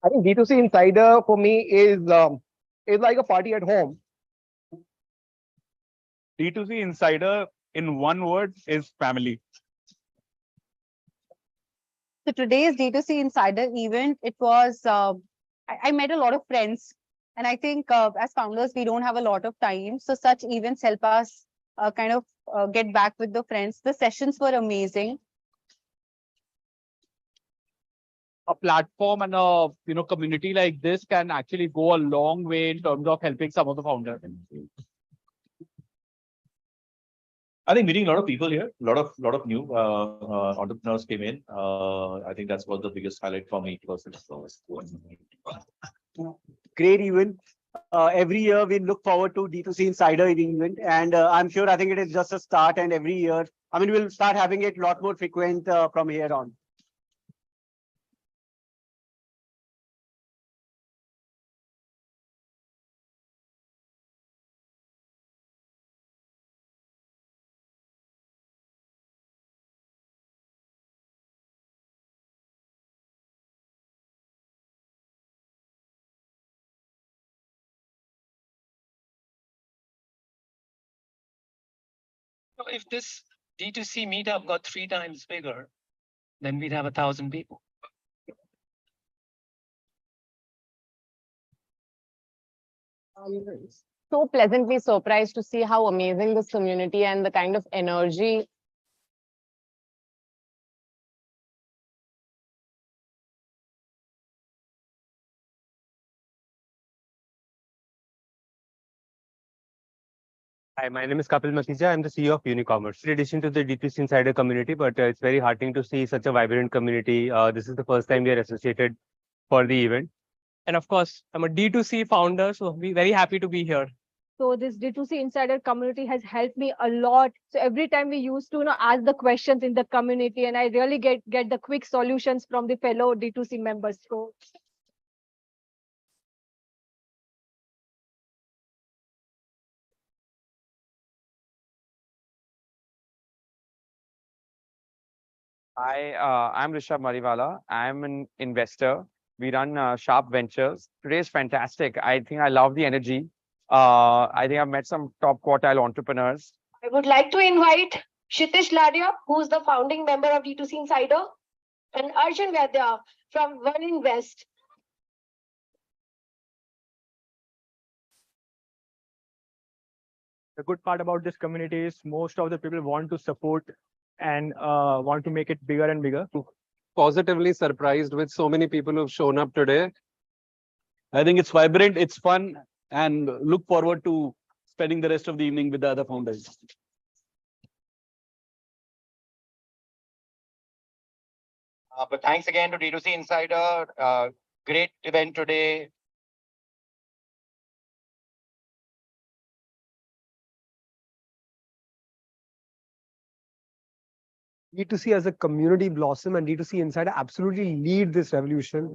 I think D2C Insider for me is like a party at home. D2C Insider, in one word, is family. So today's D2C Insider event, it was, I met a lot of friends. And I think as founders, we don't have a lot of time. So such events help us kind of get back with the friends. The sessions were amazing. A platform and a community like this can actually go a long way in terms of helping some of the founders. I think meeting a lot of people here, a lot of new entrepreneurs came in. I think that's was the biggest highlight for me personally. Great event. Every year we look forward to D2C Insider event, and I'm sure I think it is just a start. And every year, I mean, we'll start having it a lot more frequent from here on. So if this D2C meetup got 3 times bigger, then we'd have 1,000 people. So pleasantly surprised to see how amazing this community and the kind of energy. Hi, my name is Kapil Makhija. I'm the CEO of Unicommerce. In addition to the D2C Insider community, but it's very heartening to see such a vibrant community. This is the first time we are associated for the event. And of course, I'm a D2C founder, so we're very happy to be here. So this D2C Insider community has helped me a lot. So every time we used to ask the questions in the community, and I really get the quick solutions from the fellow D2C members. So I'm Rishabh Mariwala. I'm an investor. We run Sharp Ventures. Today is fantastic. I think I love the energy. I think I've met some top quartile entrepreneurs. I would like to invite Kshitish Ladia, who's the founding member of D2C Insider, and Arjun Vaidya from One Invest. The good part about this community is most of the people want to support and want to make it bigger and bigger. Positively surprised with so many people who've shown up today. I think it's vibrant, it's fun, and look forward to spending the rest of the evening with the other founders. But thanks again to D2C Insider. Great event today. D2C as a community blossom and D2C Insider absolutely lead this revolution.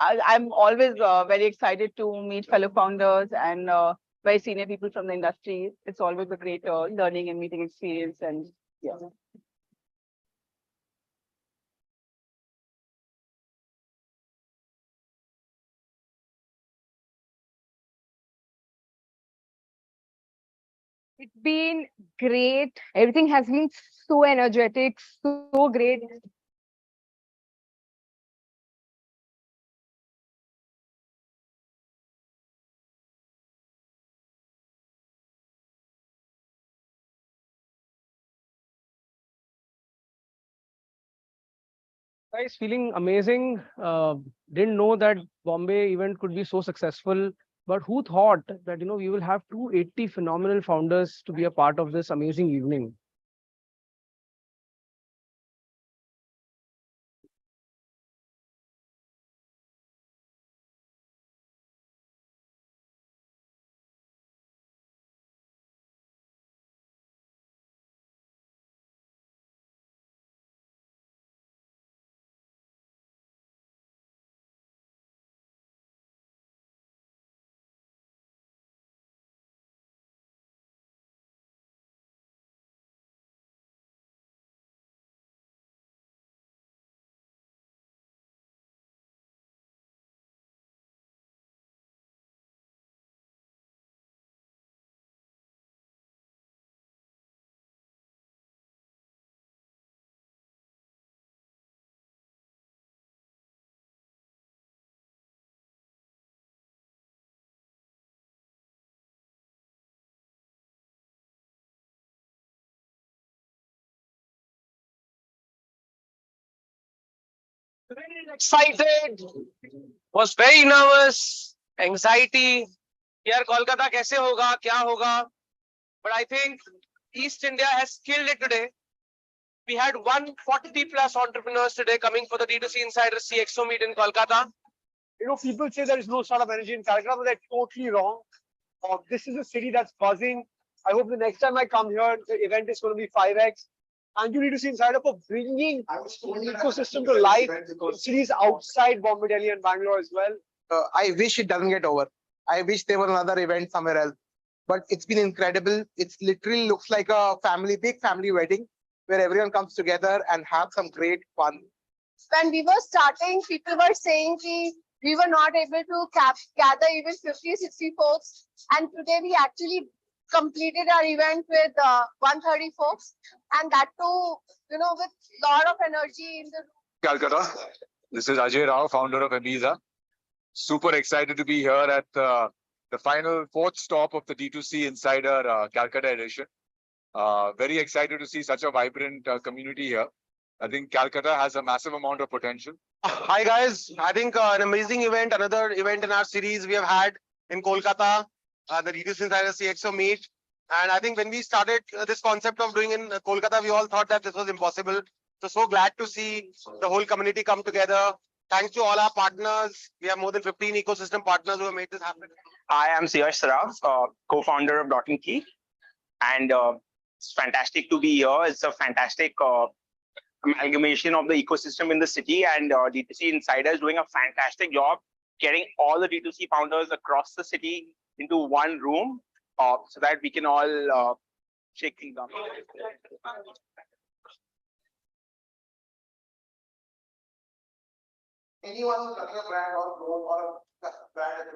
I'm always very excited to meet fellow founders and very senior people from the industry. It's always a great learning and meeting experience. And yeah. It's been great. Everything has been so energetic, so great. Guys, feeling amazing. Didn't know that Bombay event could be so successful. But who thought that we will have 280 phenomenal founders to be a part of this amazing evening? Excited, was very nervous, anxiety. Yaar, Kolkata kaise hoga, kya hoga? But I think East India has killed it today. We had 140 plus entrepreneurs today coming for the D2C Insider CXO meet in Kolkata. People say there is no sort of energy in Calcutta, but they're totally wrong. This is a city that's buzzing. I hope the next time I come here, the event is going to be 5x. And you need to see Insider for bringing the ecosystem to life in cities outside Bombay, Delhi, and Bangalore as well. I wish it doesn't get over. I wish there was another event somewhere else. But it's been incredible. It's literally looks like a big family wedding where everyone comes together and have some great fun. When we were starting, people were saying we were not able to gather even 50, 60 folks. And today we actually completed our event with 130 folks. And that too, with a lot of energy in the room. Calcutta. This is Ajay Rao, founder of Amiza. Super excited to be here at the final fourth stop of the D2C Insider Calcutta edition. Very excited to see such a vibrant community here. I think Calcutta has a massive amount of potential. Hi guys, I think an amazing event, another event in our series we have had in Kolkata, the D2C Insider CXO meet. And I think when we started this concept of doing in Kolkata, we all thought that this was impossible. So glad to see the whole community come together. Thanks to all our partners. We have more than 15 ecosystem partners who have made this happen. I am Siyash Saraf, co-founder of Dot & Key. And it's fantastic to be here. It's a fantastic amalgamation of the ecosystem in the city, and D2C Insider is doing a fantastic job getting all the D2C founders across the city into one room so that we can all shake things up. Anyone who's running a brand or grow or a brand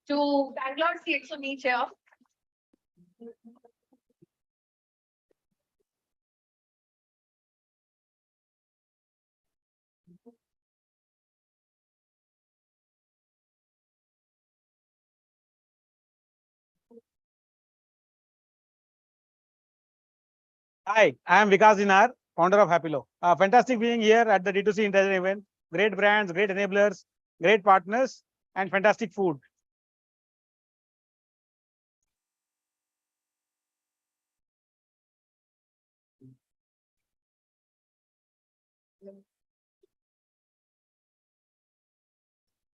To Bangalore CXO meet here. Hi, I am Vikas Dinar, founder of Happilo. Fantastic being here at the D2C Intelligent event. Great brands, great enablers, great partners, and fantastic food.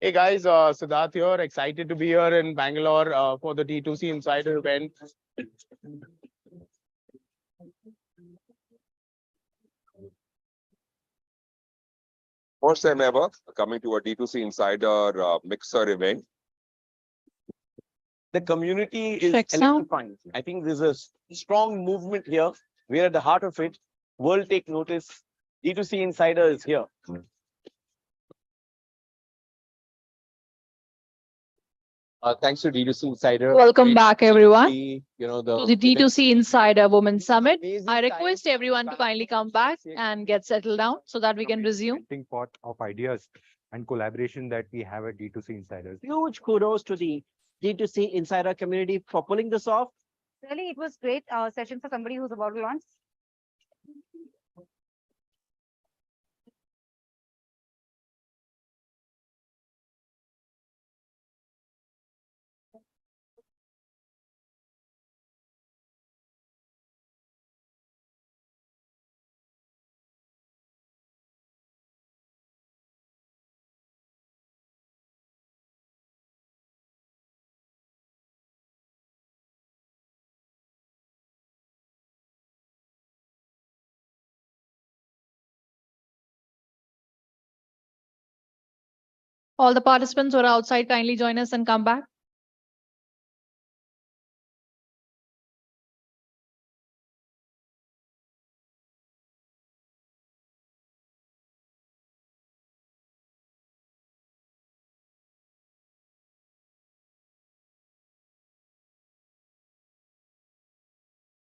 Hey guys, Siddharth here. Excited to be here in Bangalore for the D2C Insider event. First time ever coming to a D2C Insider Mixer event. The community is Check sound. electrifying. I think there's a strong movement here. We're at the heart of it. World take notice. D2C Insider is here. Thanks to D2C Insider. Welcome Great back, to everyone, see, to the D2C Insider Women Summit. I request everyone to kindly come back and get settled down so that we can resume. melting pot of ideas and collaboration that we have at D2C Insiders. Huge kudos to the D2C Insider community for pulling this off. Really, it was great session for somebody who's about to launch. All the participants who are outside, kindly join us and come back.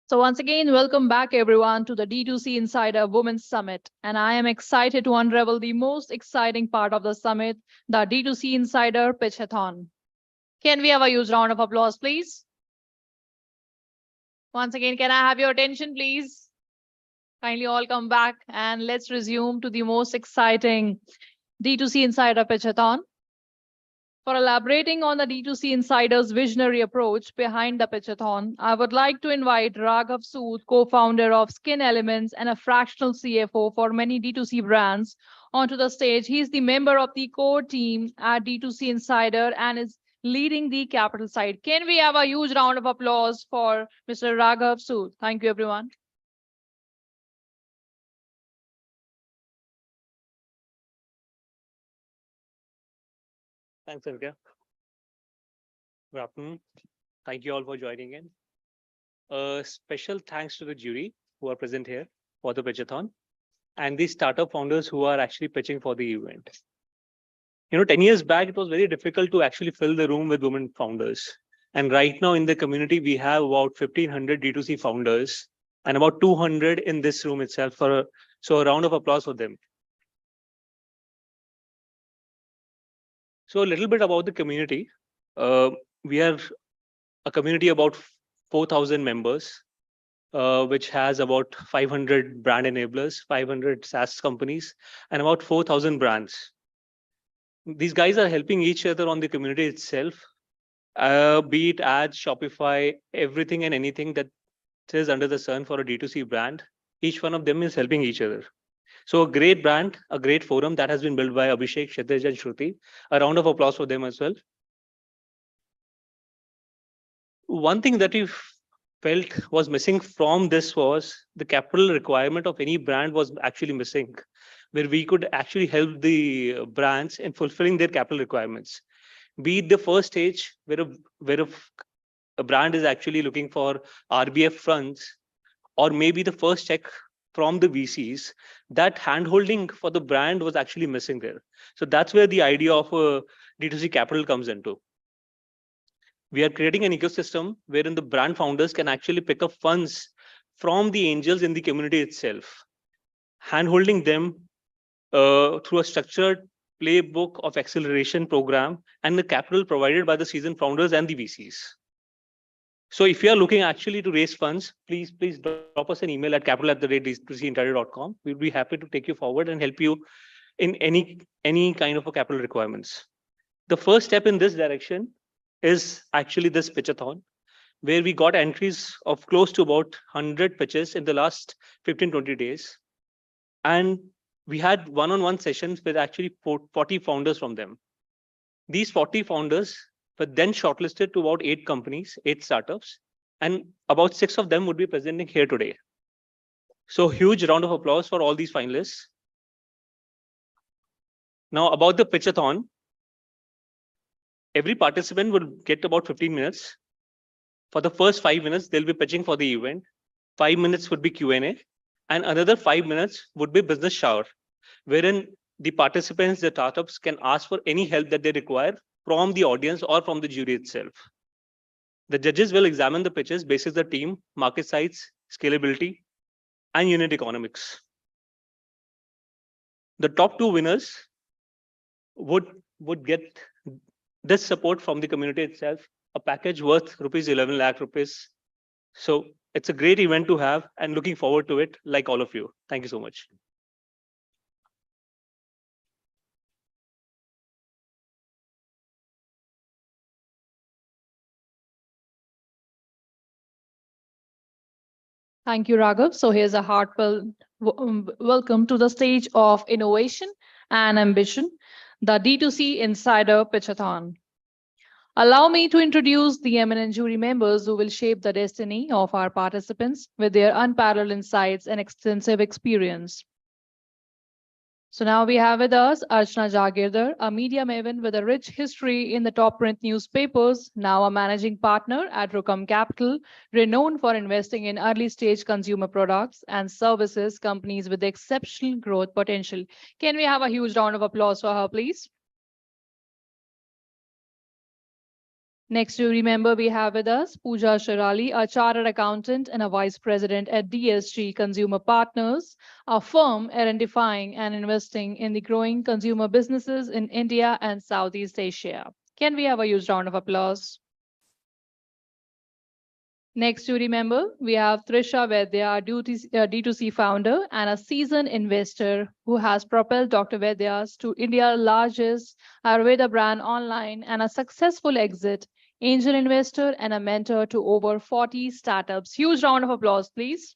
So once again, welcome back everyone to the D2C Insider Women's Summit. And I am excited to unravel the most exciting part of the summit, the D2C Insider Pitchathon. Can we have a huge round of applause, please? Once again, can I have your attention, please? Kindly all come back and let's resume to the most exciting D2C Insider Pitchathon. For elaborating on the D2C Insider's visionary approach behind the Pitchathon, I would like to invite Raghav Sood, co-founder of Skin Elements and a fractional CFO for many D2C brands, onto the stage. He's the member of the core team at D2C Insider and is leading the capital side. Can we have a huge round of applause for Mr. Raghav Sood? Thank you, everyone. Thanks, Olivia. Good afternoon. Thank you all for joining in. Special thanks to the jury who are present here for the Pitchathon and the startup founders who are actually pitching for the event. 10 years back, it was very difficult to actually fill the room with women founders. And right now in the community, we have about 1,500 D2C founders and about 200 in this room itself. So a round of applause for them. So a little bit about the community. We are a community about 4,000 members, which has about 500 brand enablers, 500 SaaS companies, and about 4,000 brands. These guys are helping each other on the community itself, be it ads, Shopify, everything and anything that is under the sun for a D2C brand. Each one of them is helping each other. So a great brand, a great forum that has been built by Abhishek, Kshitij, and Shruti. A round of applause for them as well. One thing that we felt was missing from this was the capital requirement of any brand was actually missing, where we could actually help the brands in fulfilling their capital requirements. Be it the first stage where a brand is actually looking for RBF funds, or maybe the first check from the VCs, that handholding for the brand was actually missing there. So that's where the idea of D2C capital comes into. We are creating an ecosystem wherein the brand founders can actually pick up funds from the angels in the community itself, handholding them through a structured playbook of acceleration program and the capital provided by the seasoned founders and the VCs. So if you are looking actually to raise funds, please drop us an email at capital@d2cinsider.com. We'll be happy to take you forward and help you in any kind of a capital requirements. The first step in this direction is actually this pitchathon, where we got entries of close to about 100 pitches in the last 15-20 days. And we had one-on-one sessions with actually 40 founders from them. These 40 founders were then shortlisted to about 8 companies, 8 startups, and about 6 of them would be presenting here today. So huge round of applause for all these finalists. Now about the pitchathon, every participant will get about 15 minutes. For the first 5 minutes, they'll be pitching for the event. 5 minutes would be Q&A, and another 5 minutes would be business shower, wherein the participants, the startups can ask for any help that they require from the audience or from the jury itself. The judges will examine the pitches based on the team, market size, scalability, and unit economics. The top 2 winners would get this support from the community itself, a package worth rupees 11 lakh rupees. So it's a great event to have and looking forward to it like all of you. Thank you so much. Thank you, Raghav. So here's a heartfelt welcome to the stage of innovation and ambition, the D2C Insider Pitchathon. Allow me to introduce the eminent jury members who will shape the destiny of our participants with their unparalleled insights and extensive experience. So now we have with us Archana Jagirdar, a media maven with a rich history in the top print newspapers, now a managing partner at Rukam Capital, renowned for investing in early stage consumer products and services companies with exceptional growth potential. Can we have a huge round of applause for her, please? Next jury member we have with us Pooja Sharali, a chartered accountant and a vice president at DSG Consumer Partners, a firm identifying and investing in the growing consumer businesses in India and Southeast Asia. Can we have a huge round of applause? Next jury member, we have Trisha Vaidya, a D2C founder and a seasoned investor who has propelled Dr. Vaidya's to India's largest Ayurveda brand online and a successful exit, angel investor and a mentor to over 40 startups. Huge round of applause, please.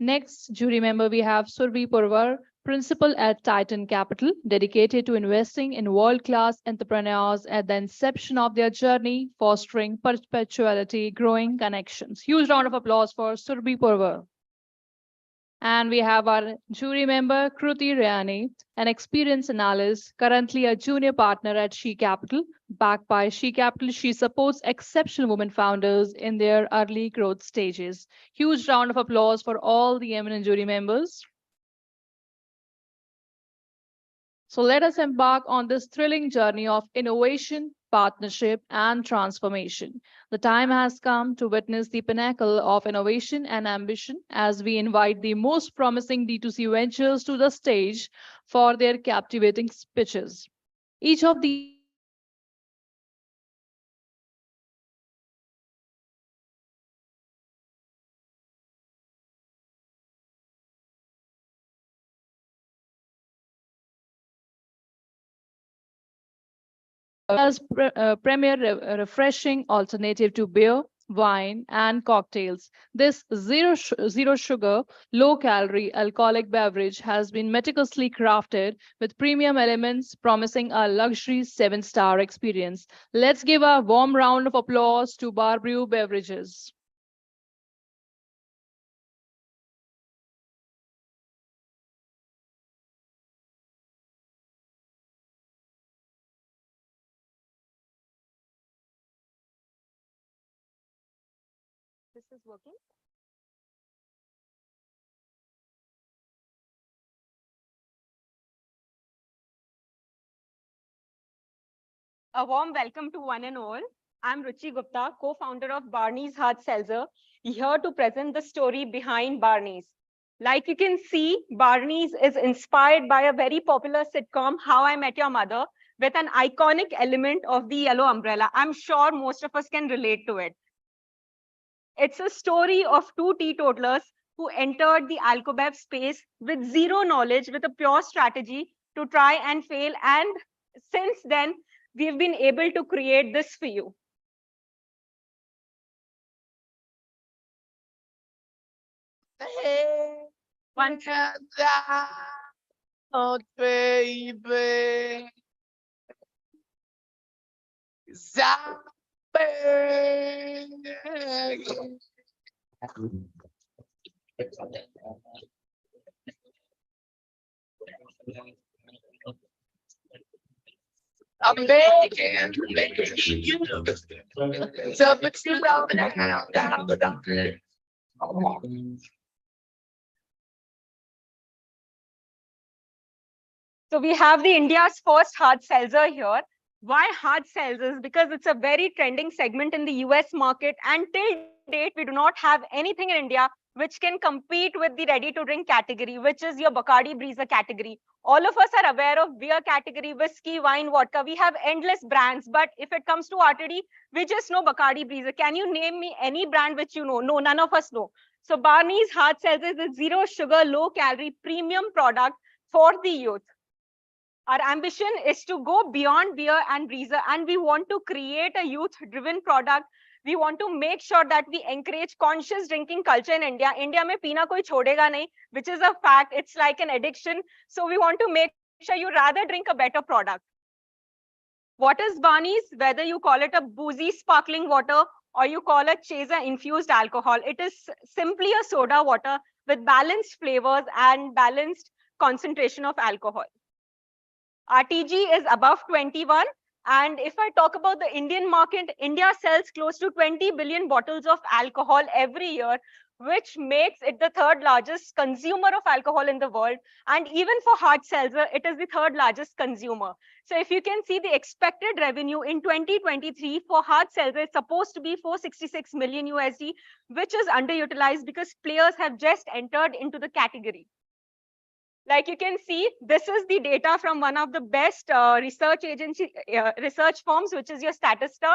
Next jury member, we have Survi Purvar, principal at Titan Capital, dedicated to investing in world-class entrepreneurs at the inception of their journey, fostering perpetuality, growing connections. Huge round of applause for Surbi Purvar. And we have our jury member, Kruti Rayani, an experienced analyst, currently a junior partner at She Capital. Backed by She Capital, she supports exceptional women founders in their early growth stages. Huge round of applause for all the eminent jury members. So let us embark on this thrilling journey of innovation, partnership, and transformation. The time has come to witness the pinnacle of innovation and ambition as we invite the most promising D2C ventures to the stage for their captivating pitches. Each of these as premier refreshing alternative to beer, wine, and cocktails. This zero sugar, low calorie alcoholic beverage has been meticulously crafted with premium elements promising a luxury 7-star experience. Let's give a warm round of applause to Bar Brew Beverages. This is working. A warm welcome to one and all. I'm Ruchi Gupta, co-founder of Barney's Hard Seltzer, here to present the story behind Barney's. Like you can see, Barney's is inspired by a very popular sitcom, How I Met Your Mother, with an iconic element of the yellow umbrella. I'm sure most of us can relate to it. It's a story of two teetotalers who entered the alcobev space with zero knowledge, with a pure strategy to try and fail. And since then, we've been able to create this for you. One. Oh, baby. I'm begging you to put your love in a hand down the doctor. So we have the India's first hard seltzer here. Why hard seltzers? Because it's a very trending segment in the US market, and till date, we do not have anything in India which can compete with the ready-to-drink category, which is your Bacardi Breezer category. All of us are aware of beer category, whiskey, wine, vodka. We have endless brands, but if it comes to RTD, we just know Bacardi Breezer. Can you name me any brand which you know? No, none of us know. So Barney's Hard Seltzer is a zero sugar, low calorie premium product for the youth. Our ambition is to go beyond beer and breezer, and we want to create a youth-driven product. We want to make sure that we encourage conscious drinking culture in India. India mein peena koi chhodega nahi, which is a fact. It's like an addiction. So we want to make sure you rather drink a better product. What is Barney's? Whether you call it a boozy sparkling water or you call it chaser infused alcohol, it is simply a soda water with balanced flavors and balanced concentration of alcohol. RTG is above 21. And if I talk about the Indian market, India sells close to 20 billion bottles of alcohol every year, which makes it the third largest consumer of alcohol in the world. And even for hard seltzer, it is the third largest consumer. So if you can see the expected revenue in 2023 for hard seltzer, it's supposed to be 466 million USD, which is underutilized because players have just entered into the category. Like you can see, this is the data from one of the best research firms, which is your Statista.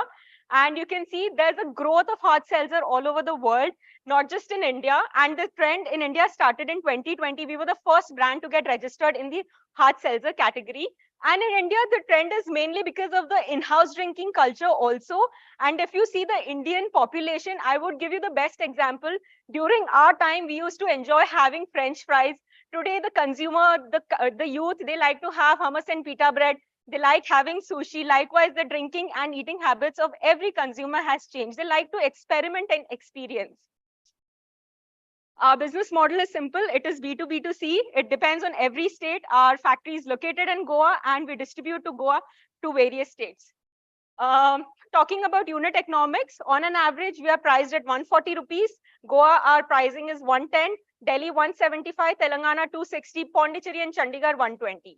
And you can see there's a growth of hard seltzer all over the world, not just in India. And the trend in India started in 2020. We were the first brand to get registered in the hard seltzer category. And in India, the trend is mainly because of the in-house drinking culture also. And if you see the Indian population, I would give you the best example. During our time, we used to enjoy having French fries. Today, the consumer, the youth, they like to have hummus and pita bread. They like having sushi. Likewise, the drinking and eating habits of every consumer has changed. They like to experiment and experience. Our business model is simple. It is B2B2C. It depends on every state. Our factory is located in Goa, and we distribute to Goa to various states. Talking about unit economics, on an average, we are priced at 140 rupees. Goa, our pricing is 110. Delhi, 175. Telangana, 260. Pondicherry and Chandigarh, 120.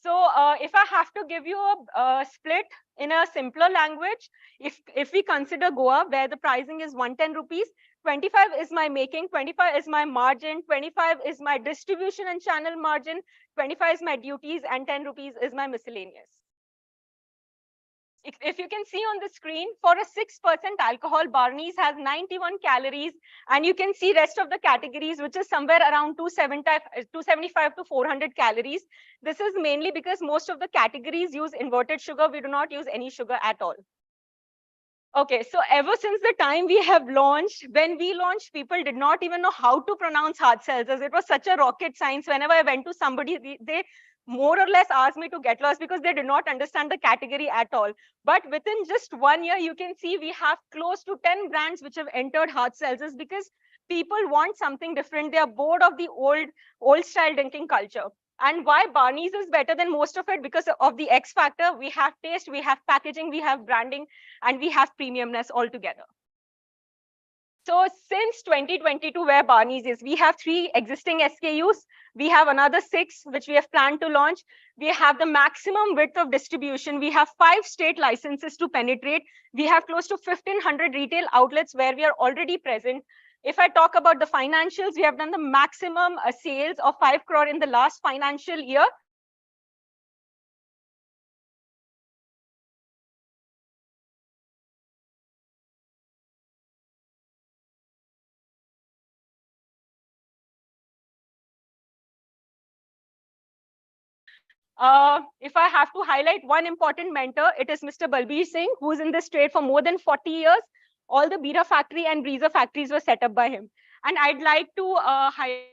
So if I have to give you a split in a simpler language, if we consider Goa, where the pricing is 110 rupees, 25 is my making, 25 is my margin, 25 is my distribution and channel margin, 25 is my duties, and 10 rupees is my miscellaneous. If you can see on the screen, for a 6% alcohol, Barney's has 91 calories, and you can see rest of the categories, which is somewhere around 275 to 400 calories. This is mainly because most of the categories use inverted sugar. We do not use any sugar at all. Okay, so ever since the time we have launched, when we launched, people did not even know how to pronounce hard seltzers. It was such a rocket science. Whenever I went to somebody, they more or less asked me to get lost because they did not understand the category at all. But within just 1 year, you can see we have close to 10 brands which have entered hard seltzers because people want something different. They are bored of the old style drinking culture. And why Barney's is better than most of it? Because of the X factor. We have taste, we have packaging, we have branding, and we have premiumness altogether. So since 2022, where Barney's is, we have 3 existing SKUs. We have another 6, which we have planned to launch. We have the maximum width of distribution. We have 5 state licenses to penetrate. We have close to 1,500 retail outlets where we are already present. If I talk about the financials, we have done the maximum sales of 5 crore in the last financial year. If I have to highlight one important mentor, it is Mr. Balbir Singh, who's in this trade for more than 40 years. All the Bira factory and Breezer factories were set up by him. And I'd like to highlight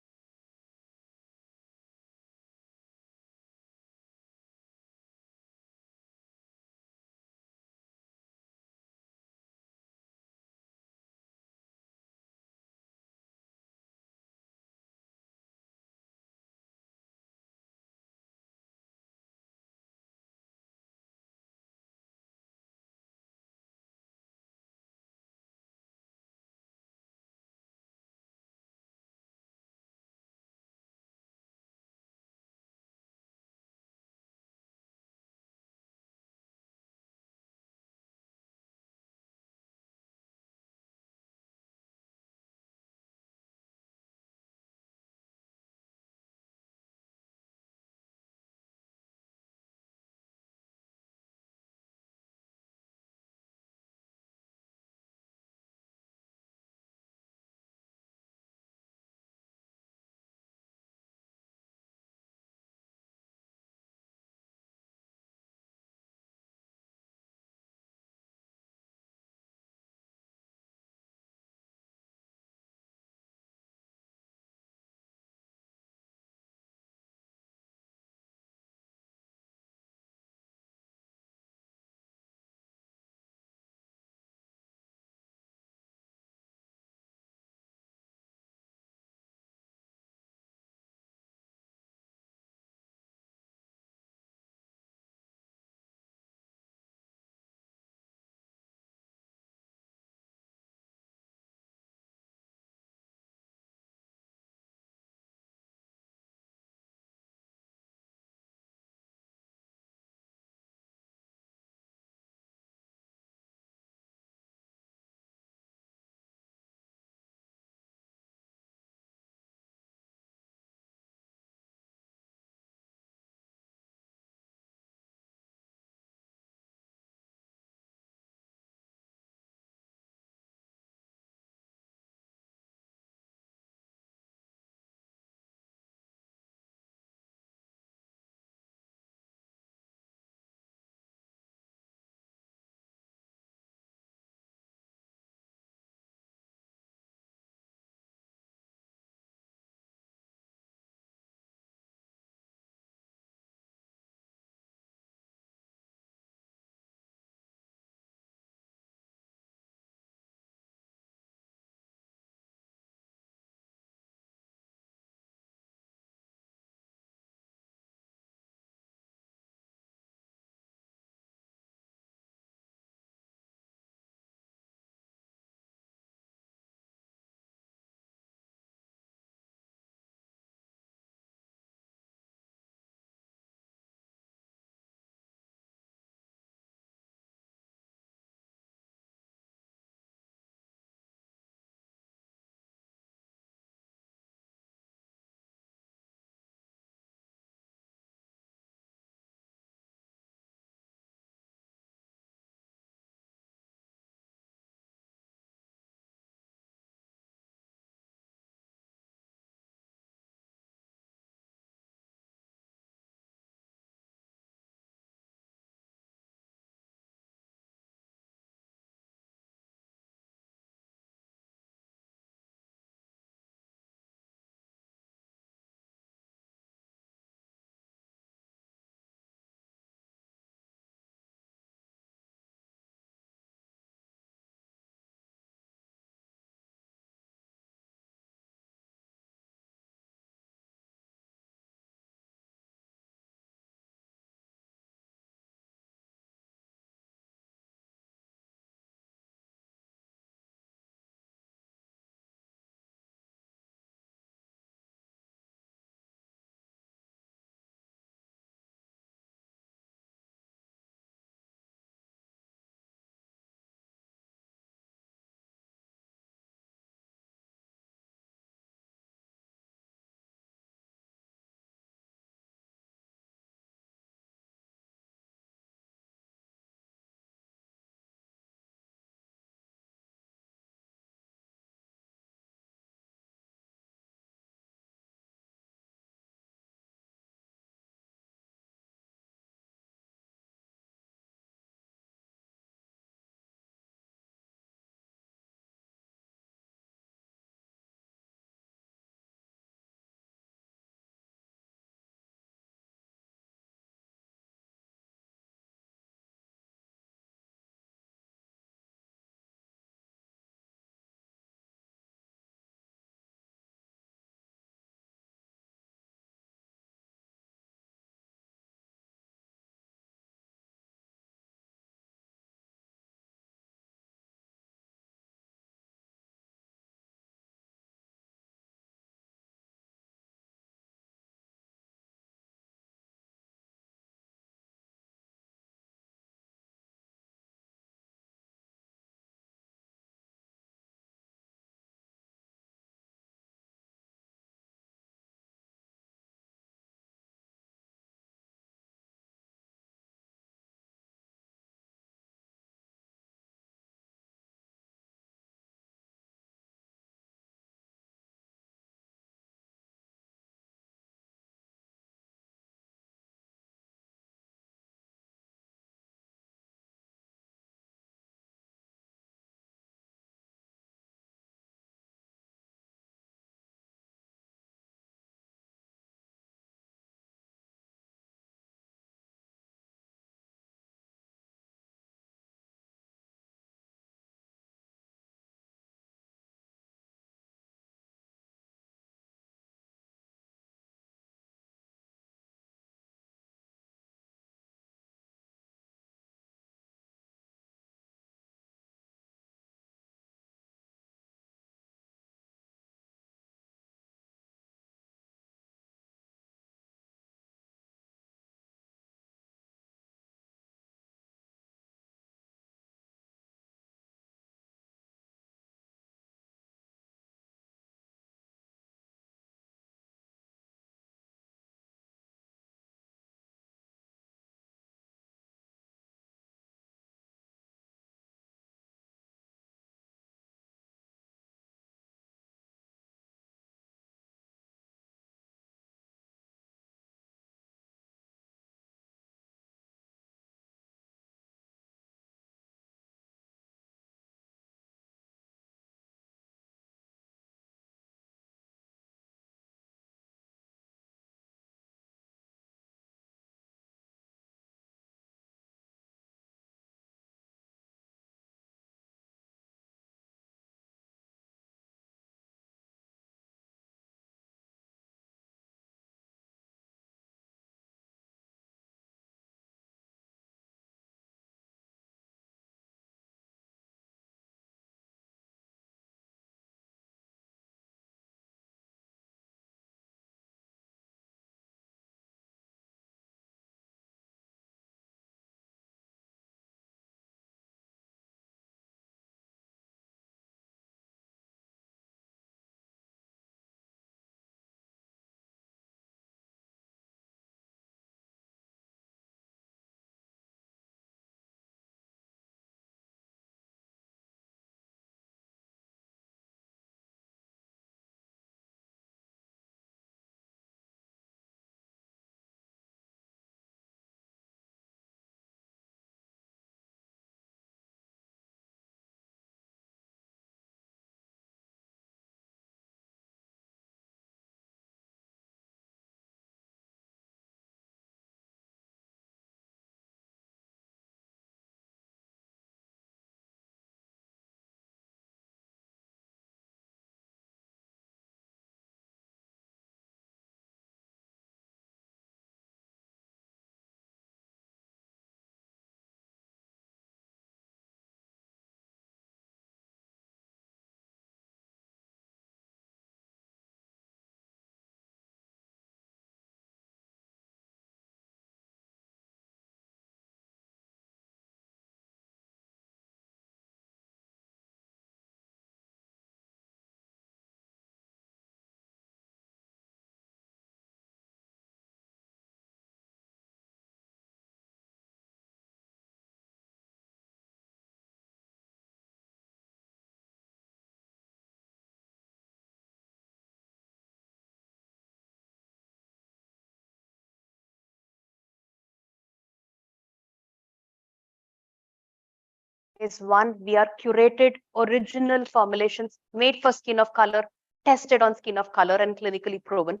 is one, we are curated original formulations made for skin of color, tested on skin of color and clinically proven.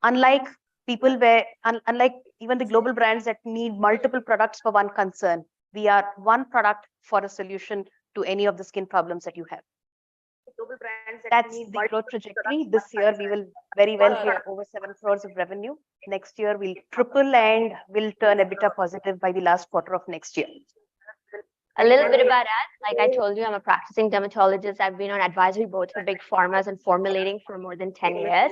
Unlike unlike even the global brands that need multiple products for one concern, we are one product for a solution to any of the skin problems that you have. Global brands that's the growth trajectory. This year we will very well hit over 7 crores of revenue. Next year we'll triple and we'll turn EBITDA positive by the last quarter of next year. A little bit about us. Like I told you, I'm a practicing dermatologist. I've been on advisory boards for big pharmas and formulating for more than 10 years.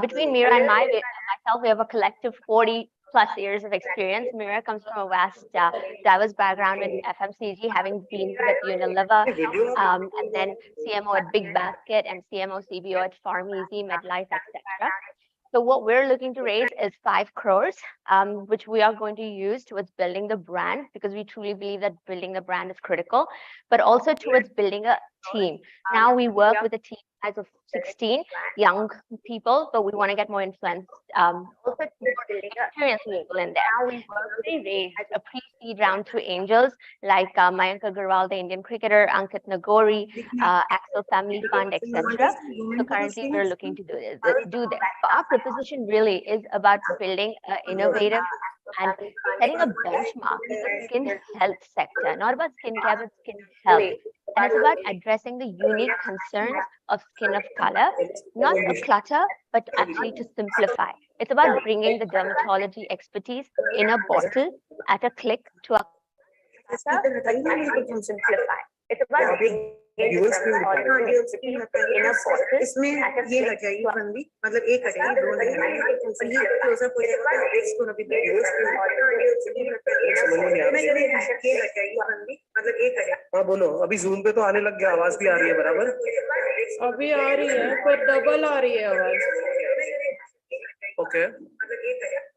Between Meera and myself, we have a collective 40 plus years of experience. Meera comes from a vast, diverse background in FMCG, having been with Unilever, and then CMO at Big Basket and CMO CBO at Pharmeasy, MedLife, etc. So what we're looking to raise is 5 crores, which we are going to use towards building the brand, because we truly believe that building the brand is critical, but also towards building a team. Now we work with a team size of 16 young people, but we want to get more influence. Also more experienced people in there. We raised a pre-seed round to angels like Mayank Agarwal, the Indian cricketer, Ankit Nagori, Axel Family Fund, etc. So currently we're looking to do this. But our proposition really is about building an innovative and setting a benchmark in the skin health sector, not about skincare, but skin health. And it's about addressing the unique concerns of skin of color, not to clutter, but actually to simplify. It's about bringing the dermatology expertise in a bottle at a click to a simplify. It's about bringing इसमें ये लग जाएगी बंदी मतलब एक हटेगी दो नहीं और ये क्लोजअप हो जाएगा इसको अभी ये लग जाएगी बंदी मतलब एक हटेगी हाँ बोलो अभी जूम पे तो आने लग गया आवाज भी आ रही है बराबर अभी आ रही है पर डबल आ रही है आवाज ओके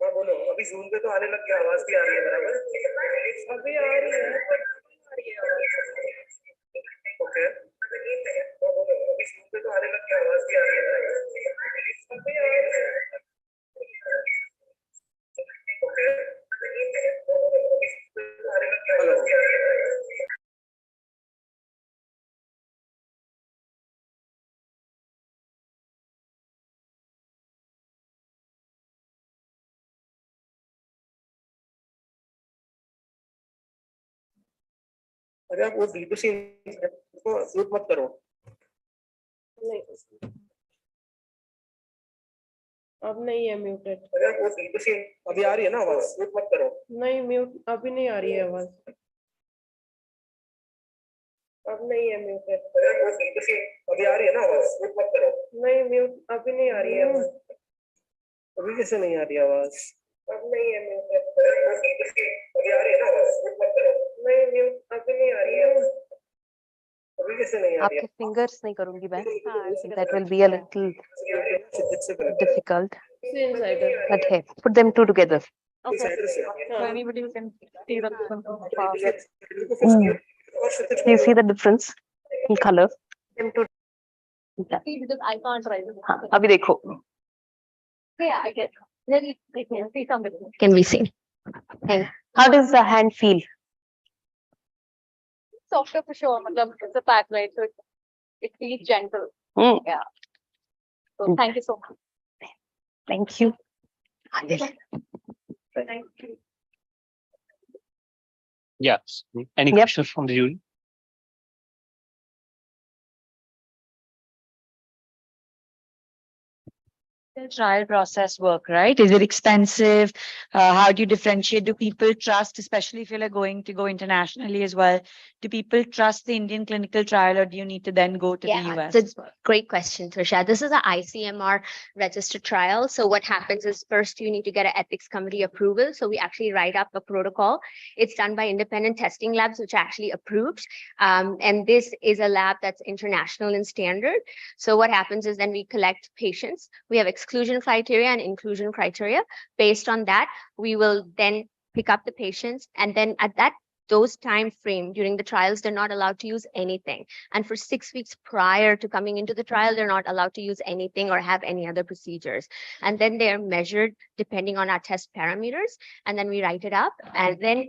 हाँ बोलो अभी जूम पे तो आने लग गया आवाज भी आ रही है बराबर अभी आ रही है ओके अभी जूम पे तो आने लग गया आवाज भी आ रही है अभी आ रही है ओके आने लग गया आवाज भी आ रही है अरे आप वो D2C को म्यूट मत करो नहीं अब नहीं है म्यूटेड अरे आप वो D2C अभी आ रही है ना आवाज म्यूट मत करो नहीं म्यूट अभी नहीं आ रही है आवाज अब नहीं है म्यूटेड अरे वो D2C अभी आ रही है ना आवाज म्यूट मत करो नहीं म्यूट अभी नहीं आ रही है आवाज अभी कैसे नहीं आ रही आवाज अब नहीं है म्यूटेड अरे वो D2C अभी आ रही है ना आवाज म्यूट मत करो नहीं म्यूट अभी नहीं आ रही है आपके फिंगर्स नहीं करूंगी मैं that will be a little difficult but hey put them two together okay so anybody can see the difference you see the difference in color them two because I can't write अभी देखो yeah I get see something can we see hey how does the hand feel softer for sure. It's a pack, right? So it feels gentle. Yeah. So thank you so much. Thank you. Thank you. Yes. Any questions from the jury? The trial process work, right? Is it expensive? How do you differentiate? Do people trust, especially if you're going to go internationally as well? Do people trust the Indian clinical trial, or do you need to then go to the US? It's a great question, Trisha. This is an ICMR registered trial. So what happens is first you need to get an ethics committee approval. So we actually write up a protocol. It's done by independent testing labs, which are actually approved. And this is a lab that's international in standard. So what happens is then we collect patients. We have exclusion criteria and inclusion criteria. Based on that, we will then pick up the patients. And then at that those time frame during the trials, they're not allowed to use anything. And for 6 weeks prior to coming into the trial, they're not allowed to use anything or have any other procedures. And then they're measured depending on our test parameters. And then we write it up. And then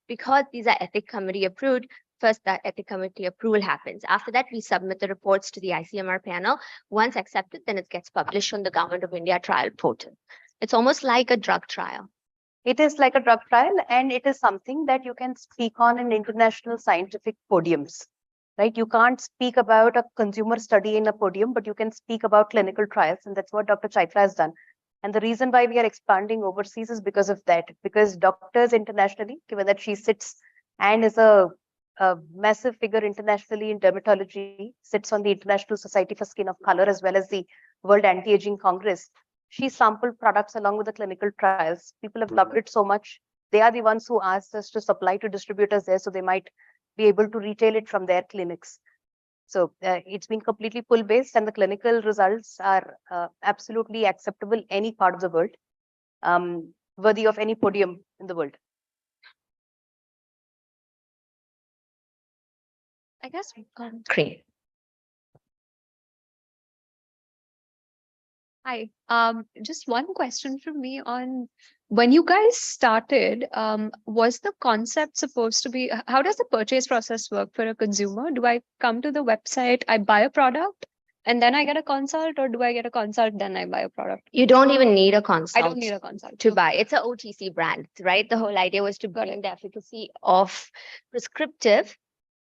because these are ethic committee approved, first the ethic committee approval happens. After that, we submit the reports to the ICMR panel. Once accepted, then it gets published on the Government of India trial portal. It's almost like a drug trial. It is like a drug trial, and it is something that you can speak on in international scientific podiums, right? You can't speak about a consumer study in a podium, but you can speak about clinical trials, and that's what Dr. Chaitra has done. And the reason why we are expanding overseas is because of that, because doctors internationally, given that she sits and is a massive figure internationally in dermatology, sits on the International Society for Skin of Color as well as the World Anti-Aging Congress. She sampled products along with the clinical trials. People have loved it so much. They are the ones who asked us to supply to distributors there, so they might be able to retail it from their clinics. So it's been completely pull-based, and the clinical results are absolutely acceptable any part of the world, worthy of any podium in the world. I guess great. Hi, just one question from me on when you guys started, was the concept supposed to be, how does the purchase process work for a consumer? Do I come to the website, I buy a product, and then I get a consult, or do I get a consult, then I buy a product? You don't even need a consult. I don't need a consult to buy. It's a OTC brand, right? The whole idea was to bring the efficacy of prescriptive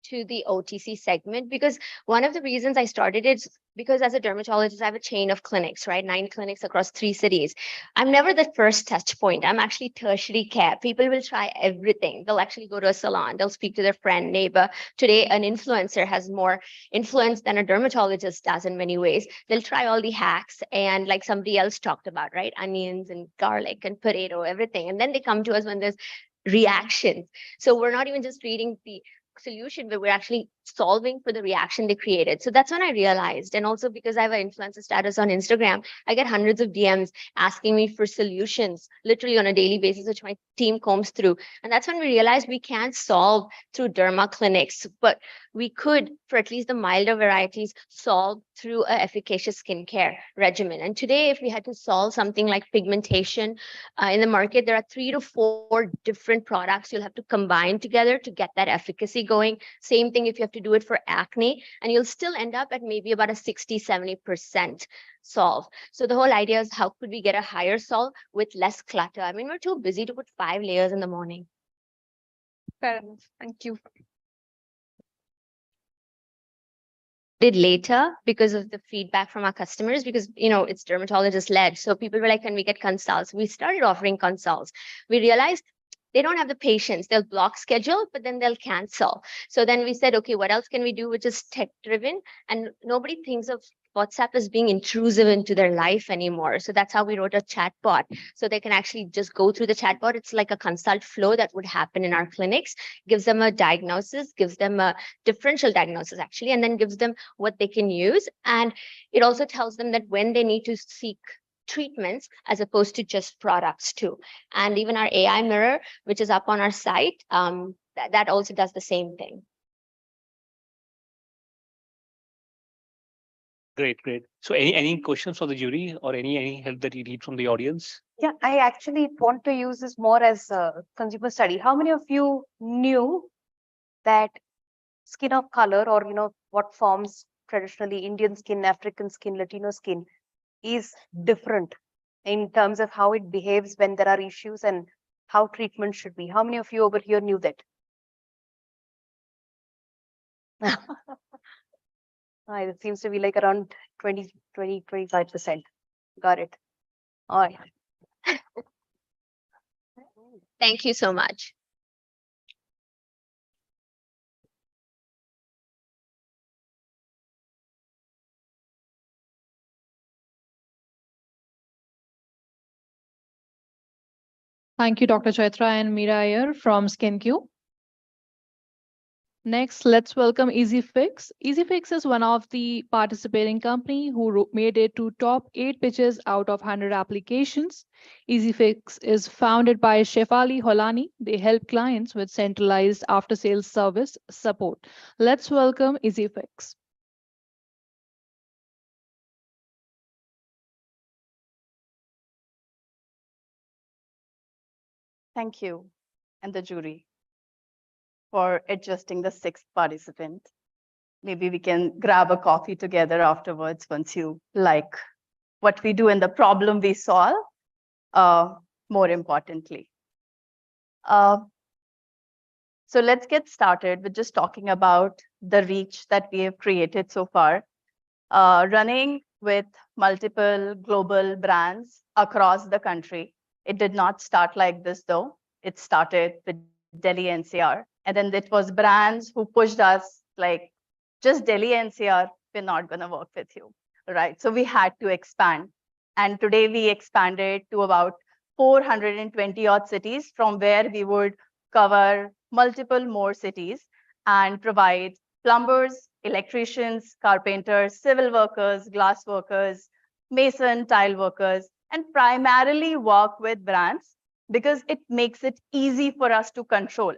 to the OTC segment, because one of the reasons I started it is because as a dermatologist, I have a chain of clinics, right? 9 clinics across 3 cities. I'm never the first touch point. I'm actually tertiary care. People will try everything. They'll actually go to a salon. They'll speak to their friend, neighbor. Today, an influencer has more influence than a dermatologist does in many ways. They'll try all the hacks and like somebody else talked about, right? Onions and garlic and potato, everything. And then they come to us when there's reactions. So we're not even just treating the solution, but we're actually solving for the reaction they created. So that's when I realized, and also because I have an influencer status on Instagram, I get hundreds of DMs asking me for solutions literally on a daily basis, which my team combs through. And that's when we realized we can't solve through derma clinics, but we could, for at least the milder varieties, solve through an efficacious skincare regimen. And today, if we had to solve something like pigmentation in the market, there are 3 to 4 different products you'll have to combine together to get that efficacy going. Same thing if you have to do it for acne, and you'll still end up at maybe about a 60-70% solve. So the whole idea is how could we get a higher solve with less clutter? I mean, we're too busy to put 5 layers in the morning. Fair enough. Thank you. Did later because of the feedback from our customers, because it's dermatologist led. So people were like, can we get consults? We started offering consults. We realized they don't have the patience. They'll block schedule, but then they'll cancel. So then we said, okay, what else can we do which is tech driven? And nobody thinks of WhatsApp as being intrusive into their life anymore. So that's how we wrote a chatbot. So they can actually just go through the chatbot. It's like a consult flow that would happen in our clinics, gives them a diagnosis, gives them a differential diagnosis actually, and then gives them what they can use. And it also tells them that when they need to seek treatments as opposed to just products too. And even our AI mirror, which is up on our site, that also does the same thing. Great. So any questions for the jury or any help that you need from the audience? Yeah, I actually want to use this more as a consumer study. How many of you knew that skin of color, or what forms traditionally Indian skin, African skin, Latino skin, is different in terms of how it behaves when there are issues and how treatment should be? How many of you over here knew that? It seems to be like around 25%. Got it. All right. Thank you so much. Thank you, Dr. Chaitra and Meera Iyer from SkinQ. Next, let's welcome EasyFix. EasyFix is one of the participating company who made it to top 8 pitches out of 100 applications. EasyFix is founded by Shefali Holani. They help clients with centralized after-sales service support. Let's welcome EasyFix. Thank you and the jury for adjusting the sixth participant. Maybe we can grab a coffee together afterwards once you like what we do and the problem we solve, more importantly. So let's get started with just talking about the reach that we have created so far. Running with multiple global brands across the country. It did not start like this though. It started with Delhi NCR. And then it was brands who pushed us like, just Delhi NCR, we're not going to work with you, right? So we had to expand. And today we expanded to about 420 odd cities from where we would cover multiple more cities and provide plumbers, electricians, carpenters, civil workers, glass workers, mason, tile workers, and primarily work with brands because it makes it easy for us to control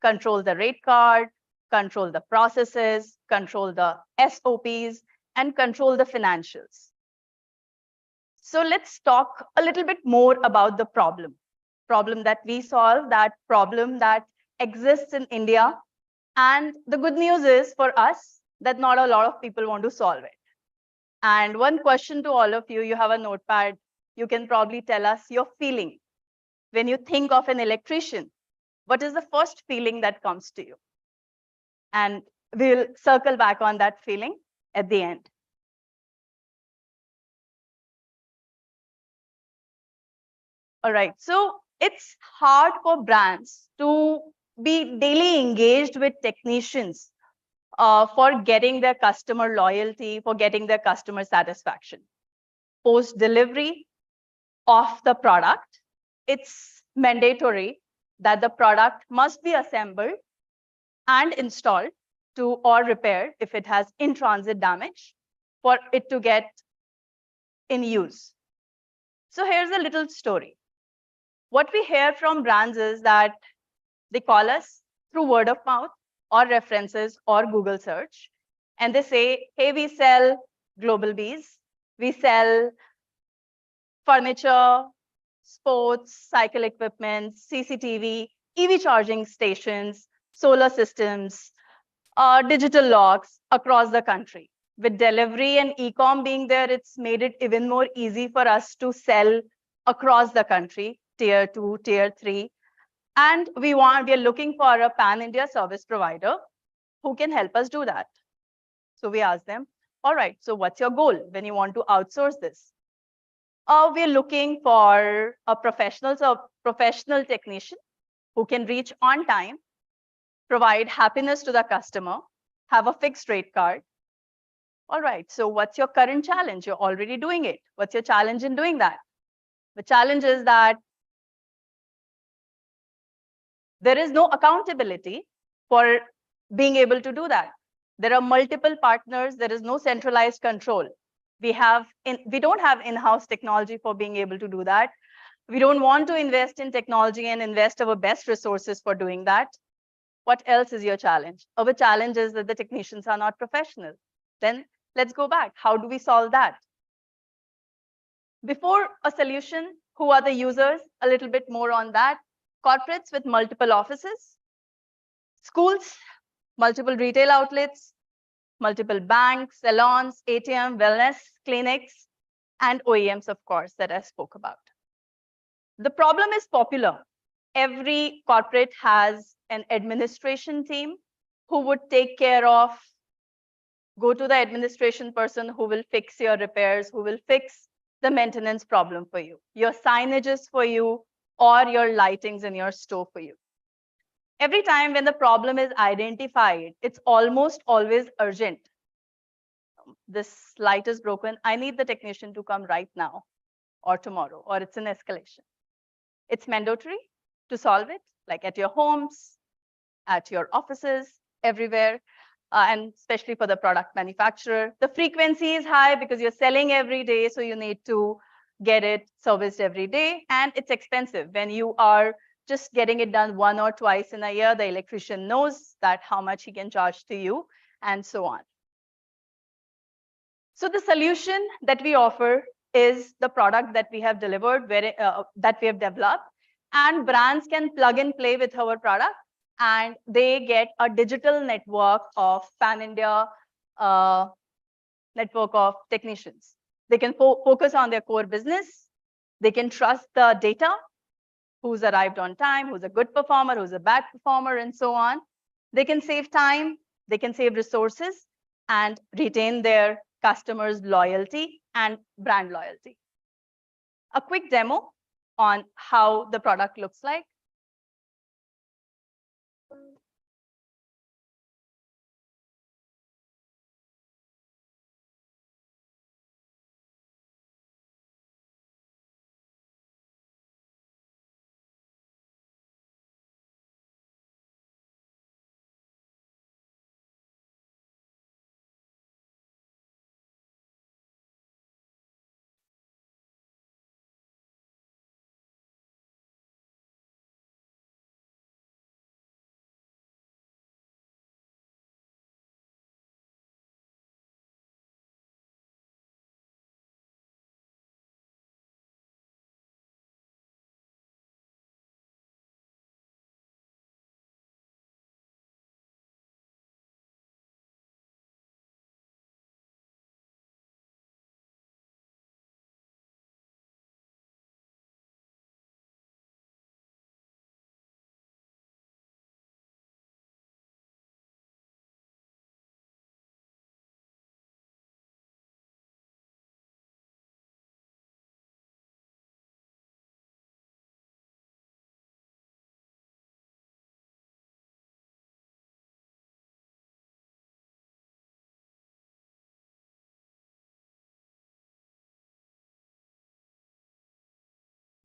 the rate card, control the processes, control the SOPs, and control the financials. So let's talk a little bit more about the problem that we solve, that problem that exists in India. And the good news is for us that not a lot of people want to solve it. And one question to all of you, you have a notepad, you can probably tell us your feeling. When you think of an electrician, what is the first feeling that comes to you? And we'll circle back on that feeling at the end. All right, so it's hard for brands to be daily engaged with technicians for getting their customer loyalty, for getting their customer satisfaction. Post delivery of the product, it's mandatory that the product must be assembled and installed to or repaired if it has in-transit damage for it to get in use. So here's a little story. What we hear from brands is that they call us through word of mouth or references or Google search. And they say, hey, we sell global bees. We sell furniture, sports, cycle equipment, CCTV, EV charging stations, solar systems, digital locks across the country. With delivery and e-com being there, it's made it even more easy for us to sell across the country, tier 2, tier 3. And we are looking for a pan-India service provider who can help us do that. So we asked them, all right, so what's your goal when you want to outsource this? We're looking for a professional technician who can reach on time, provide happiness to the customer, have a fixed rate card. All right, so what's your current challenge? You're already doing it. What's your challenge in doing that? The challenge is that there is no accountability for being able to do that. There are multiple partners. There is no centralized control. We don't have in-house technology for being able to do that. We don't want to invest in technology and invest our best resources for doing that. What else is your challenge? Our challenge is that the technicians are not professional. Then let's go back. How do we solve that? Before a solution, who are the users? A little bit more on that. Corporates with multiple offices, schools, multiple retail outlets, multiple banks, salons, ATM, wellness clinics, and OEMs, of course, that I spoke about. The problem is popular. Every corporate has an administration team who would take care of, go to the administration person who will fix your repairs, who will fix the maintenance problem for you, your signages for you, or your lightings in your store for you. Every time when the problem is identified, it's almost always urgent. This light is broken. I need the technician to come right now or tomorrow, or it's an escalation. It's mandatory to solve it, like at your homes, at your offices, everywhere, and especially for the product manufacturer. The frequency is high because you're selling every day, so you need to get it serviced every day, and it's expensive. When you are just getting it done 1 or twice in a year, the electrician knows that how much he can charge to you, and so on. So the solution that we offer is the product that we have delivered, that we have developed, and brands can plug and play with our product, and they get a digital network of pan-India network of technicians. They can focus on their core business. They can trust the data, who's arrived on time, who's a good performer, who's a bad performer, and so on. They can save time, they can save resources, and retain their customers' loyalty and brand loyalty. A quick demo on how the product looks like.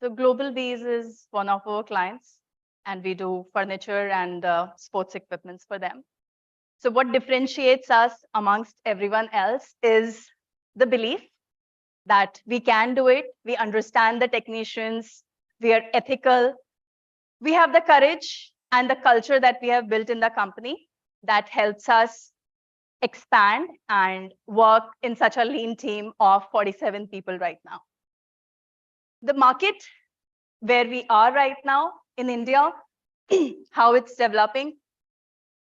So Global Bees is one of our clients, and we do furniture and sports equipments for them. So what differentiates us amongst everyone else is the belief that we can do it. We understand the technicians, we are ethical, we have the courage and the culture that we have built in the company that helps us expand and work in such a lean team of 47 people right now. The market where we are right now in India, how it's developing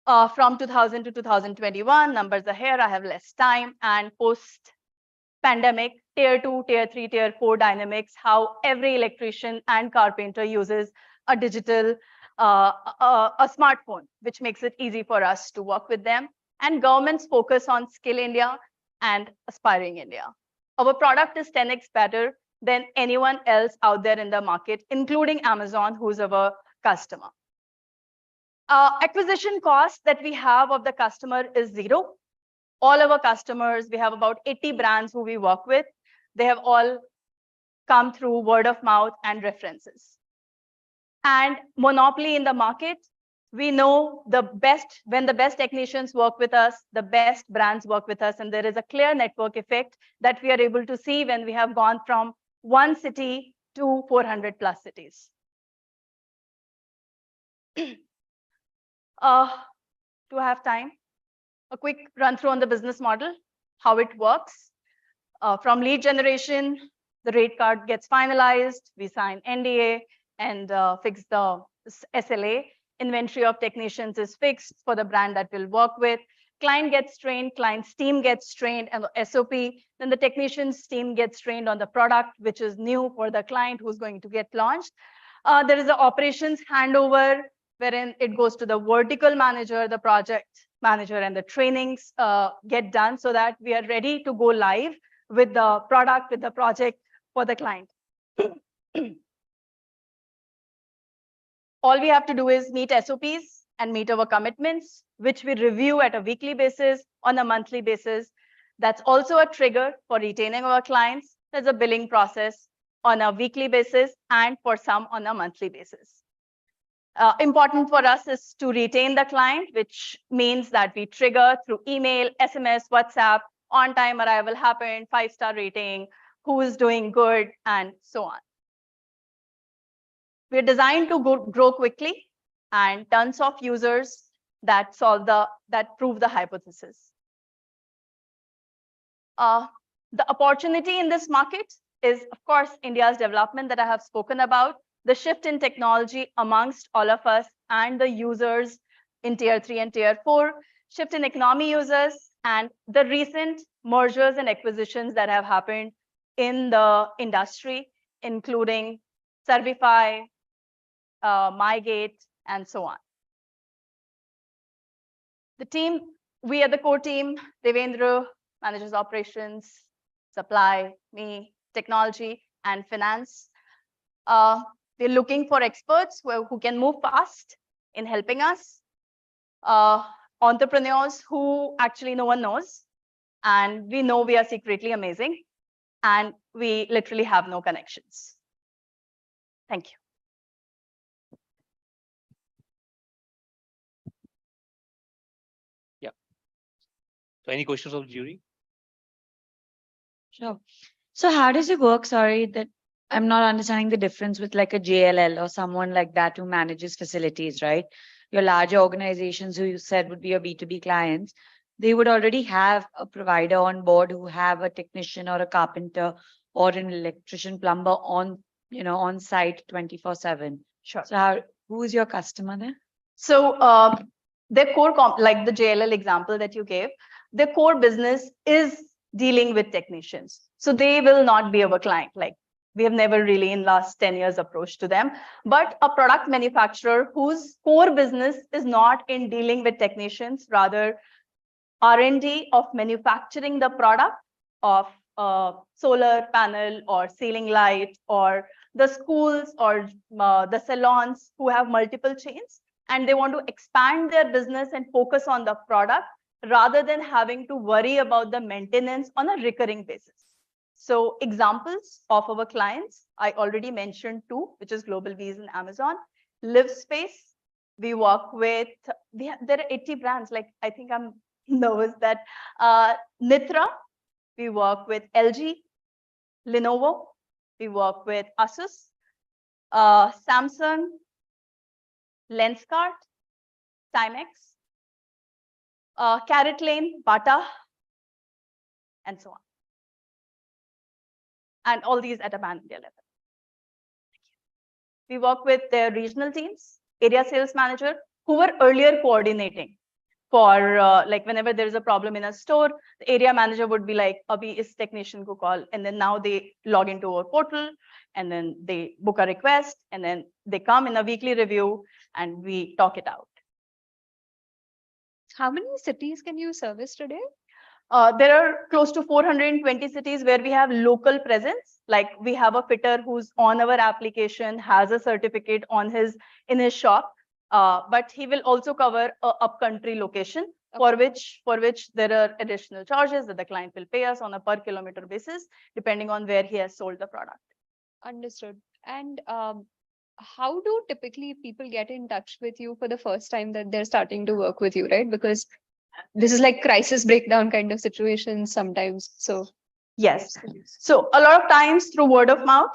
from 2000 to 2021, numbers are here, I have less time, and post-pandemic, tier 2, tier 3, tier 4 dynamics, how every electrician and carpenter uses a digital, a smartphone, which makes it easy for us to work with them. And governments focus on Skill India and Aspiring India. Our product is 10x better than anyone else out there in the market, including Amazon, who's our customer. Acquisition cost that we have of the customer is 0. All our customers, we have about 80 brands who we work with. They have all come through word of mouth and references. And monopoly in the market, we know the best, when the best technicians work with us, the best brands work with us, and there is a clear network effect that we are able to see when we have gone from 1 city to 400 plus cities. To have time, a quick run through on the business model, how it works. From lead generation, the rate card gets finalized, we sign NDA and fix the SLA. Inventory of technicians is fixed for the brand that we'll work with. Client gets trained, client's team gets trained and the SOP. Then the technician's team gets trained on the product, which is new for the client who's going to get launched. There is an operations handover, wherein it goes to the vertical manager, the project manager, and the trainings get done so that we are ready to go live with the product, with the project for the client. All we have to do is meet SOPs and meet our commitments, which we review at a weekly basis, on a monthly basis. That's also a trigger for retaining our clients. There's a billing process on a weekly basis and for some on a monthly basis. Important for us is to retain the client, which means that we trigger through email, SMS, WhatsApp, on-time arrival happened, 5-star rating, who is doing good, and so on. We're designed to grow quickly and tons of users that prove the hypothesis. The opportunity in this market is, of course, India's development that I have spoken about, the shift in technology amongst all of us and the users in tier 3 and tier 4, shift in economy users, and the recent mergers and acquisitions that have happened in the industry, including Servify, MyGate, and so on. The team, we are the core team, Devendra manages operations, supply, me, technology, and finance. We're looking for experts who can move fast in helping us, entrepreneurs who actually no one knows, and we know we are secretly amazing, and we literally have no connections. Thank you. Yeah. So any questions of the jury? Sure. So how does it work? Sorry, that I'm not understanding the difference with like a JLL or someone like that who manages facilities, right? Your larger organizations who you said would be your B2B clients, they would already have a provider on board who have a technician or a carpenter or an electrician plumber on, on site 24/7. Sure. So who is your customer there? So their core, like the JLL example that you gave, their core business is dealing with technicians. So they will not be our client. Like we have never really in last 10 years approached to them, but a product manufacturer whose core business is not in dealing with technicians, rather R&D of manufacturing the product of a solar panel or ceiling light, or the schools or the salons who have multiple chains, and they want to expand their business and focus on the product rather than having to worry about the maintenance on a recurring basis. So examples of our clients, I already mentioned 2, which is GlobalBees and Amazon. LiveSpace, we work with, there are 80 brands, like I think I'm nervous that Nitra, we work with LG, Lenovo, we work with Asus, Samsung, Lenskart, Timex, Carrot Lane, Bata, and so on. And all these at a pan-India level. We work with their regional teams, area sales manager, who were earlier coordinating for like whenever there's a problem in a store, the area manager would be like, Abhi is technician ko call. And then now they log into our portal and then they book a request and then they come in a weekly review and we talk it out. How many cities can you service today? There are close to 420 cities where we have local presence. Like we have a fitter who's on our application, has a certificate in his shop, but he will also cover a up-country location for which there are additional charges that the client will pay us on a per kilometer basis, depending on where he has sold the product. Understood. And how do typically people get in touch with you for the first time that they're starting to work with you, right? Because this is like crisis breakdown kind of situations sometimes. So yes. So a lot of times through word of mouth,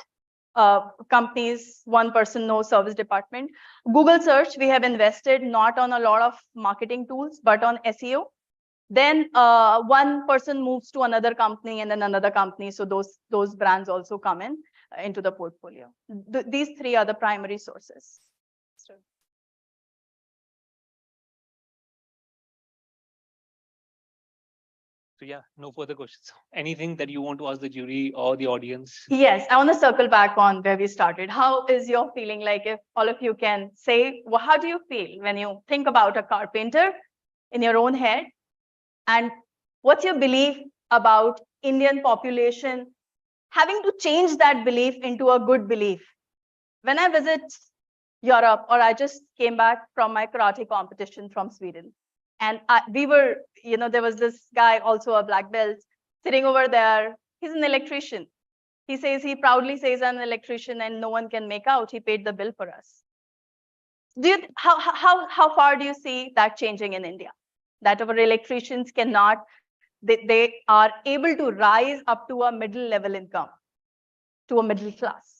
companies, one person knows service department. Google search, we have invested not on a lot of marketing tools, but on SEO. Then one person moves to another company and then another company. So those brands also come into the portfolio. These 3 are the primary sources. So yeah, no further questions. Anything that you want to ask the jury or the audience? Yes, I want to circle back on where we started. How is your feeling? Like if all of you can say, well, how do you feel when you think about a carpenter in your own head? And what's your belief about Indian population having to change that belief into a good belief? When I visit Europe, or I just came back from my karate competition from Sweden, and we were, there was this guy, also a black belt, sitting over there. He's an electrician. He proudly says, I'm an electrician and no one can make out. He paid the bill for us. how far do you see that changing in India? That our electricians cannot, they are able to rise up to a middle level income, to a middle class.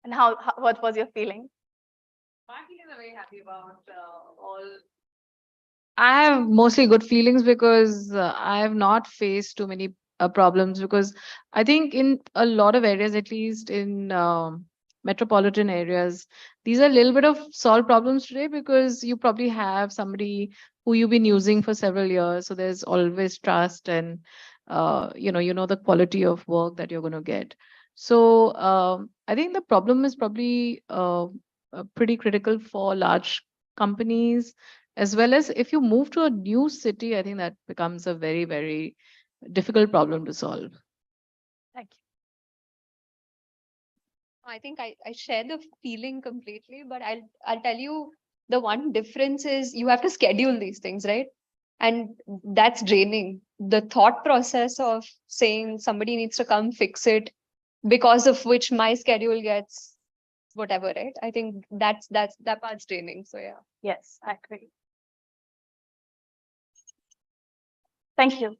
And what was your feeling? My feelings are very happy about all. I have mostly good feelings because I have not faced too many problems, because I think in a lot of areas, at least in metropolitan areas, these are a little bit of solved problems today, because you probably have somebody who you've been using for several years. So there's always trust, and you know the quality of work that you're going to get. So I think the problem is probably pretty critical for large companies, as well as if you move to a new city. I think that becomes a very, very difficult problem to solve. Thank you. I think I share the feeling completely, but I'll tell you, the one difference is you have to schedule these things, right? And that's draining. The thought process of saying somebody needs to come fix it, because of which my schedule gets whatever, right? I think that part's draining. So yeah. Yes, I agree. Thank you.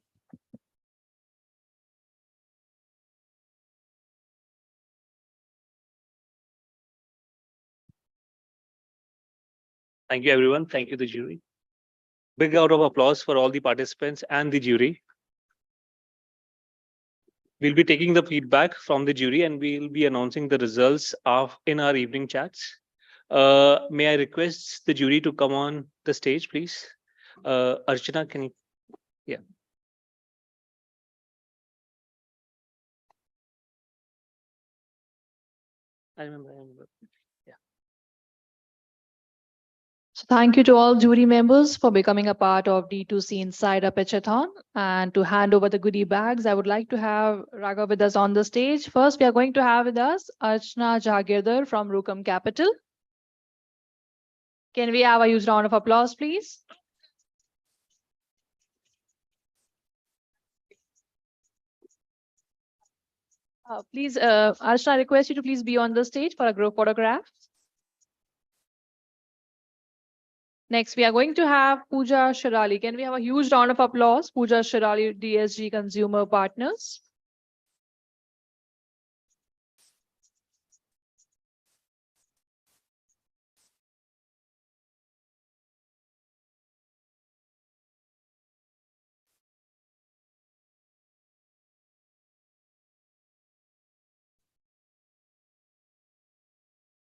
Thank you, everyone. Thank you, the jury. Big round of applause for all the participants and the jury. We'll be taking the feedback from the jury, and we'll be announcing the results in our evening chats. May I request the jury to come on the stage, please? Archana, can you? Yeah. I remember. Yeah. So thank you to all jury members for becoming a part of D2C Insider Pitchathon. And to hand over the goodie bags, I would like to have Raghav with us on the stage. First, we are going to have with us Archana Jagirdar from Rukam Capital. Can we have a huge round of applause, please? Please, Archana, I request you to please be on the stage for a group photograph. Next, we are going to have Pooja Shirali. Can we have a huge round of applause? Pooja Shirali, DSG Consumer Partners.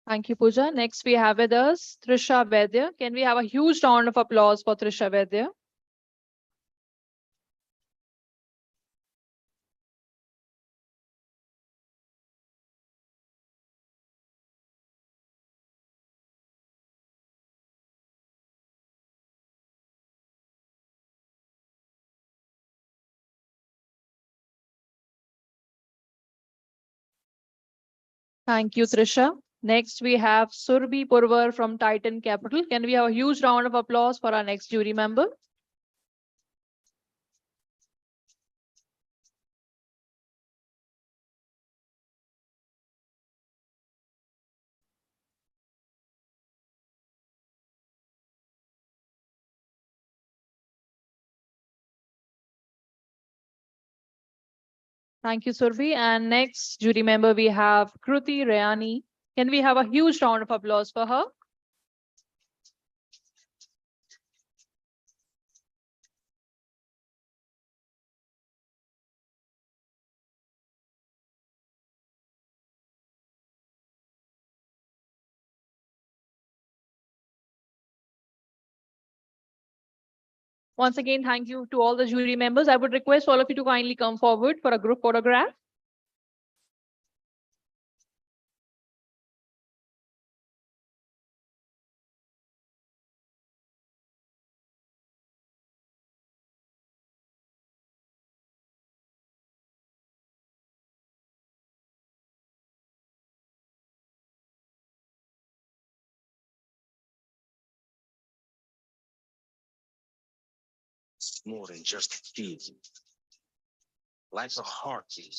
Thank you, Pooja. Next, we have with us Trisha Vaidya. Can we have a huge round of applause for Trisha Vaidya? Thank you, Trisha. Next, we have Surbhi Purvar from Titan Capital. Can we have a huge round of applause for our next jury member? Thank you, Surbhi. And next jury member, we have Kruti Rayani. Can we have a huge round of applause for her? Once again, thank you to all the jury members. I would request all of you to kindly come forward for a group photograph. It's more than just a feeling, like a heartbeat.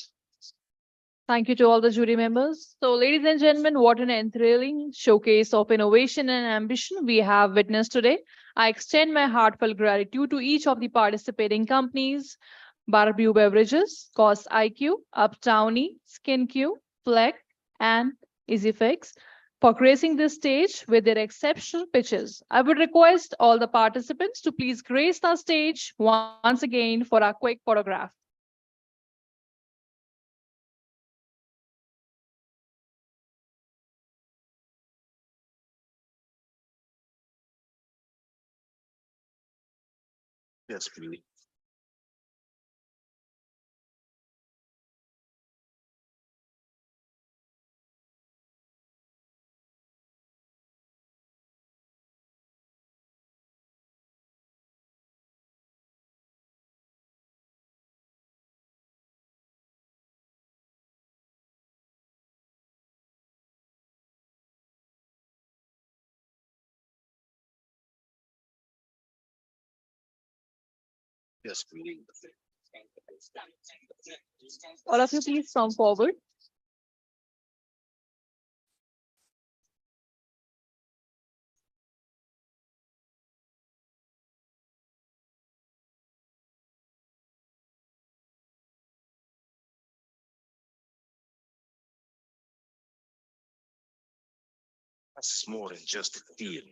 Thank you to all the jury members. So, ladies and gentlemen, what an enthralling showcase of innovation and ambition we have witnessed today. I extend my heartfelt gratitude to each of the participating companies, Barbue Beverages, Cost IQ, Uptowny, SkinQ, Fleck, and EasyFix for gracing this stage with their exceptional pitches. I would request all the participants to please grace the stage once again for a quick photograph. Yes, please. Yes, please. All of you, please come forward. That's more than just a feeling,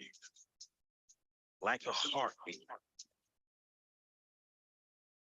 like a heartbeat.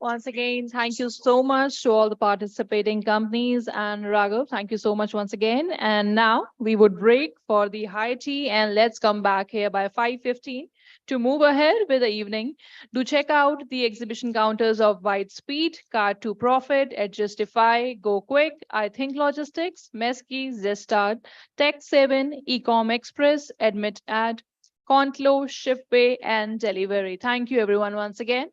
Once again, thank you so much to all the participating companies, and Raghav, thank you so much once again. And now we would break for the high tea, and let's come back here by 5:15 to move ahead with the evening. Do check out the exhibition counters of White Speed, Card to Profit, Justify, Go Quick, I Think Logistics, Mesky, Zestart, Tech7, Ecom Express, Admit Ad, Contlo, Shiftpay, and Delivery. Thank you everyone once again.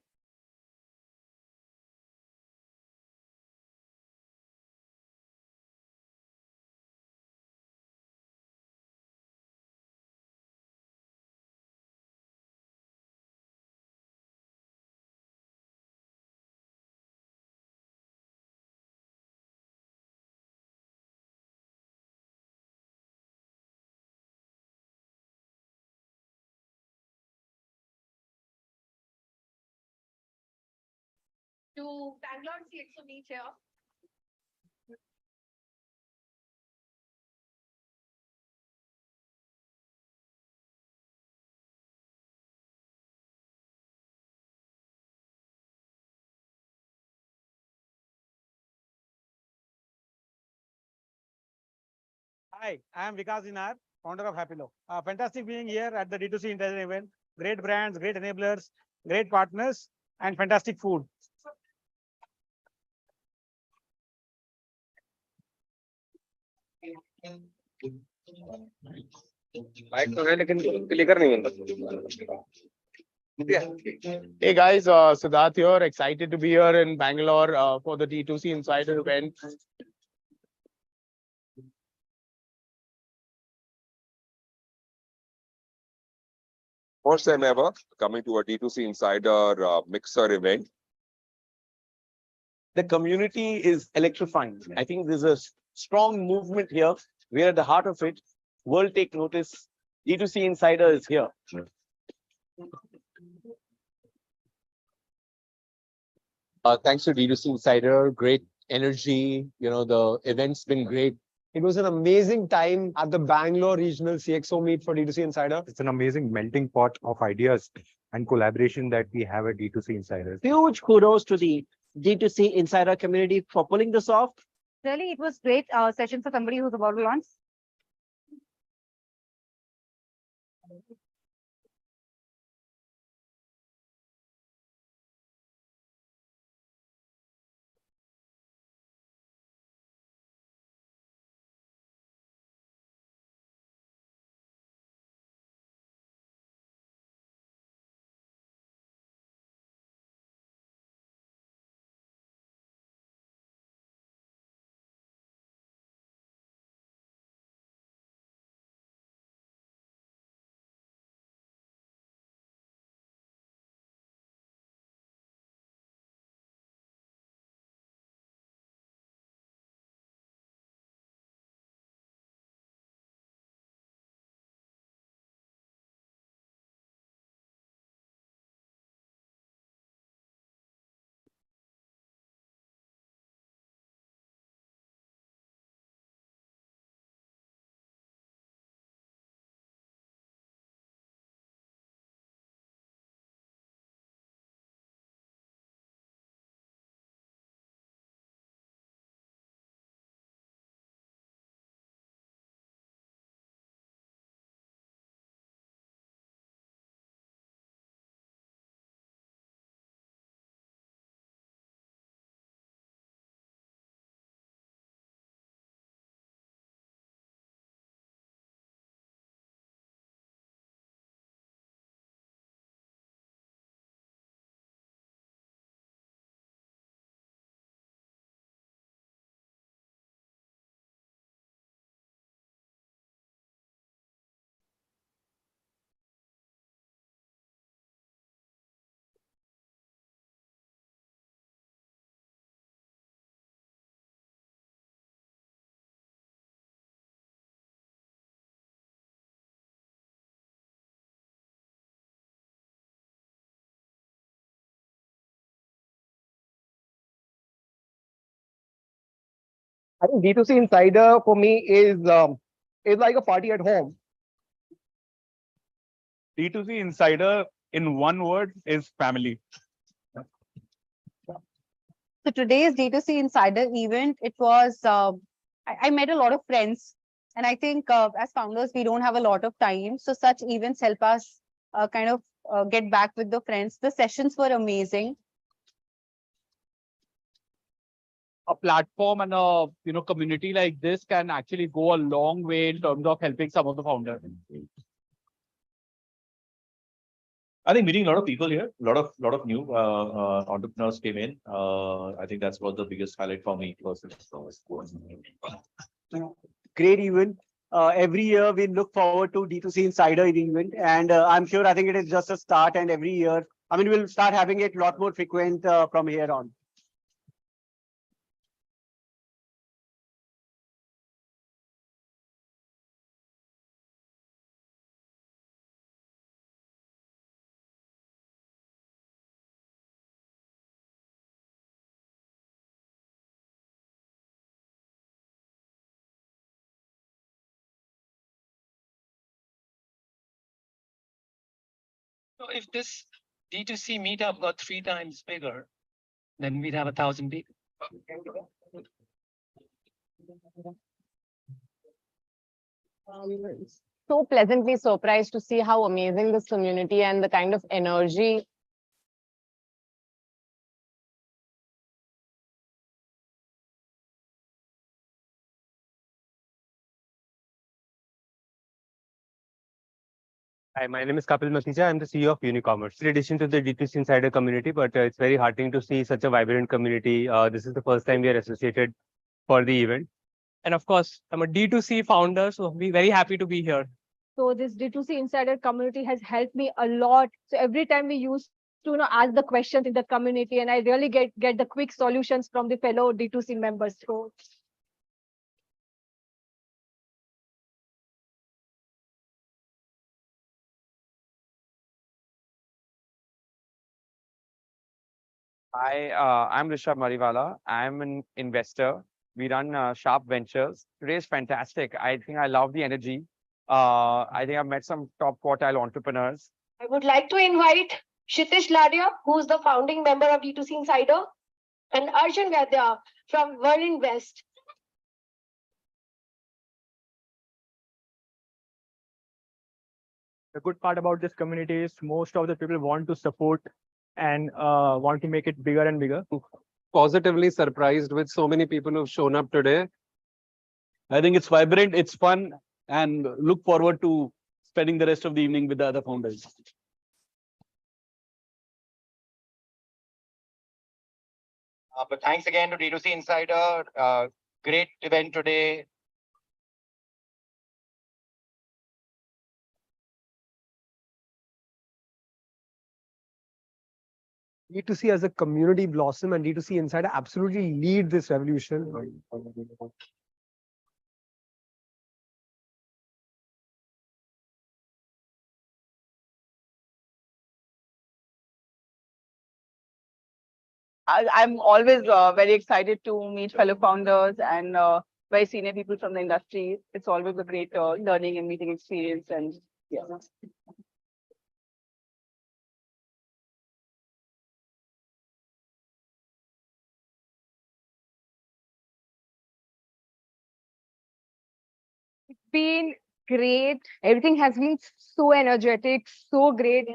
To Bangalore CXO meet here. Hi, I am Vikas Dinar, founder of Happilo. Fantastic being here at the D2C Intelligent event. Great brands, great enablers, great partners, and fantastic food. Mic तो है लेकिन clicker नहीं होता. Hey guys, Siddharth here. Excited to be here in Bangalore for the D2C Insider event. First time ever coming to a D2C Insider Mixer event. The community is electrifying. I think there's a strong movement here. We're at the heart of it. World take notice. D2C Insider is here. Thanks to D2C Insider, great energy. The event's been great. It was an amazing time at the Bangalore Regional CXO meet for D2C Insider. It's an amazing melting pot of ideas and collaboration that we have at D2C Insider. Huge kudos to the D2C Insider community for pulling this off. Really, it was great session for somebody who's about to launch. I think D2C Insider for me is like a party at home. D2C Insider, in one word, is family. So today's D2C Insider event, it was, I met a lot of friends. And I think as founders, we don't have a lot of time. So such events help us get back with the friends. The sessions were amazing. A platform and a community like this can actually go a long way in terms of helping some of the founders. I think meeting a lot of people here, a lot of new entrepreneurs came in. I think that's what the biggest highlight for me personally. Great event. Every year we look forward to D2C Insider event, and I'm sure I think it is just a start. And every year, I mean, we'll start having it a lot more frequent from here on. So if this D2C meetup got 3 times bigger, then we'd have 1,000 people. So pleasantly surprised to see how amazing this community and the kind of energy Hi, my name is Kapil Makhija. I'm the CEO of Unicommerce. In addition to the D2C Insider community, but it's very heartening to see such a vibrant community. This is the first time we are associated for the event. And of course, I'm a D2C founder, so we're very happy to be here. So this D2C Insider community has helped me a lot. So every time we used to ask the questions in the community, and I really get the quick solutions from the fellow D2C members. So Hi, I'm Rishabh Mariwala. I'm an investor. We run Sharp Ventures. Today is fantastic. I think I love the energy. I think I've met some top quartile entrepreneurs. I would like to invite Kshitish Ladia, who's the founding member of D2C Insider, and Arjun Gadya from World Invest. The good part about this community is most of the people want to support and want to make it bigger and bigger. Positively surprised with so many people who've shown up today. I think it's vibrant, it's fun, and look forward to spending the rest of the evening with the other founders. But thanks again to D2C Insider. Great event today. D2C as a community blossom and D2C Insider absolutely lead this revolution. I'm always very excited to meet fellow founders and very senior people from the industry. It's always a great learning and meeting experience. And yeah. it's been great. Everything has been so energetic, so great.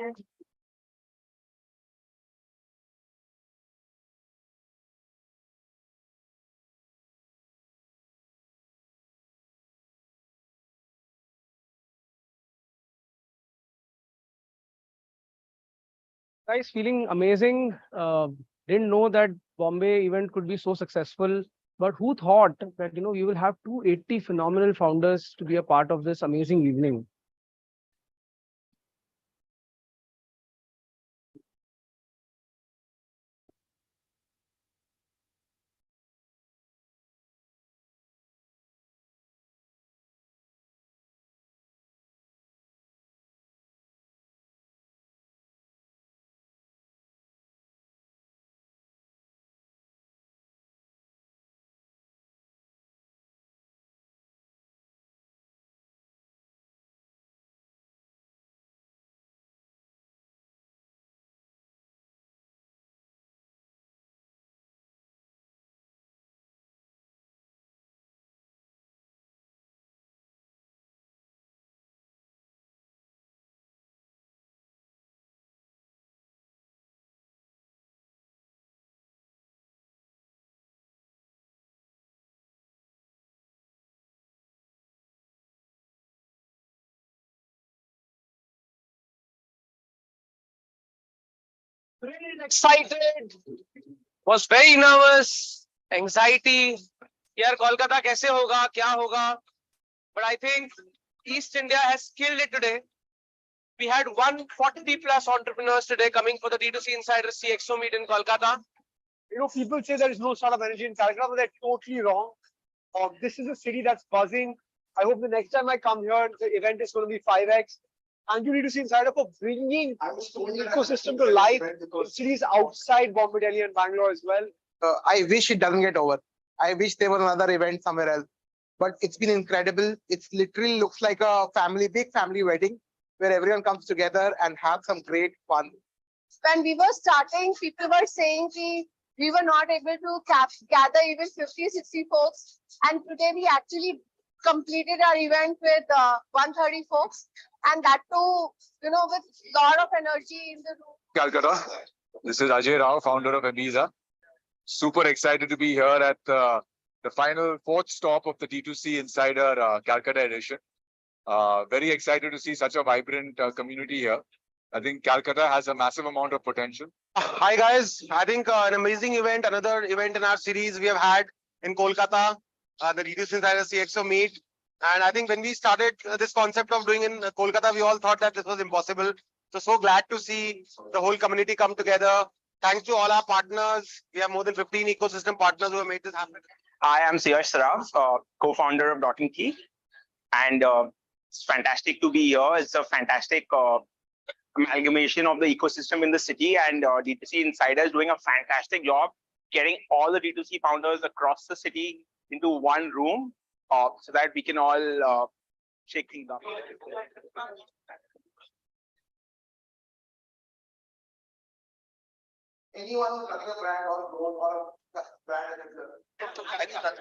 Guys, feeling amazing. Didn't know that Bombay event could be so successful. But who thought that we will have 280 phenomenal founders to be a part of this amazing evening? Excited, was very nervous, anxiety. Yaar, Kolkata kaise hoga, kya hoga? But I think East India has killed it today. We had 140 plus entrepreneurs today coming for the D2C Insider CXO meet in Kolkata. You know, people say there is no sort of energy in Calcutta, but they're totally wrong. This is a city that's buzzing. I hope the next time I come here, the event is going to be 5x. And you need to see Insider for bringing the ecosystem to life in cities outside Bombay, Delhi, and Bangalore as well. I wish it doesn't get over. I wish there was another event somewhere else. But it's been incredible. It's literally looks like a big family wedding where everyone comes together and have some great fun. When we were starting, people were saying we were not able to gather even 50, 60 folks. And today we actually completed our event with 130 folks. And that too, with a lot of energy in the room. Calcutta. This is Ajay Rao, founder of Amiza. Super excited to be here at the final fourth stop of the D2C Insider Calcutta edition. Very excited to see such a vibrant community here. I think Calcutta has a massive amount of potential. Hi guys, I think an amazing event, another event in our series we have had in Kolkata, the D2C Insider CXO meet. And I think when we started this concept of doing in Kolkata, we all thought that this was impossible. So glad to see the whole community come together. Thanks to all our partners. We have more than 15 ecosystem partners who have made this happen. I am Siyash Saraf, co-founder of Dot & Key. And it's fantastic to be here. It's a fantastic amalgamation of the ecosystem in the city, and D2C Insider is doing a fantastic job getting all the D2C founders across the city into one room so that we can all shake things up. Anyone who's running a brand or growth or a brand I think that's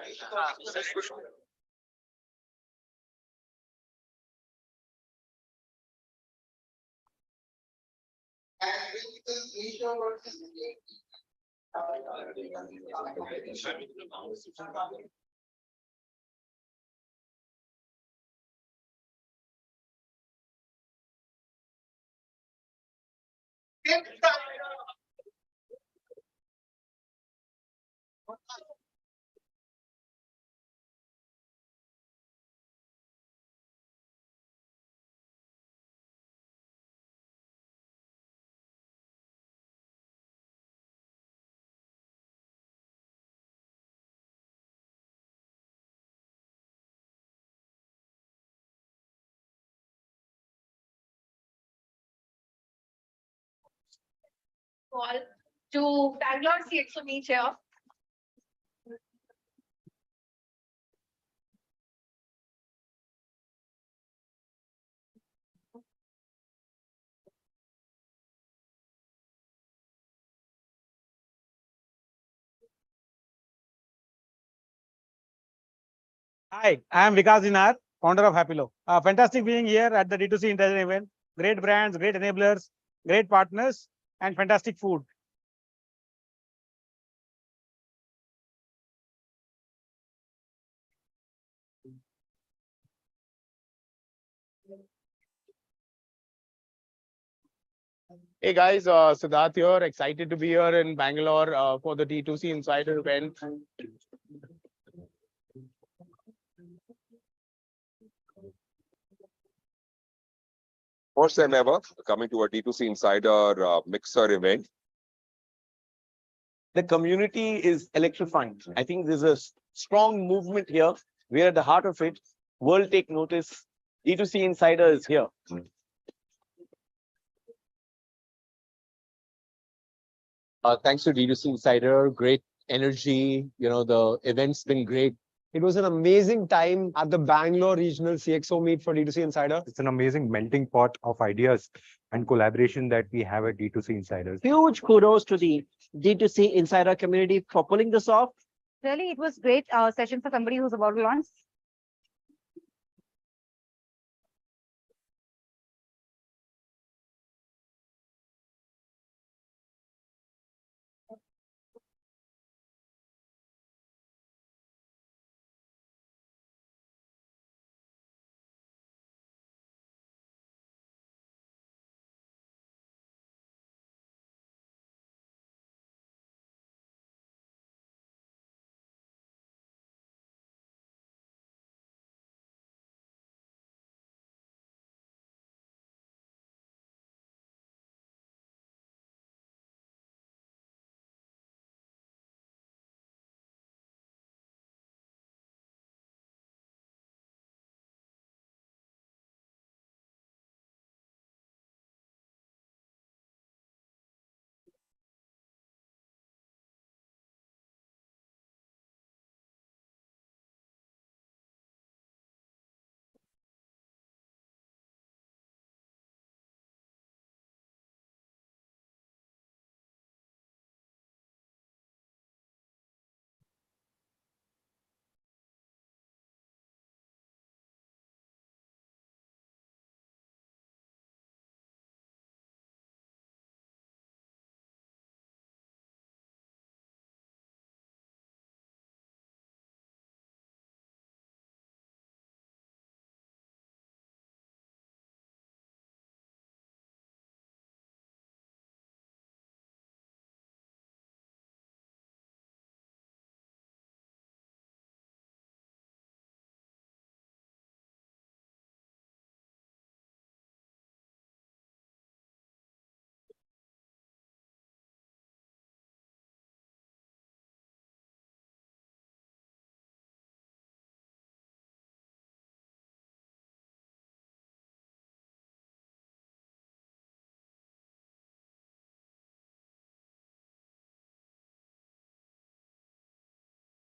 Call to Bangalore CXO meet here. Hi, I am Vikas Dinar, founder of Happilo. Fantastic being here at the D2C Intelligent event. Great brands, great enablers, great partners, and fantastic food. Hey guys, Siddharth here. Excited to be here in Bangalore for the D2C Insider event. First time ever coming to a D2C Insider Mixer event. The community is electrifying. I think there's a strong movement here. We're at the heart of it. World take notice. D2C Insider is here. Thanks to D2C Insider, great energy. You know, the event's been great. It was an amazing time at the Bangalore Regional CXO meet for D2C Insider. It's an amazing melting pot of ideas and collaboration that we have at D2C Insiders. Huge kudos to the D2C Insider community for pulling this off. Really, it was great session for somebody who's about to launch.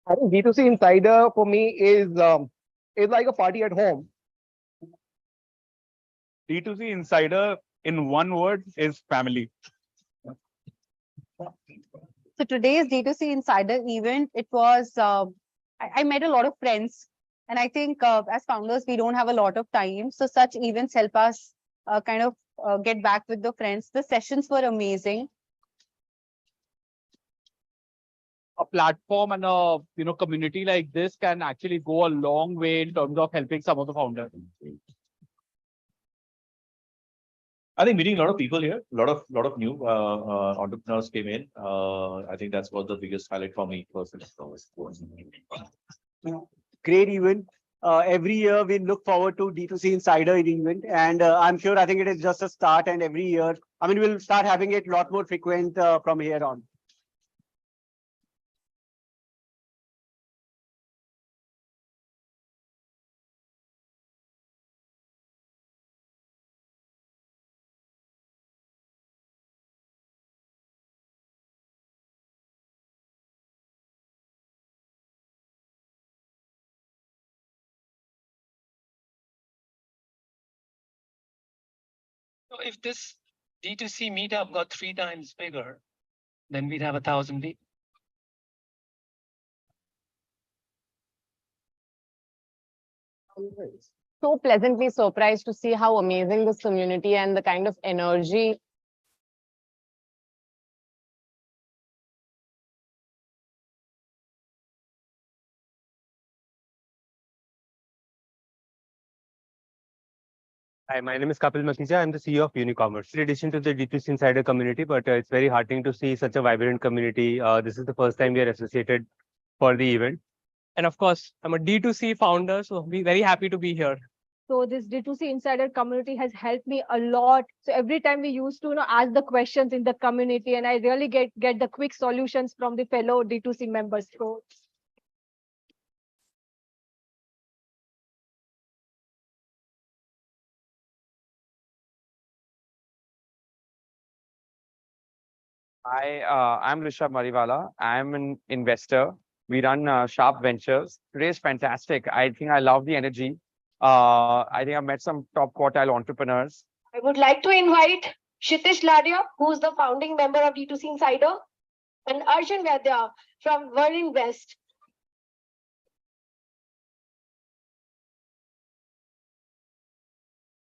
I think D2C Insider for me is like a party at home. D2C Insider, in one word, is family. So today's D2C Insider event, it was, I met a lot of friends. And I think as founders, we don't have a lot of time. So such events help us kind of get back with the friends. The sessions were amazing. A platform and a community like this can actually go a long way in terms of helping some of the founders. I think meeting a lot of people here, a lot of new entrepreneurs came in. I think that's was the biggest highlight for me personally. Great event. Every year we look forward to D2C Insider event, and I'm sure I think it is just a start. And every year, I mean, we'll start having it a lot more frequent from here on. So if this D2C meetup got 3 times bigger, then we'd have 1,000 people. So pleasantly surprised to see how amazing this community and the kind of energy. Hi, my name is Kapil Makhija. I'm the CEO of Unicommerce. In addition to the D2C Insider community, but it's very heartening to see such a vibrant community. This is the first time we are associated for the event. And of course, I'm a D2C founder, so we're very happy to be here. So this D2C Insider community has helped me a lot. So every time we used to ask the questions in the community, and I really get the quick solutions from the fellow D2C members. So I'm Rishabh Mariwala. I'm an investor. We run Sharp Ventures. Today is fantastic. I think I love the energy. I think I've met some top quartile entrepreneurs. I would like to invite Kshitish Ladia, who's the founding member of D2C Insider, and Arjun Vaidya from World Invest.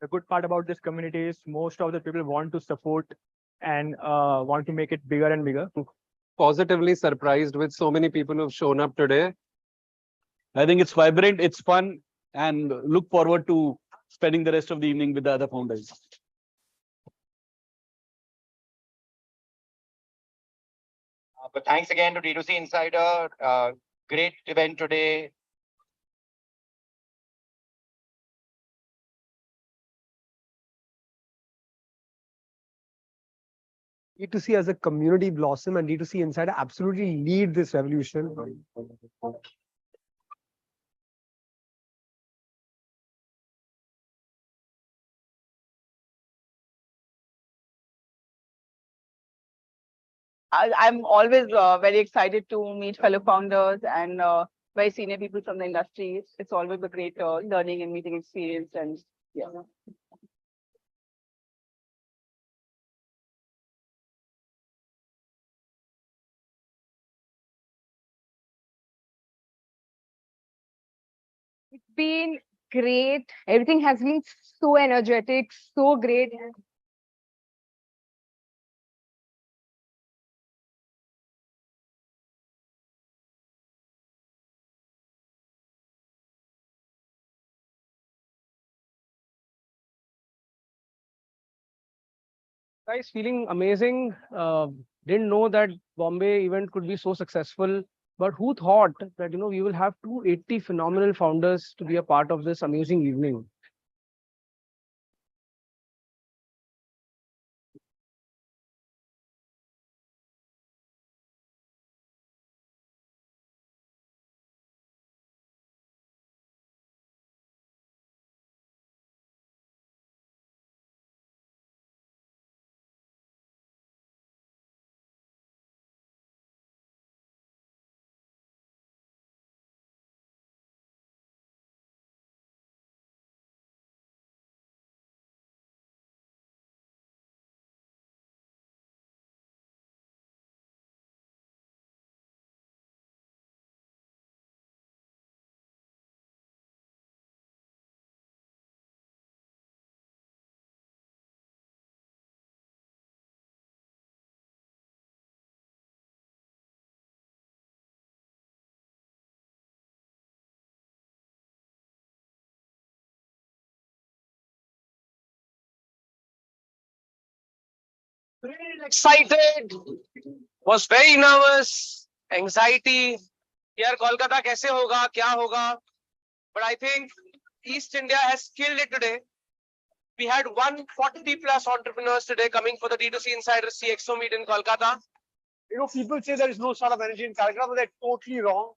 The good part about this community is most of the people want to support and want to make it bigger and bigger. Positively surprised with so many people who've shown up today. I think it's vibrant, it's fun, and look forward to spending the rest of the evening with the other founders. But thanks again to D2C Insider. Great event today. D2C as a community blossom and D2C Insider absolutely lead this revolution. I'm always very excited to meet fellow founders and very senior people from the industry. It's always a great learning and meeting experience. And yeah. it's been great. Everything has been so energetic, so great. Guys, feeling amazing. Didn't know that Bombay event could be so successful. But who thought that we will have 280 phenomenal founders to be a part of this amazing evening? Excited, was very nervous, anxiety. Here, Kolkata, kaise hoga, kya hoga? But I think East India has killed it today. We had 140 plus entrepreneurs today coming for the D2C Insider CXO meet in Kolkata. People say there is no startup energy in Calcutta, but they're totally wrong.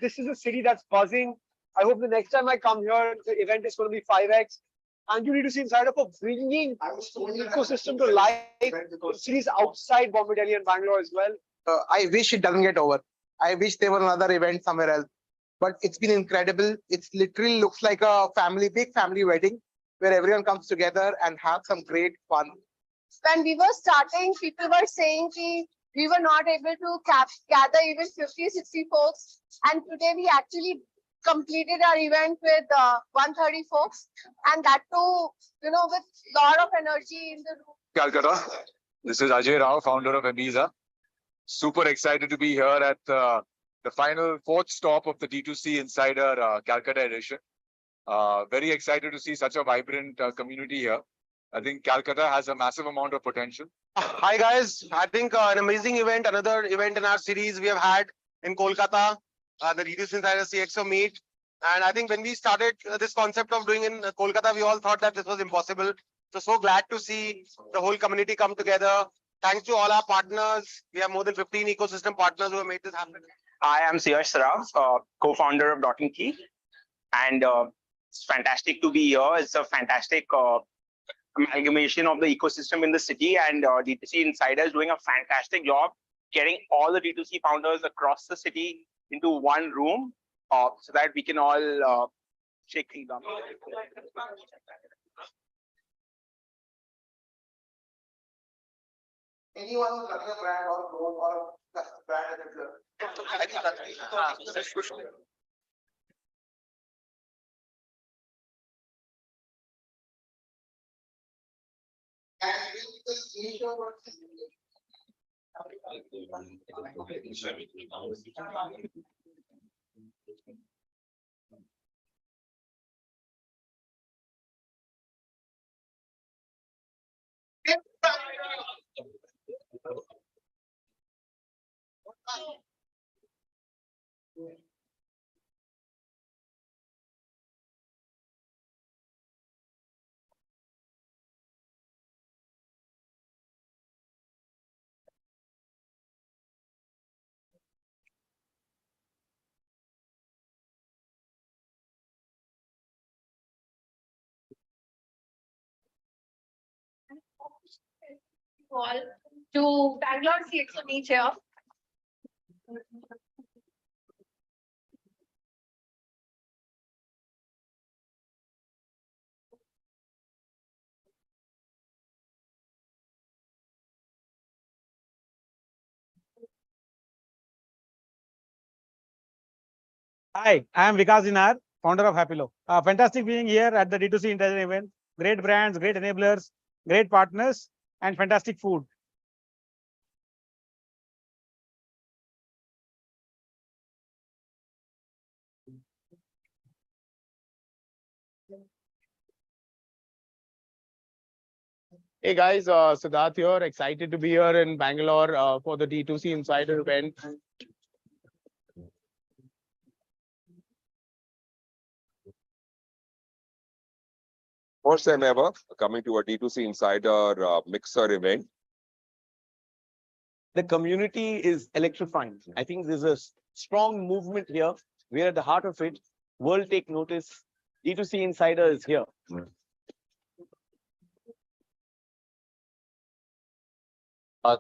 This is a city that's buzzing. I hope the next time I come here, the event is going to be 5x. And you need to see Insider for bringing the ecosystem to life in cities outside Bombay, Delhi, and Bangalore as well. I wish it doesn't get over. I wish there were another event somewhere else. But it's been incredible. It's literally looks like a big family wedding where everyone comes together and have some great fun. When we were starting, people were saying we were not able to gather even 50, 60 folks. And today we actually completed our event with 130 folks. And that too, with a lot of energy in the room. Calcutta. This is Ajay Rao, founder of Amiza. Super excited to be here at the final fourth stop of the D2C Insider Calcutta edition. Very excited to see such a vibrant community here. I think Calcutta has a massive amount of potential. Hi guys, I think an amazing event, another event in our series we have had in Kolkata, the D2C Insider CXO meet. And I think when we started this concept of doing in Kolkata, we all thought that this was impossible. So glad to see the whole community come together. Thanks to all our partners. We have more than 15 ecosystem partners who have made this happen. I am Siyash Saraf, co-founder of Dot & Key. And it's fantastic to be here. It's a fantastic amalgamation of the ecosystem in the city, and D2C Insider is doing a fantastic job getting all the D2C founders across the city into one room so that we can all shake things up. Anyone who's running a brand or a brand I think that's All to Bangalore CXO meet here. Hi, I am Vikas Dinar, founder of Happilo. Fantastic being here at the D2C Intelligent event. Great brands, great enablers, great partners, and fantastic food. Hey guys, Siddharth here. Excited to be here in Bangalore for the D2C Insider event. First time ever coming to a D2C Insider Mixer event. The community is electrifying. I think there's a strong movement here. We're at the heart of it. World take notice. D2C Insider is here.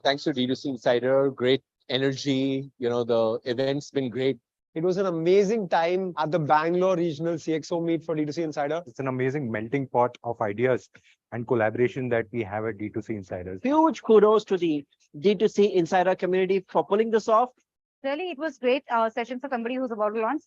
Thanks to D2C Insider, great energy. The event's been great. It was an amazing time at the Bangalore Regional CXO meet for D2C Insider. It's an amazing melting pot of ideas and collaboration that we have at D2C Insiders. Huge kudos to the D2C Insider community for pulling this off. Really, it was great session for somebody who's about to launch.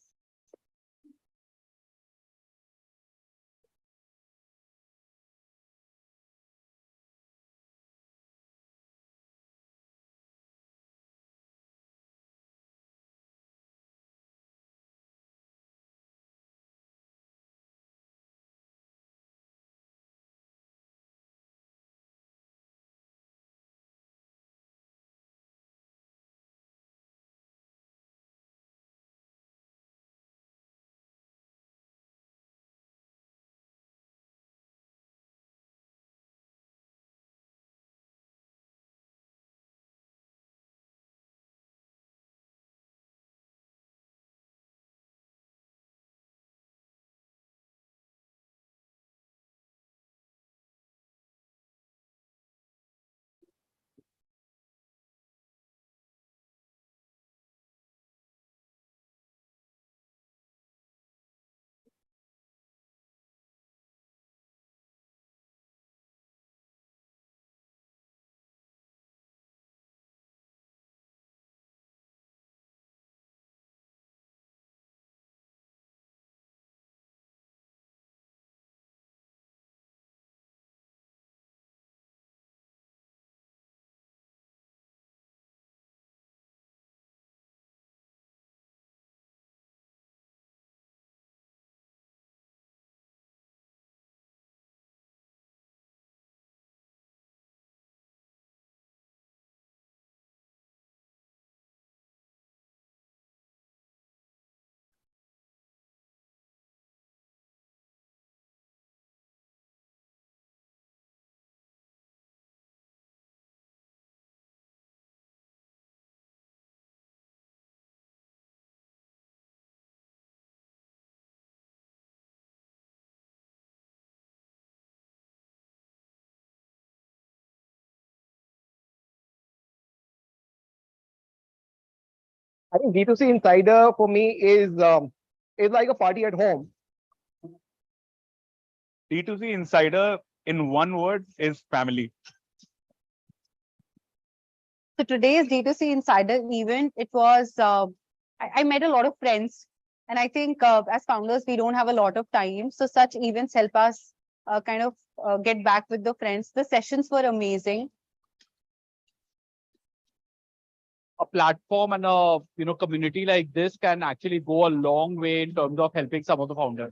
I think D2C Insider for me is like a party at home. D2C Insider in one word is family. So today's D2C Insider event, it was, I met a lot of friends. And I think as founders, we don't have a lot of time. So such events help us get back with the friends. The sessions were amazing. A platform and a community like this can actually go a long way in terms of helping some of the founders.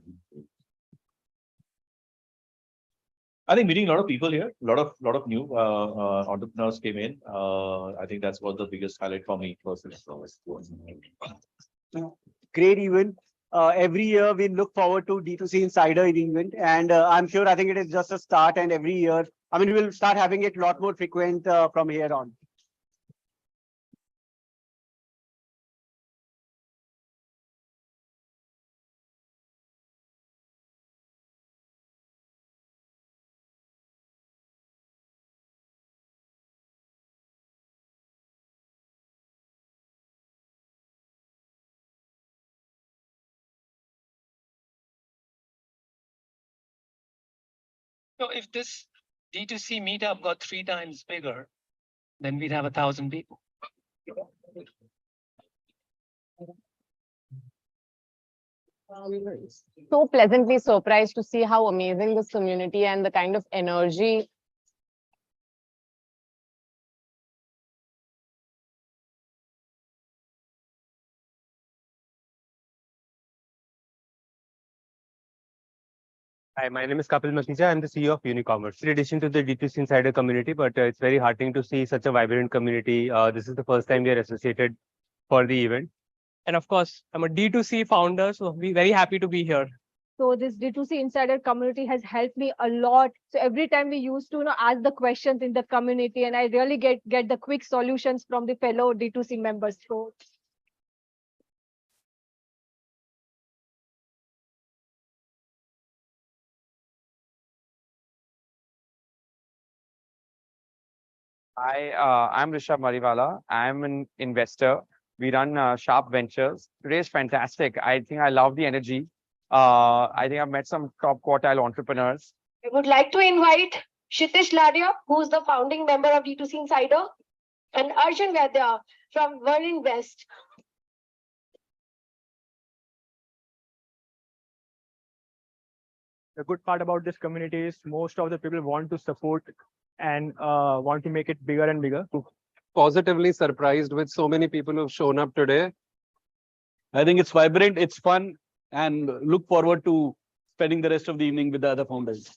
I think meeting a lot of people here, a lot of new entrepreneurs came in. I think that's what the biggest highlight for me personally. Great event. Every year we look forward to D2C Insider event, and I'm sure I think it is just a start. And every year, I mean, we'll start having it a lot more frequent from here on. So if this D2C meetup got 3 times bigger, then we'd have 1,000 people. So pleasantly surprised to see how amazing this community and the kind of energy. Hi, my name is Kapil Makija. I'm the CEO of Unicommerce. In addition to the D2C Insider community, but it's very heartening to see such a vibrant community. This is the first time we are associated for the event. And of course, I'm a D2C founder, so we're very happy to be here. So this D2C Insider community has helped me a lot. So every time we used to ask the questions in the community, and I really get the quick solutions from the fellow D2C members. So Hi, I'm Rishabh Mariwala. I'm an investor. We run Sharp Ventures. Today is fantastic. I think I love the energy. I think I've met some top quartile entrepreneurs. We would like to invite Kshitish Ladia, who's the founding member of D2C Insider, and Arjun Vaidya from World Invest. The good part about this community is most of the people want to support and want to make it bigger and bigger. Positively surprised with so many people who've shown up today. I think it's vibrant, it's fun, and look forward to spending the rest of the evening with the other founders.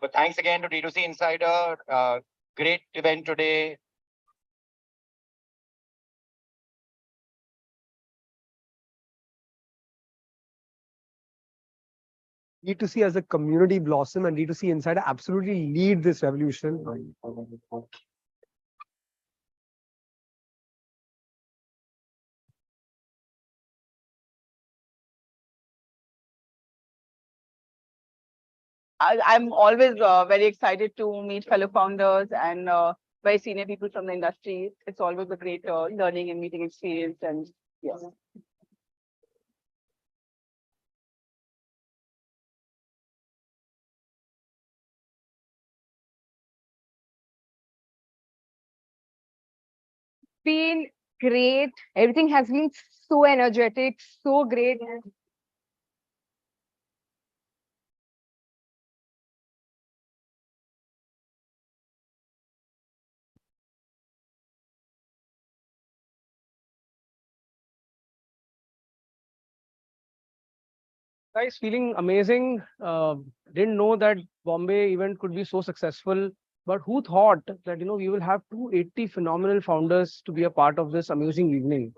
But thanks again to D2C Insider. Great event today. D2C as a community blossom and D2C Insider absolutely lead this revolution. I'm always very excited to meet fellow founders and very senior people from the industry. It's always a great learning and meeting experience. And yes. been great. Everything has been so energetic, so great. Guys, feeling amazing. Didn't know that Bombay event could be so successful. But who thought that we will have 280 phenomenal founders to be a part of this amazing evening?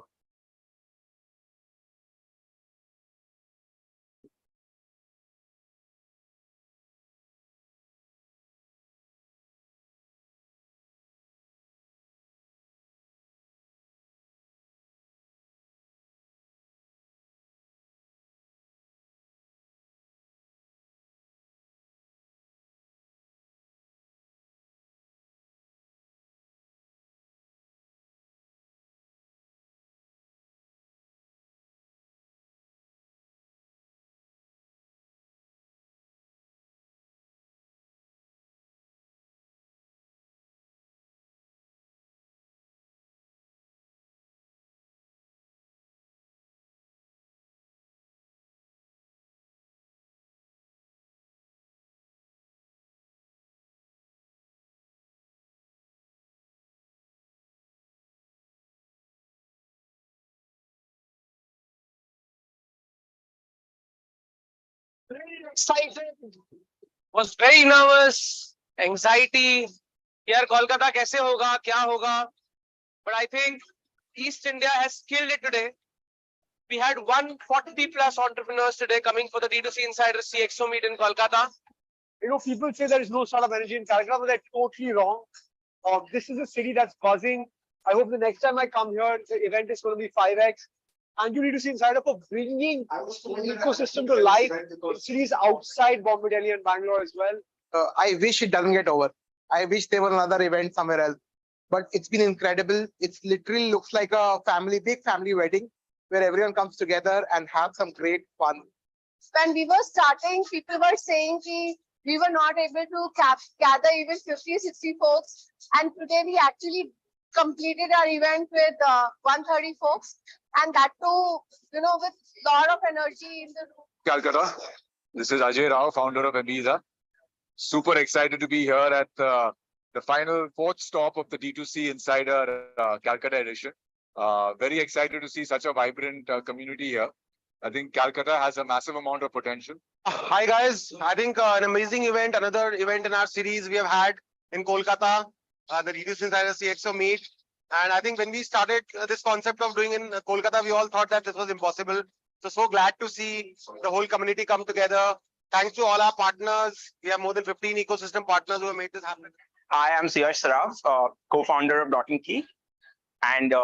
excited, was very nervous, anxiety. Here, Kolkata, kaise hoga, kya hoga? But I think East India has killed it today. We had 140 plus entrepreneurs today coming for the D2C Insider CXO meet in Kolkata. You know, people say there is no sort of energy in Calcutta, but they're totally wrong. This is a city that's buzzing. I hope the next time I come here, the event is going to be 5x. And you need to see Insider for bringing the ecosystem to life in cities outside Bombay, Delhi, and Bangalore as well. I wish it doesn't get over. I wish there were another event somewhere else. But it's been incredible. It's literally looks like a big family wedding where everyone comes together and have some great fun. When we were starting, people were saying we were not able to gather even 50, 60 folks. And today we actually completed our event with 130 folks. And that too, with a lot of energy in the room. Calcutta. This is Ajay Rao, founder of Amiza. Super excited to be here at the final fourth stop of the D2C Insider Calcutta edition. Very excited to see such a vibrant community here. I think Calcutta has a massive amount of potential. Hi guys, I think an amazing event, another event in our series we have had in Kolkata, the D2C Insider CXO meet. And I think when we started this concept of doing in Kolkata, we all thought that this was impossible. So glad to see the whole community come together. Thanks to all our partners. We have more than 15 ecosystem partners who have made this happen. Hi, I'm Saraf, co-founder of Dot & Key. And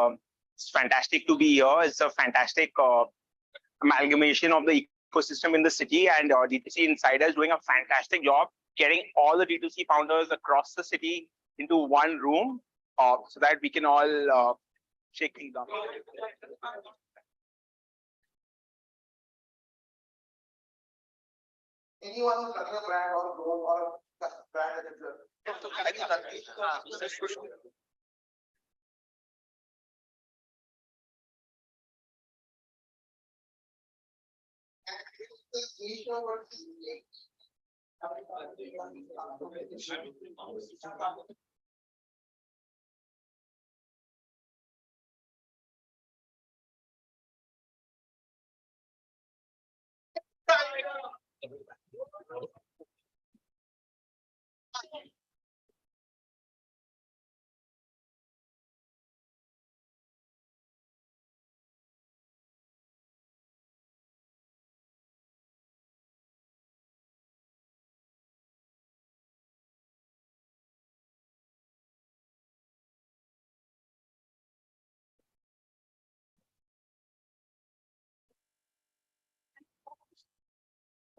it's fantastic to be here. It's a fantastic amalgamation of the ecosystem in the city, and D2C Insider is doing a fantastic job getting all the D2C founders across the city into one room so that we can all shake things up. Anyone who's running a brand or role or a brand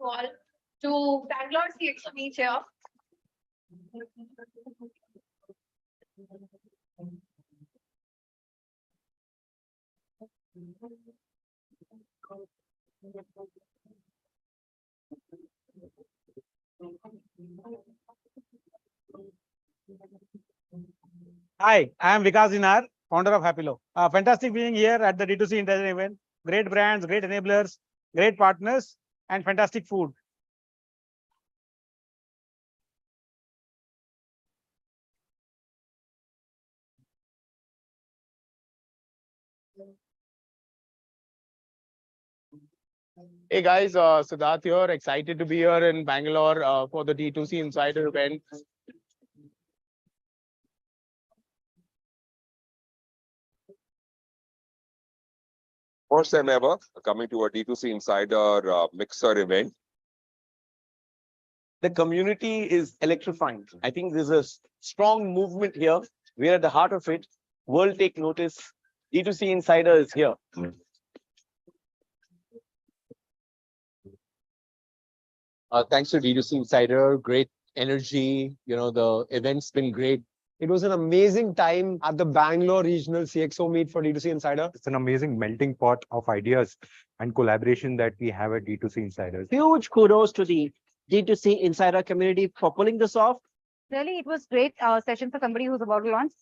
All to Bangalore CXO meet here. Hi, I am Vikas Dinar, founder of Happilo. Fantastic being here at the D2C Intelligent event. Great brands, great enablers, great partners, and fantastic food. Hey guys, Siddharth here. Excited to be here in Bangalore for the D2C Insider event. First time ever coming to a D2C Insider Mixer event. The community is electrifying. I think there's a strong movement here. We're at the heart of it. World take notice. D2C Insider is here. Thanks to D2C Insider, great energy. The event's been great. It was an amazing time at the Bangalore Regional CXO meet for D2C Insider. It's an amazing melting pot of ideas and collaboration that we have at D2C Insiders. Huge kudos to the D2C Insider community for pulling this off. Really, it was great session for somebody who's about to launch.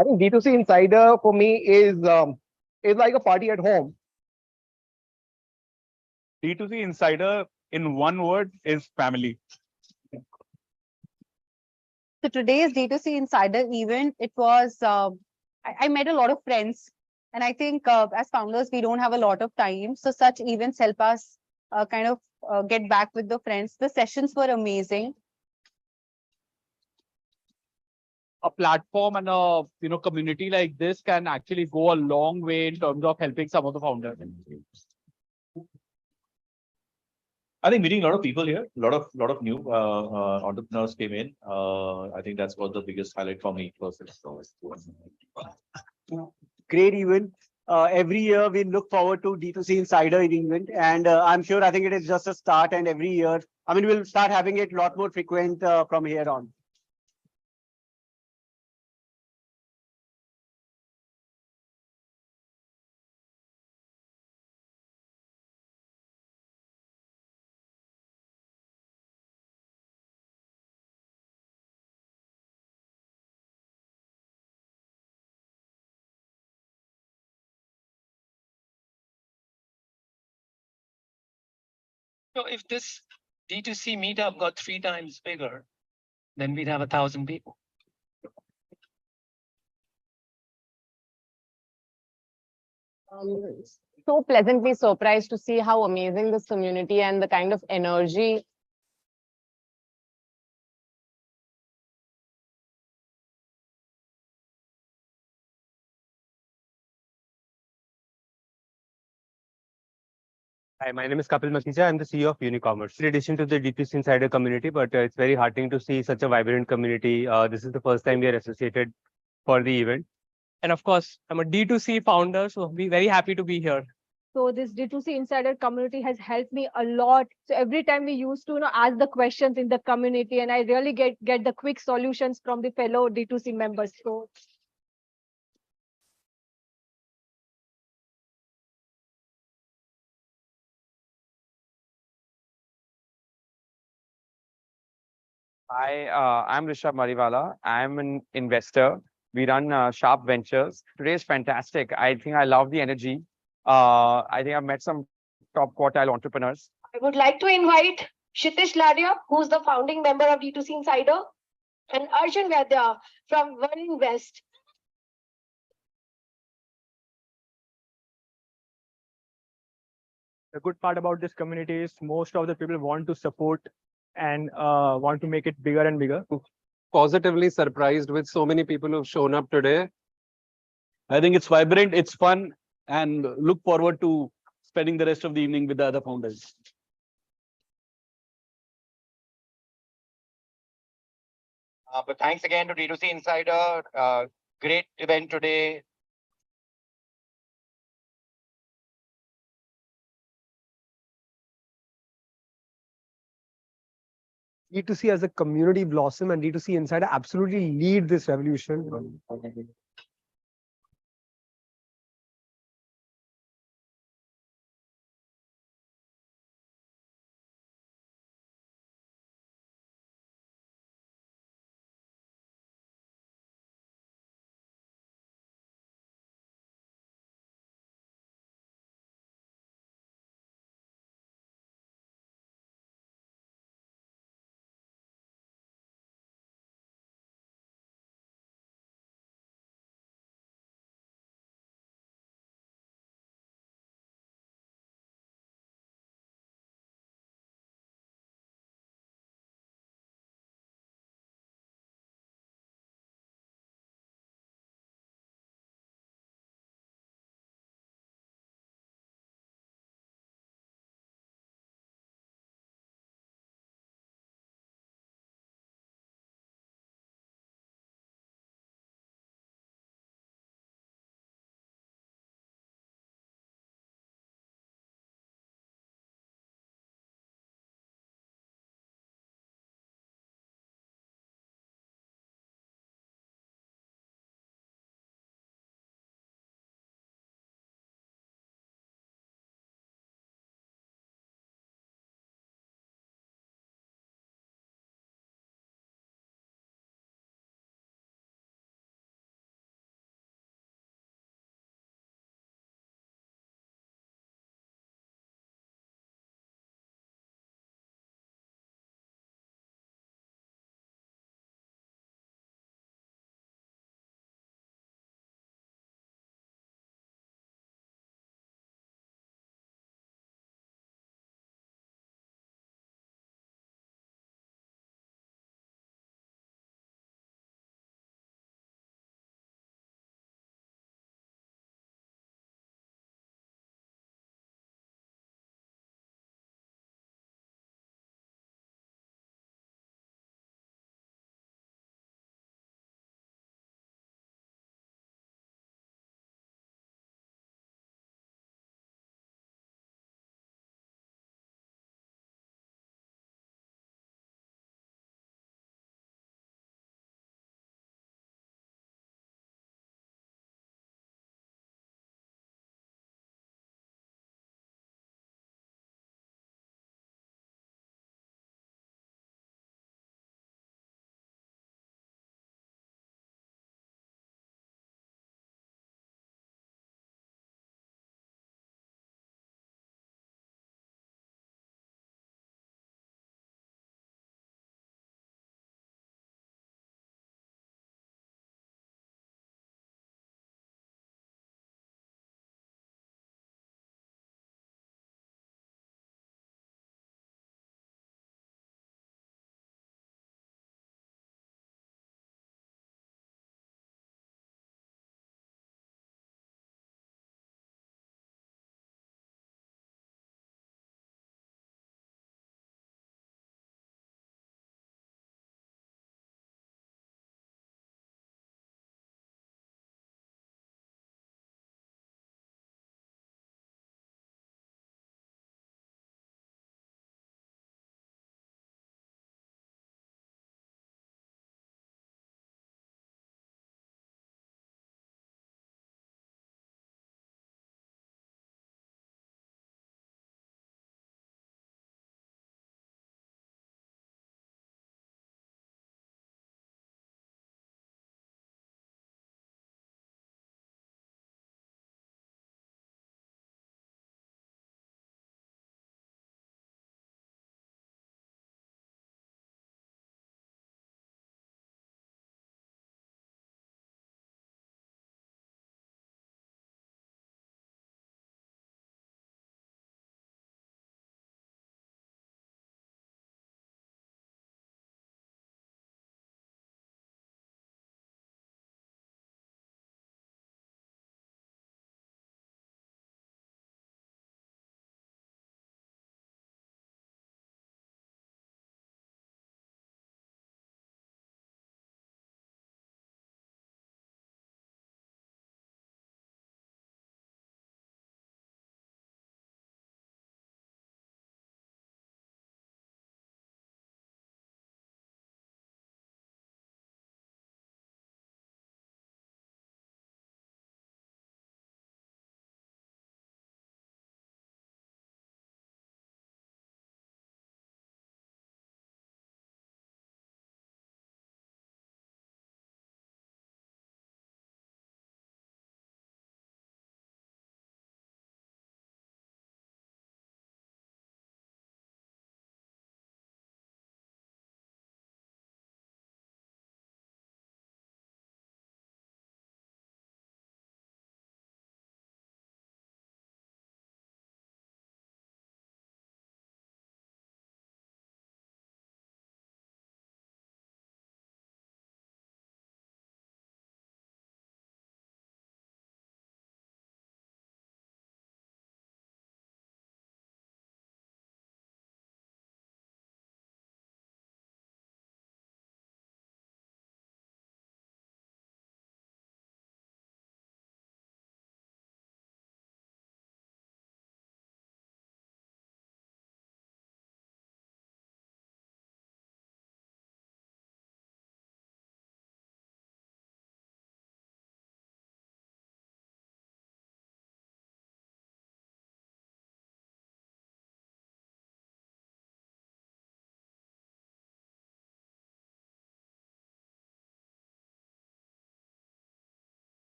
I think D2C Insider for me is like a party at home. D2C Insider in one word is family. So today's D2C Insider event, it was, I met a lot of friends. And I think as founders, we don't have a lot of time. So such events help us kind of get back with the friends. The sessions were amazing. A platform and a community like this can actually go a long way in terms of helping some of the founders. I think meeting a lot of people here, a lot of new entrepreneurs came in. I think that's was the biggest highlight for me personally. Great event. Every year we look forward to D2C Insider event, and I'm sure I think it is just a start. And every year, I mean, we'll start having it a lot more frequent from here on. So if this D2C meetup got 3 times bigger, then we'd have 1,000 people. So pleasantly surprised to see how amazing this community and the kind of energy. Hi, my name is Kapil Makija. I'm the CEO of Unicommerce. In addition to the D2C Insider community, but it's very heartening to see such a vibrant community. This is the first time we are associated for the event. And of course, I'm a D2C founder, so be very happy to be here. So this D2C Insider community has helped me a lot. So every time we used to ask the questions in the community, and I really get the quick solutions from the fellow D2C members. So Hi, I'm Rishabh Mariwala. I'm an investor. We run Sharp Ventures. Today is fantastic. I think I love the energy. I think I've met some top quartile entrepreneurs. I would like to invite Kshitish Ladia, who's the founding member of D2C Insider, and Arjun Vaidya from One Invest. the good part about this community is most of the people want to support and want to make it bigger and bigger. Positively surprised with so many people who've shown up today. I think it's vibrant, it's fun, and look forward to spending the rest of the evening with the other founders. But thanks again to D2C Insider. Great event today. D2C as a community blossom and D2C Insider absolutely lead this revolution.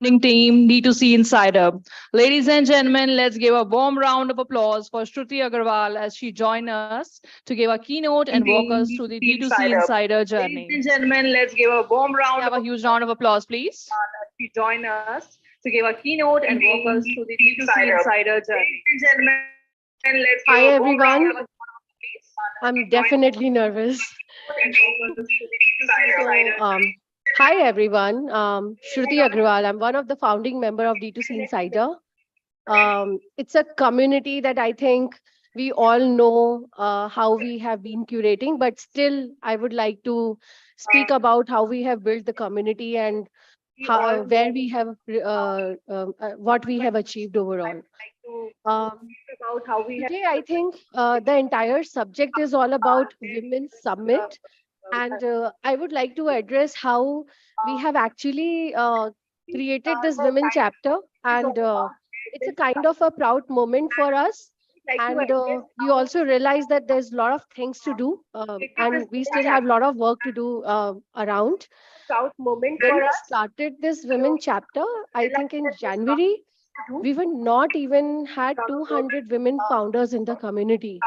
Team D2C Insider. Ladies and gentlemen, let's give a warm round of applause for Shruti Agarwal as she joins us to give a keynote and walk us through the D2C Insider journey. Ladies and gentlemen, let's give a warm round. Have a huge round of applause, please. As she joins us to give a keynote and walk us through the D2C Insider journey. Ladies and gentlemen, let's give Hi a warm round everyone. of applause, please. I'm definitely nervous. So, hi everyone. Shruti Agrawal. I'm one of the founding member of D2C Insider. It's a community that I think we all know how we have been curating, but still I would like to speak about how we have built the community and how where we have what we have achieved overall. Today, I think the entire subject is all about Women's Summit. And I would like to address how we have actually created this women chapter. And it's a kind of a proud moment for us. And we also realize that there's a lot of things to do. And we still have a lot of work to do around. When we started this women chapter, I think in January, we were not even had 200 women founders in the community.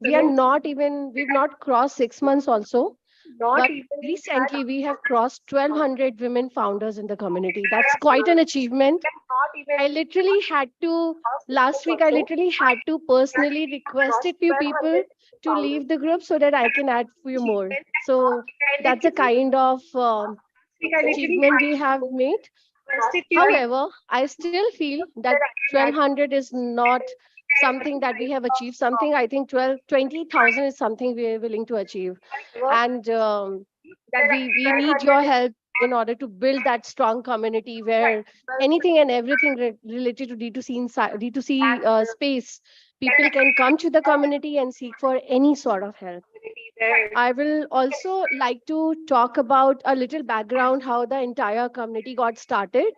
And we've not crossed 6 months also. But recently we have crossed 1200 women founders in the community. That's quite an achievement. Last week, I literally had to personally requested few people to leave the group so that I can add few more. So that's a kind of achievement we have made. However, I still feel that 1200 is not something that we have achieved. Something I think 20,000 is something we are willing to achieve. And we need your help in order to build that strong community where anything and everything related to D2C space, people can come to the community and seek for any sort of help. I will also like to talk about a little background, how the entire community got started.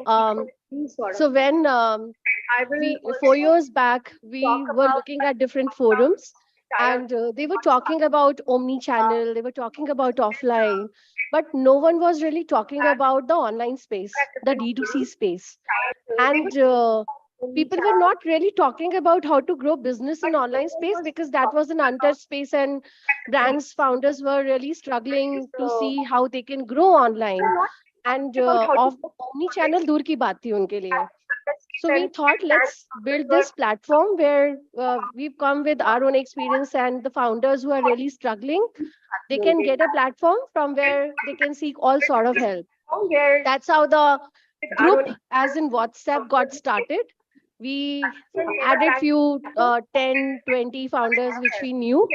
So when 4 years back, we were looking at different forums and they were talking about omni-channel, they were talking about offline, but no one was really talking about the online space, the D2C space. And people were not really talking about how to grow business in online space because that was an untouched space and brands founders were really struggling to see how they can grow online. And of omni-channel dur ki baat thi unke liye. So we thought, let's build this platform where we've come with our own experience and the founders who are really struggling, they can get a platform from where they can seek all sort of help. That's how the group, as in WhatsApp, got started. We added few 10, 20 founders which we knew,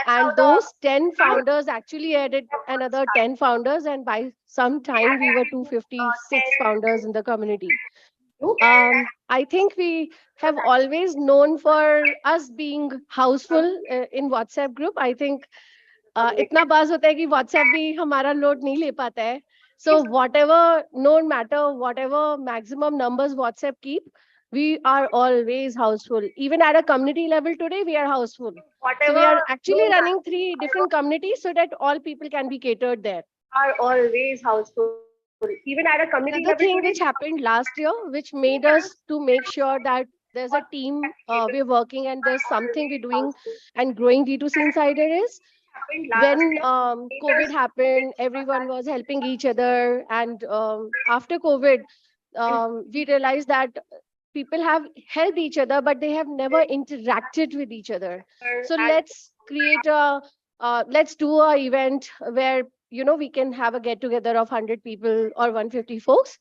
and those 10 founders actually added another 10 founders, and by some time we were 256 founders in the community. I think we have always known for us being houseful in WhatsApp group. I think इतना बाज होता है कि WhatsApp भी हमारा load नहीं ले पाता है. So whatever, no matter whatever maximum numbers WhatsApp keep, we are always houseful. Even at a community level today, we are houseful. So we are actually running 3 different communities so that all people can be catered there. Are always houseful. Even at a community level. The thing which happened last year, which made us to make sure that there's a team we're working and there's something we're doing and growing D2C Insider is when COVID happened, everyone was helping each other. And after COVID, we realized that people have helped each other, but they have never interacted with each other. So let's create let's do an event where, you know, we can have a get together of 100 people or 150 folks,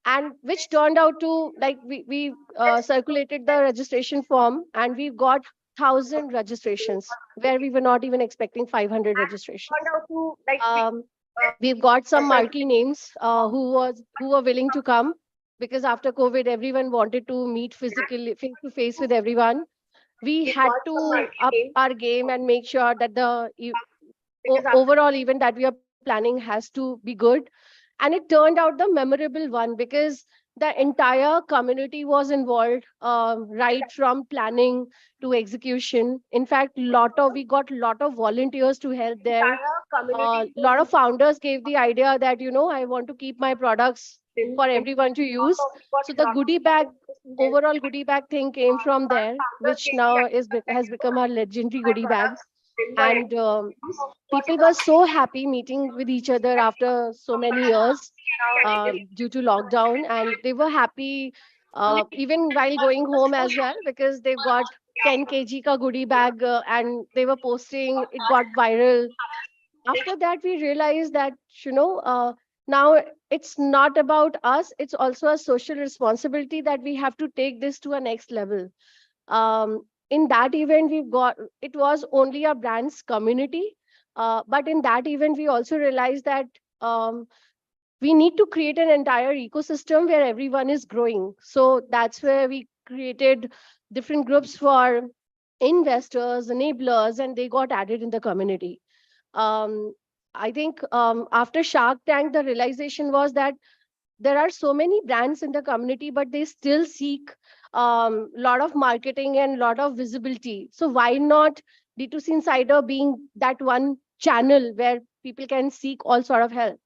and which turned out to, like, we circulated the registration form and we got 1,000 registrations where we were not even expecting 500 registrations. We've got some marquee names who were willing to come, because after COVID, everyone wanted to meet physically, face to face with everyone. We had to up our game and make sure that the overall event that we are planning has to be good. And it turned out the memorable one because the entire community was involved, right from planning to execution. In fact, we got a lot of volunteers to help there. a lot of founders gave the idea that, I want to keep my products for everyone to use. So the goodie bag, overall goodie bag thing came from there, which now has become a legendary goodie bag. And people were so happy meeting with each other after so many years due to lockdown, and they were happy even while going home as well, because they got 10 kg ka goodie bag, and they were posting, it got viral. After that we realized that, now it's not about us, it's also a social responsibility that we have to take this to a next level. In that event, we've got, it was only a brand's community, but in that event we also realized that we need to create an entire ecosystem where everyone is growing. So that's where we created different groups for investors, enablers, and they got added in the community. I think after Shark Tank, the realization was that there are so many brands in the community, but they still seek lot of marketing and lot of visibility. So why not D2C Insider being that one channel where people can seek all sort of help?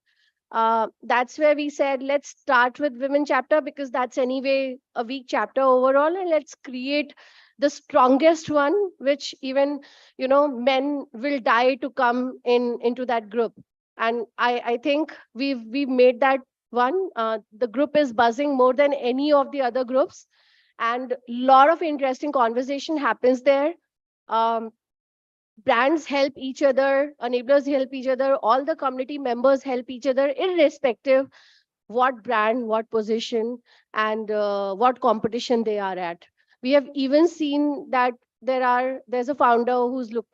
That's where we said, let's start with women chapter, because that's anyway a weak chapter overall, and let's create the strongest one, which even, men will die to come into that group. And I think we've made that one. The group is buzzing more than any of the other groups, and lot of interesting conversation happens there. Brands help each other, enablers help each other, all the community members help each other, irrespective what brand, what position, and what competition they are at. We have even seen that there's a founder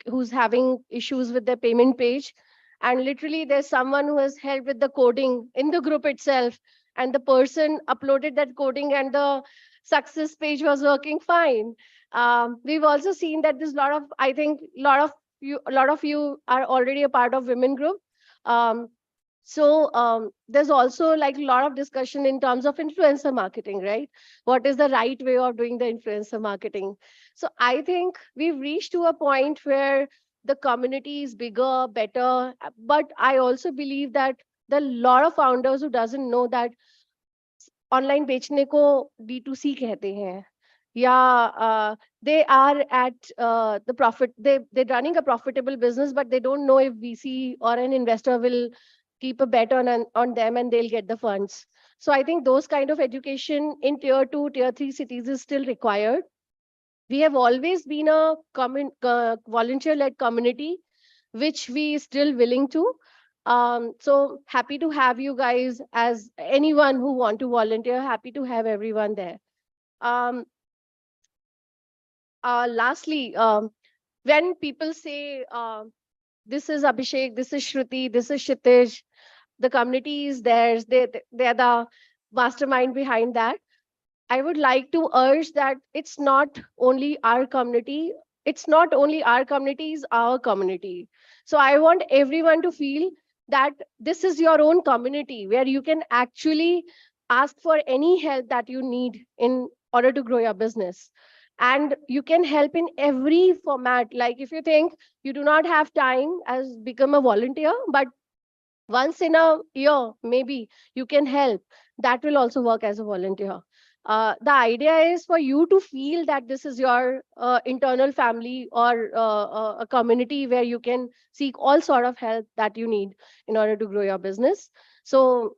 who's having issues with their payment page, and literally there's someone who has helped with the coding in the group itself, and the person uploaded that coding and the success page was working fine. We've also seen that there's a lot of, I think, a lot of you are already a part of women group. So there's also like a lot of discussion in terms of influencer marketing, right? What is the right way of doing the influencer marketing? So I think we've reached to a point where the community is bigger, better, but I also believe that there are a lot of founders who doesn't know that online बेचने को D2C कहते हैं, या they are at the profit, they're running a profitable business, but they don't know if VC or an investor will keep a bet on them and they'll get the funds. So I think those kind of education in tier 2, tier 3 cities is still required. We have always been a volunteer-led community, which we still willing to. So happy to have you guys as anyone who want to volunteer, happy to have everyone there. Lastly, when people say, this is Abhishek, this is Shruti, this is Kshitij, the community is theirs, they're the mastermind behind that. I would like to urge that it's not only our community, it's our community. So I want everyone to feel that this is your own community where you can actually ask for any help that you need in order to grow your business. And you can help in every format. Like if you think you do not have time as become a volunteer, but once in a year, maybe you can help. That will also work as a volunteer. The idea is for you to feel that this is your internal family or a community where you can seek all sort of help that you need in order to grow your business. So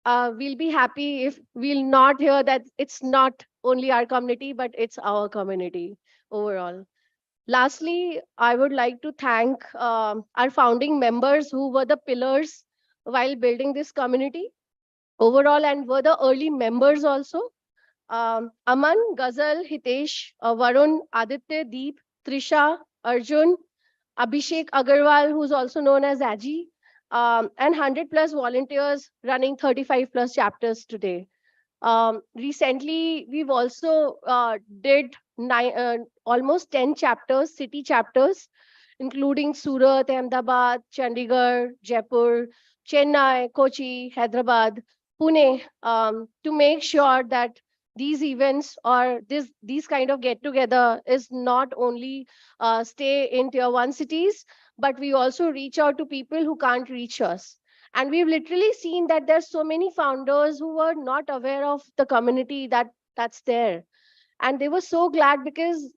we'll be happy if we'll not hear that it's not only our community, but it's our community overall. Lastly, I would like to thank our founding members who were the pillars while building this community overall and were the early members also. Aman, Ghazal, Hitesh, Varun, Aditya, Deep, Trisha, Arjun, Abhishek Agarwal, who's also known as Aji, and 100 plus volunteers running 35 plus chapters today. Recently, we've also did almost 10 chapters, city chapters, including Surat, Ahmedabad, Chandigarh, Jaipur, Chennai, Kochi, Hyderabad, Pune, to make sure that these events or these kind of get together is not only stay in tier 1 cities, but we also reach out to people who can't reach us. And we've literally seen that there's so many founders who were not aware of the community that's there. And they were so glad because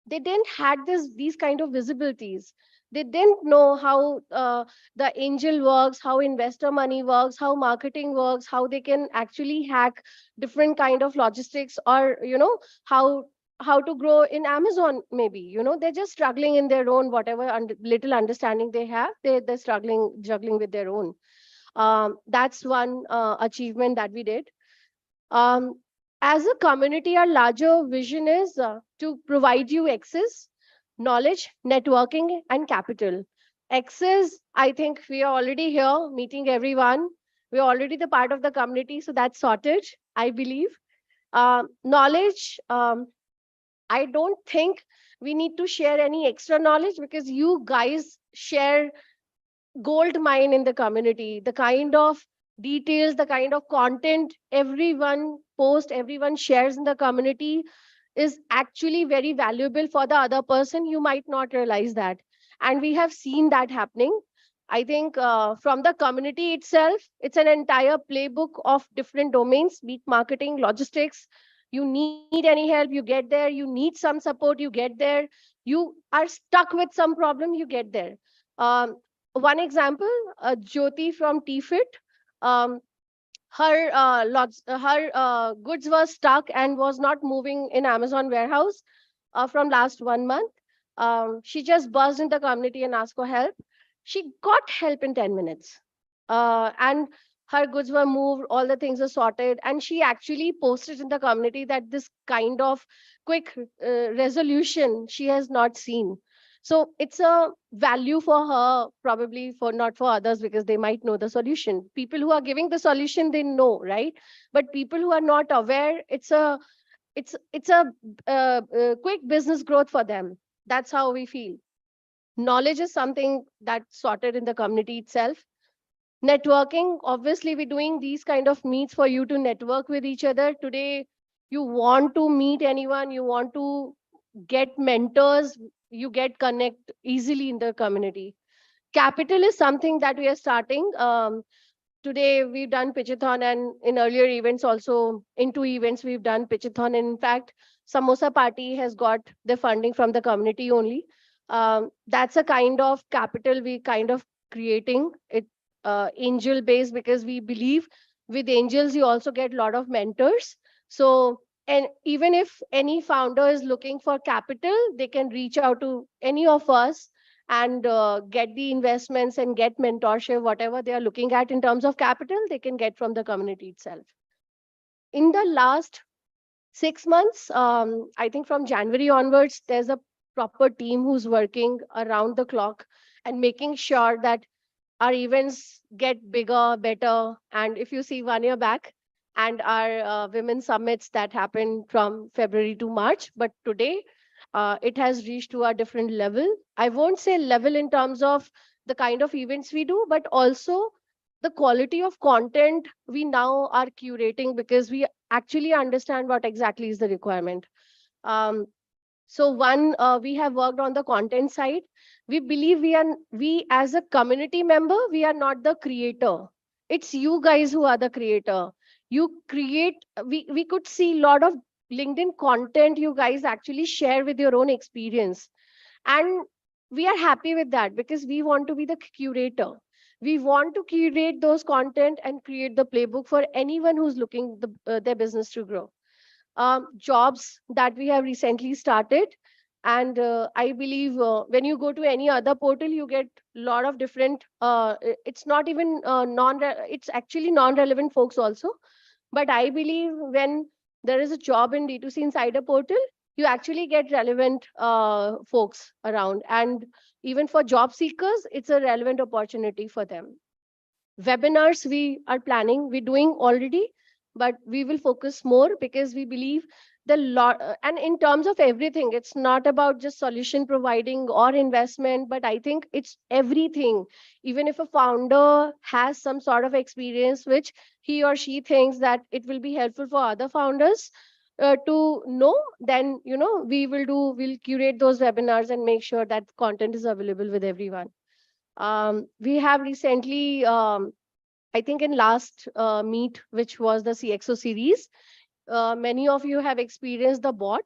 they didn't had these kind of visibilities. They didn't know how the angel works, how investor money works, how marketing works, how they can actually hack different kind of logistics, or how to grow in Amazon. Maybe they're just struggling in their own whatever little understanding they have. They're struggling juggling with their own. That's one achievement that we did. um, as a community, our larger vision is to provide you access, knowledge, networking, and capital. Access, I think we are already here meeting everyone. We're already the part of the community, so that's sorted, I believe. Knowledge, I don't think we need to share any extra knowledge because you guys share gold mine in the community. The kind of details, the kind of content everyone posts, everyone shares in the community is actually very valuable for the other person. You might not realize that. And we have seen that happening. I think from the community itself, it's an entire playbook of different domains, be it marketing, logistics. You need any help, you get there. You need some support, you get there. You are stuck with some problem, you get there. Um, One example, Jyoti from TFIT, um, her goods were stuck and was not moving in Amazon warehouse from last 1 month. She just buzzed in the community and asked for help. She got help in 10 minutes. And her goods were moved, all the things are sorted. And she actually posted in the community that this kind of quick resolution she has not seen. So it's a value for her, probably for not for others, because they might know the solution. People who are giving the solution, they know, right? But people who are not aware, it's a quick business growth for them. That's how we feel. Knowledge is something that's sorted in the community itself. Networking, obviously, we're doing these kind of meets for you to network with each other. Today, you want to meet anyone, you want to get mentors, you get connect easily in the community. Capital is something that we are starting. Today we've done Pitchathon, and in earlier events also, in 2 events we've done Pitchathon. And in fact, Samosa Party has got the funding from the community only. That's a kind of capital we kind of creating it, angel based, because we believe with angels you also get a lot of mentors. So, and even if any founder is looking for capital, they can reach out to any of us and get the investments and get mentorship, whatever they are looking at in terms of capital, they can get from the community itself. In the last 6 months, I think from January onwards, there's a proper team who's working around the clock and making sure that our events get bigger, better. And if you see 1 year back, and our women summits that happened from February to March, but today it has reached to a different level. I won't say level in terms of the kind of events we do, but also the quality of content we now are curating, because we actually understand what exactly is the requirement. So one, we have worked on the content side. We believe we as a community member, we are not the creator. It's you guys who are the creator. You create, we could see a lot of LinkedIn content you guys actually share with your own experience. And we are happy with that because we want to be the curator. We want to curate those content and create the playbook for anyone who's looking their business to grow. Jobs that we have recently started. And I believe when you go to any other portal, you get a lot of different, it's not even it's actually non-relevant folks also. But I believe when there is a job in D2C Insider portal, you actually get relevant folks around. And even for job seekers, it's a relevant opportunity for them. Webinars we are planning, we're doing already, but we will focus more because we believe the lot, and in terms of everything, it's not about just solution providing or investment, but I think it's everything. Even if a founder has some sort of experience which he or she thinks that it will be helpful for other founders to know, then we'll curate those webinars and make sure that content is available with everyone. We have recently, I think in last meet, which was the CXO series, many of you have experienced the bot.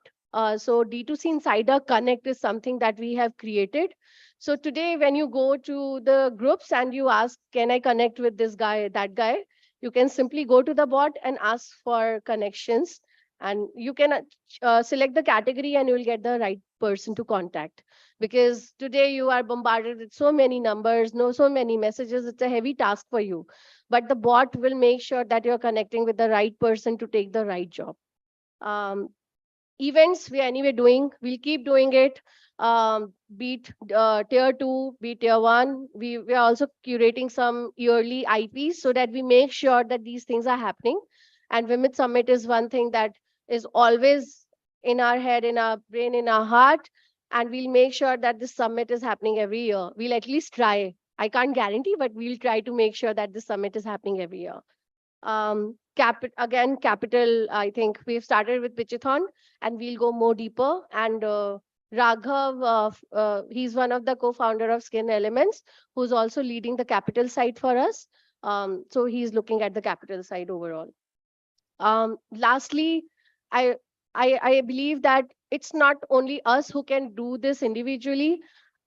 So D2C Insider Connect is something that we have created. So today, when you go to the groups and you ask, can I connect with this guy, that guy, you can simply go to the bot and ask for connections. And you can select the category and you will get the right person to contact. Because today you are bombarded with so many numbers, so many messages. It's a heavy task for you. But the bot will make sure that you're connecting with the right person to take the right job. Events we are anyway doing, we'll keep doing it. Be it tier 2, be it tier 1. We are also curating some yearly IPs so that we make sure that these things are happening. And Women Summit is one thing that is always in our head, in our brain, in our heart. And we'll make sure that this summit is happening every year. We'll at least try. I can't guarantee, but we'll try to make sure that this summit is happening every year. Capital, I think we've started with Pitchathon and we'll go more deeper. And Raghav, he's one of the co-founder of Skin Elements, who's also leading the capital side for us. So he's looking at the capital side overall. Lastly, I believe that it's not only us who can do this individually.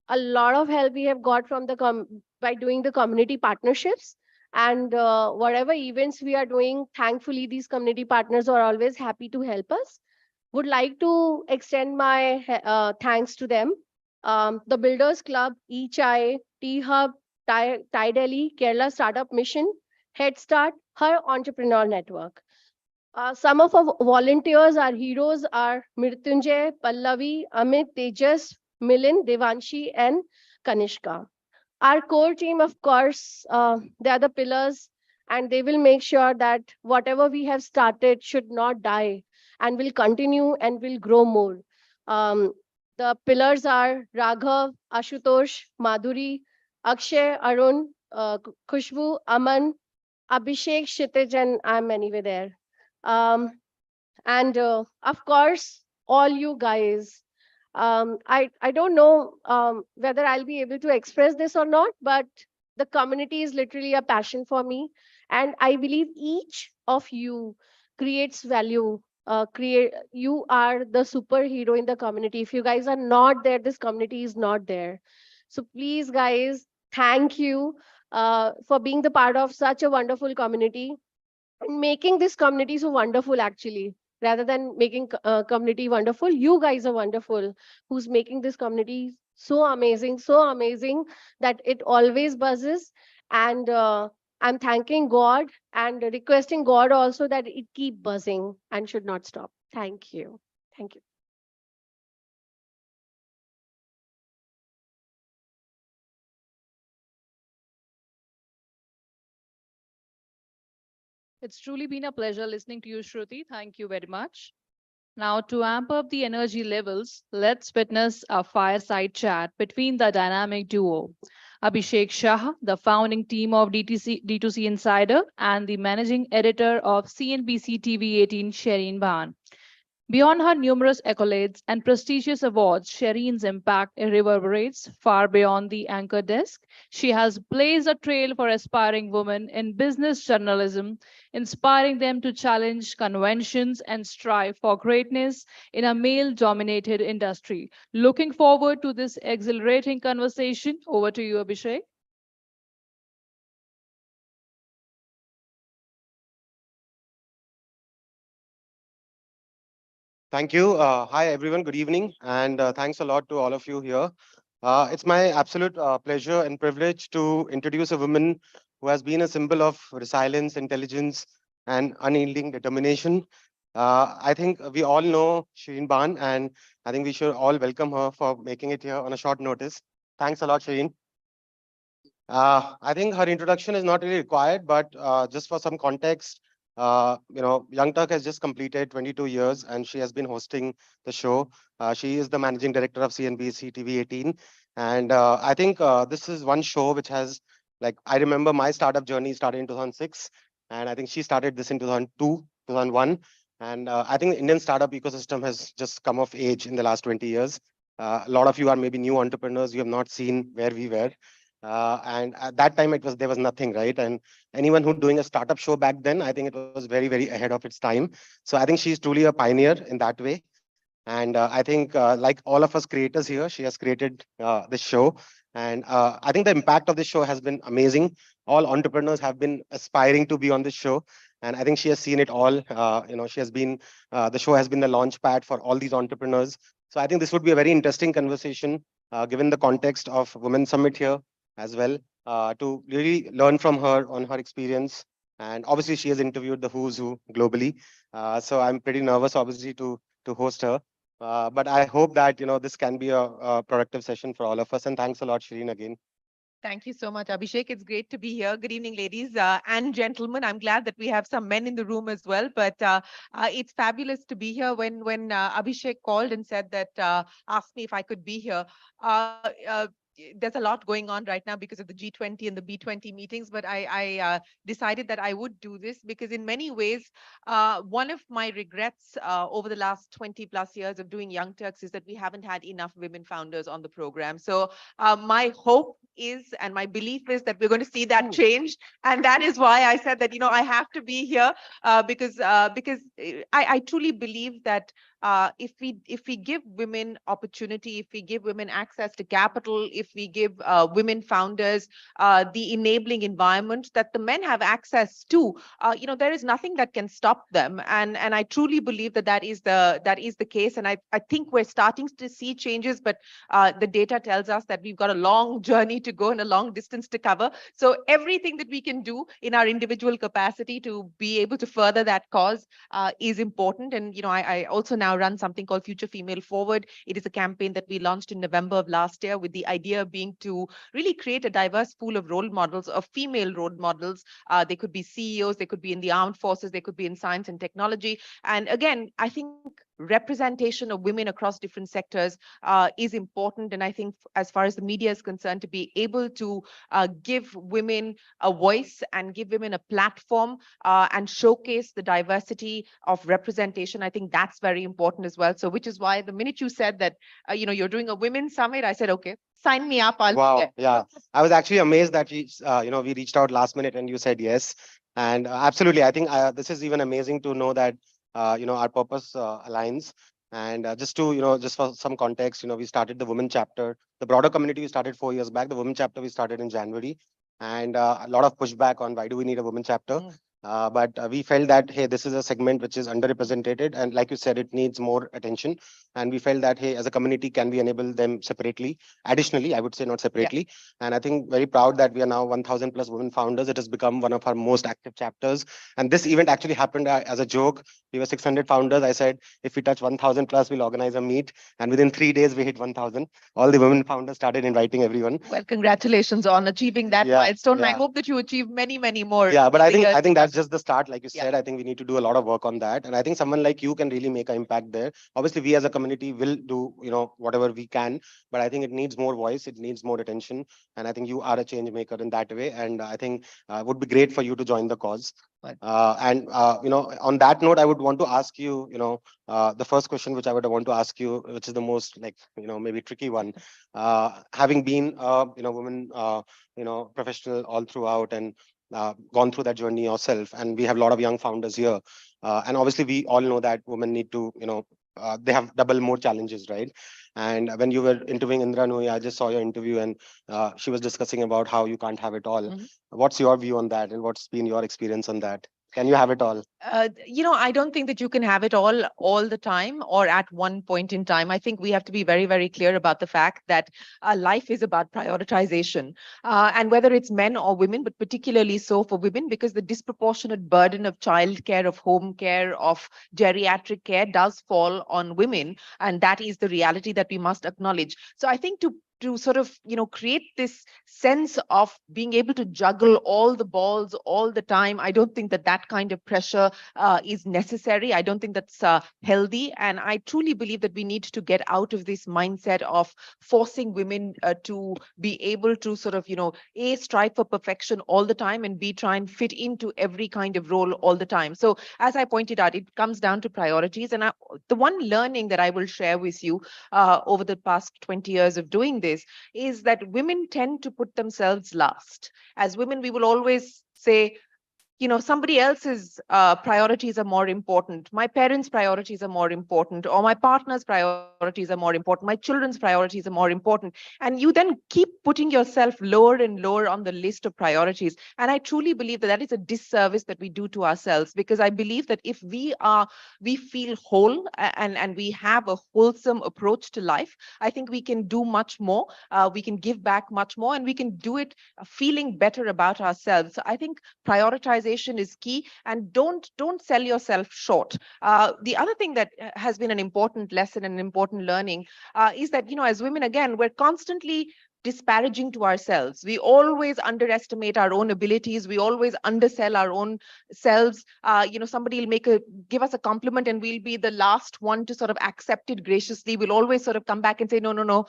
A lot of help we have got from the by doing the community partnerships. And whatever events we are doing, thankfully, these community partners are always happy to help us. Would like to extend my thanks to them. The Builders Club, eChai, T-Hub, Thai Delhi, Kerala Startup Mission, Head Start, Her Entrepreneur Network. Some of our volunteers, our heroes are Mrityunjay, Pallavi, Amit, Tejas, Milind, Devanshi, and Kanishka. Our core team, of course, they are the pillars, and they will make sure that whatever we have started should not die and will continue and will grow more. The pillars are Raghav, Ashutosh, Madhuri, Akshay, Arun, Khushbu, Aman, Abhishek, Kshitij, and I'm anyway there. And of course, all you guys. I don't know whether I'll be able to express this or not, but the community is literally a passion for me. And I believe each of you creates value. You are the superhero in the community. If you guys are not there, this community is not there. So please, guys, thank you for being the part of such a wonderful community and making this community so wonderful, actually. Rather than making community wonderful, you guys are wonderful, who's making this community so amazing that it always buzzes. And I'm thanking God and requesting God also that it keep buzzing and should not stop. Thank you. Thank you. It's truly been a pleasure listening to you, Shruti. Thank you very much. Now, to amp up the energy levels, let's witness a fireside chat between the dynamic duo, Abhishek Shah, the founding team of D2C Insider, and the managing editor of CNBC TV 18, Shireen Bhan. Beyond her numerous accolades and prestigious awards, Shireen's impact reverberates far beyond the anchor desk. She has blazed a trail for aspiring women in business journalism, inspiring them to challenge conventions and strive for greatness in a male-dominated industry. Looking forward to this exhilarating conversation. Over to you, Abhishek. Thank you. Hi, everyone. Good evening. And thanks a lot to all of you here. It's my absolute pleasure and privilege to introduce a woman who has been a symbol of resilience, intelligence, and unyielding determination. I think we all know Shireen Bhan, and I think we should all welcome her for making it here on a short notice. Thanks a lot, Shireen. I think her introduction is not really required, but just for some context, Young Turk has just completed 22 years and she has been hosting the show. She is the managing director of CNBC TV 18. And I think this is one show which has, like, I remember my startup journey started in 2006. And I think she started this in 2002, 2001. And I think the Indian startup ecosystem has just come of age in the last 20 years. A lot of you are maybe new entrepreneurs. You have not seen where we were. And at that time, there was nothing, right? And anyone who doing a startup show back then, I think it was very, very ahead of its time. So I think she's truly a pioneer in that way. And I think, like all of us creators here, she has created this show. And I think the impact of this show has been amazing. All entrepreneurs have been aspiring to be on this show. And I think she has seen it all. She has been, the show has been the launch pad for all these entrepreneurs. So I think this would be a very interesting conversation, given the context of Women Summit here as well, to really learn from her on her experience. And obviously, she has interviewed the who's who globally. So I'm pretty nervous, obviously, to host her. But I hope that this can be a productive session for all of us. And thanks a lot, Shireen, again. Thank you so much, Abhishek. It's great to be here. Good evening, ladies and gentlemen. I'm glad that we have some men in the room as well. But it's fabulous to be here. When Abhishek called and said that, asked me if I could be here. There's a lot going on right now because of the G20 and the B20 meetings, but I decided that I would do this because in many ways, one of my regrets over the last 20 plus years of doing Young Turks is that we haven't had enough women founders on the program. So my hope is and my belief is that we're going to see that change. And that is why I said that, I have to be here because I truly believe that if we give women opportunity, if we give women access to capital, if we give women founders the enabling environment that the men have access to, there is nothing that can stop them. And I truly believe that that is the case. And I think we're starting to see changes, but the data tells us that we've got a long journey to go and a long distance to cover. So everything that we can do in our individual capacity to be able to further that cause is important. And I also now run something called Future Female Forward. It is a campaign that we launched in November of last year with the idea being to really create a diverse pool of role models, of female role models. They could be CEOs, they could be in the armed forces, they could be in science and technology. And again, I think representation of women across different sectors is important. And I think as far as the media is concerned, to be able to give women a voice and give women a platform and showcase the diversity of representation, I think that's very important as well. So which is why the minute you said that, you're doing a women's summit, I said, okay, sign me up. Wow. Yeah. I was actually amazed that we reached out last minute and you said yes. And absolutely, I think this is even amazing to know that, our purpose aligns. And just for some context, we started the women chapter. The broader community we started 4 years back. The women chapter we started in January. And a lot of pushback on why do we need a women chapter. But we felt that, hey, this is a segment which is underrepresented. And like you said, it needs more attention. And we felt that, hey, as a community, can we enable them separately? Additionally, I would say not separately. And I think very proud that we are now 1,000 plus women founders. It has become one of our most active chapters. And this event actually happened as a joke. We were 600 founders. I said, if we touch 1,000 plus, we'll organize a meet. And within 3 days, we hit 1,000. All the women founders started inviting everyone. Well, congratulations on achieving that milestone. I hope that you achieve many, many more. Yeah, but I think that's just the start. Like you said, I think we need to do a lot of work on that. And I think someone like you can really make an impact there. Obviously, we as a community will do, whatever we can, but I think it needs more voice. It needs more attention. And I think you are a change maker in that way. And I think it would be great for you to join the cause. On that note, I would want to ask you, the first question which I would want to ask you, which is the most maybe tricky one, having been woman, professional all throughout and gone through that journey yourself. And we have a lot of young founders here. And obviously we all know that women need to, they have double more challenges, right? And when you were interviewing Indra Nooyi, I just saw your interview and she was discussing about how you can't have it all. What's your view on that? And what's been your experience on that? Can you have it all? I don't think that you can have it all the time or at one point in time. I think we have to be very, very clear about the fact that life is about prioritization. And whether it's men or women, but particularly so for women, because the disproportionate burden of childcare, of home care, of geriatric care does fall on women. And that is the reality that we must acknowledge. So I think to sort of, create this sense of being able to juggle all the balls all the time. I don't think that that kind of pressure is necessary. I don't think that's healthy. And I truly believe that we need to get out of this mindset of forcing women to be able to sort of, A, strive for perfection all the time, and B, try and fit into every kind of role all the time. So as I pointed out, it comes down to priorities. And the one learning that I will share with you over the past 20 years of doing this is that women tend to put themselves last. As women, we will always say, somebody else's priorities are more important. My parents' priorities are more important, or my partner's priorities are more important. My children's priorities are more important. And you then keep putting yourself lower and lower on the list of priorities. And I truly believe that that is a disservice that we do to ourselves, because I believe that if we feel whole and we have a wholesome approach to life, I think we can do much more. We can give back much more, and we can do it feeling better about ourselves. So I think prioritization is key, and don't sell yourself short. The other thing that has been an important lesson and an important learning is that, as women, again, we're constantly disparaging to ourselves. We always underestimate our own abilities. We always undersell our own selves. Somebody will give us a compliment, and we'll be the last one to sort of accept it graciously. We'll always sort of come back and say, no,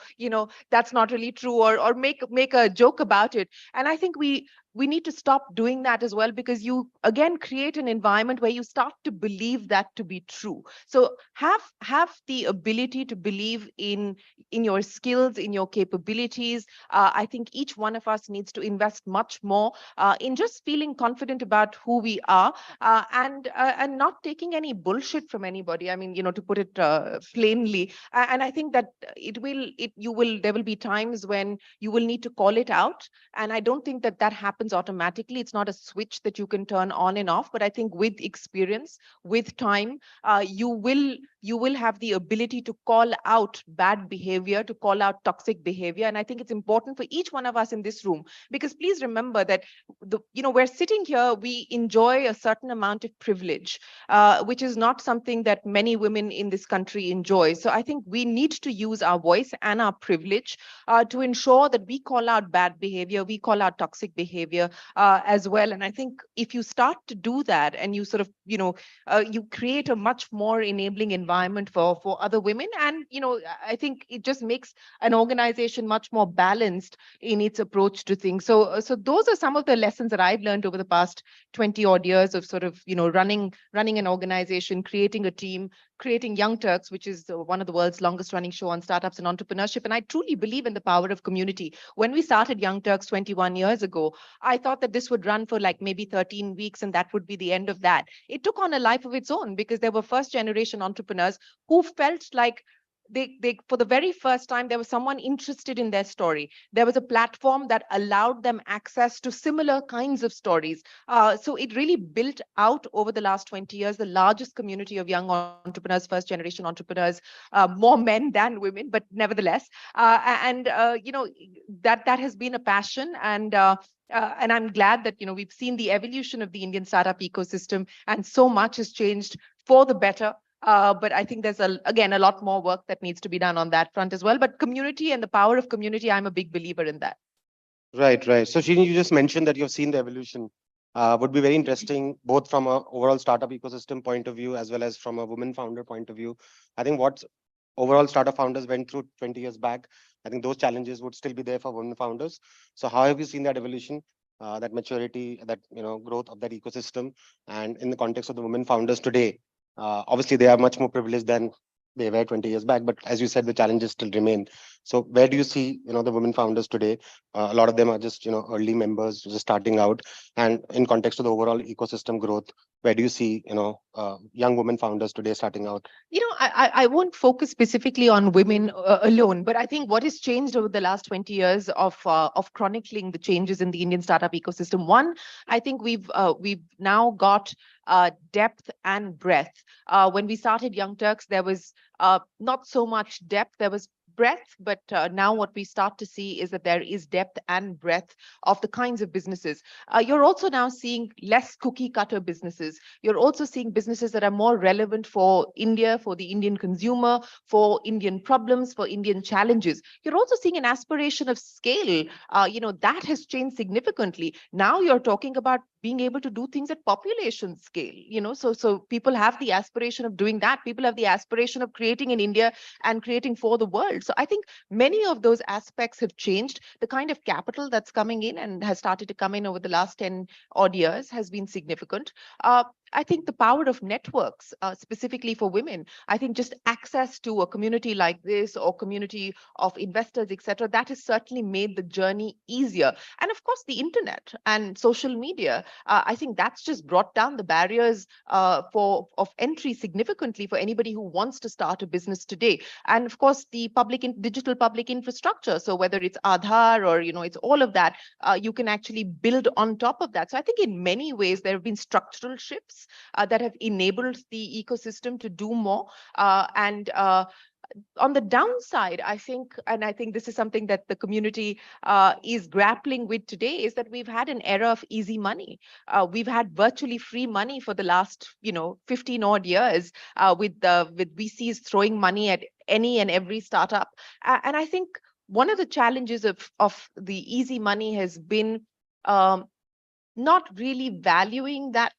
that's not really true, or make a joke about it. And I think we need to stop doing that as well, because you again create an environment where you start to believe that to be true. So have the ability to believe in your skills, in your capabilities. I think each one of us needs to invest much more in just feeling confident about who we are, and not taking any bullshit from anybody. I mean, to put it plainly. And I think that there will be times when you will need to call it out. And I don't think that happens automatically. It's not a switch that you can turn on and off. But I think with experience, with time, you will have the ability to call out bad behavior, to call out toxic behavior. And I think it's important for each one of us in this room, because please remember that we're sitting here, we enjoy a certain amount of privilege, which is not something that many women in this country enjoy. So I think we need to use our voice and our privilege to ensure that we call out bad behavior, we call out toxic behavior as well. And I think if you start to do that, and you sort of, you create a much more enabling environment for other women. And, I think it just makes an organization much more balanced in its approach to things. So those are some of the lessons that I've learned over the past 20 odd years of sort of, running an organization, creating a team, creating Young Turks, which is one of the world's longest running show on startups and entrepreneurship. And I truly believe in the power of community. When we started Young Turks 21 years ago, I thought that this would run for like maybe 13 weeks and that would be the end of that. It took on a life of its own, because there were first generation entrepreneurs who felt like they for the very first time, there was someone interested in their story. There was a platform that allowed them access to similar kinds of stories. So it really built out over the last 20 years, the largest community of young entrepreneurs, first generation entrepreneurs, more men than women, but nevertheless. That has been a passion. And I'm glad that, we've seen the evolution of the Indian startup ecosystem, and so much has changed for the better. But I think there's, again, a lot more work that needs to be done on that front as well. But community and the power of community, I'm a big believer in that. Right. So Srini, you just mentioned that you've seen the evolution. Would be very interesting, both from a overall startup ecosystem point of view, as well as from a woman founder point of view. I think what overall startup founders went through 20 years back, I think those challenges would still be there for women founders. So how have you seen that evolution, that maturity, that growth of that ecosystem? And in the context of the women founders today, obviously they are much more privileged than they were 20 years back, but as you said, the challenges still remain. So where do you see, the women founders today? A lot of them are just, early members, just starting out. And in context of the overall ecosystem growth, where do you see, young women founders today starting out? I won't focus specifically on women alone, but I think what has changed over the last 20 years of chronicling the changes in the Indian startup ecosystem. One, I think we've now got depth and breadth. When we started Young Turks, there was not so much depth. There was breadth, but now what we start to see is that there is depth and breadth of the kinds of businesses. You're also now seeing less cookie cutter businesses. You're also seeing businesses that are more relevant for India, for the Indian consumer, for Indian problems, for Indian challenges. You're also seeing an aspiration of scale. That has changed significantly. Now you're talking about being able to do things at population scale, so people have the aspiration of doing that. People have the aspiration of creating in India and creating for the world. So I think many of those aspects have changed. The kind of capital that's coming in and has started to come in over the last 10 odd years has been significant. I think the power of networks, specifically for women, I think just access to a community like this or community of investors, etc., that has certainly made the journey easier. And of course, the internet and social media, I think that's just brought down the barriers of entry significantly for anybody who wants to start a business today. And of course, the digital public infrastructure. So whether it's Aadhaar or, it's all of that, you can actually build on top of that. So I think in many ways, there have been structural shifts that have enabled the ecosystem to do more. On the downside, I think this is something that the community is grappling with today, is that we've had an era of easy money. We've had virtually free money for the last, 15 odd years, with VCs throwing money at any and every startup. And I think one of the challenges of the easy money has been not really valuing that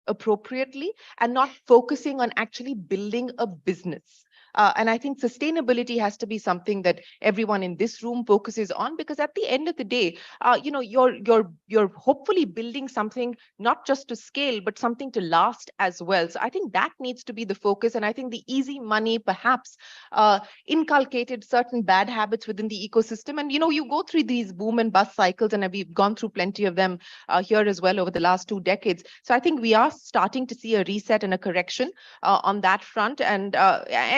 appropriately and not focusing on actually building a business. And I think sustainability has to be something that everyone in this room focuses on, because at the end of the day, you're hopefully building something not just to scale, but something to last as well. So I think that needs to be the focus. And I think the easy money perhaps inculcated certain bad habits within the ecosystem. And you go through these boom and bust cycles, and we've gone through plenty of them here as well over the last 2 decades. So I think we are starting to see a reset and a correction on that front, and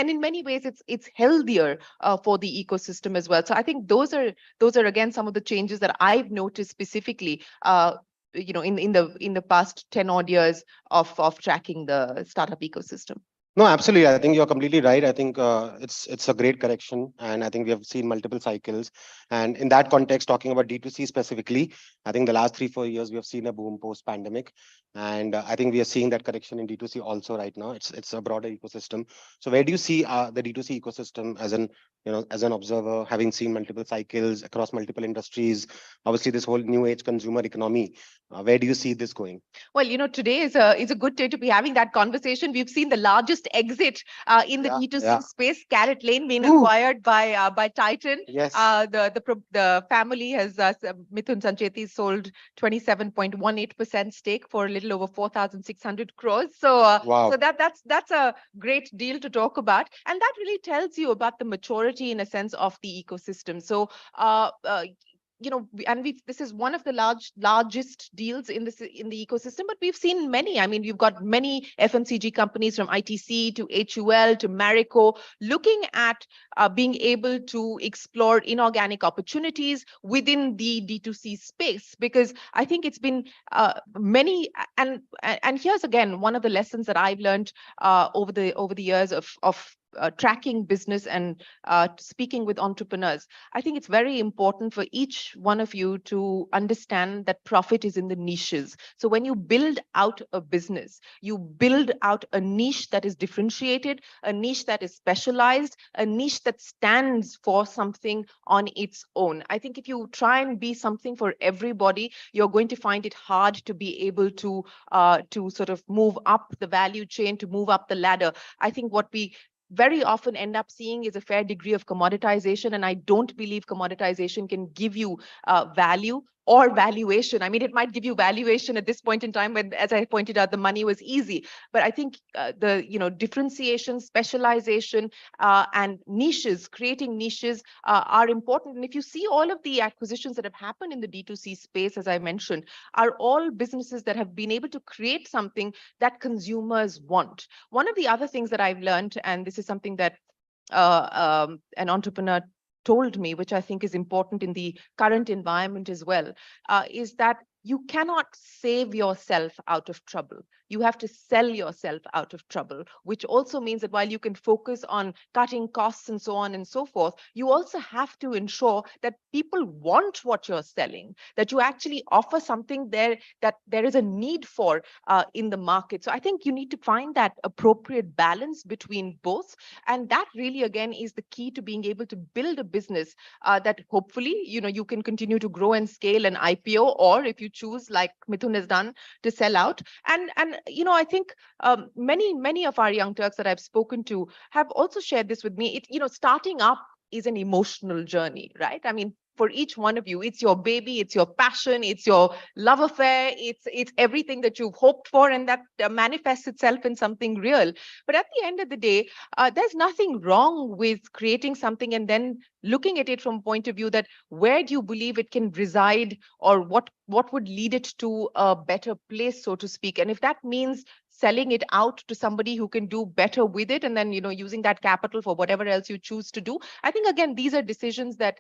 in many ways it's healthier for the ecosystem as well. So I think those are again some of the changes that I've noticed specifically in the past 10 odd years of tracking the startup ecosystem. No, absolutely. I think you're completely right. I think it's a great correction, and I think we have seen multiple cycles. And in that context, talking about D2C specifically, I think the last 3-4 years we have seen a boom post-pandemic, and I think we are seeing that correction in D2C also right now. It's a broader ecosystem. So where do you see the D2C ecosystem as an observer, having seen multiple cycles across multiple industries? Obviously, this whole new age consumer economy. Where do you see this going? Well, today is a good day to be having that conversation. We've seen the largest exit in the D2C space, Carrot Lane being acquired by Titan. Yes. The family has Mithun Sancheti sold 27.18% stake for a little over 4,600 crores. So Wow. so that's a great deal to talk about, and that really tells you about the maturity in a sense of the ecosystem. So this is one of the largest deals in the ecosystem, but we've seen many. I mean, you've got many FMCG companies from ITC to HUL to Marico looking at being able to explore inorganic opportunities within the D2C space, because I think it's been many. And here's again one of the lessons that I've learned over the years of tracking business and speaking with entrepreneurs. I think it's very important for each one of you to understand that profit is in the niches. So when you build out a business, you build out a niche that is differentiated, a niche that is specialized, a niche that stands for something on its own. I think if you try and be something for everybody, you're going to find it hard to be able to sort of move up the value chain, to move up the ladder. I think what we very often end up seeing is a fair degree of commoditization, and I don't believe commoditization can give you value or valuation. I mean, it might give you valuation at this point in time when, as I pointed out, the money was easy. But I think the differentiation, specialization, and niches, creating niches are important. And if you see all of the acquisitions that have happened in the D2C space, as I mentioned, are all businesses that have been able to create something that consumers want. One of the other things that I've learned, and this is something that an entrepreneur told me, which I think is important in the current environment as well, is that you cannot save yourself out of trouble. You have to sell yourself out of trouble, which also means that while you can focus on cutting costs and so on and so forth, you also have to ensure that people want what you're selling, that you actually offer something there that there is a need for in the market. So I think you need to find that appropriate balance between both. And that really, again, is the key to being able to build a business that hopefully, you can continue to grow and scale an IPO, or if you choose, like Mithun has done, to sell out. And I think many of our young Turks that I've spoken to have also shared this with me. Starting up is an emotional journey, right? I mean, for each one of you, it's your baby, it's your passion, it's your love affair, it's everything that you've hoped for, and that manifests itself in something real. But at the end of the day, there's nothing wrong with creating something and then looking at it from a point of view that where do you believe it can reside, or what would lead it to a better place, so to speak. And if that means selling it out to somebody who can do better with it, and then using that capital for whatever else you choose to do, I think, again, these are decisions that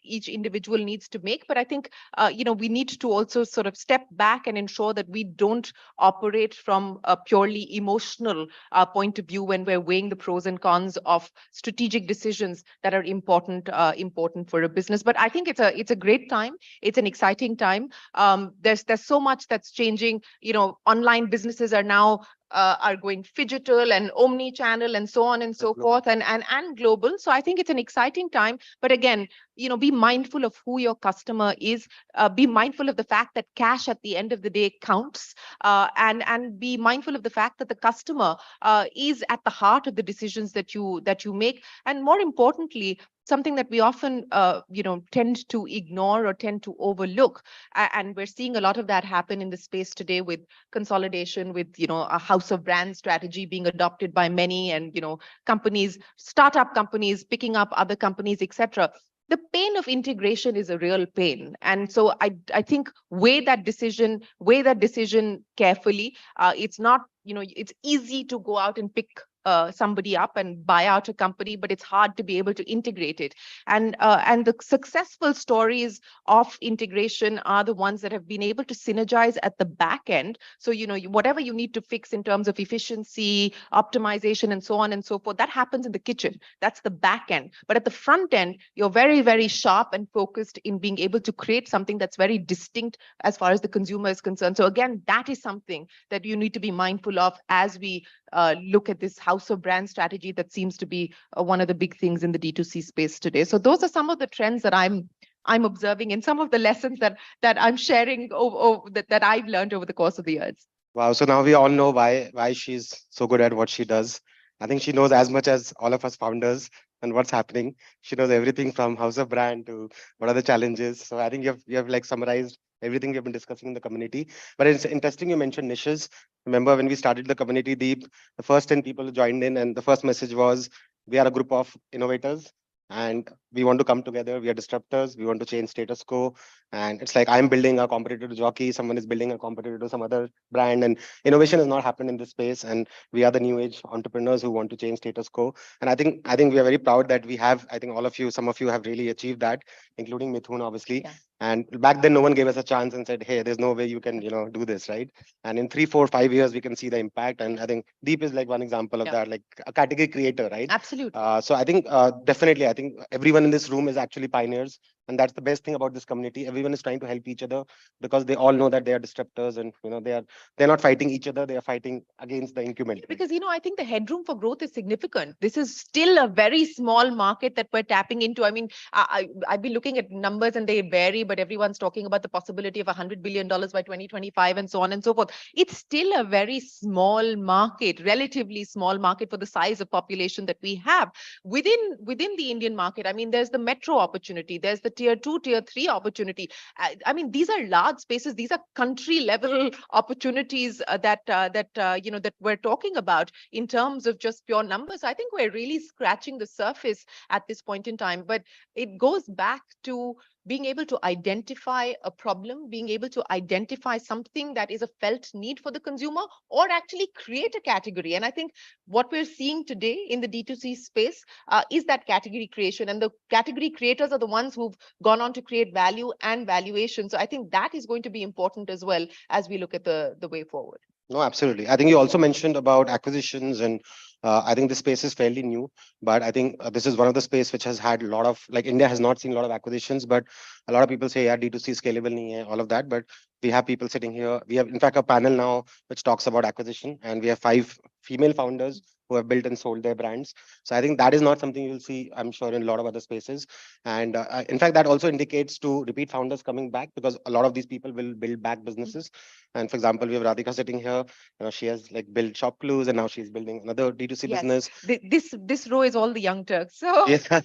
each individual needs to make. But I think we need to also sort of step back and ensure that we don't operate from a purely emotional point of view when we're weighing the pros and cons of strategic decisions that are important for a business. But I think it's a great time. It's an exciting time. There's so much that's changing. Online businesses are now are going phygital and omni-channel and so on and so forth, and global. So I think it's an exciting time. But again, be mindful of who your customer is. Be mindful of the fact that cash at the end of the day counts, and be mindful of the fact that the customer is at the heart of the decisions that you make. And more importantly, something that we often tend to ignore or tend to overlook, and we're seeing a lot of that happen in the space today with consolidation, with a house of brand strategy being adopted by many, and companies, startup companies picking up other companies, etc. The pain of integration is a real pain. And so I think weigh that decision carefully. It's not, it's easy to go out and pick somebody up and buy out a company, but it's hard to be able to integrate it. And the successful stories of integration are the ones that have been able to synergize at the back end. So, whatever you need to fix in terms of efficiency, optimization, and so on and so forth, that happens in the kitchen. That's the back end. But at the front end, you're very, very sharp and focused in being able to create something that's very distinct as far as the consumer is concerned. So again, that is something that you need to be mindful of as we look at this house of brand strategy that seems to be one of the big things in the D2C space today. So those are some of the trends that I'm observing, and some of the lessons that I'm sharing that I've learned over the course of the years. Wow. So now we all know why she's so good at what she does. I think she knows as much as all of us founders and what's happening. She knows everything from house of brand to what are the challenges. So I think you have like summarized everything we've been discussing in the community. But it's interesting you mentioned niches. Remember when we started the community, Deep, the first 10 people joined in, and the first message was, we are a group of innovators and we want to come together. We are disruptors. We want to change status quo. And it's like, I'm building a competitor to Jockey. Someone is building a competitor to some other brand, and innovation has not happened in this space. And we are the new age entrepreneurs who want to change status quo. And I think we are very proud that we have, I think all of you, some of you have really achieved that, including Mithun, obviously. Yeah. And back then, no one gave us a chance and said, hey, there's no way you can, do this, right? And in 3, 4, 5 years, we can see the impact. And I think Deep is like one example of that, like a category creator, right? Absolutely. So I think definitely, I think everyone in this room is actually pioneers. And that's the best thing about this community. Everyone is trying to help each other because they all know that they are disruptors, and they're not fighting each other. They are fighting against the incumbent. Because I think the headroom for growth is significant. This is still a very small market that we're tapping into. I mean, I've been looking at numbers and they vary, but everyone's talking about the possibility of $100 billion by 2025 and so on and so forth. It's still a very small market, relatively small market for the size of population that we have. Within the Indian market, I mean, there's the metro opportunity, there's the tier 2, tier 3 opportunity. I mean, these are large spaces. These are country level opportunities that we're talking about in terms of just pure numbers. I think we're really scratching the surface at this point in time. But it goes back to being able to identify a problem, being able to identify something that is a felt need for the consumer, or actually create a category. And I think what we're seeing today in the D2C space is that category creation. And the category creators are the ones who've gone on to create value and valuation. So I think that is going to be important as well as we look at the way forward. No, absolutely. I think you also mentioned about acquisitions, and I think this space is fairly new, but I think this is one of the space which has had a lot of, like, India has not seen a lot of acquisitions, but a lot of people say, yeah, D2C scalable nahi hai, all of that. But we have people sitting here. We have, in fact, a panel now which talks about acquisition, and we have 5 female founders who have built and sold their brands. So I think that is not something you'll see, I'm sure, in a lot of other spaces. And in fact, that also indicates to repeat founders coming back, because a lot of these people will build back businesses. And for example, we have Radhika sitting here. She has like built Shop Clues, and now she's building another D2C Yes, business. this row is all the young Turks. So Yeah,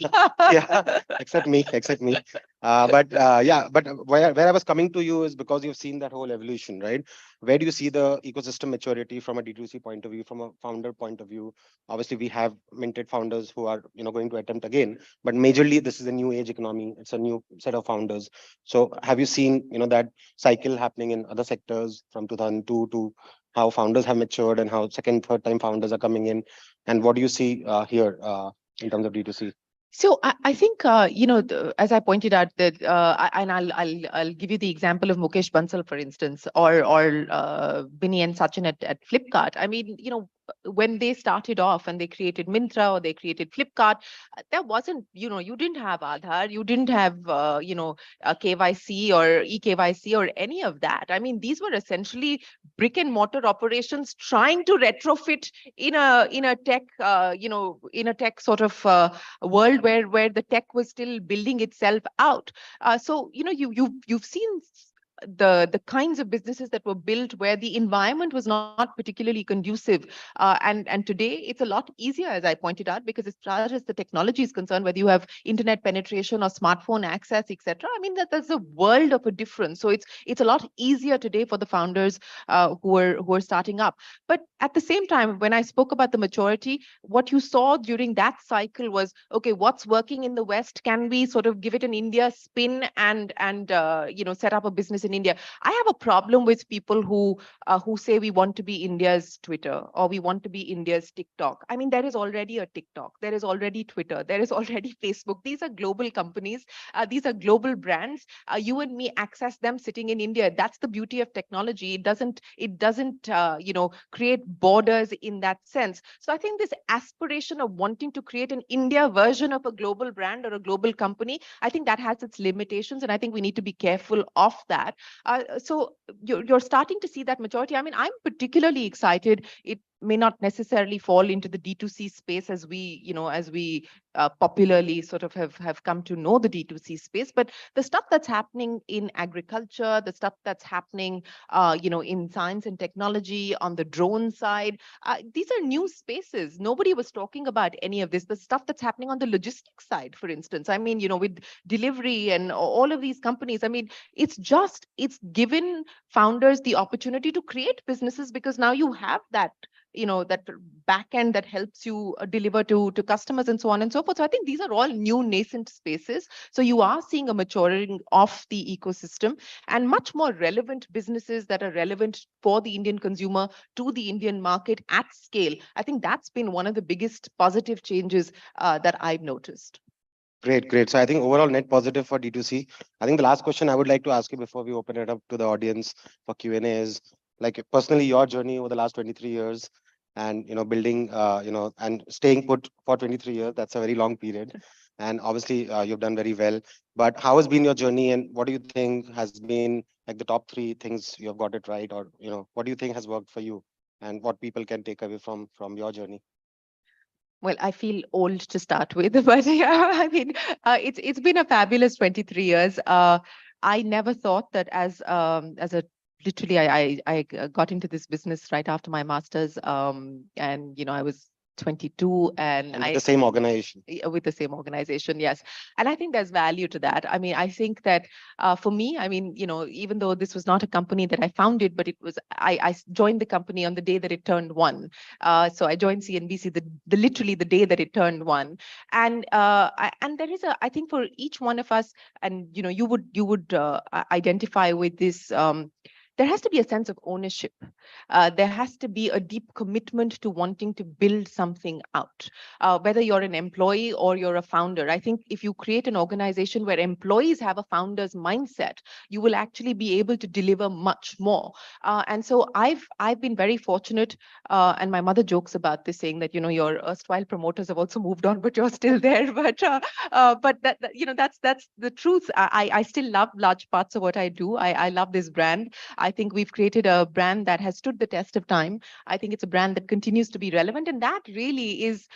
yeah, except me, except me. But where I was coming to you is because you've seen that whole evolution, right? Where do you see the ecosystem maturity from a D2C point of view, from a founder point of view? Obviously, we have minted founders who are, going to attempt again, but majorly this is a new age economy. It's a new set of founders. So have you seen, that cycle happening in other sectors from 2002 to how founders have matured and how second, third time founders are coming in? And what do you see here in terms of D2C? So I think as I pointed out that and I'll give you the example of Mukesh Bansal, for instance, or Binny and Sachin at Flipkart. I mean, when they started off and they created Myntra or they created Flipkart, there wasn't, you didn't have Aadhaar, you didn't have KYC or eKYC or any of that. I mean, these were essentially brick and mortar operations trying to retrofit in a tech in a tech sort of world where the tech was still building itself out. So you've seen the kinds of businesses that were built where the environment was not particularly conducive, and today it's a lot easier, as I pointed out, because as far as the technology is concerned, whether you have internet penetration or smartphone access, etc. I mean, there's a world of a difference. So it's a lot easier today for the founders who are starting up. But at the same time, when I spoke about the maturity, what you saw during that cycle was, okay, what's working in the West? Can we sort of give it an India spin and set up a business in India? I have a problem with people who say we want to be India's Twitter or we want to be India's TikTok. I mean, there is already a TikTok, there is already Twitter, there is already Facebook. These are global companies, these are global brands. You and me access them sitting in India. That's the beauty of technology. It doesn't create borders in that sense. So I think this aspiration of wanting to create an India version of a global brand or a global company, I think that has its limitations, and I think we need to be careful of that. So you're starting to see that maturity. I mean, I'm particularly excited. It may not necessarily fall into the D2C space as we popularly sort of have come to know the D2C space, but the stuff that's happening in agriculture, the stuff that's happening in science and technology, on the drone side, these are new spaces. Nobody was talking about any of this. The stuff that's happening on the logistics side, for instance, I mean, with delivery and all of these companies, I mean, it's given founders the opportunity to create businesses, because now you have that that back end that helps you deliver to customers and so on and so forth. So I think these are all new nascent spaces. So you are seeing a maturing of the ecosystem and much more relevant businesses that are relevant for the Indian consumer, to the Indian market at scale. I think that's been one of the biggest positive changes that I've noticed. Great, great. So I think overall net positive for D2C. I think the last question I would like to ask you before we open it up to the audience for Q&A is, like, personally, your journey over the last 23 years and, building, and staying put for 23 years. That's a very long period. And obviously you've done very well, but how has been your journey, and what do you think has been like the top 3 things you have got it right, or, what do you think has worked for you and what people can take away from your journey? Well, I feel old to start with, but yeah, I mean, it's been a fabulous 23 years. I never thought that as a literally I got into this business right after my master's, and I was 22, and with the same organization. With the same organization, yes. And I think there's value to that. I mean, I think that for me, I mean, even though this was not a company that I founded, but it was, I joined the company on the day that it turned one. So I joined CNBC literally the day that it turned one. And and there is I think for each one of us, and you would identify with this. There has to be a sense of ownership. There has to be a deep commitment to wanting to build something out, whether you're an employee or you're a founder. I think if you create an organization where employees have a founder's mindset, you will actually be able to deliver much more. And so I've been very fortunate, and my mother jokes about this, saying that your erstwhile promoters have also moved on, but you're still there. But that's the truth. I still love large parts of what I do. I love this brand. I think we've created a brand that has stood the test of time. I think it's a brand that continues to be relevant, and that really is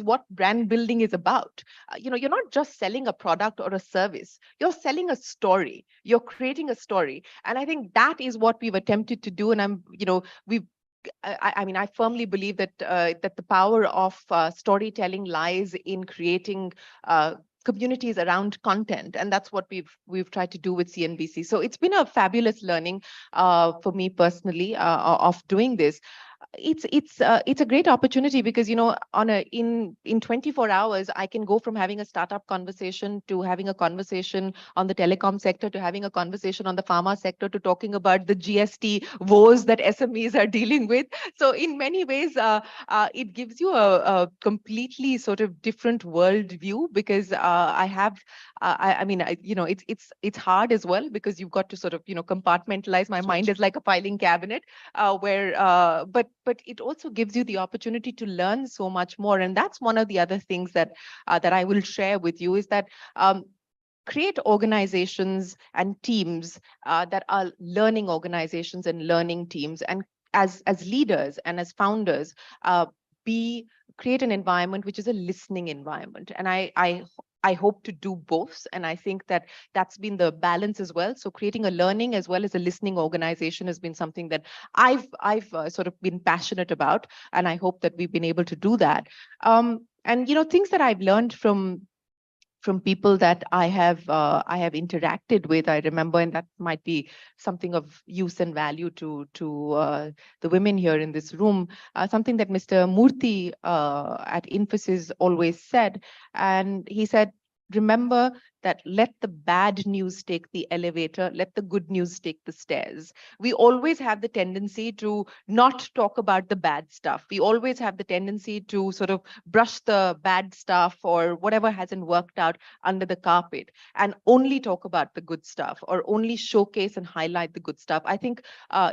what brand building is about. You're not just selling a product or a service. You're selling a story. You're creating a story, and I think that is what we've attempted to do. And I mean, I firmly believe that that the power of storytelling lies in creating communities around content, and that's what we've tried to do with CNBC. So it's been a fabulous learning for me personally of doing this. It's a great opportunity because in 24 hours I can go from having a startup conversation to having a conversation on the telecom sector to having a conversation on the pharma sector to talking about the GST woes that SMEs are dealing with. So in many ways it gives you a completely sort of different world view, because I mean it's hard as well, because you've got to sort of compartmentalize. My mind is like a filing cabinet but it also gives you the opportunity to learn so much more. And that's one of the other things that I will share with you, is that create organizations and teams that are learning organizations and learning teams. And as leaders and as founders, create an environment which is a listening environment. And I hope to do both. And I think that that's been the balance as well. So creating a learning as well as a listening organization has been something that I've sort of been passionate about. And I hope that we've been able to do that. And things that I've learned from people that I have interacted with, I remember, and that might be something of use and value to the women here in this room. Something that Mr. Murthy at Infosys always said, and he said, remember that let the bad news take the elevator, let the good news take the stairs. We always have the tendency to not talk about the bad stuff. We always have the tendency to sort of brush the bad stuff or whatever hasn't worked out under the carpet and only talk about the good stuff or only showcase and highlight the good stuff. I think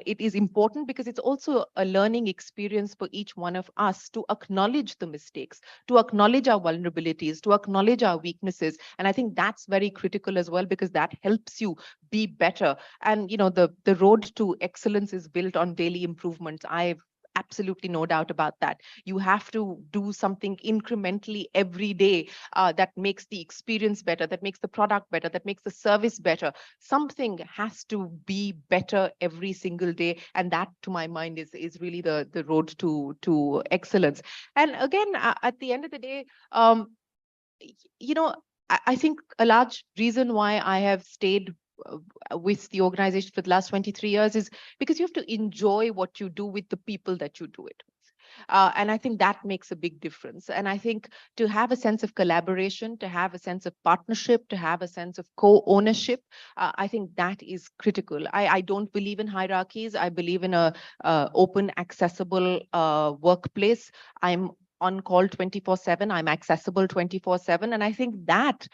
it is important because it's also a learning experience for each one of us to acknowledge the mistakes, to acknowledge our vulnerabilities, to acknowledge our weaknesses. And I think that's very critical as well, because that helps you be better. And the road to excellence is built on daily improvements. I've absolutely no doubt about that. You have to do something incrementally every day that makes the experience better, that makes the product better, that makes the service better. Something has to be better every single day, and that, to my mind, is really the road to excellence. And again, at the end of the day, I think a large reason why I have stayed with the organization for the last 23 years is because you have to enjoy what you do with the people that you do it with. And I think that makes a big difference. And I think to have a sense of collaboration, to have a sense of partnership, to have a sense of co-ownership, I think that is critical. I don't believe in hierarchies. I believe in a open, accessible workplace. I'm on call 24/7. I'm accessible 24/7. And I think that,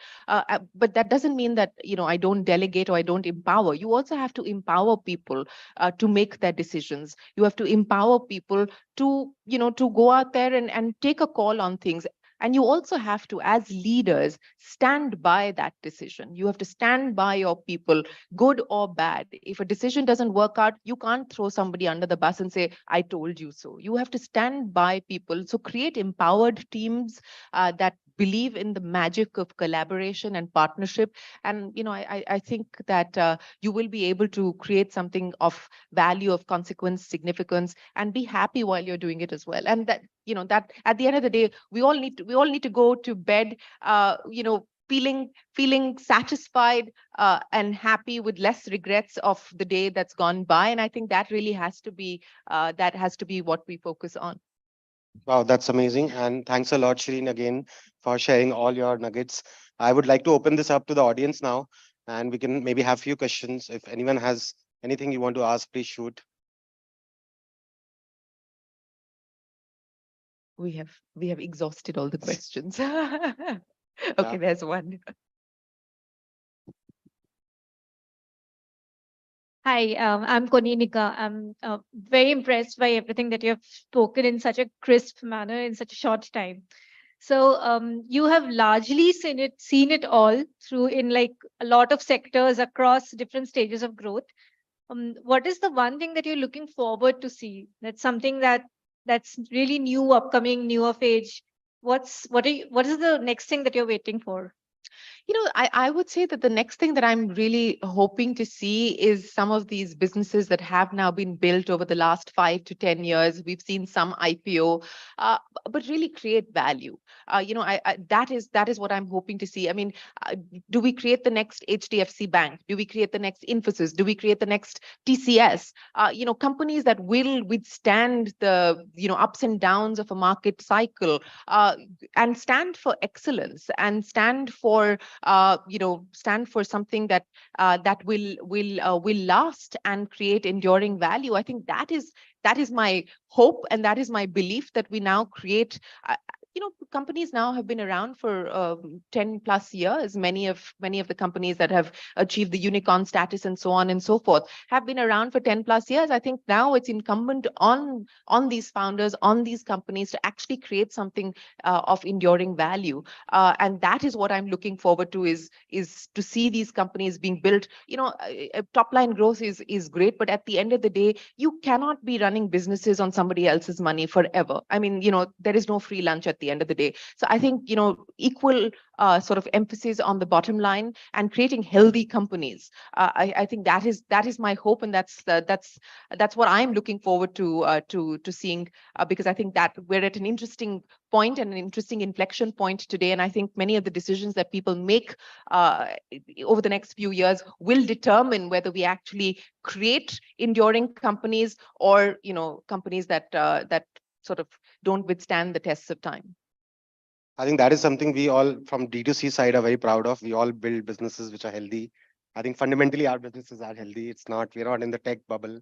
but that doesn't mean that, I don't delegate or I don't empower. You also have to empower people to make their decisions. You have to empower people to, to go out there and take a call on things. And you also have to, as leaders, stand by that decision. You have to stand by your people, good or bad. If a decision doesn't work out, you can't throw somebody under the bus and say, I told you so. You have to stand by people. So create empowered teams that believe in the magic of collaboration and partnership. And, I think that you will be able to create something of value, of consequence, significance, and be happy while you're doing it as well. And that at the end of the day, we all need to go to bed, feeling satisfied and happy with less regrets of the day that's gone by. And I think that really has to be what we focus on. Wow, that's amazing. And thanks a lot, Shireen, again for sharing all your nuggets. I would like to open this up to the audience now, and we can maybe have few questions. If anyone has anything you want to ask, please shoot. We have exhausted all the questions. Okay, there's one. Hi, I'm Koninika. I'm very impressed by everything that you have spoken in such a crisp manner in such a short time. So you have largely seen it all through in like a lot of sectors across different stages of growth. What is the one thing that you're looking forward to see? That's something that's really new, upcoming, new of age. What is the next thing that you're waiting for? I would say that the next thing that I'm really hoping to see is some of these businesses that have now been built over the last 5 to 10 years. We've seen some IPO, but really create value. That is what I'm hoping to see. I mean, do we create the next HDFC Bank? Do we create the next Infosys? Do we create the next TCS? Companies that will withstand the ups and downs of a market cycle, and stand for excellence and stand for something that will last and create enduring value. I think that is my hope, and that is my belief, that we now create. Companies now have been around for 10 plus years. Many of the companies that have achieved the unicorn status and so on and so forth have been around for 10 plus years. I think now it's incumbent on these founders, on these companies, to actually create something of enduring value. And that is what I'm looking forward to, is to see these companies being built. Top line growth is great, but at the end of the day, you cannot be running businesses on somebody else's money forever. I mean, there is no free lunch at the end of the day. So I think, equal sort of emphasis on the bottom line and creating healthy companies. I think that is my hope, and that's what I'm looking forward to seeing, because I think that we're at an interesting point and an interesting inflection point today. And I think many of the decisions that people make over the next few years will determine whether we actually create enduring companies, or companies that sort of don't withstand the tests of time. I think that is something we all from D2C side are very proud of. We all build businesses which are healthy. I think fundamentally our businesses are healthy. We're not in the tech bubble.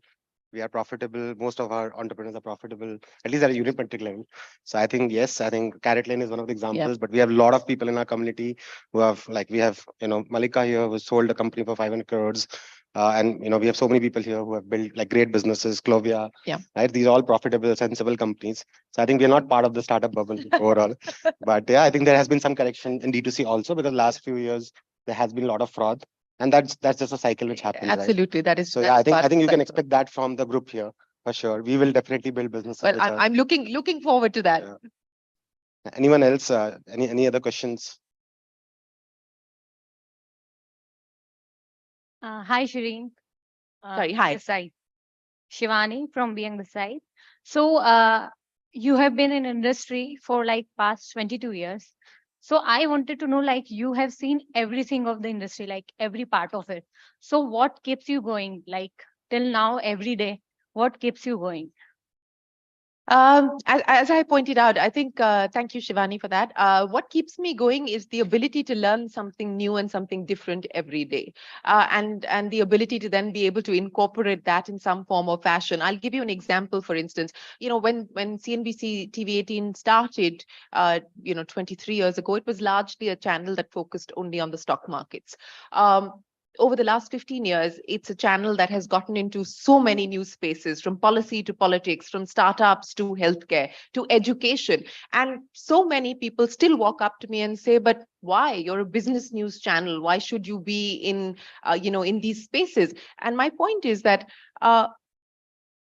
We are profitable. Most of our entrepreneurs are profitable, at least at a unit level. So I think, yes, I think Carrot Lane is one of the examples, but we have a lot of people in our community who have, like, we have, Malika here, who sold a company for 500 crores. And we have so many people here who have built like great businesses, Clovia, right? These are all profitable, sensible companies. So I think we're not part of the startup bubble overall. But yeah, I think there has been some correction in D2C also, because last few years there has been a lot of fraud. And that's just a cycle which happens. Absolutely, right? that is. So yeah, I think you can expect that from the group here for sure. We will definitely build businesses. Well, I'm looking forward to that. Yeah. Anyone else? Any other questions? Hi, Shireen. Sorry, hi. This side. Shivani from Being the Side. So you have been in industry for like past 22 years. So I wanted to know, like, you have seen everything of the industry, like every part of it. So what keeps you going, like till now, every day? What keeps you going? As I pointed out, I think, thank you, Shivani, for that. What keeps me going is the ability to learn something new and something different every day. And the ability to then be able to incorporate that in some form or fashion. I'll give you an example, for instance. When CNBC TV18 started, 23 years ago, it was largely a channel that focused only on the stock markets. Over the last 15 years, it's a channel that has gotten into so many new spaces, from policy to politics, from startups to healthcare to education. And so many people still walk up to me and say, but why? You're a business news channel. Why should you be in, in these spaces? And my point is that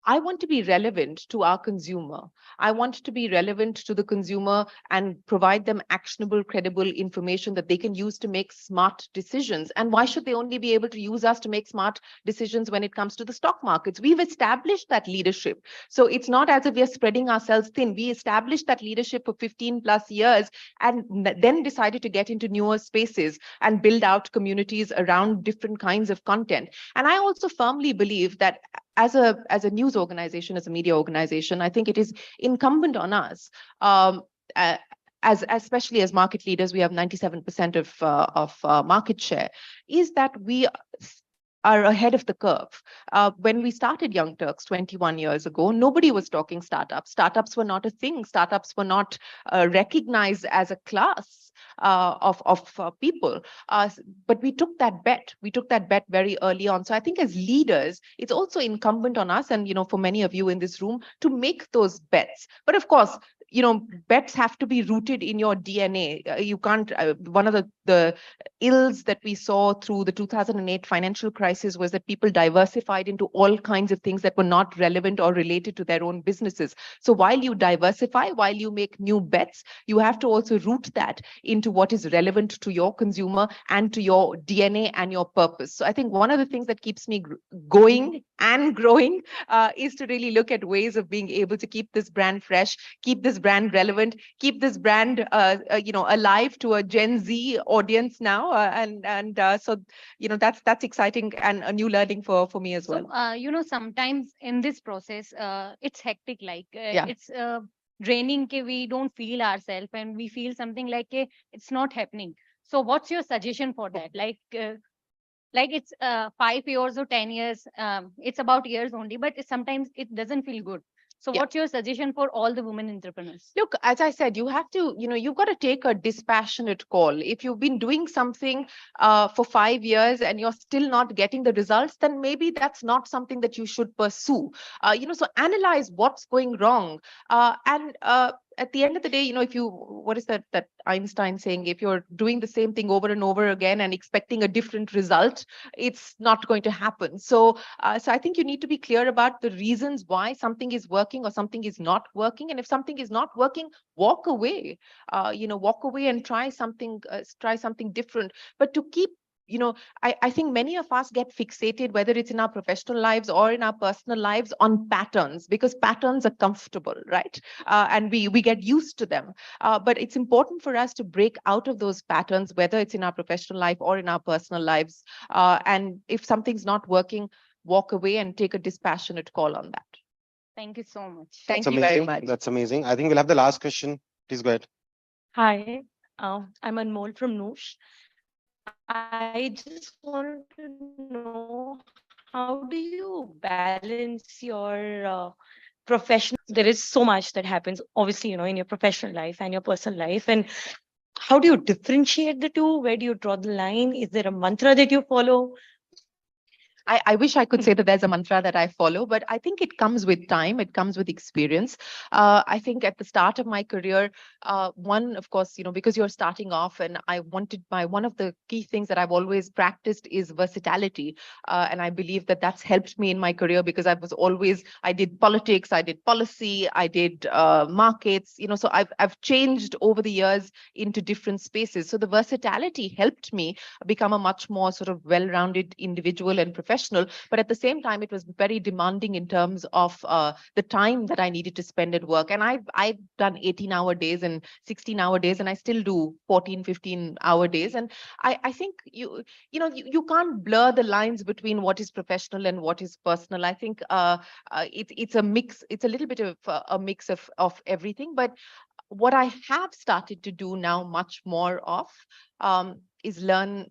I want to be relevant to our consumer. I want to be relevant to the consumer and provide them actionable, credible information that they can use to make smart decisions. And why should they only be able to use us to make smart decisions when it comes to the stock markets? We've established that leadership. So it's not as if we are spreading ourselves thin. We established that leadership for 15 plus years and then decided to get into newer spaces and build out communities around different kinds of content. And I also firmly believe that as a news organization, as a media organization, I think it is incumbent on us, as especially as market leaders, we have 97% of market share, is that we are ahead of the curve. When we started Young Turks 21 years ago, nobody was talking startups. Startups were not a thing. Startups were not recognized as a class of people. But we took that bet. We took that bet very early on. So I think as leaders, it's also incumbent on us, and for many of you in this room, to make those bets. But of course, bets have to be rooted in your DNA. You can't, one of the ills that we saw through the 2008 financial crisis was that people diversified into all kinds of things that were not relevant or related to their own businesses. So while you diversify, while you make new bets, you have to also root that into what is relevant to your consumer and to your DNA and your purpose. So I think one of the things that keeps me going and growing is to really look at ways of being able to keep this brand fresh, keep this brand relevant, keep this brand alive to a Gen Z audience now, so that's exciting and a new learning for me as well. So sometimes in this process, it's hectic. Yeah. It's draining. We don't feel ourselves, and we feel something like it's not happening. So what's your suggestion for that? Like it's 5 years or 10 years. It's about years only, but sometimes it doesn't feel good. So Yeah. what's your suggestion for all the women entrepreneurs? Look, as I said, you have to, you've got to take a dispassionate call. If you've been doing something for 5 years and you're still not getting the results, then maybe that's not something that you should pursue. So analyze what's going wrong. And at the end of the day, what is that Einstein saying? If you're doing the same thing over and over again and expecting a different result, it's not going to happen. So I think you need to be clear about the reasons why something is working or something is not working. And if something is not working, walk away. Walk away and try something different. But to keep I think many of us get fixated, whether it's in our professional lives or in our personal lives, on patterns, because patterns are comfortable, right? And we get used to them. But it's important for us to break out of those patterns, whether it's in our professional life or in our personal lives. And if something's not working, walk away and take a dispassionate call on that. Thank you so much. Thank That's you very amazing. much. That's amazing. I think we'll have the last question. Please go ahead. Hi, I'm Anmol from Noosh. I just wanted to know, how do you balance your professional? There is so much that happens, obviously, in your professional life and your personal life. And how do you differentiate the two? Where do you draw the line? Is there a mantra that you follow? I wish I could say that there's a mantra that I follow, but I think it comes with time. It comes with experience. I think at the start of my career, one, of course, because you're starting off, and one of the key things that I've always practiced is versatility. And I believe that that's helped me in my career, because I did politics, I did policy, I did markets, so I've changed over the years into different spaces. So the versatility helped me become a much more sort of well-rounded individual and professional. But at the same time, it was very demanding in terms of the time that I needed to spend at work. And I've done 18-hour days and 16-hour days, and I still do 14, 15-hour days. And I think you can't blur the lines between what is professional and what is personal. I think it's a mix. It's a little bit of a mix of everything. But what I have started to do now much more of is learn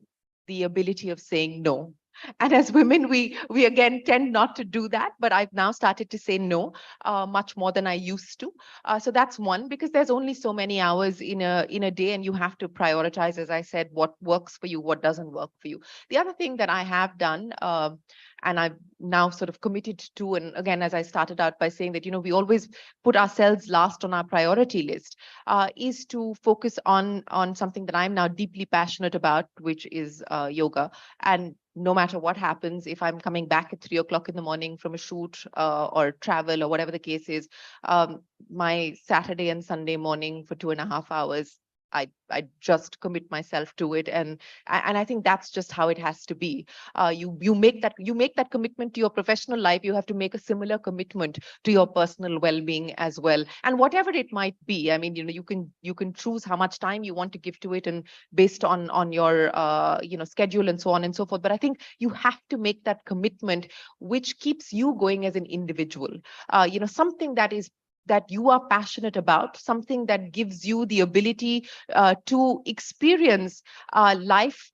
the ability of saying no. And as women, we again tend not to do that, but I've now started to say no much more than I used to. So that's one, because there's only so many hours in a day, and you have to prioritize, as I said, what works for you, what doesn't work for you. The other thing that I have done, and I've now sort of committed to, and again, as I started out by saying that, we always put ourselves last on our priority list, is to focus on something that I'm now deeply passionate about, which is yoga. And no matter what happens, if I'm coming back at 3 o'clock in the morning from a shoot or travel or whatever the case is, my Saturday and Sunday morning for 2.5 hours, I just commit myself to it, and I think that's just how it has to be. You make that commitment to your professional life. You have to make a similar commitment to your personal well-being as well, and whatever it might be. I mean, you can choose how much time you want to give to it, and based on your schedule and so on and so forth. But I think you have to make that commitment, which keeps you going as an individual. Something that you are passionate about, something that gives you the ability to experience life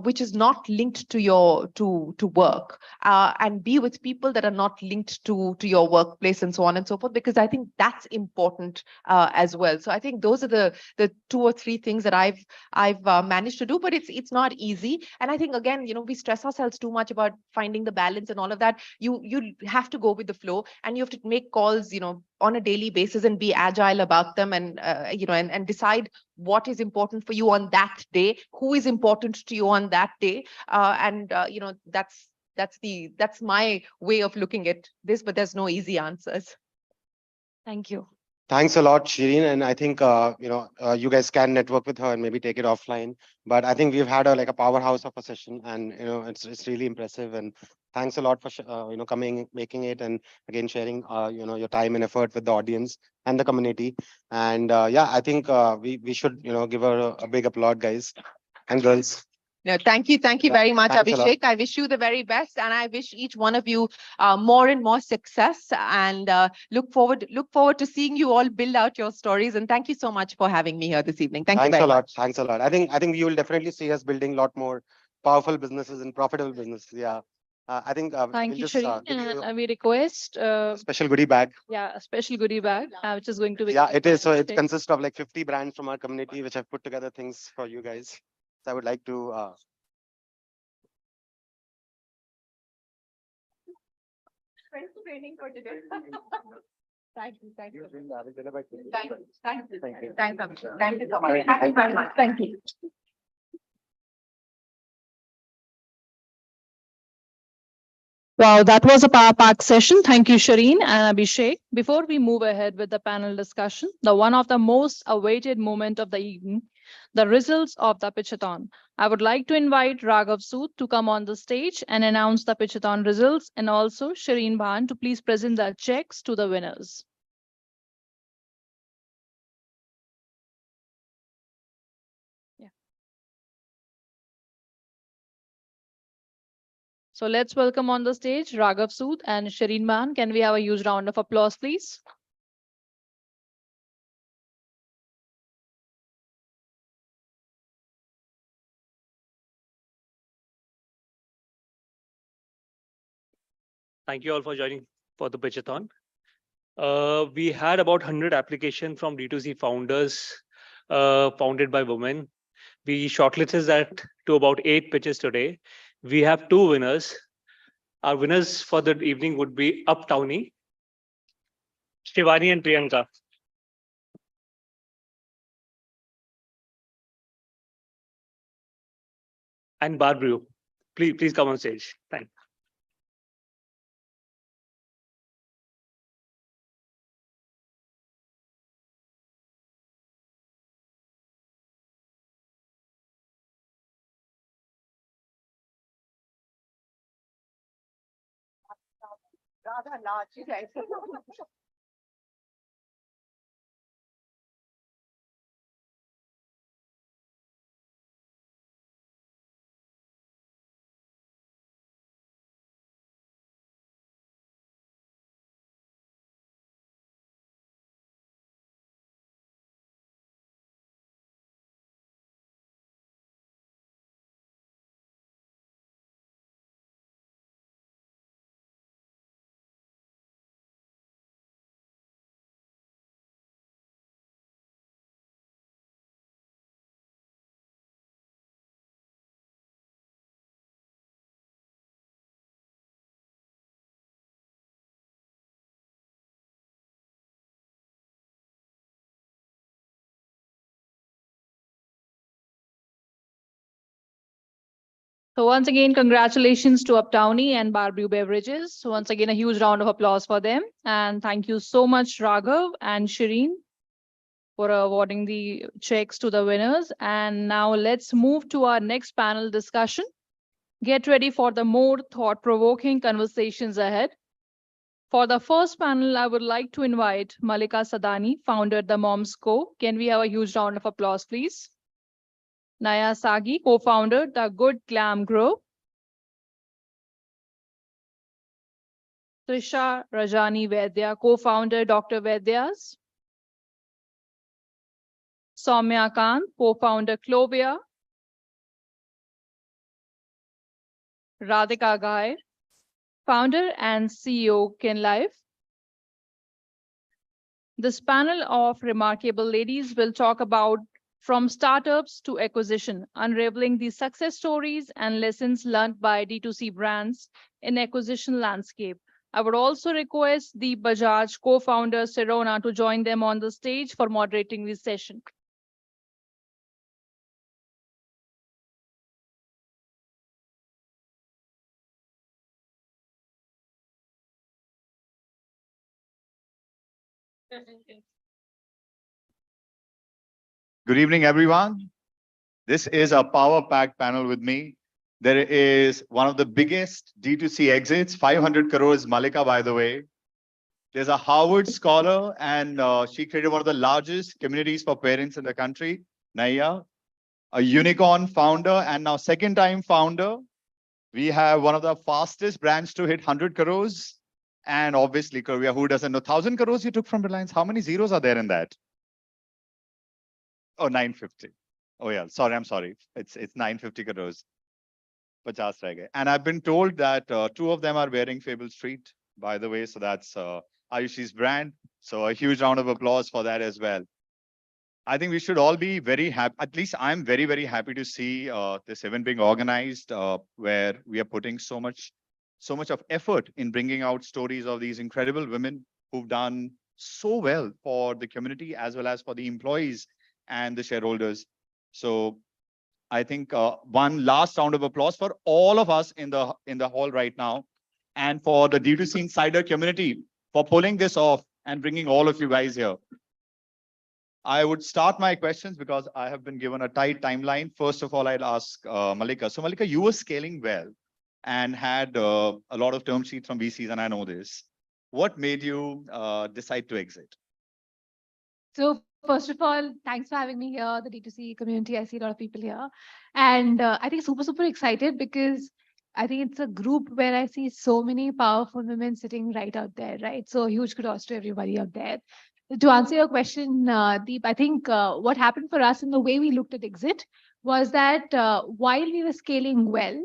which is not linked to your to work, and be with people that are not linked to your workplace and so on and so forth, because I think that's important as well. So I think those are the 2 or 3 things that I've managed to do, but it's not easy. And I think, again, we stress ourselves too much about finding the balance and all of that. You have to go with the flow, and you have to make calls on a daily basis and be agile about them, and and decide what is important for you on that day, who is important to you on that day, and that's my way of looking at this, but there's no easy answers. Thank you. Thanks a lot, Shireen. And I think, you guys can network with her and maybe take it offline. But I think we've had a powerhouse of a session, and, it's really impressive. And thanks a lot for, coming, making it, and again, sharing, your time and effort with the audience and the community. And yeah, I think we should, give her a big applaud, guys and girls. No, thank you Yeah, very much, thanks a lot. Abhishek. I wish you the very best, and I wish each one of you more and more success. And look forward to seeing you all build out your stories. And thank you so much for having me here this evening. Thank you Thanks very a lot. much. Thanks a lot. I think you will definitely see us building a lot more powerful businesses and profitable businesses. Yeah. I think Thank we'll you, just Shireen. give you And we request a special goodie bag. a special goodie bag, which is going to be Yeah, it is. So it Okay. consists of like 50 brands from our community, which have put together things for you guys. So I would like to. Training for today. Thank you. Thank you. Thank you. Thank you. Thanks, Abhishek. Thank you so much. Thank you very much. Thank you. Wow, that was a power-packed session. Thank you, Shireen and Abhishek. Before we move ahead with the panel discussion, the one of the most awaited moment of the evening, the results of the Pitchathon. I would like to invite Raghav Sood to come on the stage and announce the Pitchathon results, and also Shireen Bhan to please present the checks to the winners. So let's welcome on the stage Raghav Sood and Shireen Bhan. Can we have a huge round of applause, please? Thank you all for joining for the Pitchathon. We had about 100 applications from D2C founders founded by women. We shortlisted that to about 8 pitches today. We have 2 winners. Our winners for the evening would be Uptowny, Shivani and Priyanka. And Barbru. Please come on stage. Thanks. Radha, large. So once again, congratulations to Uptowny and Barbrew Beverages. So once again, a huge round of applause for them. And thank you so much, Raghav and Shireen, for awarding the checks to the winners. And now let's move to our next panel discussion. Get ready for the more thought-provoking conversations ahead. For the first panel, I would like to invite Malika Sadani, founder at the Moms Co. Can we have a huge round of applause, please? Naya Sagi, co-founder, The Good Glam Group. Trisha Rajani Vaidya, co-founder, Dr. Vaidya's. Soumya Kant, co-founder, Clovia. Radhika Ghai, founder and CEO, KinLife. This panel of remarkable ladies will talk about from startups to acquisition, unraveling the success stories and lessons learned by D2C brands in acquisition landscape. I would also request the Bajaj co-founder Serona to join them on the stage for moderating this session. Good evening, everyone. This is a power-packed panel with me. There is one of the biggest D2C exits, 500 crores, Malika, by the way. There's a Harvard scholar, and she created one of the largest communities for parents in the country, Naya, a unicorn founder, and now second-time founder. We have one of the fastest brands to hit 100 crores. And obviously, Korea, who doesn't know? 1,000 crores you took from Reliance. How many zeros are there in that? Oh, 950. Oh, yeah. Sorry, I'm sorry. It's 950 crores. 50 reh gaye. And I've been told that two of them are wearing Fable Street, by the way. So that's Ayushi's brand. So a huge round of applause for that as well. I think we should all be very happy. At least I'm very, very happy to see this event being organized, where we are putting so much of effort in bringing out stories of these incredible women who've done so well for the community as well as for the employees and the shareholders. So I think one last round of applause for all of us in the hall right now, and for the D2C Insider community for pulling this off and bringing all of you guys here. I would start my questions because I have been given a tight timeline. First of all, I'd ask Malika. So Malika, you were scaling well and had a lot of term sheets from VCs, and I know this. What made you decide to exit? So first of all, thanks for having me here, the D2C community. I see a lot of people here. And I think super, super excited because I think it's a group where I see so many powerful women sitting right out there, right? So huge kudos to everybody out there. To answer your question, Deep, I think what happened for us and the way we looked at exit was that while we were scaling well,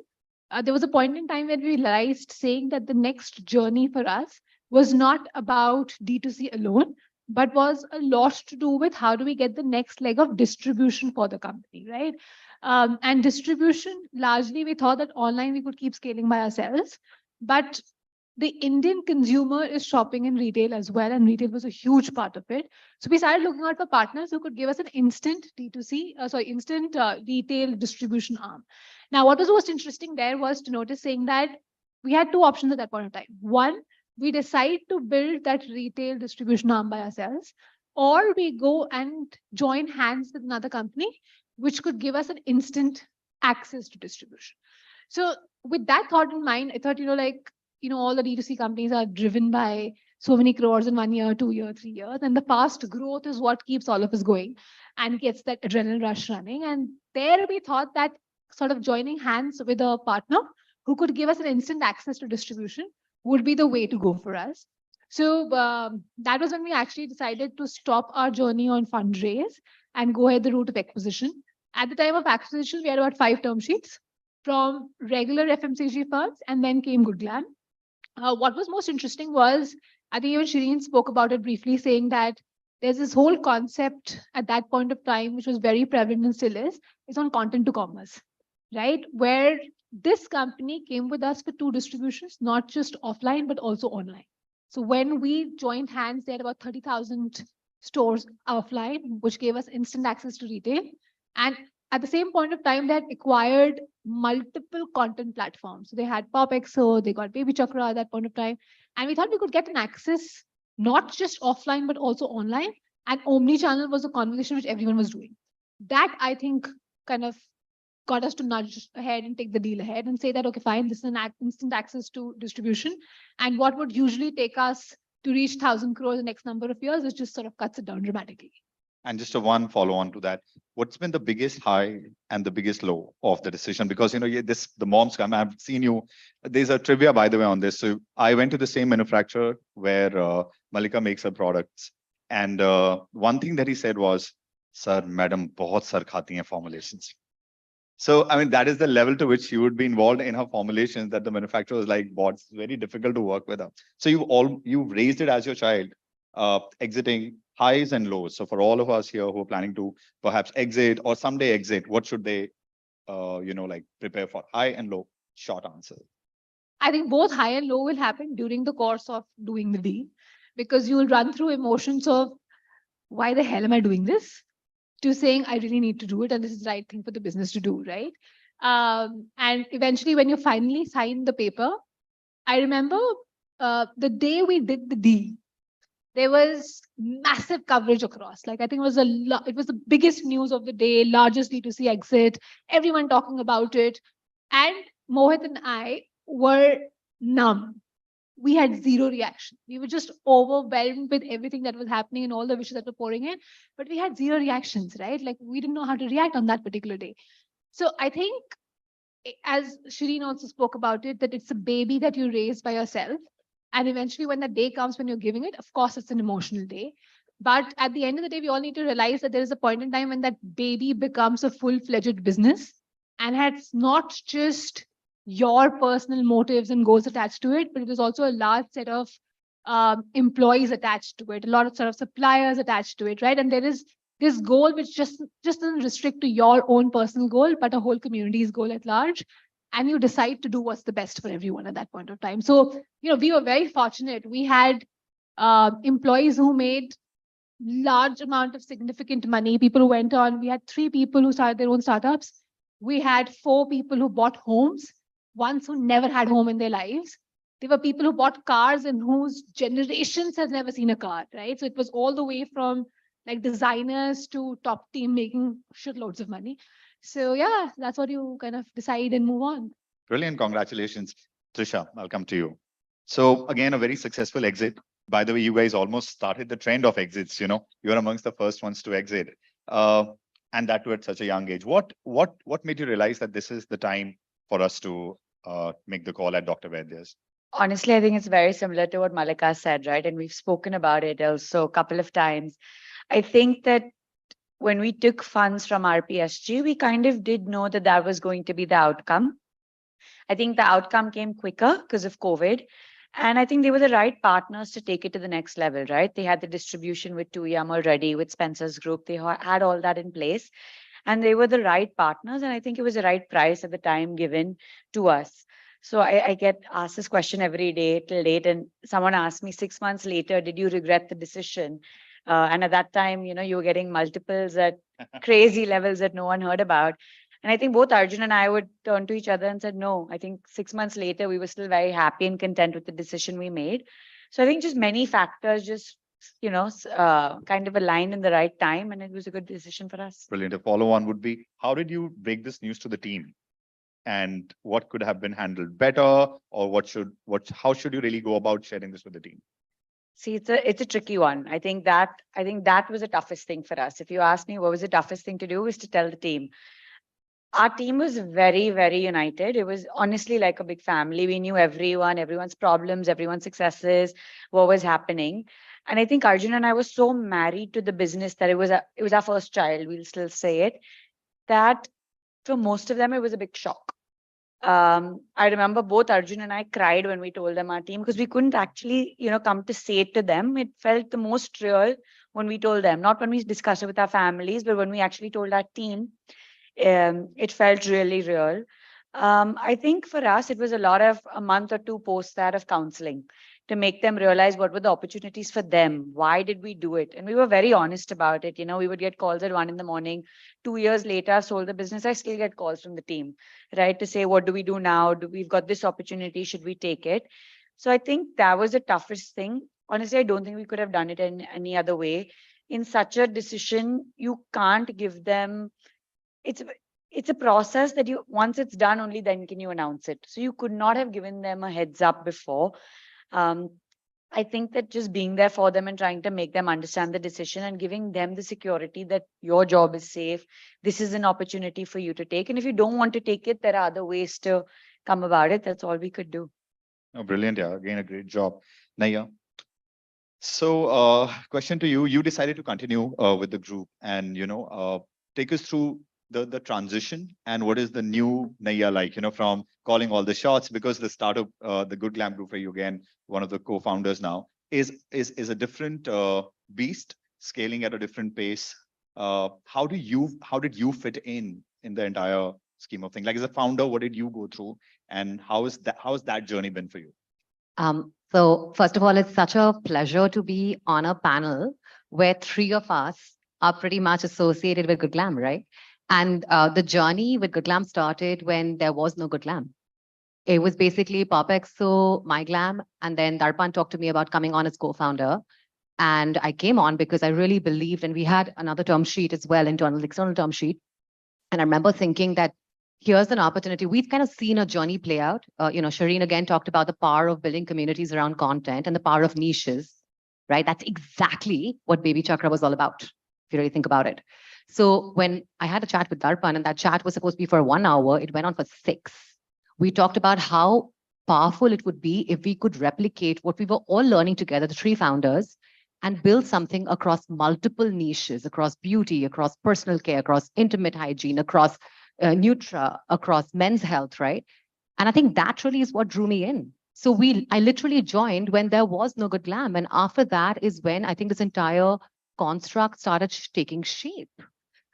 there was a point in time when we realized saying that the next journey for us was not about D2C alone, but was a lot to do with how do we get the next leg of distribution for the company, right? And distribution, largely we thought that online we could keep scaling by ourselves, but the Indian consumer is shopping in retail as well, and retail was a huge part of it. So we started looking out for partners who could give us an instant instant retail distribution arm. Now, what was most interesting there was to notice saying that we had two options at that point of time. One, we decide to build that retail distribution arm by ourselves, or we go and join hands with another company, which could give us an instant access to distribution. So with that thought in mind, I thought, all the D2C companies are driven by so many crores in 1 year, 2 years, 3 years. And the fast growth is what keeps all of us going and gets that adrenaline rush running. And there we thought that sort of joining hands with a partner who could give us an instant access to distribution would be the way to go for us. So that was when we actually decided to stop our journey on fundraise and go ahead the route of acquisition. At the time of acquisition, we had about 5 term sheets from regular FMCG firms, and then came Good Glam. What was most interesting was, I think even Shireen spoke about it briefly, saying that there's this whole concept at that point of time, which was very prevalent and still is on content to commerce, right? Where this company came with us for 2 distributions, not just offline, but also online. So when we joined hands, they had about 30,000 stores offline, which gave us instant access to retail. And at the same point of time, they had acquired multiple content platforms. So they had PopXO, they got Baby Chakra at that point of time. And we thought we could get an access, not just offline, but also online. And omni-channel was a conversation which everyone was doing. That, I think, kind of got us to nudge ahead and take the deal ahead and say that, okay, fine, this is an instant access to distribution. And what would usually take us to reach 1,000 crores in the next number of years, it just sort of cuts it down dramatically. And just a one follow on to that, what's been the biggest high and the biggest low of the decision? Because, you know, the moms come, I've seen you. There's a trivia, by the way, on this. So I went to the same manufacturer where Malika makes her products. And one thing that he said was, sir, madam, bahut sar khati hain formulations. So, I mean, that is the level to which you would be involved in her formulations that the manufacturer was like, bots, it's very difficult to work with her. So you've raised it as your child, exiting highs and lows. So for all of us here who are planning to perhaps exit or someday exit, what should they, like prepare for? High and low, short answer. I think both high and low will happen during the course of doing the deal, because you will run through emotions of why the hell am I doing this, to saying I really need to do it and this is the right thing for the business to do, right? And eventually when you finally sign the paper, I remember the day we did the deal, there was massive coverage across. Like I think it was the biggest news of the day, largest D2C exit, everyone talking about it. And Mohit and I were numb. We had zero reaction. We were just overwhelmed with everything that was happening and all the wishes that were pouring in, but we had zero reactions, right? Like we didn't know how to react on that particular day. So I think, as Shireen also spoke about it, that it's a baby that you raise by yourself. And eventually when that day comes when you're giving it, of course, it's an emotional day. But at the end of the day, we all need to realize that there is a point in time when that baby becomes a full-fledged business and has not just your personal motives and goals attached to it, but it is also a large set of employees attached to it, a lot of sort of suppliers attached to it, right? And there is this goal which just doesn't restrict to your own personal goal, but a whole community's goal at large. And you decide to do what's the best for everyone at that point of time. So, we were very fortunate. We had employees who made large amount of significant money. People who went on, we had 3 people who started their own startups. We had 4 people who bought homes, ones who never had home in their lives. There were people who bought cars and whose generations has never seen a car, right? So it was all the way from like designers to top team making shitloads of money. So yeah, that's what you kind of decide and move on. Brilliant. Congratulations. Trisha, I'll come to you. So again, a very successful exit. By the way, you guys almost started the trend of exits, you're amongst the first ones to exit. And that too at such a young age. What made you realize that this is the time for us to make the call at Dr. Vaidya's? Honestly, I think it's very similar to what Malika said, right? And we've spoken about it also a couple of times. I think that when we took funds from RPSG, we kind of did know that that was going to be the outcome. I think the outcome came quicker because of COVID. And I think they were the right partners to take it to the next level, right? They had the distribution with 2Yum already, with Spencer's Group. They had all that in place. And they were the right partners. And I think it was the right price at the time given to us. So I get asked this question every day till date. And someone asked me 6 months later, did you regret the decision? And at that time, you were getting multiples at crazy levels that no one heard about. And I think both Arjun and I would turn to each other and said, no, I think 6 months later, we were still very happy and content with the decision we made. So I think just many factors just, kind of aligned in the right time. And it was a good decision for us. Brilliant. A follow on would be, how did you break this news to the team? And what could have been handled better? Or how should you really go about sharing this with the team? See, it's a tricky one. I think that was the toughest thing for us. If you ask me what was the toughest thing to do, is to tell the team. Our team was very, very united. It was honestly like a big family. We knew everyone, everyone's problems, everyone's successes, what was happening. And I think Arjun and I were so married to the business that it was our first child, we'll still say it, that for most of them, it was a big shock. I remember both Arjun and I cried when we told them our team, because we couldn't actually, come to say it to them. It felt the most real when we told them, not when we discussed it with our families, but when we actually told our team. It felt really real. I think for us, it was a month or two post that of counseling. to make them realize what were the opportunities for them. Why did we do it? And we were very honest about it. We would get calls at 1 a.m. 2 years later, I've sold the business. I still get calls from the team, right? To say, what do we do now? We've got this opportunity. Should we take it? So I think that was the toughest thing. Honestly, I don't think we could have done it in any other way. In such a decision, you can't give them, it's a process that once it's done, only then can you announce it. So you could not have given them a heads up before. I think that just being there for them and trying to make them understand the decision and giving them the security that your job is safe. This is an opportunity for you to take. And if you don't want to take it, there are other ways to come about it. That's all we could do. Oh, brilliant. Yeah, again, a great job. Naya. So question to you. You decided to continue with the group and, take us through the transition and what is the new Naya like, from calling all the shots, because the startup, the Good Glam Group, for you again, one of the co-founders now, is a different beast, scaling at a different pace. How did you fit in the entire scheme of things? Like, as a founder, what did you go through, and how has that journey been for you? So first of all, it's such a pleasure to be on a panel where three of us are pretty much associated with Good Glam, right? And the journey with Good Glam started when there was no Good Glam. It was basically Popexo, My Glam, and then Darpan talked to me about coming on as co-founder. And I came on because I really believed, and we had another term sheet as well, internal, external term sheet. And I remember thinking that here's an opportunity. We've kind of seen a journey play out. Shireen again talked about the power of building communities around content and the power of niches, right? That's exactly what Baby Chakra was all about, if you really think about it. So when I had a chat with Darpan, and that chat was supposed to be for 1 hour, it went on for 6. We talked about how powerful it would be if we could replicate what we were all learning together, the 3 founders, and build something across multiple niches, across beauty, across personal care, across intimate hygiene, across Nutra, across men's health, right? And I think that really is what drew me in. So I literally joined when there was no Good Glam. And after that is when I think this entire construct started taking shape,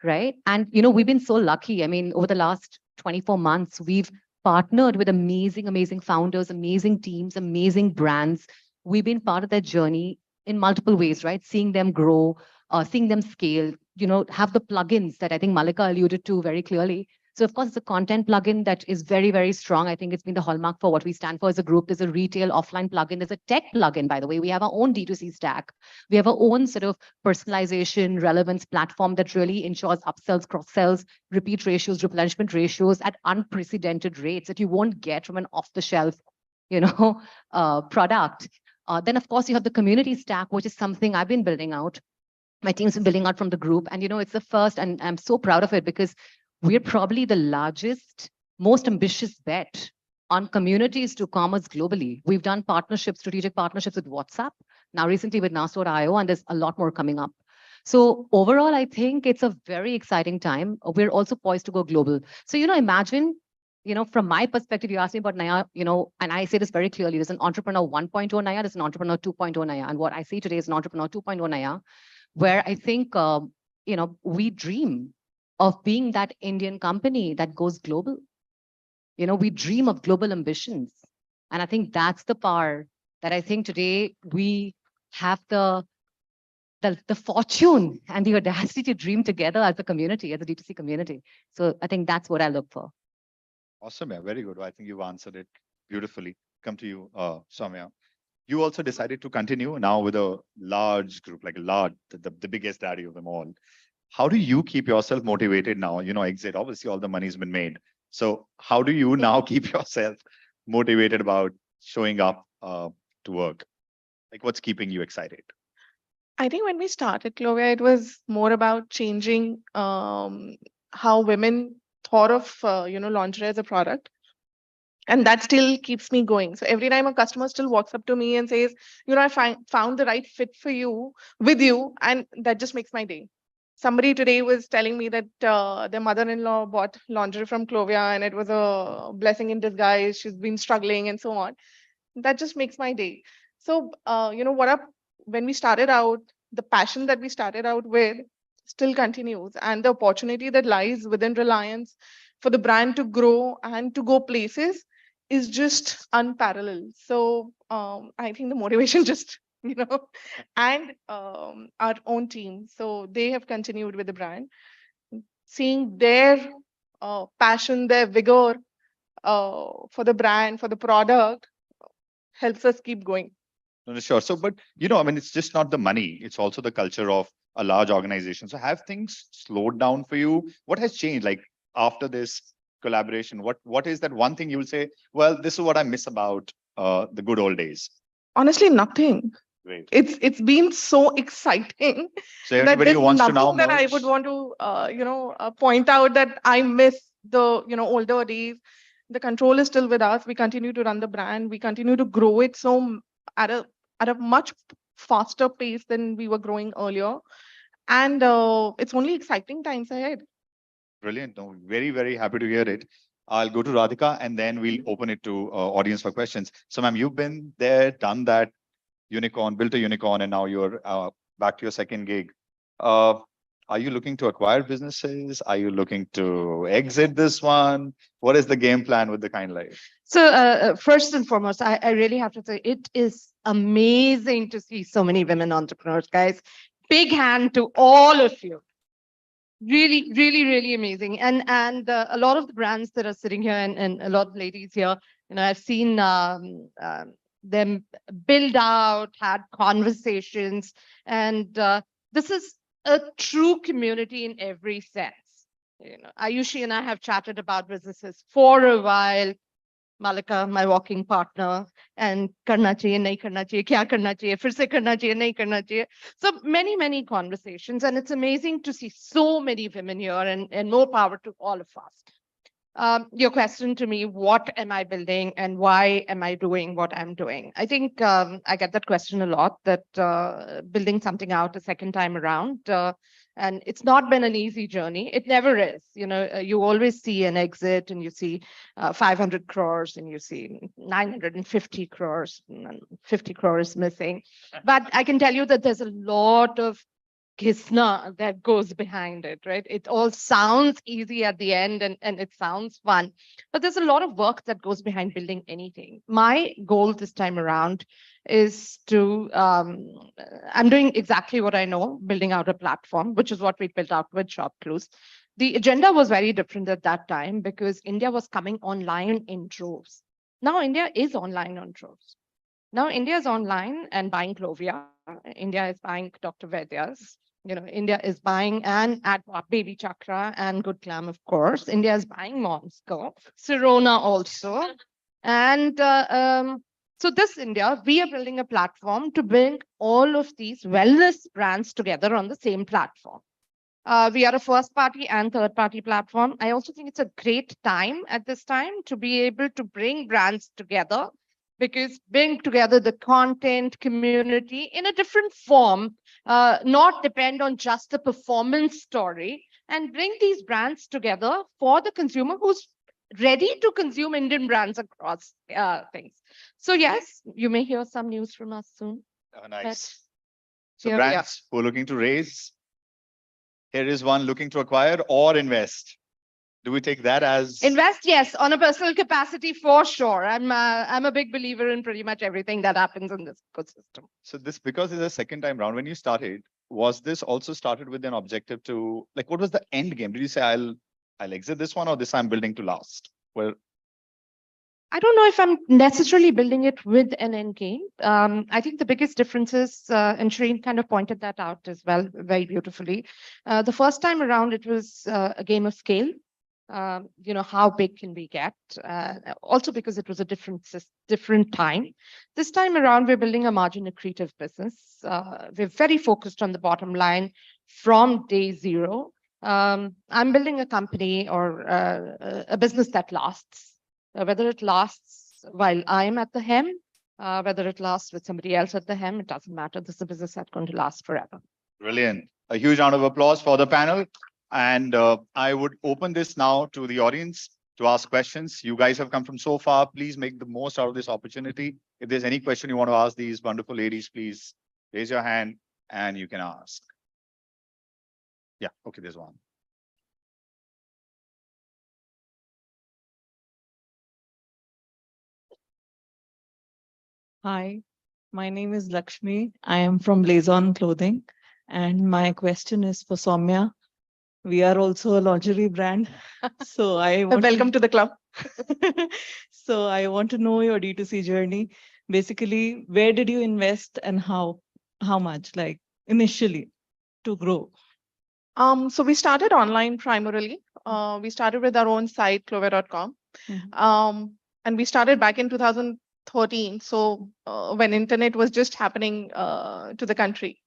right? And, we've been so lucky. I mean, over the last 24 months, we've partnered with amazing, amazing founders, amazing teams, amazing brands. We've been part of their journey in multiple ways, right? Seeing them grow, seeing them scale, have the plugins that I think Malika alluded to very clearly. So of course, it's a content plugin that is very, very strong. I think it's been the hallmark for what we stand for as a group. There's a retail offline plugin. There's a tech plugin, by the way. We have our own D2C stack. We have our own sort of personalization, relevance platform that really ensures upsells, cross-sells, repeat ratios, replenishment ratios at unprecedented rates that you won't get from an off-the-shelf, product. Then, of course, you have the community stack, which is something I've been building out. My team's been building out from the group. And, it's the first, and I'm so proud of it because we're probably the largest, most ambitious bet on communities to commerce globally. We've done strategic partnerships with WhatsApp, now recently with Naso.io, and there's a lot more coming up. So overall, I think it's a very exciting time. We're also poised to go global. So, imagine, from my perspective, you asked me about Naya, and I say this very clearly, there's an entrepreneur 1.0 Naya, there's an entrepreneur 2.0 Naya. And what I see today is an entrepreneur 2.0 Naya, where I think, we dream of being that Indian company that goes global. We dream of global ambitions. And I think that's the power that I think today we have the fortune and the audacity to dream together as a community, as a D2C community. So I think that's what I look for. Awesome. Yeah, very good. I think you've answered it beautifully. Come to you, Soumya. You also decided to continue now with a large group, like the biggest daddy of them all. How do you keep yourself motivated now? Exit, obviously all the money's been made. So how do you now keep yourself motivated about showing up to work? Like, what's keeping you excited? I think when we started Clovia, it was more about changing how women thought of lingerie as a product. And that still keeps me going. So every time a customer still walks up to me and says, I found the right fit for you, with you, and that just makes my day. Somebody today was telling me that their mother-in-law bought lingerie from Clovia and it was a blessing in disguise. She's been struggling and so on. That just makes my day. So, when we started out, the passion that we started out with still continues, and the opportunity that lies within Reliance for the brand to grow and to go places is just unparalleled. So I think the motivation just, and our own team. So they have continued with the brand, seeing their passion, their vigor for the brand, for the product, helps us keep going. No, no, sure. So, but I mean, it's just not the money; it's also the culture of a large organization. So, have things slowed down for you? What has changed? Like after this collaboration, what is that one thing you will say? Well, this is what I miss about the good old days. Honestly, nothing. Great. It's been so exciting So that everybody there's who wants to now nothing that I merge. would want to point out that I miss the older days. The control is still with us. We continue to run the brand. We continue to grow it at a much faster pace than we were growing earlier, and it's only exciting times ahead. Brilliant. No, very, very happy to hear it. I'll go to Radhika and then we'll open it to audience for questions. So, ma'am, you've been there, done that unicorn, built a unicorn, and now you're back to your second gig. Uh, are you looking to acquire businesses? Are you looking to exit this one? What is the game plan with the Kind Life? So first and foremost, I really have to say it is amazing to see so many women entrepreneurs, guys. Big hand to all of you. Really, really, really amazing. And a lot of the brands that are sitting here and a lot of ladies here, I've seen them build out, had conversations, and this is a true community in every sense. Ayushi and I have chatted about businesses for a while. Malika, my walking partner, and karna chahiye, nahi karna chahiye, kya karna chahiye, fir se karna chahiye, nahi karna chahiye. So many, many conversations, and it's amazing to see so many women here, and more power to all of us. Your question to me, what am I building and why am I doing what I'm doing? I think I get that question a lot, that building something out a second time around. And it's not been an easy journey. It never is. You always see an exit and you see 500 crores and you see 950 crores, and 50 crores missing. But I can tell you that there's a lot of kisna that goes behind it, right? It all sounds easy at the end and it sounds fun, but there's a lot of work that goes behind building anything. My goal this time around is to, I'm doing exactly what I know, building out a platform, which is what we built out with Shop Clues. The agenda was very different at that time because India was coming online in droves. Now India is online on droves. Now India is online and buying Clovia. India is buying Dr. Vedya's. India is buying and at Baby Chakra and Good Glam, of course. India is buying Monsko, Sirona also. And so this India, we are building a platform to bring all of these wellness brands together on the same platform. We are a first party and third party platform. I also think it's a great time at this time to be able to bring brands together, because bring together the content community in a different form, not depend on just the performance story, and bring these brands together for the consumer who's ready to consume Indian brands across things. So yes, you may hear some news from us soon. Oh, nice. So So brands who are looking to raise, here is one looking to acquire or invest. Do we take that as invest? Yes, on a personal capacity for sure. I'm a big believer in pretty much everything that happens in this ecosystem. So this, because it's a second time round, when you started, was this also started with an objective to, like, what was the end game? Did you say I'll exit this one, or this I'm building to last? Well, I don't know if I'm necessarily building it with an end game. I think the biggest difference is, and Shireen kind of pointed that out as well very beautifully. The first time around, it was a game of scale. How big can we get? Also because it was a different time. This time around, we're building a margin accretive business. We're very focused on the bottom line from day zero. I'm building a company or a business that lasts. Whether it lasts while I'm at the helm, whether it lasts with somebody else at the helm, it doesn't matter. This is a business that's going to last forever. brilliant. A huge round of applause for the panel. And I would open this now to the audience to ask questions. You guys have come from so far. Please make the most out of this opportunity. If there's any question you want to ask these wonderful ladies, please raise your hand and you can ask. Yeah, okay, there's one. Hi, my name is Lakshmi. I am from Blazon Clothing, and my question is for Soumya. We are also a lingerie brand, so I want Welcome to the club. so I want to know your D2C journey. Basically, where did you invest and how much, like initially, to grow? So we started online primarily. We started with our own site, clover.com. And we started back in 2013. So when internet was just happening to the country.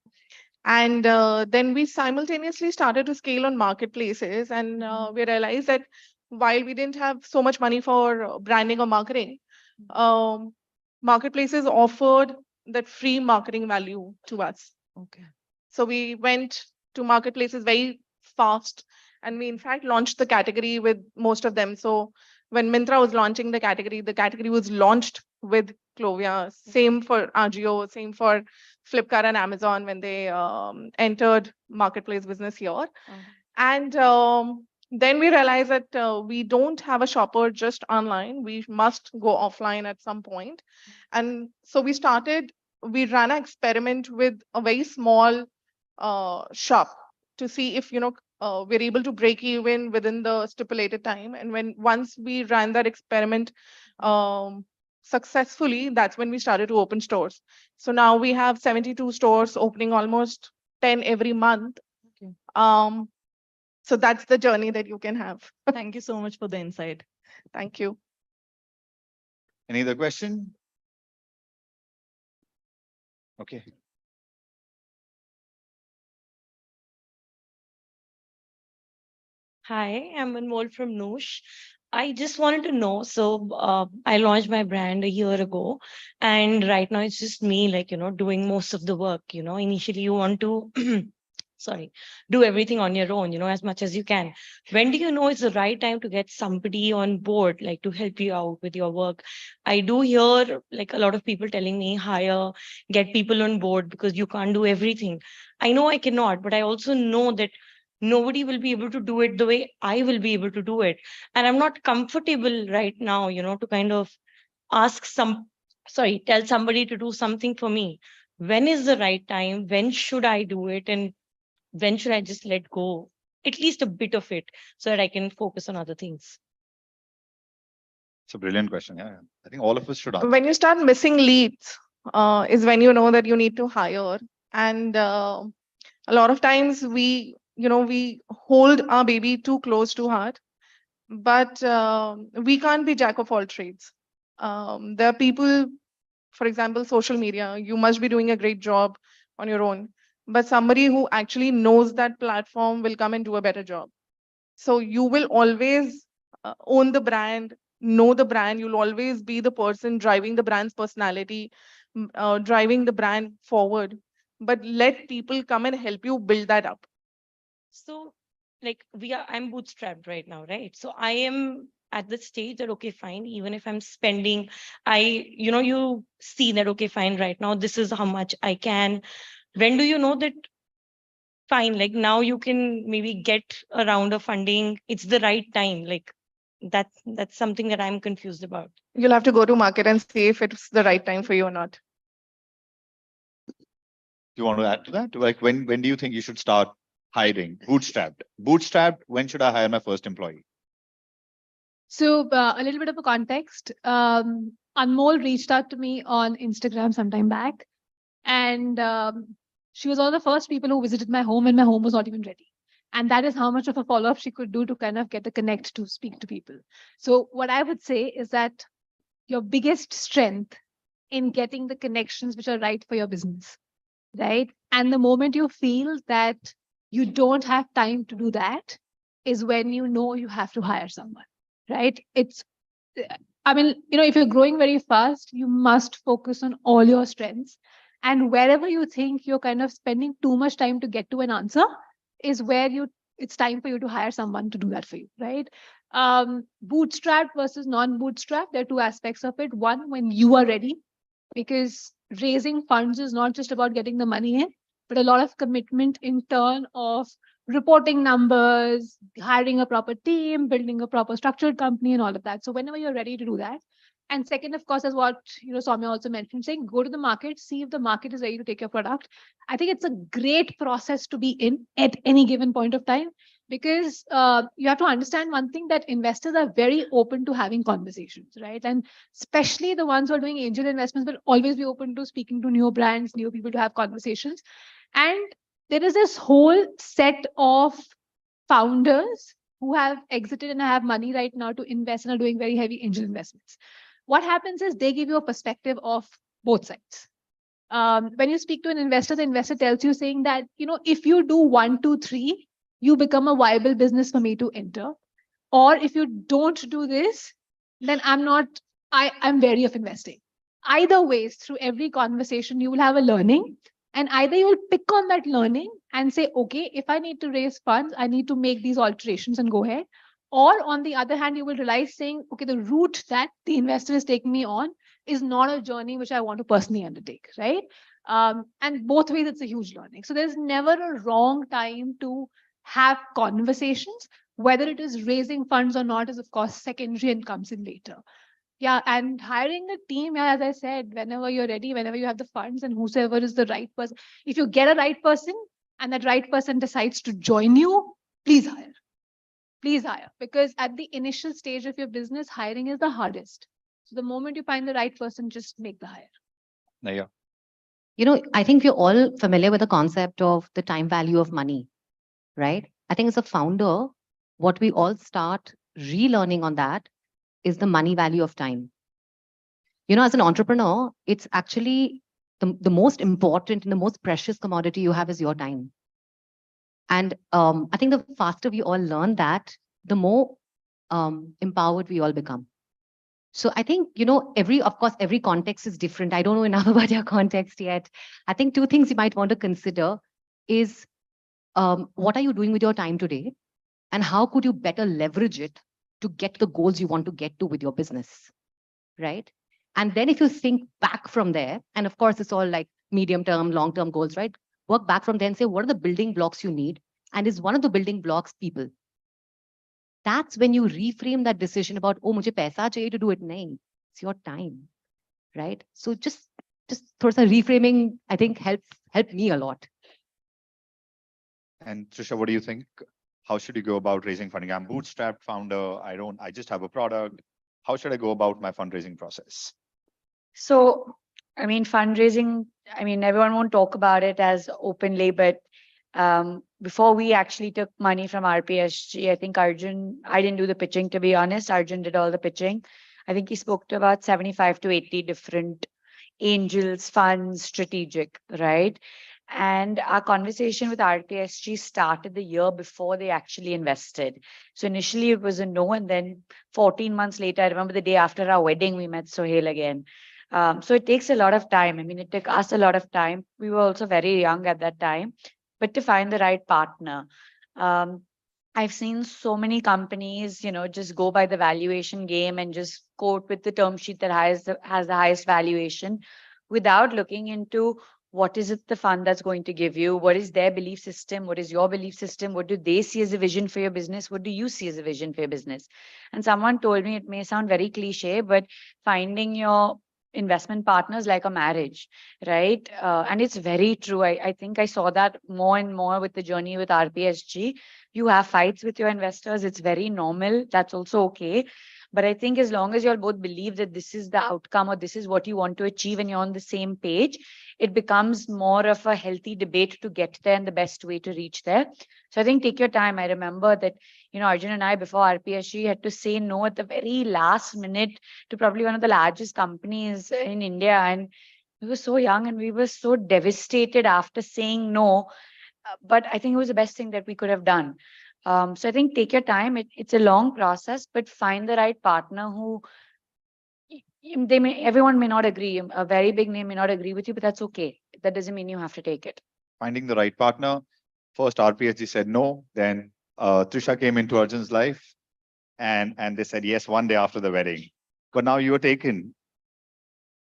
And then we simultaneously started to scale on marketplaces. And we realized that while we didn't have so much money for branding or marketing, um, marketplaces offered that free marketing value to us. Okay. So we went to marketplaces very fast, and we in fact launched the category with most of them. So when Myntra was launching the category was launched with Clovia. Same for Agio, same for Flipkart and Amazon when they entered marketplace business here. And then we realized that we don't have a shopper just online. We must go offline at some point. And so we ran an experiment with a very small shop to see if we're able to break even within the stipulated time. And once we ran that experiment successfully, that's when we started to open stores. So now we have 72 stores opening, almost 10 every month. Okay. So that's the journey that you can have. Thank you so much for the insight. Thank you. Any other question? Okay. Hi, I'm Anmol from Noosh. I just wanted to know. So, I launched my brand a year ago, and right now it's just me, like, doing most of the work. Initially you want to, sorry, do everything on your own, as much as you can. When do you know it's the right time to get somebody on board, like to help you out with your work? I do hear like a lot of people telling me, hire, get people on board because you can't do everything. I know I cannot, but I also know that nobody will be able to do it the way I will be able to do it. And I'm not comfortable right now, to kind of ask tell somebody to do something for me. When is the right time? When should I do it? And when should I just let go at least a bit of it so that I can focus on other things? It's a brilliant question. Yeah. I think all of us should answer. When you start missing leads, is when you know that you need to hire. And a lot of times we hold our baby too close to heart, but we can't be jack of all trades. There are people, for example, social media, you must be doing a great job on your own, but somebody who actually knows that platform will come and do a better job. So you will always own the brand, know the brand. You'll always be the person driving the brand's personality, driving the brand forward. But let people come and help you build that up. So, like, I'm bootstrapped right now, right? So I am at the stage that, okay, fine, even if I'm spending, you see that, okay, fine, right now, this is how much I can. When do you know that, fine, like now you can maybe get a round of funding? It's the right time. Like, that's something that I'm confused about. You'll have to go to market and see if it's the right time for you or not. Do you want to add to that? Like when do you think you should start hiring? Bootstrapped. When should I hire my first employee? So a little bit of a context. Anmol reached out to me on Instagram sometime back, and she was one of the first people who visited my home when my home was not even ready. And that is how much of a follow-up she could do to kind of get the connect to speak to people. So what I would say is that your biggest strength in getting the connections which are right for your business, right? And the moment you feel that you don't have time to do that is when you know you have to hire someone, right? I mean, if you're growing very fast, you must focus on all your strengths. And wherever you think you're kind of spending too much time to get to an answer is where it's time for you to hire someone to do that for you, right? Bootstrap versus non-bootstrap, there are two aspects of it. One, when you are ready, because raising funds is not just about getting the money in, but a lot of commitment in turn of reporting numbers, hiring a proper team, building a proper structured company, and all of that. So whenever you're ready to do that, And second, of course, is what Soumya also mentioned, saying go to the market, see if the market is ready to take your product. I think it's a great process to be in at any given point of time, because you have to understand one thing, that investors are very open to having conversations, right? And especially the ones who are doing angel investments will always be open to speaking to new brands, new people to have conversations. And there is this whole set of founders who have exited and have money right now to invest and are doing very heavy angel investments. What happens is they give you a perspective of both sides. When you speak to an investor, the investor tells you saying that, if you do 1, 2, 3, you become a viable business for me to enter. Or if you don't do this, then I'm wary of investing. Either ways, through every conversation, you will have a learning. And either you will pick on that learning and say, okay, if I need to raise funds, I need to make these alterations and go ahead. Or on the other hand, you will realize saying, okay, the route that the investor is taking me on is not a journey which I want to personally undertake, right? And both ways, it's a huge learning. So there's never a wrong time to have conversations. Whether it is raising funds or not is, of course, secondary and comes in later. Yeah, and hiring a team, yeah, as I said, whenever you're ready, whenever you have the funds and whosoever is the right person, if you get a right person and that right person decides to join you, please hire. Please hire. Because at the initial stage of your business, hiring is the hardest. So the moment you find the right person, just make the hire. Naya. I think we're all familiar with the concept of the time value of money, right? I think as a founder, what we all start relearning on that is the money value of time. As an entrepreneur, it's actually the most important and the most precious commodity you have is your time. And I think the faster we all learn that, the more empowered we all become. So I think, of course, every context is different. I don't know enough about your context yet. I think two things you might want to consider is what are you doing with your time today? And how could you better leverage it to get the goals you want to get to with your business, right? And then if you think back from there, and of course, it's all like medium term, long term goals, right? Work back from there and say, what are the building blocks you need? And is one of the building blocks people? That's when you reframe that decision about, oh, mujhe paisa chahiye to do it. Nahin, it's your time, right? So just thoda reframing, I think helped me a lot. And Trisha, what do you think? How should you go about raising funding? I'm bootstrapped founder. I just have a product. How should I go about my fundraising process? So, I mean, fundraising, everyone won't talk about it as openly, but before we actually took money from RPSG, I think Arjun, I didn't do the pitching, to be honest. Arjun did all the pitching. I think he spoke to about 75 to 80 different angels, funds, strategic, right? And our conversation with RPSG started the year before they actually invested. So initially it was a no, and then 14 months later, I remember the day after our wedding, we met Sohail again. So it takes a lot of time. It took us a lot of time. We were also very young at that time, but to find the right partner. I've seen so many companies, just go by the valuation game and just quote with the term sheet that has the highest valuation without looking into what is it the fund that's going to give you? What is their belief system? What is your belief system? What do they see as a vision for your business? What do you see as a vision for your business? And someone told me, it may sound very cliche, but finding your investment partners like a marriage, right? And it's very true. I think I saw that more and more with the journey with RPSG. You have fights with your investors. It's very normal. That's also okay. But I think as long as you all both believe that this is the outcome or this is what you want to achieve and you're on the same page, it becomes more of a healthy debate to get there and the best way to reach there. So I think take your time. I remember that, Arjun and I, before RPSG, had to say no at the very last minute to probably one of the largest companies in India. And we were so young and we were so devastated after saying no. But I think it was the best thing that we could have done. So I think take your time. It's a long process, but find the right partner who everyone may not agree. A very big name may not agree with you, but that's okay. That doesn't mean you have to take it. Finding the right partner. First, RPSG said no. Then Trisha came into Arjun's life, and they said yes one day after the wedding. But now you are taken.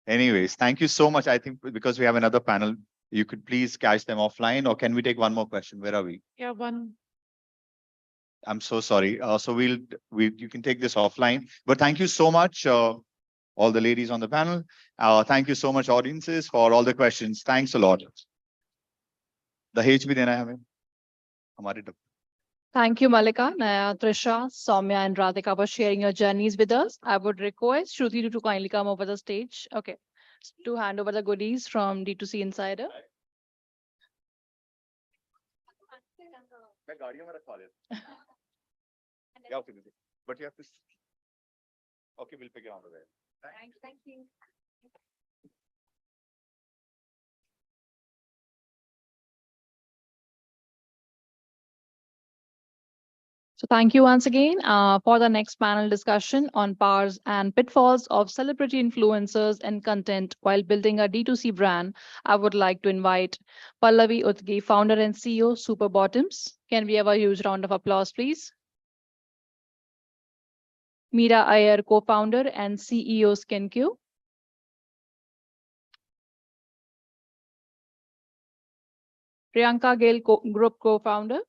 Anyways, thank you so much. I think because we have another panel, you could please catch them offline, or can we take one more question? Where are we? Yeah, one. I'm so sorry. So you can take this offline. But thank you so much. all the ladies on the panel. Thank you so much, audiences, for all the questions. Thanks a lot. दहेज भी देना है हमें हमारे डब्बे. Thank you, Malika, Naya, Trisha, Soumya, and Radhika for sharing your journeys with us. I would request Shruti to kindly come over the stage. Okay. To hand over the goodies from D2C Insider. मैं गाड़ियों में रखवा देता हूँ. Yeah, okay, but you have to. Okay, we'll pick it on the way. Thank you. So thank you once again for the next panel discussion on powers and pitfalls of celebrity influencers and content while building a D2C brand. I would like to invite Pallavi Utgi, founder and CEO, Super Bottoms. Can we have a huge round of applause, please? Meera Iyer, co-founder and CEO, SkinQ. Priyanka Gill, group co-founder.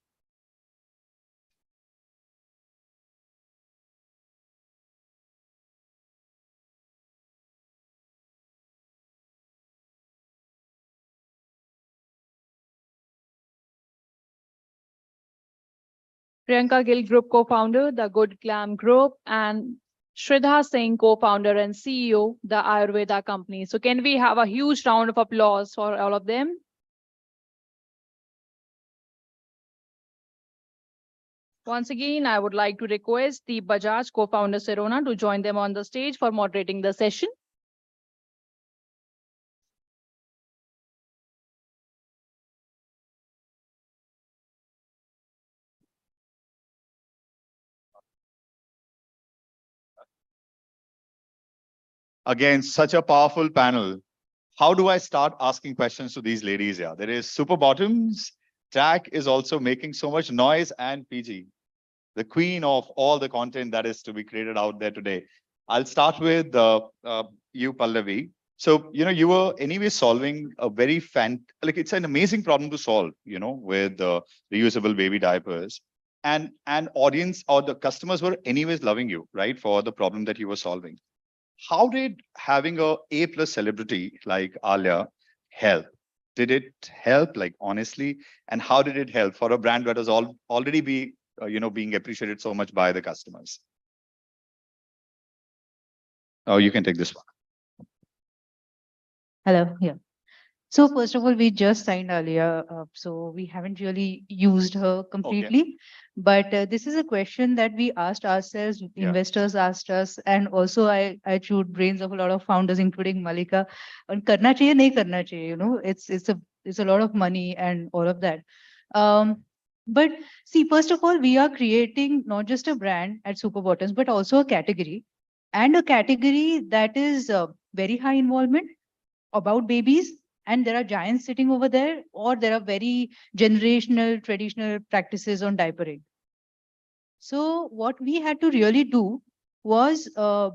Priyanka Gill, group co-founder, the Good Glam Group, and Shridhar Singh, co-founder and CEO, the Ayurveda company. So can we have a huge round of applause for all of them? Once again, I would like to request the Bajaj co-founder Sirona to join them on the stage for moderating the session. Again, such a powerful panel. How do I start asking questions to these ladies here? There is Super Bottoms. Jack is also making so much noise, and PG, the queen of all the content that is to be created out there today. I'll start with you, Pallavi. So, you were anyway solving a very it's an amazing problem to solve, with reusable baby diapers. And audience or the customers were anyways loving you, right, for the problem that you were solving. How did having a A+ celebrity like Alia help? Did it help, like, honestly? And how did it help for a brand that was already being appreciated so much by the customers? Oh, you can take this one. Hello, yeah. So first of all, we just signed earlier, so we haven't really used her completely. But this is a question that we asked ourselves, investors asked us, and also I chewed brains of a lot of founders, including Malika. On karna chahiye, nahi karna chahiye, it's a lot of money and all of that. But see, first of all, we are creating not just a brand at Super Bottoms, but also a category, and a category that is very high involvement about babies, and there are giants sitting over there, or there are very generational traditional practices on diapering. So what we had to really do was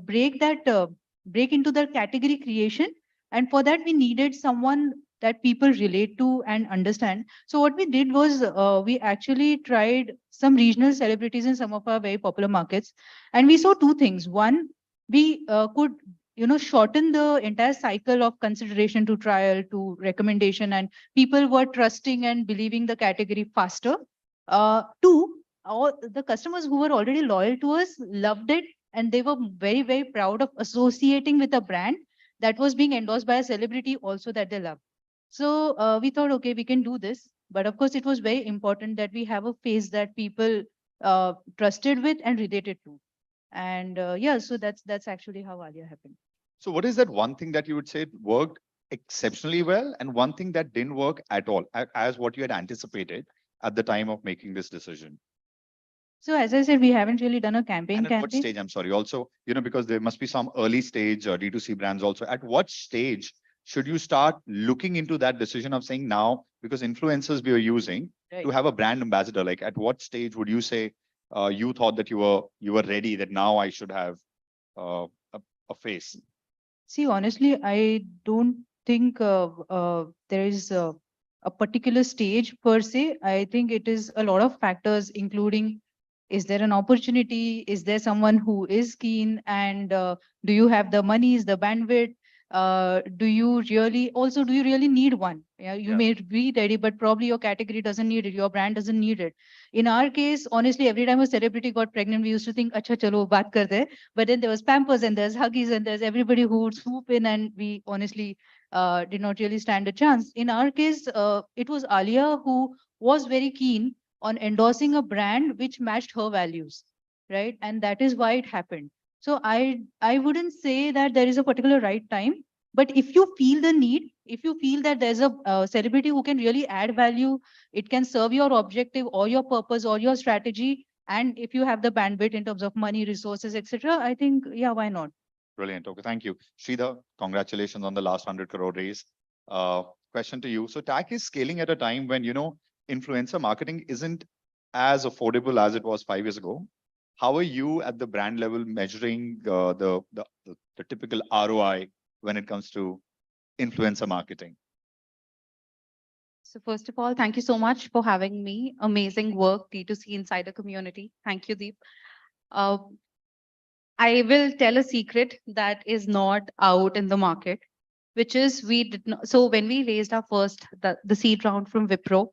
break into the category creation, and for that we needed someone that people relate to and understand. So what we did was we actually tried some regional celebrities in some of our very popular markets, and we saw two things. One, we could shorten the entire cycle of consideration to trial to recommendation, and people were trusting and believing the category faster. Two, all the customers who were already loyal to us loved it, and they were very, very proud of associating with a brand that was being endorsed by a celebrity also that they love. So we thought, okay, we can do this. But of course, it was very important that we have a face that people trusted with and related to. And yeah, so that's actually how Alia happened. So what is that one thing that you would say worked exceptionally well, and one thing that didn't work at all, as what you had anticipated at the time of making this decision? So as I said, we haven't really done a campaign. And at what stage, I'm sorry, also, because there must be some early stage D2C brands also. At what stage should you start looking into that decision of saying now, because influencers we are using to have a brand ambassador, like at what stage would you say you thought that you were ready, that now I should have a face? See, honestly, I don't think there is a particular stage per se. I think it is a lot of factors, including Is there an opportunity? Is there someone who is keen? And do you have the monies, the bandwidth? Do you really need one? Yeah, you may be ready, but probably your category doesn't need it. Your brand doesn't need it. In our case, honestly, every time a celebrity got pregnant, we used to think, "Acha, chalo, baat karte." But then there was Pampers and there's Huggies and there's everybody who would swoop in, and we honestly did not really stand a chance. In our case, it was Alia who was very keen on endorsing a brand which matched her values, right? And that is why it happened. So I wouldn't say that there is a particular right time, but if you feel the need, if you feel that there's a celebrity who can really add value, it can serve your objective or your purpose or your strategy, and if you have the bandwidth in terms of money, resources, etc., I think, yeah, why not? Brilliant. Okay, thank you. Sridhar, congratulations on the last 100 crore raise. Question to you. So TAC is scaling at a time when, influencer marketing isn't as affordable as it was 5 years ago. How are you at the brand level measuring the typical ROI when it comes to influencer marketing? So first of all, thank you so much for having me. Amazing work, D2C Insider community. Thank you, Deep. Uh, I will tell a secret that is not out in the market, which is we did not. So when we raised our first, the seed round from Wipro,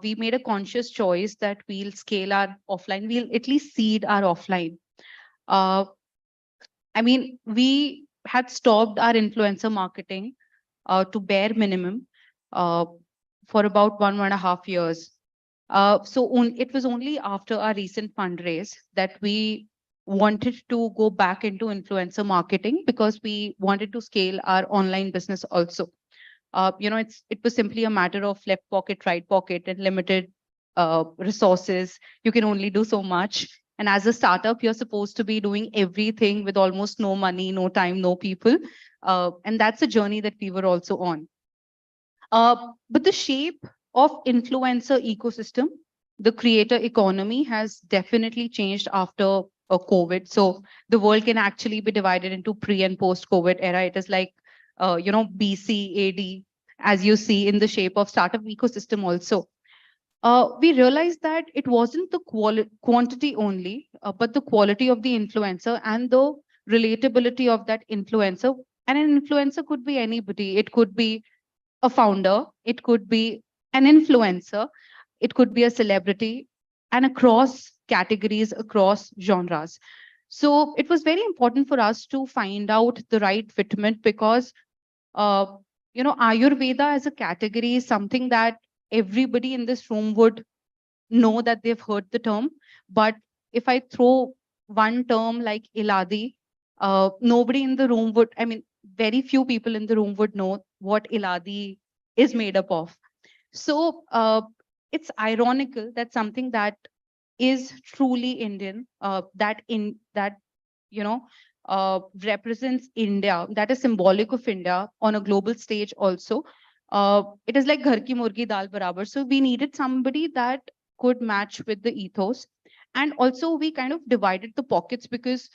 we made a conscious choice that we'll scale our offline. We'll at least seed our offline. I mean, we had stopped our influencer marketing to bare minimum uh, for about 1.5 years. It was only after our recent fundraise that we wanted to go back into influencer marketing because we wanted to scale our online business also. It was simply a matter of left pocket, right pocket, and limited resources. You can only do so much. And as a startup, you're supposed to be doing everything with almost no money, no time, no people. And that's a journey that we were also on. But the shape of influencer ecosystem, the creator economy has definitely changed after COVID. So the world can actually be divided into pre and post COVID era. It is like, BC, AD, as you see in the shape of startup ecosystem also. We realized that it wasn't the quantity only, but the quality of the influencer and the relatability of that influencer. And an influencer could be anybody. It could be a founder, it could be an influencer, it could be a celebrity, and across categories, across genres. So it was very important for us to find out the right fitment because, Ayurveda as a category is something that everybody in this room would know that they've heard the term. But if I throw one term like Iladi, nobody in the room would, I mean, very few people in the room would know what Iladi is made up of. So it's ironical that something that is truly Indian, represents India, that is symbolic of India on a global stage also. It is like ghar ki murgi dal barabar. So we needed somebody that could match with the ethos. And also we kind of divided the pockets because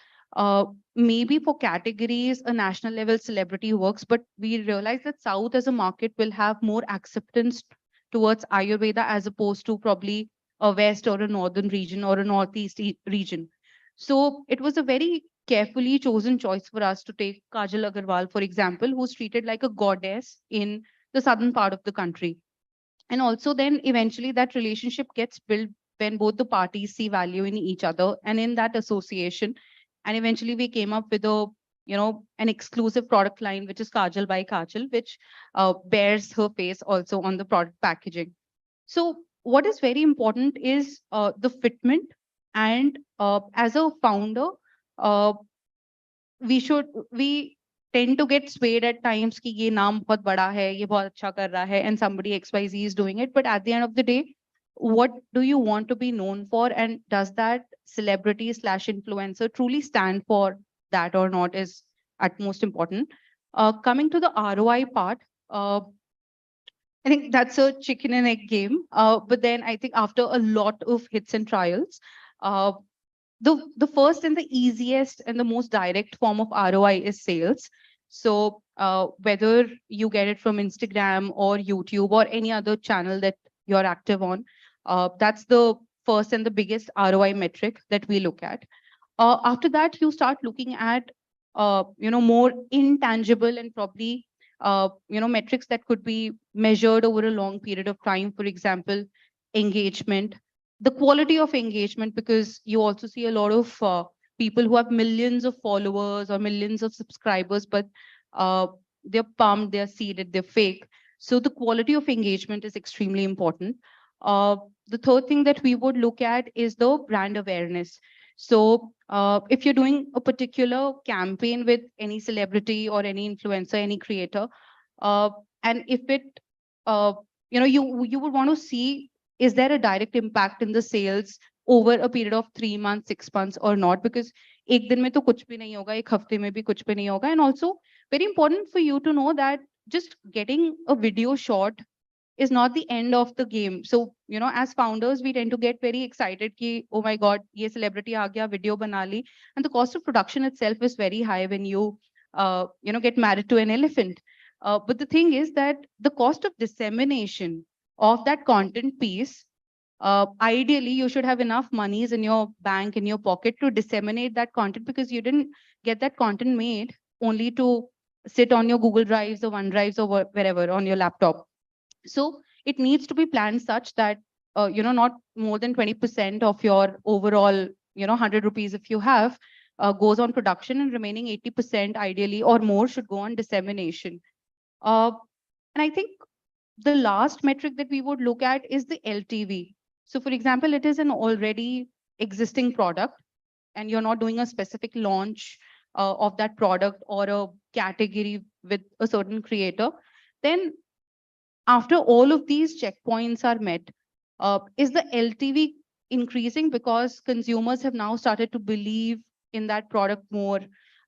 maybe for categories, a national level celebrity works, but we realized that South as a market will have more acceptance towards Ayurveda as opposed to probably a West or a Northern region or a Northeast region. So it was a very carefully chosen choice for us to take Kajal Agarwal, for example, who's treated like a goddess in the southern part of the country. And also then eventually that relationship gets built when both the parties see value in each other and in that association. And eventually we came up with an exclusive product line, which is Kajal by Kajal, which bears her face also on the product packaging. So what is very important is the fitment. And as a founder, uh, we tend to get swayed at times कि ये नाम बहुत बड़ा है, ये बहुत अच्छा कर रहा है, and somebody XYZ is doing it. But at the end of the day, what do you want to be known for? And does that celebrity / influencer truly stand for that or not is at most important. Coming to the ROI part, I think that's a chicken and egg game. But then I think after a lot of hits and trials, uh, the first and the easiest and the most direct form of ROI is sales. So whether you get it from Instagram or YouTube or any other channel that you're active on, that's the first and the biggest ROI metric that we look at. After that, you start looking at more intangible and probably metrics that could be measured over a long period of time. For example, engagement, the quality of engagement, because you also see a lot of people who have millions of followers or millions of subscribers, but they're pumped, they're seeded, they're fake. So the quality of engagement is extremely important. The third thing that we would look at is the brand awareness. So if you're doing a particular campaign with any celebrity or any influencer, any creator, and if it, you would want to see, is there a direct impact in the sales over a period of 3 months, 6 months or not? Because ek din mein to kuch bhi nahi hoga, ek hafte mein bhi kuch bhi nahi hoga. And also very important for you to know that just getting a video shot is not the end of the game. So, as founders, we tend to get very excited ki, oh my God, ye celebrity aa gaya, video bana li. And the cost of production itself is very high when you, get married to an elephant. But the thing is that the cost of dissemination of that content piece, ideally, you should have enough monies in your bank, in your pocket to disseminate that content, because you didn't get that content made only to sit on your Google Drives or OneDrives or wherever on your laptop. So it needs to be planned such that, not more than 20% of your overall, 100 rupees if you have, goes on production, and remaining 80% ideally or more should go on dissemination. And I think the last metric that we would look at is the LTV. So for example, it is an already existing product and you're not doing a specific launch of that product or a category with a certain creator, then after all of these checkpoints are met, is the LTV increasing because consumers have now started to believe in that product more?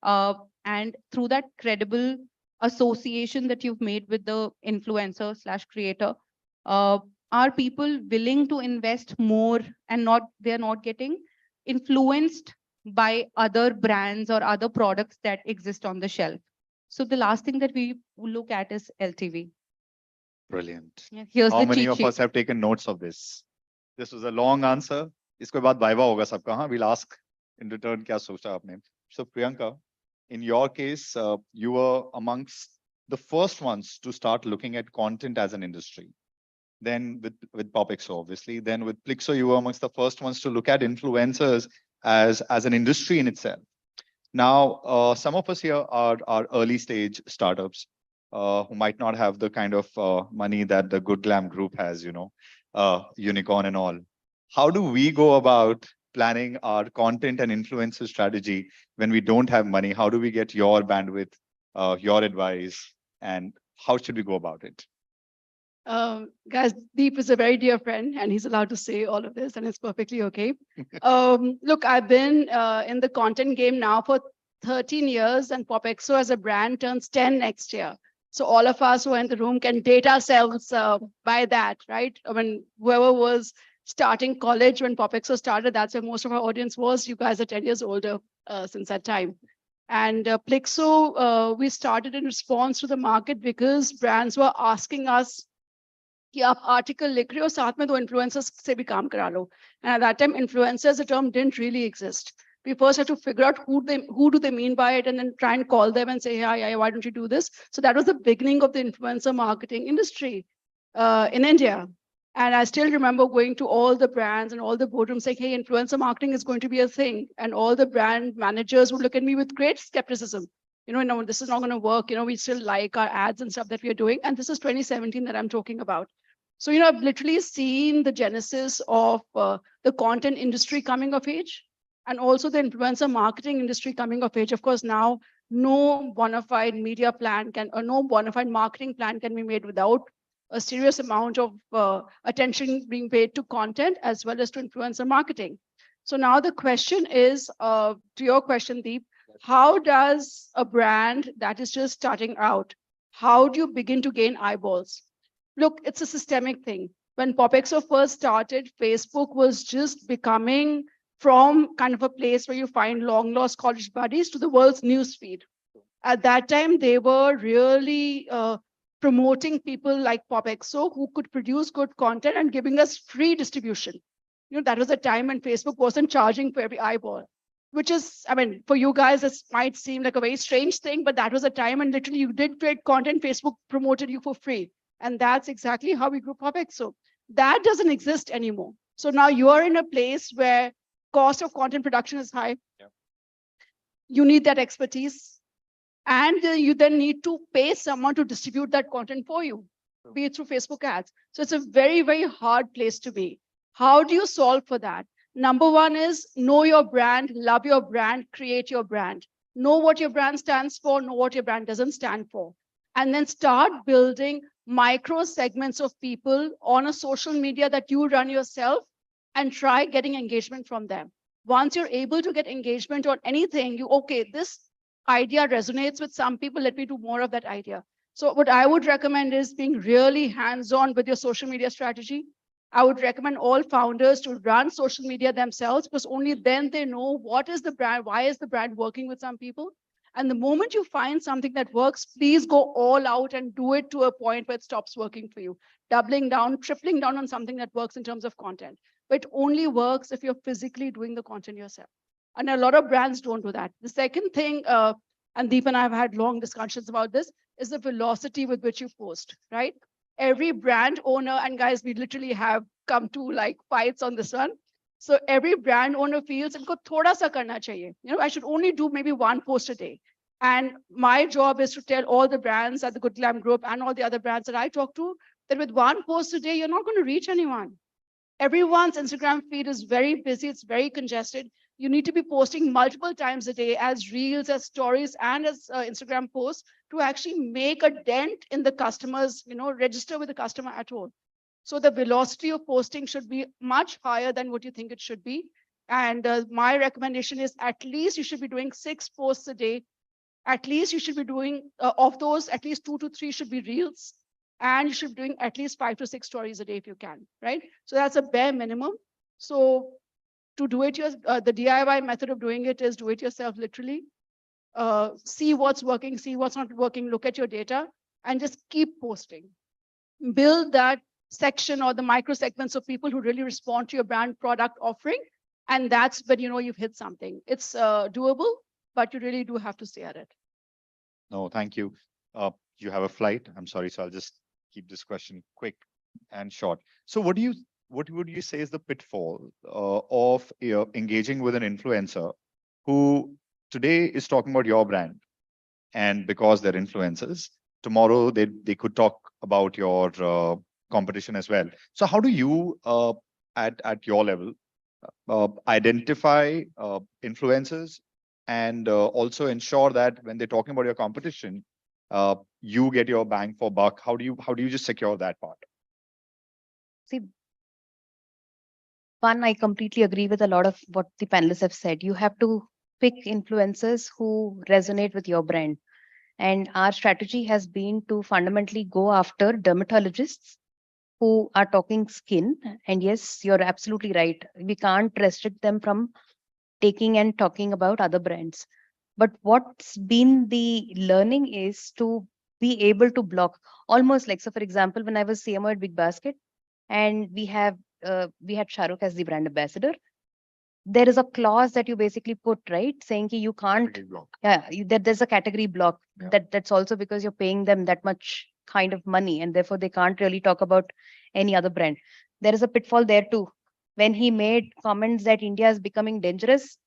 And through that credible association that you've made with the influencer / creator, are people willing to invest more and they're not getting influenced by other brands or other products that exist on the shelf? So the last thing that we look at is LTV. Brilliant. Yeah, here's How the many cheat of sheet. us have taken notes of this? This was a long answer. इसके बाद viva होगा सबका. हाँ, we'll ask in return क्या सोचा आपने. So Priyanka, in your case, you were amongst the first ones to start looking at content as an industry. Then with PopXO, obviously. Then with Plixo, you were amongst the first ones to look at influencers as an industry in itself. Now, some of us here are early stage startups who might not have the kind of money that the Good Glam group has, Unicorn and all. How do we go about planning our content and influencer strategy when we don't have money? How do we get your bandwidth, your advice, and how should we go about it? Guys, Deep is a very dear friend and he's allowed to say all of this and it's perfectly okay. Look, I've been in the content game now for 13 years and PopXO as a brand turns 10 next year. So all of us who are in the room can date ourselves by that, right? I mean, whoever was starting college when PopXO started, that's where most of our audience was. You guys are 10 years older since that time. And Plixo, we started in response to the market because brands were asking us, कि आप article लिख रहे हो साथ में दो influencers से भी काम करा लो. And at that time, influencer as a term didn't really exist. We first had to figure out who do they mean by it and then try and call them and say, hey, why don't you do this? So that was the beginning of the influencer marketing industry in India. And I still remember going to all the brands and all the boardrooms saying, hey, influencer marketing is going to be a thing. And all the brand managers would look at me with great skepticism. No, this is not going to work. We still like our ads and stuff that we are doing. And this is 2017 that I'm talking about. So, I've literally seen the genesis of the content industry coming of age and also the influencer marketing industry coming of age. Of course, now no bona fide media plan or no bona fide marketing plan can be made without a serious amount of attention being paid to content as well as to influencer marketing. So now the question is, to your question, Deep, how does a brand that is just starting out, how do you begin to gain eyeballs? Look, it's a systemic thing. When PopXO first started, Facebook was just becoming from kind of a place where you find long lost college buddies to the world's newsfeed. At that time, they were really promoting people like PopXO who could produce good content and giving us free distribution. That was a time when Facebook wasn't charging for every eyeball, which is, I mean, for you guys, this might seem like a very strange thing, but that was a time when literally you did create content, Facebook promoted you for free. And that's exactly how we grew Puppet. So that doesn't exist anymore. So now you are in a place where cost of content production is high. Yeah. You need that expertise. And you then need to pay someone to distribute that content for you, be it through Facebook ads. So it's a very, very hard place to be. How do you solve for that? Number one is know your brand, love your brand, create your brand. Know what your brand stands for, know what your brand doesn't stand for. And then start building micro segments of people on a social media that you run yourself and try getting engagement from them. Once you're able to get engagement on anything, okay, this idea resonates with some people, let me do more of that idea. So what I would recommend is being really hands-on with your social media strategy. I would recommend all founders to run social media themselves, because only then they know what is the brand, why is the brand working with some people. And the moment you find something that works, please go all out and do it to a point where it stops working for you. Doubling down, tripling down on something that works in terms of content. But it only works if you're physically doing the content yourself. And a lot of brands don't do that. The second thing, and Deep and I have had long discussions about this, is the velocity with which you post, right? Every brand owner, and guys, we literally have come to like fights on this one. So every brand owner feels inko thoda sa karna chahiye. I should only do maybe one post a day. And my job is to tell all the brands at the Good Glam Group and all the other brands that I talk to that with one post a day, you're not going to reach anyone. Everyone's Instagram feed is very busy, it's very congested. You need to be posting multiple times a day as reels, as stories, and as Instagram posts to actually make a dent in the customers, register with the customer at all. So the velocity of posting should be much higher than what you think it should be. And my recommendation is at least you should be doing 6 posts a day. At least you should be doing, of those, at least 2 to 3 should be reels. And you should be doing at least 5 to 6 stories a day if you can, right? So that's a bare minimum. So to do it, the DIY method of doing it is do it yourself, literally. See what's working, see what's not working, look at your data, and just keep posting. Build that section or the micro segments of people who really respond to your brand product offering. And that's when you've hit something. It's doable, but you really do have to stay at it. No, thank you. You have a flight. I'm sorry, so I'll just keep this question quick and short. So what would you say is the pitfall of engaging with an influencer who today is talking about your brand, and because they're influencers, tomorrow they could talk about your competition as well. So how do you at your level identify influencers and also ensure that when they're talking about your competition, you get your bang for buck? How do you just secure that part? See, one, I completely agree with a lot of what the panelists have said. You have to pick influencers who resonate with your brand. And our strategy has been to fundamentally go after dermatologists who are talking skin. And yes, you're absolutely right. We can't restrict them from taking and talking about other brands. But what's been the learning is to be able to block almost like, so for example, when I was CMO at Big Basket and we had Shah Rukh as the brand ambassador, there is a clause that you basically put, right, saying you can't, there's a category block. That's also because you're paying them that much kind of money and therefore they can't really talk about any other brand. There is a pitfall there too. When he made comments that India is becoming dangerous,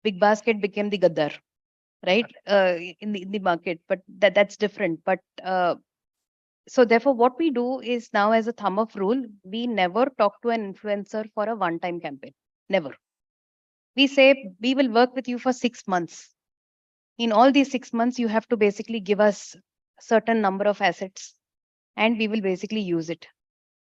Big Basket became the Gaddar, right? In the market, but that's different. But so therefore what we do is now, as a thumb of rule, we never talk to an influencer for a one-time campaign. Never. We say we will work with you for 6 months. In all these 6 months, you have to basically give us a certain number of assets and we will basically use it.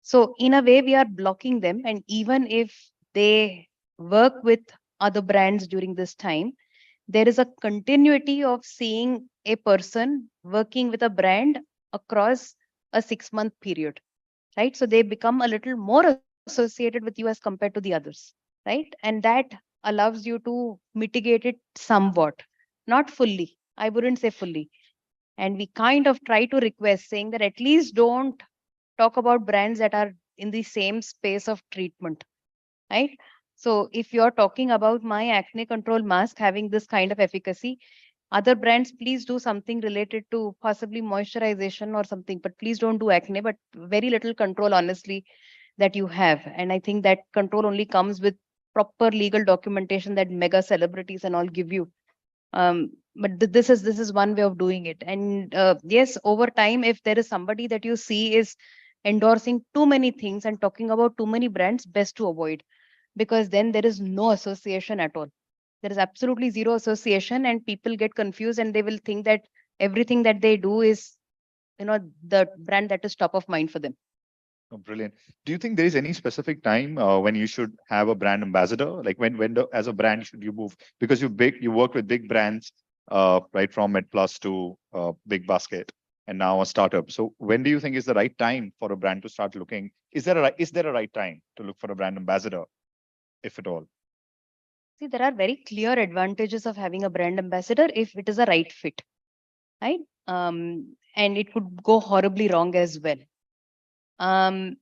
So in a way, we are blocking them. And even if they work with other brands during this time, there is a continuity of seeing a person working with a brand across a 6-month period, right? So they become a little more associated with you as compared to the others, right? And that allows you to mitigate it somewhat, not fully. I wouldn't say fully. And we kind of try to request saying that at least don't talk about brands that are in the same space of treatment. right? So if you're talking about my acne control mask having this kind of efficacy, other brands, please do something related to possibly moisturization or something, but please don't do acne, but very little control, honestly, that you have. And I think that control only comes with proper legal documentation that mega celebrities and all give you. But this is one way of doing it. And yes, over time, if there is somebody that you see is endorsing too many things and talking about too many brands, best to avoid, because then there is no association at all. There is absolutely zero association, and people get confused and they will think that everything that they do is, the brand that is top of mind for them. Oh, brilliant. Do you think there is any specific time when you should have a brand ambassador? Like as a brand, should you move because you work with big brands, right from MedPlus to Big Basket, and now a startup. So when do you think is the right time for a brand to start looking? Is there a right time to look for a brand ambassador, if at all? See, there are very clear advantages of having a brand ambassador if it is a right fit, right? And it could go horribly wrong as well. I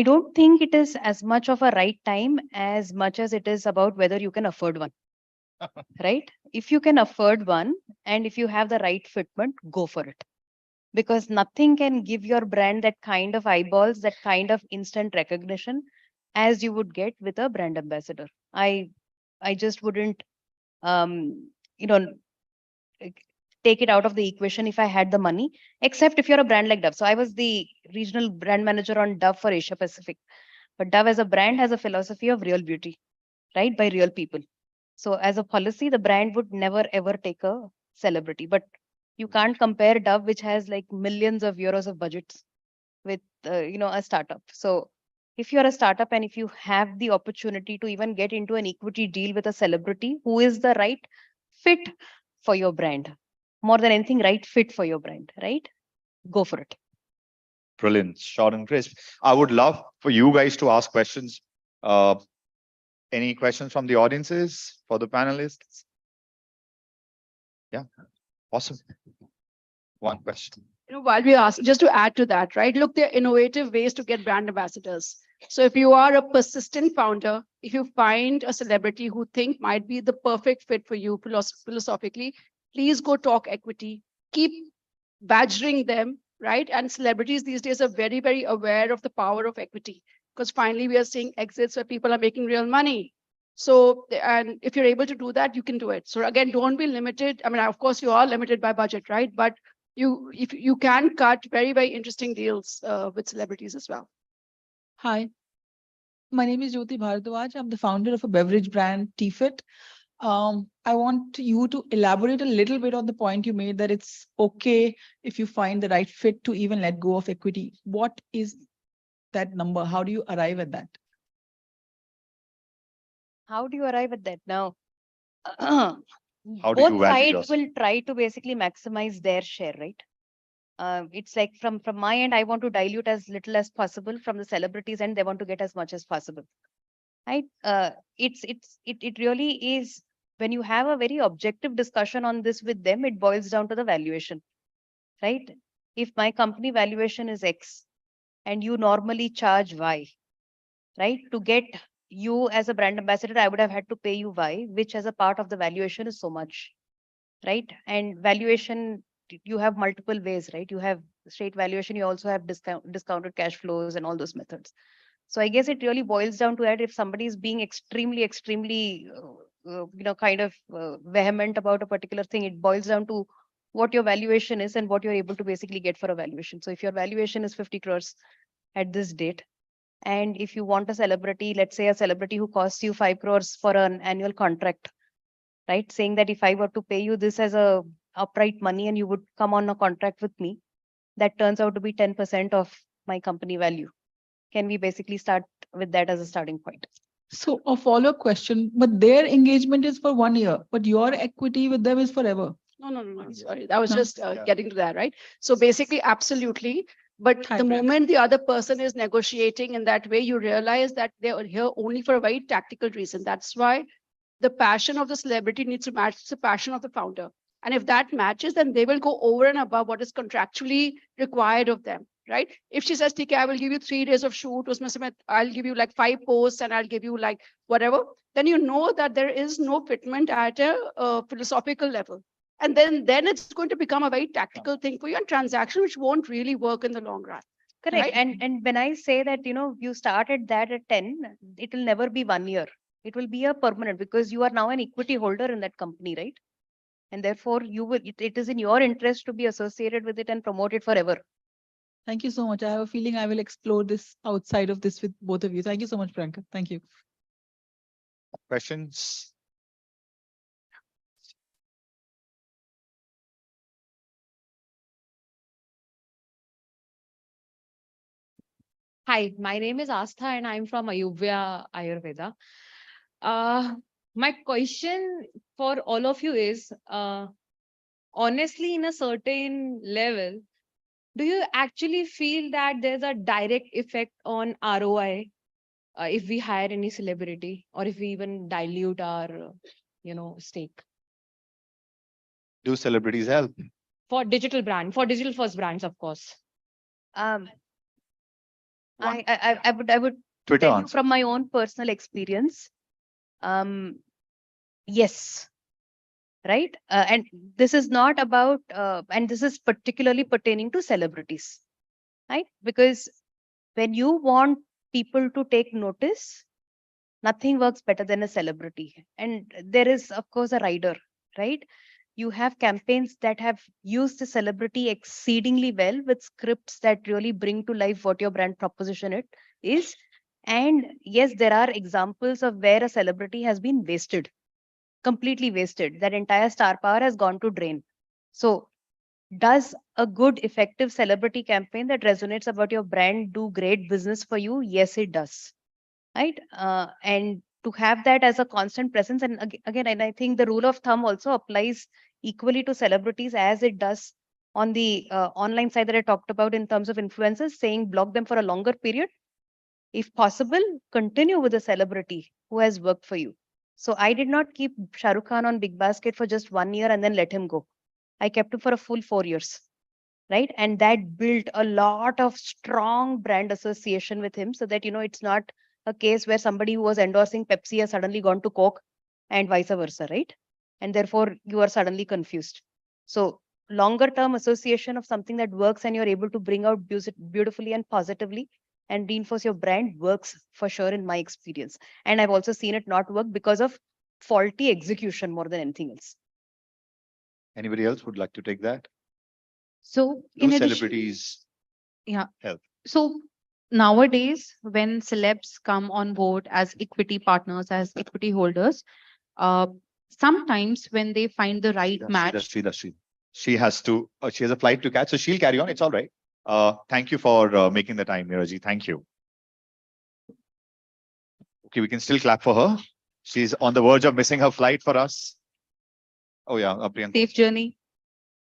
don't think it is as much of a right time as much as it is about whether you can afford one, right? If you can afford one and if you have the right fitment, go for it. Because nothing can give your brand that kind of eyeballs, that kind of instant recognition as you would get with a brand ambassador. I just wouldn't, um, you know, take it out of the equation if I had the money, except if you're a brand like Dove. So I was the regional brand manager on Dove for Asia Pacific. But Dove as a brand has a philosophy of real beauty, right? By real people. So as a policy, the brand would never ever take a celebrity. But you can't compare Dove, which has like millions of euros of budgets, with a startup. So if you're a startup and if you have the opportunity to even get into an equity deal with a celebrity who is the right fit for your brand, more than anything, right fit for your brand, right? Go for it. Brilliant, short and crisp. I would love for you guys to ask questions. Uh, any questions from the audiences for the panelists? Yeah, awesome. One question. While we ask, just to add to that, right? Look, there are innovative ways to get brand ambassadors. So if you are a persistent founder, if you find a celebrity who think might be the perfect fit for you philosophically, please go talk equity. Keep badgering them, right? And celebrities these days are very, very aware of the power of equity, because finally we are seeing exits where people are making real money. So, and if you're able to do that, you can do it. So again, don't be limited. I mean, of course, you are limited by budget, right? But if you can cut very, very interesting deals with celebrities as well. Hi, my name is Jyoti Bharadwaj. I'm the founder of a beverage brand, T-Fit. I want you to elaborate a little bit on the point you made that it's okay if you find the right fit to even let go of equity. What is that number? How do you arrive at that? How do you arrive at that now? How do Both you value sides yourself? will try to basically maximize their share, right? It's like from my end, I want to dilute as little as possible. From the celebrities end, they want to get as much as possible, right? It really is, when you have a very objective discussion on this with them, it boils down to the valuation, right? If my company valuation is X and you normally charge Y, right? To get you as a brand ambassador, I would have had to pay you Y, which as a part of the valuation is so much, right? And valuation, you have multiple ways, right? You have straight valuation, you also have discounted cash flows and all those methods. So I guess it really boils down to that. If somebody is being extremely, kind of vehement about a particular thing, it boils down to what your valuation is and what you're able to basically get for a valuation. So if your valuation is 50 crores at this date, and if you want a celebrity, let's say a celebrity who costs you 5 crores for an annual contract, right? Saying that if I were to pay you this as a upright money and you would come on a contract with me, that turns out to be 10% of my company value. Can we basically start with that as a starting point? So a follow-up question, but their engagement is for 1 year, but your equity with them is forever. No. Sorry, I was No. just getting to that, right? So basically, absolutely. But the moment the other person is negotiating in that way, you realize that they are here only for a very tactical reason. That's why the passion of the celebrity needs to match the passion of the founder. And if that matches, then they will go over and above what is contractually required of them. right? If she says, TK, I will give you 3 days of shoot, I'll give you like 5 posts and I'll give you like whatever, then you know that there is no fitment at a philosophical level. And then it's going to become a very tactical thing for you and transaction, which won't really work in the long run. Correct. Right? And when I say that, you started that at 10, it will never be 1 year. It will be a permanent because you are now an equity holder in that company, right? And therefore it is in your interest to be associated with it and promote it forever. Thank you so much. I have a feeling I will explore this outside of this with both of you. Thank you so much, Priyanka. Thank you. Questions? Hi, my name is Astha and I'm from Ayurveda Ayurveda. My question for all of you is, honestly, in a certain level, do you actually feel that there's a direct effect on ROI if we hire any celebrity or if we even dilute our, stake Do celebrities help? for digital first brands, of course? I would Twitter tell you answer. from my own personal experience. Yes. Right. And this is not about, and this is particularly pertaining to celebrities, right? Because when you want people to take notice, nothing works better than a celebrity. And there is, of course, a rider, right? You have campaigns that have used the celebrity exceedingly well with scripts that really bring to life what your brand proposition is. And yes, there are examples of where a celebrity has been wasted, completely wasted. That entire star power has gone to drain. So does a good, effective celebrity campaign that resonates about your brand do great business for you? Yes, it does. Right. And to have that as a constant presence, and again, and I think the rule of thumb also applies equally to celebrities as it does on the online side that I talked about in terms of influencers, saying block them for a longer period. If possible, continue with a celebrity who has worked for you. So I did not keep Shah Rukh Khan on Big Basket for just 1 year and then let him go. I kept him for a full 4 years, right? And that built a lot of strong brand association with him so that, it's not a case where somebody who was endorsing Pepsi has suddenly gone to Coke and vice versa, right? And therefore you are suddenly confused. So longer term association of something that works and you're able to bring out beautifully and positively and reinforce your brand works for sure in my experience. And I've also seen it not work because of faulty execution more than anything else. Anybody else would like to take that? So Do in addition, celebrities yeah. help? So nowadays, when celebs come on board as equity partners, as equity holders, uh, sometimes when they find the right match. She has to, she has a flight to catch, so she'll carry on. It's all right. Thank you for making the time, Miraji. Thank you. Okay, we can still clap for her. She's on the verge of missing her flight for us. Oh yeah, Priyanka. Safe journey.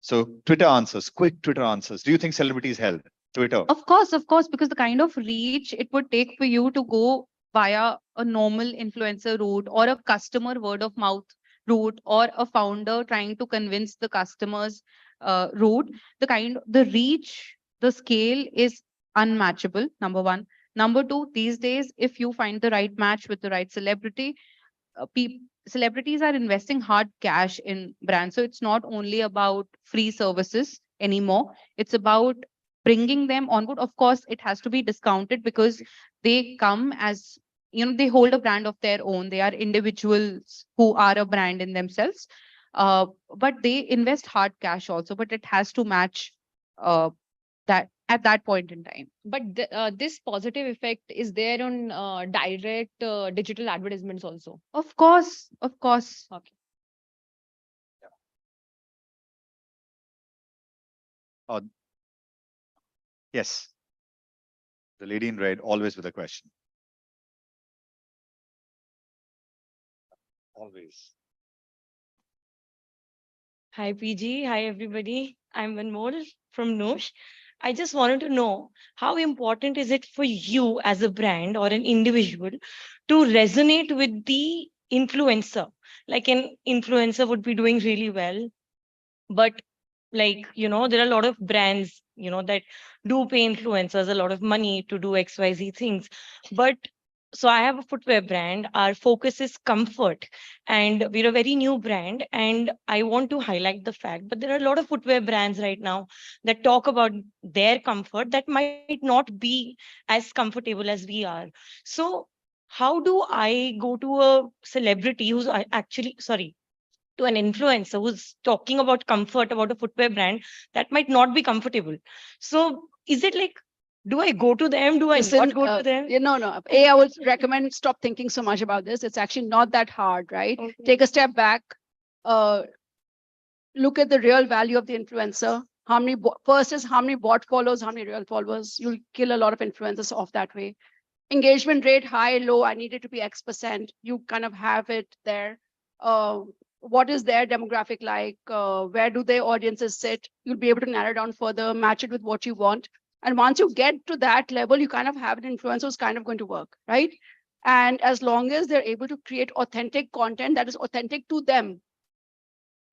So Twitter answers, quick Twitter answers. Do you think celebrities help? Twitter. Of course, because the kind of reach it would take for you to go via a normal influencer route or a customer word of mouth route or a founder trying to convince the customers route, the reach, the scale is unmatchable, number one. Number two, these days, if you find the right match with the right celebrity, celebrities are investing hard cash in brands. So it's not only about free services anymore. It's about bringing them on board. Of course, it has to be discounted because they come as, they hold a brand of their own. They are individuals who are a brand in themselves. But they invest hard cash also, but it has to match that at that point in time. But this positive effect is there on direct digital advertisements also. Of course. Okay. Yes. The lady in red, always with a question. Always. Hi, PG. Hi, everybody. I'm Anmol from Noosh. I just wanted to know how important is it for you as a brand or an individual to resonate with the influencer? Like an influencer would be doing really well, but there are a lot of brands that do pay influencers a lot of money to do XYZ things. But so I have a footwear brand. Our focus is comfort, and we're a very new brand. And I want to highlight the fact, but there are a lot of footwear brands right now that talk about their comfort that might not be as comfortable as we are. So how do I go to a celebrity who's actually, sorry, to an influencer who's talking about comfort about a footwear brand that might not be comfortable? So is it like, do I go to them? Do I Listen, not go to them? no. I would recommend stop thinking so much about this. It's actually not that hard, right? Okay. Take a step back. Look at the real value of the influencer. First is how many bot followers, how many real followers. You'll kill a lot of influencers off that way. Engagement rate, high, low, I need it to be X%. You kind of have it there. What is their demographic like? Where do their audiences sit? You'll be able to narrow down further, match it with what you want. And once you get to that level, you kind of have an influencer who's kind of going to work, right? And as long as they're able to create authentic content that is authentic to them,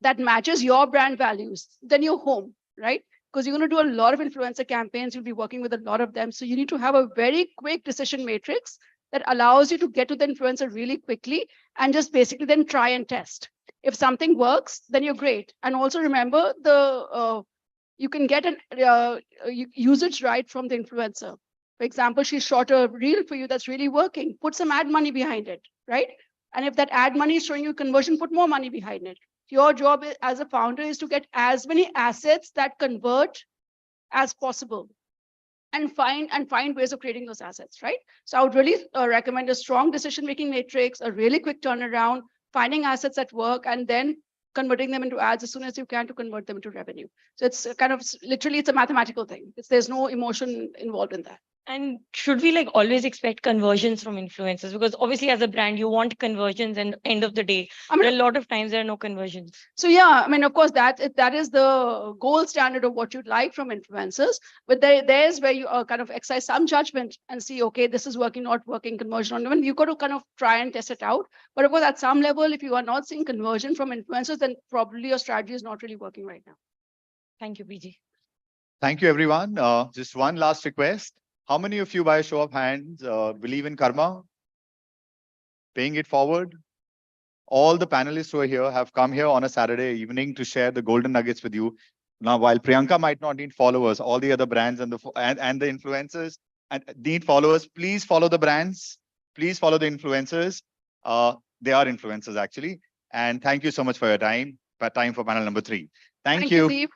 that matches your brand values, then you're home, right? Because you're going to do a lot of influencer campaigns. You'll be working with a lot of them. So you need to have a very quick decision matrix that allows you to get to the influencer really quickly and just basically then try and test. If something works, then you're great. And also remember you can get an usage right from the influencer. For example, she shot a reel for you that's really working. Put some ad money behind it, right? And if that ad money is showing you conversion, put more money behind it. Your job as a founder is to get as many assets that convert as possible and find ways of creating those assets, right? So I would really recommend a strong decision-making matrix, a really quick turnaround, finding assets that work, and then converting them into ads as soon as you can to convert them into revenue. So it's kind of literally, it's a mathematical thing. There's no emotion involved in that. And should we like always expect conversions from influencers? Because obviously as a brand, you want conversions, and end of the day, there are a lot of times there are no conversions. So yeah, I mean, of course, that is the gold standard of what you'd like from influencers. But there's where you kind of exercise some judgment and see, okay, this is working, not working, conversion. I mean, you've got to kind of try and test it out. But of course, at some level, if you are not seeing conversion from influencers, then probably your strategy is not really working right now. Thank you, PG. Thank you, everyone. Just one last request. How many of you, by a show of hands, believe in karma? Paying it forward? All the panelists who are here have come here on a Saturday evening to share the golden nuggets with you. Now, while Priyanka might not need followers, all the other brands and the influencers and need followers, please follow the brands. Please follow the influencers. They are influencers, actually. And thank you so much for your time. Time for panel number 3. Thank you. Deep.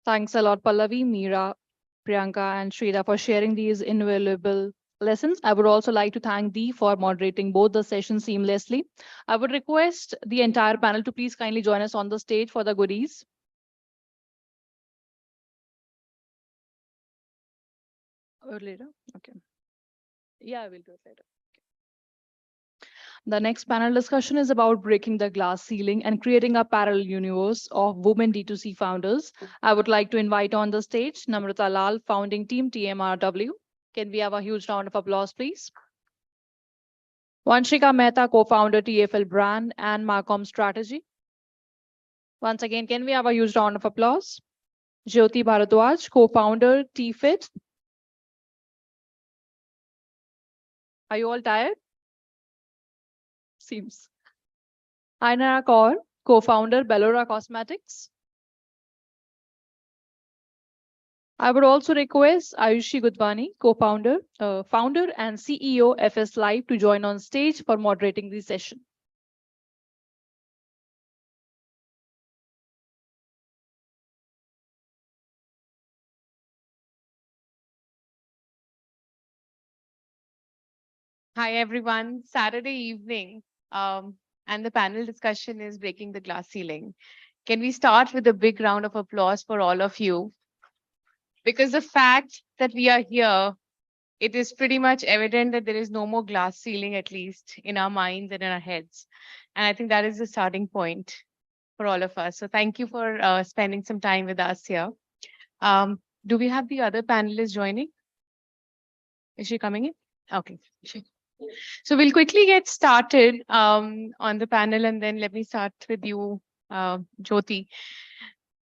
Thanks a lot, Pallavi, Meera, Priyanka, and Shrida for sharing these invaluable lessons. I would also like to thank Dee for moderating both the sessions seamlessly. I would request the entire panel to please kindly join us on the stage for the goodies. Or later? Okay. Yeah, I will do it later. The next panel discussion is about breaking the glass ceiling and creating a parallel universe of women D2C founders. I would like to invite on the stage Namrata Lal, founding team TMRW. Can we have a huge round of applause, please? Vanshika Mehta, co-founder TFL Brand and Marcom Strategy. Once again, can we have a huge round of applause? Jyoti Bharadwaj, co-founder TFit. Are you all tired? Seems. Ainara Kaur, co-founder Bellora Cosmetics. I would also request Ayushi Gudwani, co-founder, founder and CEO FS Live, to join on stage for moderating the session. Hi, everyone. Saturday evening, and the panel discussion is breaking the glass ceiling. Can we start with a big round of applause for all of you? Because the fact that we are here, it is pretty much evident that there is no more glass ceiling, at least in our minds and in our heads. And I think that is the starting point for all of us. So thank you for spending some time with us here. Do we have the other panelists joining? Is she coming in? Okay. So we'll quickly get started on the panel, and then let me start with you, Jyoti.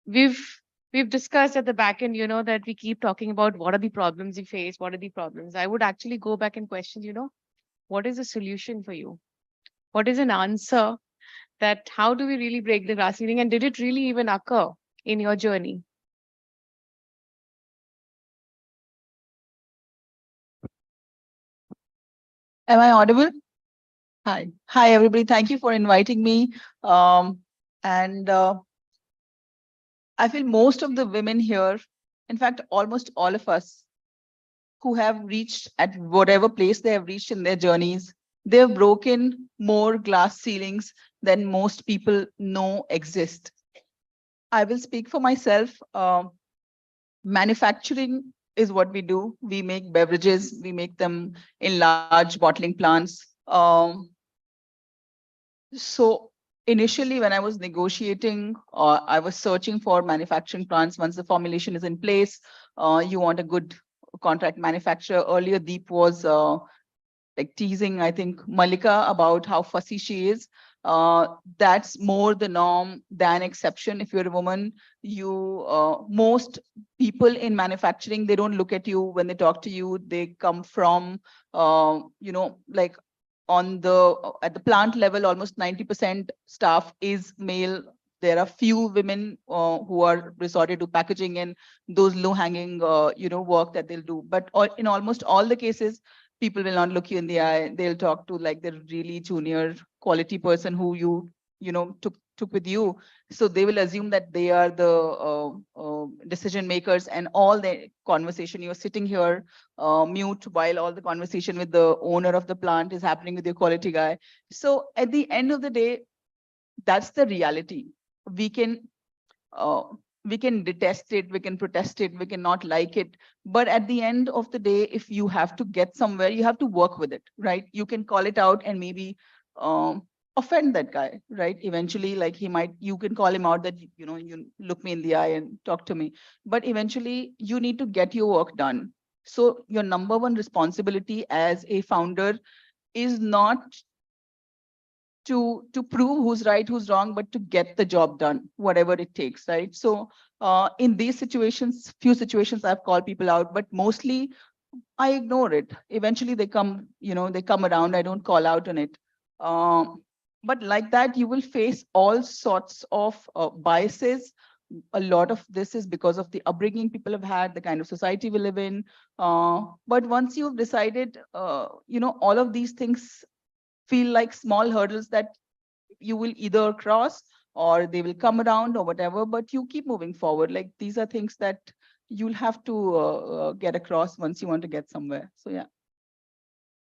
We've we've discussed at the back end, that we keep talking about what are the problems we face, what are the problems. I would actually go back and question, what is the solution for you? What is an answer that how do we really break the glass ceiling, and did it really even occur in your journey? Am I audible? Hi. Hi, everybody. Thank you for inviting me. And I feel most of the women here, in fact, almost all of us who have reached at whatever place they have reached in their journeys, they have broken more glass ceilings than most people know exist. I will speak for myself. Manufacturing is what we do. We make beverages, we make them in large bottling plants. So initially, when I was negotiating, I was searching for manufacturing plants. Once the formulation is in place, you want a good contract manufacturer. Earlier, Deep was like teasing, I think, Malika about how fussy she is. That's more the norm than exception. If you're a woman, most people in manufacturing, they don't look at you when they talk to you. They come from, like at the plant level, almost 90% staff is male. There are few women who are resorted to packaging and those low-hanging, work that they'll do. But in almost all the cases, people will not look you in the eye. They'll talk to like the really junior quality person who took with you. So they will assume that they are the decision makers, and all the conversation, you're sitting here mute while all the conversation with the owner of the plant is happening with your quality guy. So at the end of the day, that's the reality. We can uh, we can detest it, we can protest it, we can not like it, but at the end of the day, if you have to get somewhere, you have to work with it, right? You can call it out and maybe offend that guy, right? Eventually, like you can call him out that, you look me in the eye and talk to me, but eventually you need to get your work done. So your number one responsibility as a founder is not to prove who's right, who's wrong, but to get the job done, whatever it takes, right? So in these situations, few situations I've called people out, but mostly I ignore it. Eventually they come, they come around. I don't call out on it. But like that, you will face all sorts of biases. A lot of this is because of the upbringing people have had, the kind of society we live in. But once you've decided, all of these things feel like small hurdles that you will either cross or they will come around or whatever, but you keep moving forward. Like these are things that you'll have to get across once you want to get somewhere. So yeah.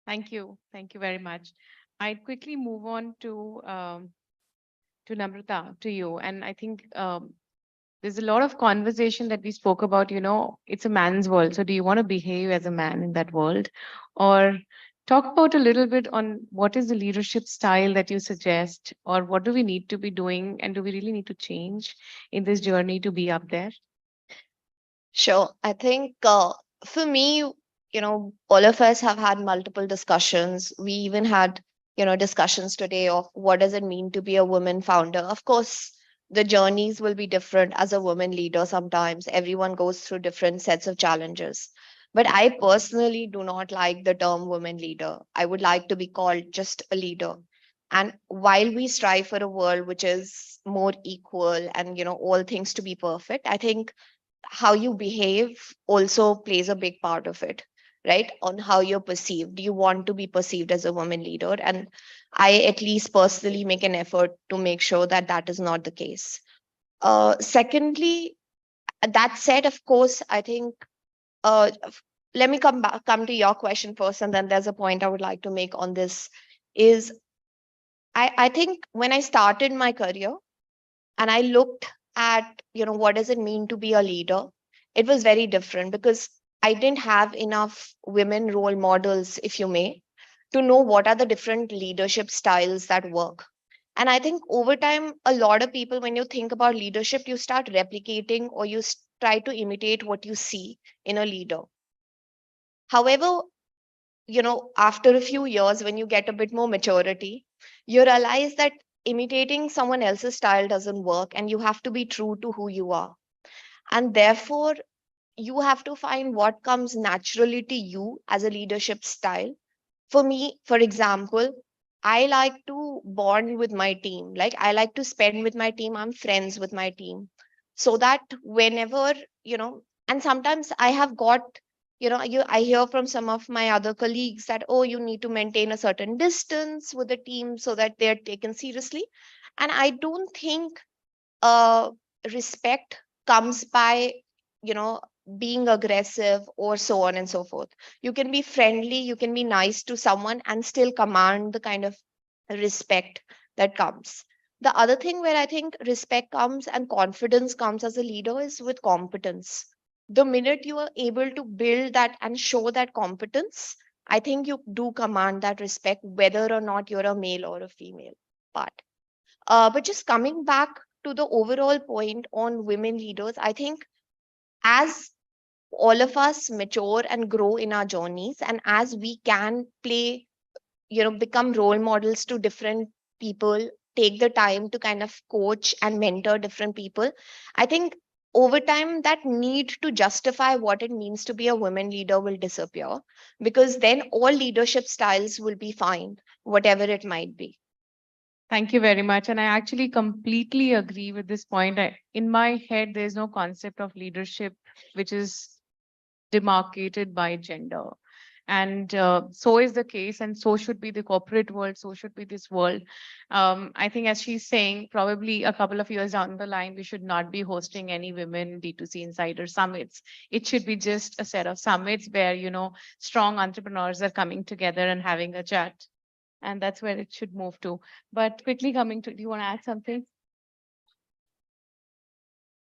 Thank you. Thank you very much. I'd quickly move on to Namrata, to you. And I think there's a lot of conversation that we spoke about, it's a man's world. So do you want to behave as a man in that world? Or talk about a little bit on what is the leadership style that you suggest, or what do we need to be doing? And do we really need to change in this journey to be up there? Sure. I think for me, all of us have had multiple discussions. We even had, discussions today of what does it mean to be a woman founder. Of course, the journeys will be different as a woman leader. Sometimes everyone goes through different sets of challenges. But I personally do not like the term woman leader. I would like to be called just a leader. And while we strive for a world which is more equal and, all things to be perfect, I think how you behave also plays a big part of it, right? On how you're perceived. Do you want to be perceived as a woman leader? And I, at least personally, make an effort to make sure that that is not the case. Secondly, that said, of course, I think, let me come to your question first, and then there's a point I would like to make on this. Is I think when I started my career and I looked at, what does it mean to be a leader, it was very different because I didn't have enough women role models, if you may, to know what are the different leadership styles that work. And I think over time, a lot of people, when you think about leadership, you start replicating or you try to imitate what you see in a leader. However, after a few years, when you get a bit more maturity, you realize that imitating someone else's style doesn't work and you have to be true to who you are. And therefore, you have to find what comes naturally to you as a leadership style. For me, for example, I like to bond with my team. Like, I like to spend with my team. I'm friends with my team. So that whenever, and sometimes I have got, I hear from some of my other colleagues that, oh, you need to maintain a certain distance with the team so that they're taken seriously. And I don't think uh, respect comes by, you know, being aggressive or so on and so forth. You can be friendly, you can be nice to someone and still command the kind of respect that comes. The other thing where I think respect comes and confidence comes as a leader is with competence. The minute you are able to build that and show that competence, I think you do command that respect, whether or not you're a male or a female part. But just coming back to the overall point on women leaders, I think as all of us mature and grow in our journeys, and as we can play, become role models to different people, take the time to kind of coach and mentor different people, I think over time that need to justify what it means to be a women leader will disappear, because then all leadership styles will be fine, whatever it might be. Thank you very much. And I actually completely agree with this point. In my head, there's no concept of leadership which is demarcated by gender. And so is the case, and so should be the corporate world, so should be this world. I think, as she's saying, probably a couple of years down the line, we should not be hosting any women D2C insider summits. It should be just a set of summits where, strong entrepreneurs are coming together and having a chat. And that's where it should move to. But quickly coming to, do you want to add something?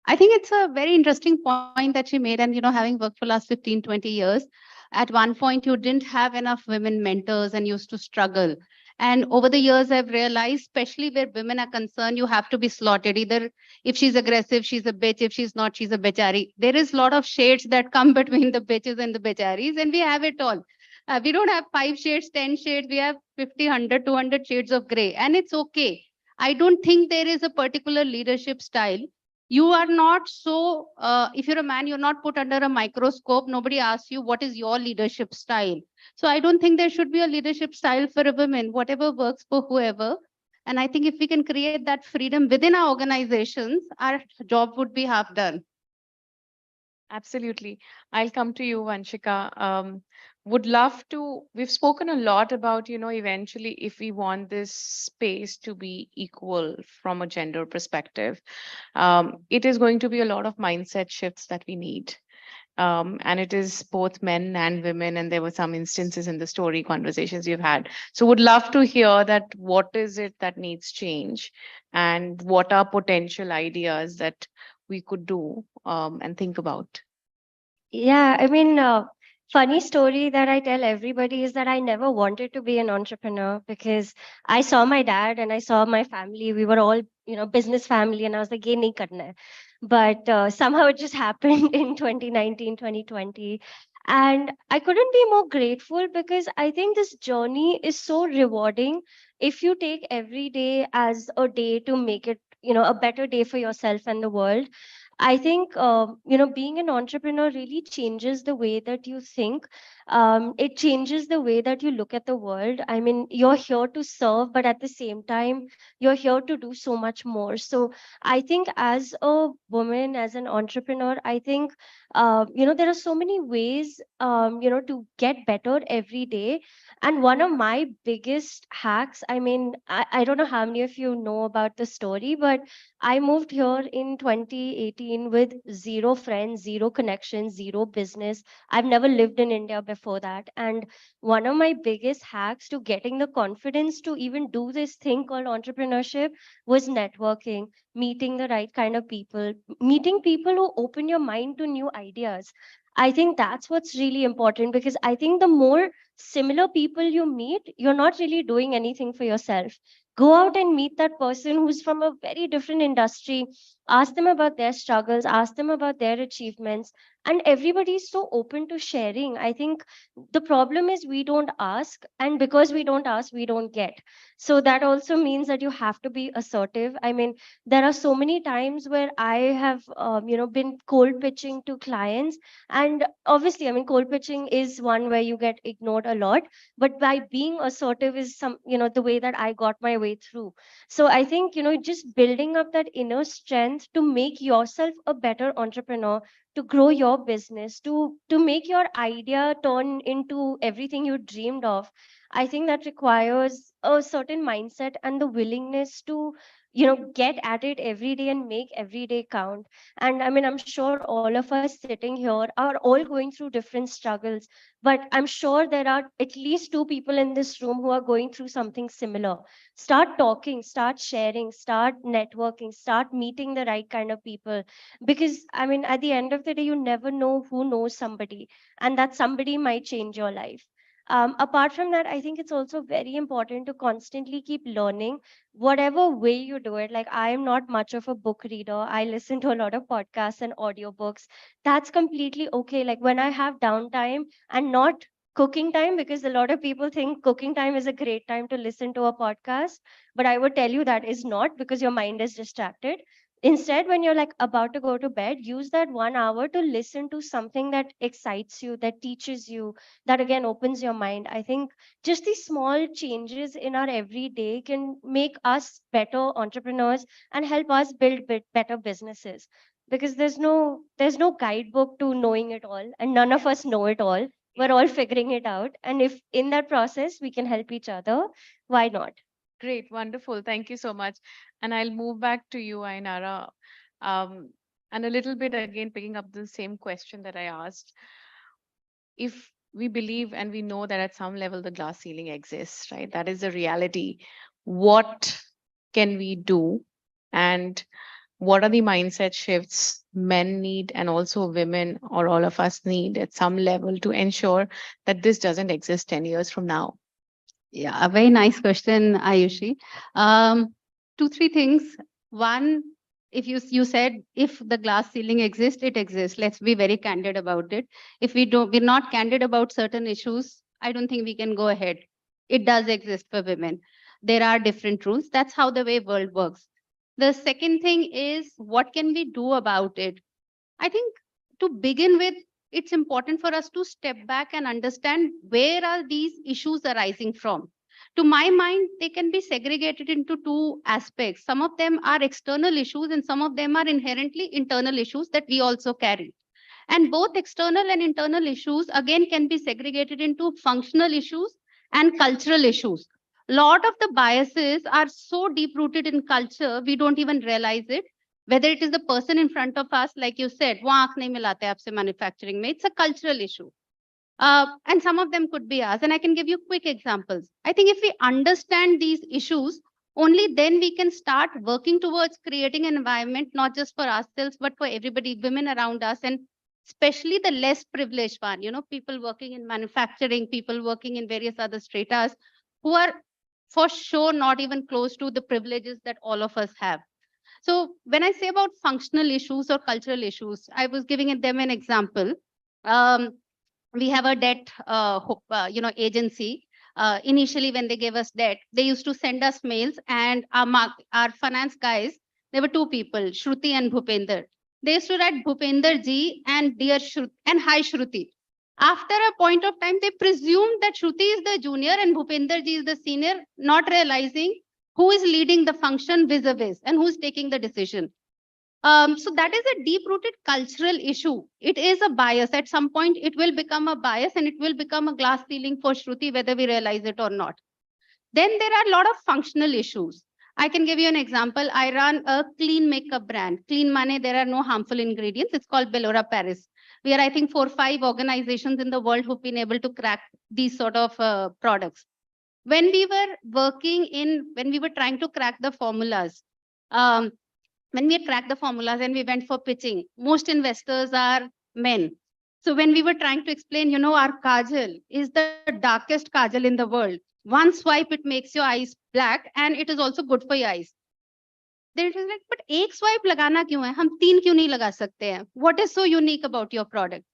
I think it's a very interesting point that she made. And, having worked for last 15, 20 years, at one point you didn't have enough women mentors and used to struggle. And over the years, I've realized, especially where women are concerned, you have to be slotted. Either if she's aggressive, she's a bitch. If she's not, she's a bechari. There is a lot of shades that come between the bitches and the becharis, and we have it all. We don't have 5 shades, 10 shades. We have 50, 100, 200 shades of gray, and it's okay. I don't think there is a particular leadership style. You are not so, if you're a man, you're not put under a microscope. Nobody asks you what is your leadership style. So I don't think there should be a leadership style for a woman, whatever works for whoever. And I think if we can create that freedom within our organizations, our job would be half done. Absolutely. I'll come to you, Vanshika. Would love to, we've spoken a lot about, eventually if we want this space to be equal from a gender perspective, it is going to be a lot of mindset shifts that we need. And it is both men and women, and there were some instances in the story conversations you've had. So would love to hear that what is it that needs change and what are potential ideas that we could do and think about. Yeah, I mean, funny story that I tell everybody is that I never wanted to be an entrepreneur because I saw my dad and I saw my family. We were all, business family, and I was like, "Ye nahi karna hai." But somehow it just happened in 2019, 2020. And I couldn't be more grateful because I think this journey is so rewarding if you take every day as a day to make it, a better day for yourself and the world. I think, being an entrepreneur really changes the way that you think. It changes the way that you look at the world. I mean, you're here to serve, but at the same time, you're here to do so much more. So I think as a woman, as an entrepreneur, I think, there are so many ways, to get better every day. And one of my biggest hacks, I mean, I don't know how many of you know about the story, but I moved here in 2018 with zero friends, zero connections, zero business. I've never lived in India before that. And one of my biggest hacks to getting the confidence to even do this thing called entrepreneurship was networking, meeting the right kind of people, meeting people who open your mind to new ideas. I think that's what's really important, because I think the more similar people you meet, you're not really doing anything for yourself. Go out and meet that person who's from a very different industry, ask them about their struggles, ask them about their achievements, and everybody is so open to sharing. I think the problem is we don't ask, and because we don't ask, we don't get. So that also means that you have to be assertive. I mean, there are so many times where I have been cold pitching to clients, and obviously, I mean, cold pitching is one where you get ignored a lot, but by being assertive is the way that I got my way through. So I think, just building up that inner strength to make yourself a better entrepreneur, to grow your business, to make your idea turn into everything you dreamed of. I think that requires a certain mindset and the willingness to, get at it every day and make every day count. And I mean, I'm sure all of us sitting here are all going through different struggles, but I'm sure there are at least two people in this room who are going through something similar. Start talking, start sharing, start networking, start meeting the right kind of people. Because I mean, at the end of the day, you never know who knows somebody, and that somebody might change your life. Apart from that, I think it's also very important to constantly keep learning, whatever way you do it. Like, I am not much of a book reader. I listen to a lot of podcasts and audiobooks. That's completely okay. Like, when I have downtime and not cooking time, because a lot of people think cooking time is a great time to listen to a podcast, but I would tell you that is not, because your mind is distracted. Instead, when you're like about to go to bed, use that 1 hour to listen to something that excites you, that teaches you, that again opens your mind. I think just these small changes in our everyday can make us better entrepreneurs and help us build better businesses, because there's no guidebook to knowing it all, and none of us know it all. We're all figuring it out, and if in that process we can help each other, why not? Great, wonderful. Thank you so much. And I'll move back to you, Ainara. Um, and a little bit again, picking up the same question that I asked. If we believe and we know that at some level the glass ceiling exists, right? That is the reality. What can we do? And what are the mindset shifts men need and also women or all of us need at some level to ensure that this doesn't exist 10 years from now? Yeah, a very nice question, Ayushi. Two, three things. One, if you said if the glass ceiling exists, it exists. Let's be very candid about it. If we're not candid about certain issues, I don't think we can go ahead. It does exist for women. There are different rules. That's how the way world works. The second thing is, what can we do about it? I think to begin with, it's important for us to step back and understand where are these issues arising from. To my mind, they can be segregated into two aspects. Some of them are external issues and some of them are inherently internal issues that we also carry. And both external and internal issues, again, can be segregated into functional issues and cultural issues. Lot of the biases are so deep rooted in culture, we don't even realize it. Whether it is the person in front of us, like you said, "वो आँख नहीं मिलाते आपसे manufacturing में," it's a cultural issue. And some of them could be us. And I can give you quick examples. I think if we understand these issues, only then we can start working towards creating an environment, not just for ourselves, but for everybody, women around us, and especially the less privileged one, people working in manufacturing, people working in various other stratas, who are for sure not even close to the privileges that all of us have. So when I say about functional issues or cultural issues, I was giving them an example. Um, we have a debt agency. Initially, when they gave us debt, they used to send us mails, and our finance guys, there were two people, Shruti and Bhupender. They used to write Bhupender ji and dear Shruti and hi Shruti. After a point of time, they presumed that Shruti is the junior and Bhupender ji is the senior, not realizing who is leading the function vis-a-vis and who's taking the decision. So that is a deep-rooted cultural issue. It is a bias. At some point, it will become a bias and it will become a glass ceiling for Shruti, whether we realize it or not. Then there are a lot of functional issues. I can give you an example. I run a clean makeup brand. Clean money, there are no harmful ingredients. It's called Bellora Paris. We are, I think, 4 or 5 organizations in the world who've been able to crack these sort of products. When we were trying to crack the formulas, when we cracked the formulas and we went for pitching, most investors are men. So when we were trying to explain, our kajal is the darkest kajal in the world. One swipe, it makes your eyes black, and it is also good for your eyes. They're just like, but एक swipe लगाना क्यों है? हम 3 क्यों नहीं लगा सकते हैं? What is so unique about your product?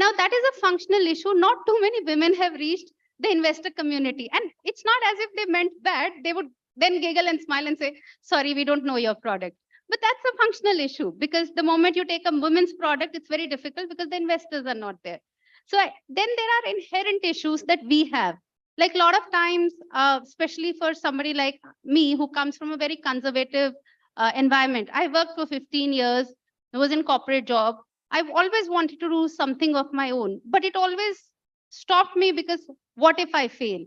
Now that is a functional issue. Not too many women have reached the investor community, and it's not as if they meant bad. They would then giggle and smile and say, "Sorry, we don't know your product." But that's a functional issue, because the moment you take a women's product, it's very difficult because the investors are not there. So then there are inherent issues that we have. Like a lot of times, especially for somebody like me who comes from a very conservative environment. I worked for 15 years. I was in corporate job. I've always wanted to do something of my own, but it always stopped me because what if I fail?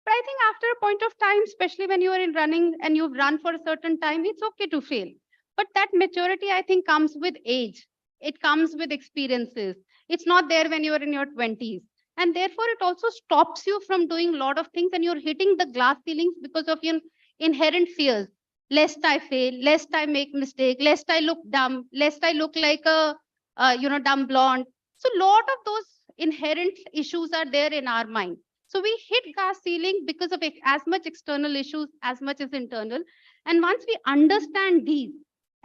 But I think after a point of time, especially when you are in running and you've run for a certain time, it's okay to fail. But that maturity, I think, comes with age. It comes with experiences. It's not there when you are in your 20s. And therefore, it also stops you from doing a lot of things, and you're hitting the glass ceilings because of your inherent fears. Lest I fail, lest I make mistake, lest I look dumb, lest I look like a dumb blonde. So a lot of those inherent issues are there in our mind. So we hit glass ceiling because of as much external issues as much as internal. And once we understand these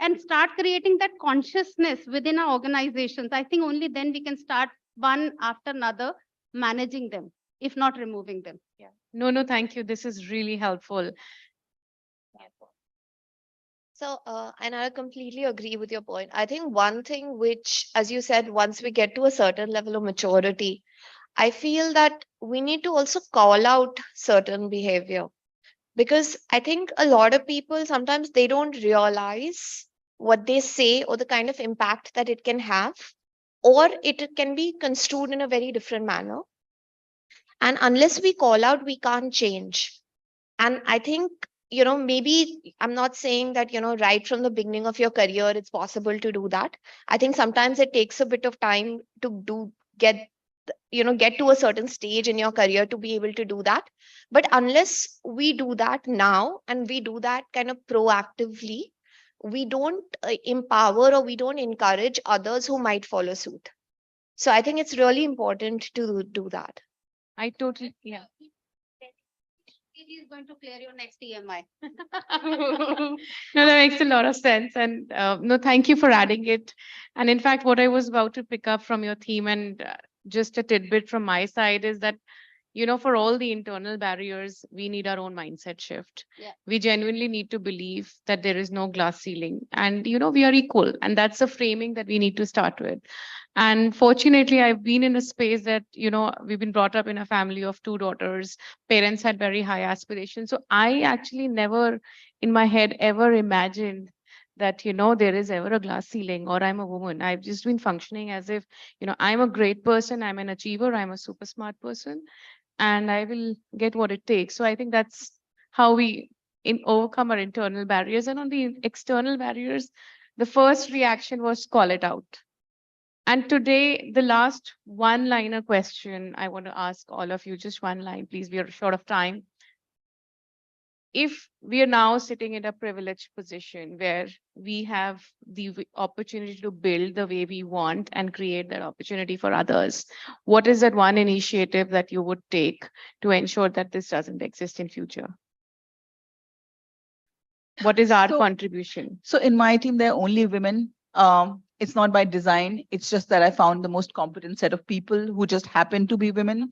and start creating that consciousness within our organizations, I think only then we can start one after another managing them, if not removing them. Yeah. No, thank you. This is really helpful. So, and I completely agree with your point. I think one thing which, as you said, once we get to a certain level of maturity, I feel that we need to also call out certain behavior, because I think a lot of people sometimes they don't realize what they say or the kind of impact that it can have, or it can be construed in a very different manner. And unless we call out, we can't change. And I think, maybe I'm not saying that, right from the beginning of your career, it's possible to do that. I think sometimes it takes a bit of time to get to a certain stage in your career to be able to do that. But unless we do that now and we do that kind of proactively, we don't empower or we don't encourage others who might follow suit. So I think it's really important to do that. I totally, yeah. He is going to clear your next EMI. No, that makes a lot of sense. And no, thank you for adding it. And in fact, what I was about to pick up from your theme, and just a tidbit from my side, is that, for all the internal barriers, we need our own mindset shift. Yeah. We genuinely need to believe that there is no glass ceiling and, we are equal. And that's a framing that we need to start with. And fortunately, I've been in a space that, we've been brought up in a family of 2 daughters. Parents had very high aspirations. So I actually never in my head ever imagined that, there is ever a glass ceiling or I'm a woman. I've just been functioning as if, I'm a great person, I'm an achiever, I'm a super smart person, and I will get what it takes. So I think that's how we overcome our internal barriers. And on the external barriers, the first reaction was call it out. And today, the last one-liner question I want to ask all of you, just one line, please, we are short of time. If we are now sitting in a privileged position where we have the opportunity to build the way we want and create that opportunity for others, what is that one initiative that you would take to ensure that this doesn't exist in future? What is our contribution? So in my team, there are only women. It's not by design. It's just that I found the most competent set of people who just happen to be women.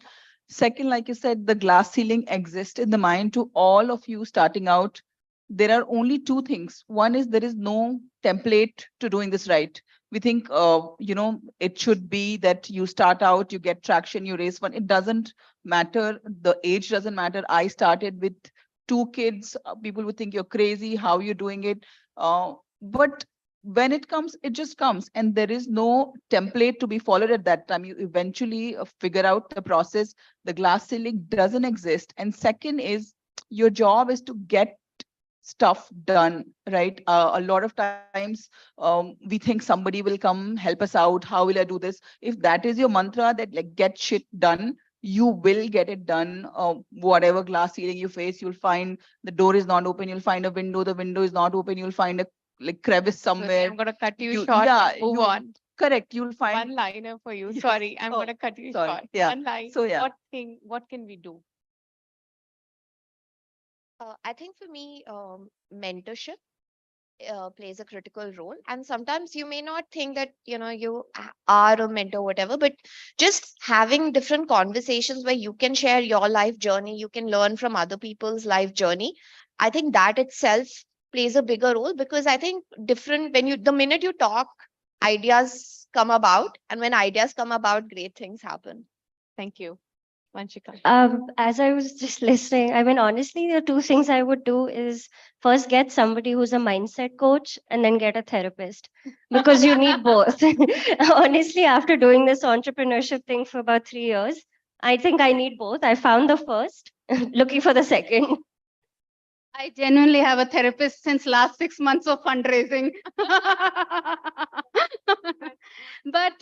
Second, like you said, the glass ceiling exists in the mind to all of you starting out. There are only 2 things. One is there is no template to doing this right. We think, it should be that you start out, you get traction, you raise fund. It doesn't matter. The age doesn't matter. I started with 2 kids. People would think you're crazy. How you're doing it? But when it comes, it just comes, and there is no template to be followed at that time. You eventually figure out the process. The glass ceiling doesn't exist. And second is your job is to get stuff done, right? A lot of times we think somebody will come help us out. How will I do this? If that is your mantra, that like get shit done, you will get it done. Whatever glass ceiling you face, you'll find the door is not open. You'll find a window. The window is not open. You'll find a crevice somewhere. I'm going to cut you short. Yeah, Move on. Correct. You'll find one liner for you. Yes. Sorry, I'm Oh, going to cut you sorry. short. Yeah. One line. So yeah. What can we do? I think for me, mentorship. plays a critical role. And sometimes you may not think that you are a mentor, whatever, but just having different conversations where you can share your life journey, you can learn from other people's life journey. I think that itself plays a bigger role, because I think different when you the minute you talk, ideas come about, and when ideas come about, great things happen. Thank you. Vanshika. As I was just listening, I mean, honestly, the two things I would do is first get somebody who's a mindset coach and then get a therapist because you need both. Honestly, after doing this entrepreneurship thing for about 3 years, I think I need both. I found the first, looking for the second. I genuinely have a therapist since last 6 months of fundraising. But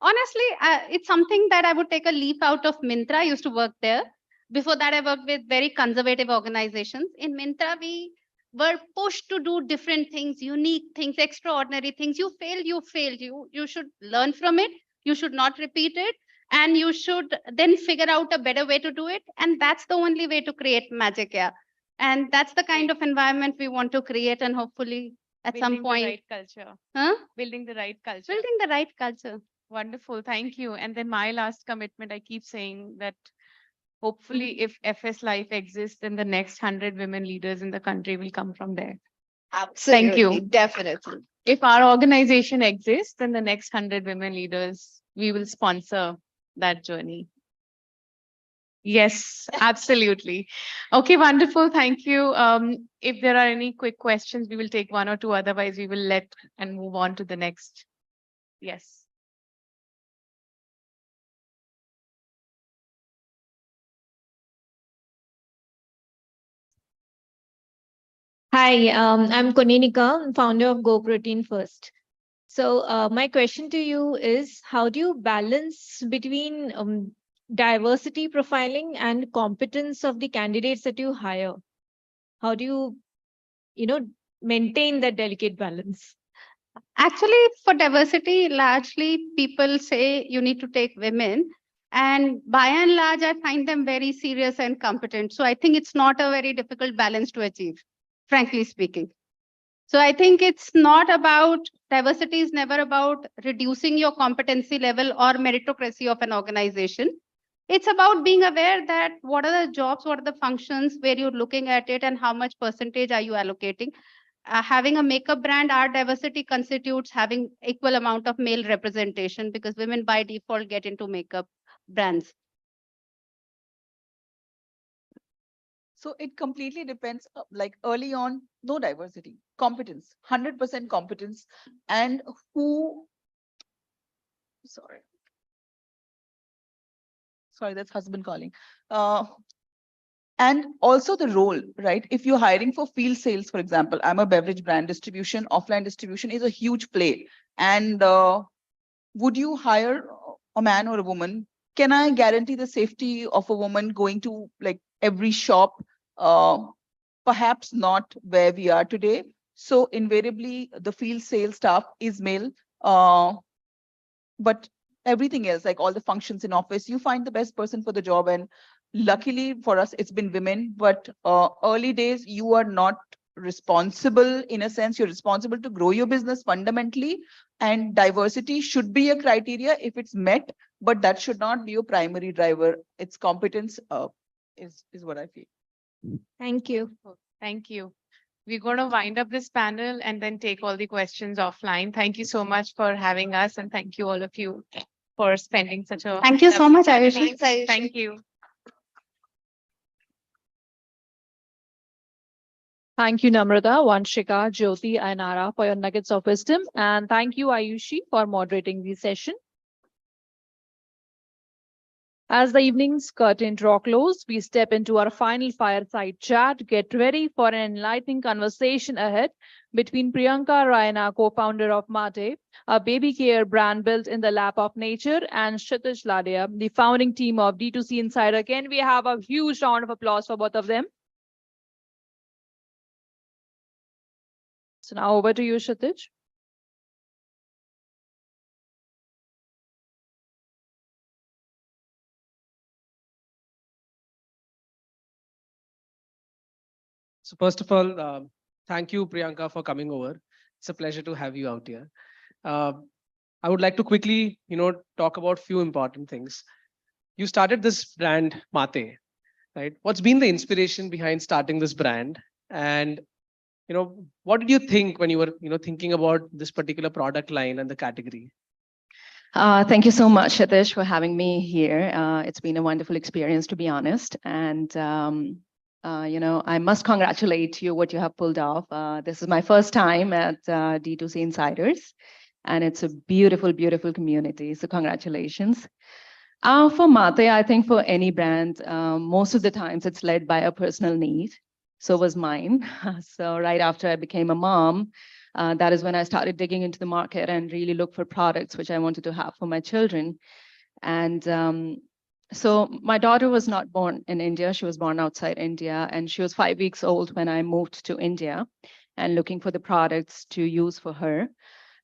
honestly, it's something that I would take a leap out of Mintra. I used to work there. Before that, I worked with very conservative organizations. In Mintra, we were pushed to do different things, unique things, extraordinary things. You failed, you failed. You should learn from it. You should not repeat it. And you should then figure out a better way to do it. And that's the only way to create magic, yeah. And that's the kind of environment we want to create, and hopefully at some Building the point, right culture. huh? Building the right culture. Building the right culture. Wonderful. Thank you. And then my last commitment, I keep saying that hopefully if FS Life exists, then the next 100 women leaders in the country will come from there. Absolutely, Thank you. definitely. If our organization exists, then the next 100 women leaders, we will sponsor that journey. Yes, absolutely. Okay, wonderful. Thank you. If there are any quick questions, we will take one or two. Otherwise, we will let and move on to the next. Yes. Hi, I'm Koninika, founder of Go Protein First. So my question to you is, how do you balance between diversity profiling and competence of the candidates that you hire? How do you maintain that delicate balance? Actually, for diversity, largely people say you need to take women. And by and large, I find them very serious and competent. So I think it's not a very difficult balance to achieve, frankly speaking. So I think it's not about diversity is never about reducing your competency level or meritocracy of an organization. It's about being aware that what are the jobs, what are the functions where you're looking at it, and how much percentage are you allocating. Having a makeup brand, our diversity constitutes having equal amount of male representation, because women by default get into makeup brands. So it completely depends, like early on, no diversity, competence, 100% competence. And who, sorry, that's husband calling. And also the role, right? If you're hiring for field sales, for example, I'm a beverage brand, distribution, offline distribution is a huge play. And would you hire a man or a woman? Can I guarantee the safety of a woman going to like every shop? Perhaps not where we are today. So invariably, the field sales staff is male. But everything else, like all the functions in office, you find the best person for the job. And luckily for us, it's been women. But early days, you are not responsible in a sense. You're responsible to grow your business fundamentally, and diversity should be a criteria if it's met, but that should not be your primary driver. It's competence is what I feel. Thank you. Thank you. We're going to wind up this panel and then take all the questions offline. Thank you so much for having us, and thank you all of you for spending such a Thank you so much, Ayushi. Thanks, Ayushi. Thank you. Thank you, Namrata, Vanshika, Jyoti, and Nara for your nuggets of wisdom. And thank you, Ayushi, for moderating the session. As the evening's curtain draw close, we step into our final fireside chat. Get ready for an enlightening conversation ahead between Priyanka Raina, co-founder of Mate, a baby care brand built in the lap of nature, and Kshitij Ladia, the founding team of D2C Insider. Can we have a huge round of applause for both of them? So now over to you, Kshitij. So first of all, Thank you, Priyanka, for coming over. It's a pleasure to have you out here. Uh, I would like to quickly, talk about few important things. You started this brand, Mate, right? What's been the inspiration behind starting this brand? And, what did you think when you were, thinking about this particular product line and the category? Thank you so much, Shatish, for having me here. It's been a wonderful experience, to be honest. And, I must congratulate you what you have pulled off. This is my first time at D2C Insiders, and it's a beautiful, beautiful community. So congratulations. For Mate, I think for any brand, most of the times it's led by a personal need. So was mine. So right after I became a mom, that is when I started digging into the market and really look for products which I wanted to have for my children. And so my daughter was not born in India. She was born outside India, and she was 5 weeks old when I moved to India and looking for the products to use for her.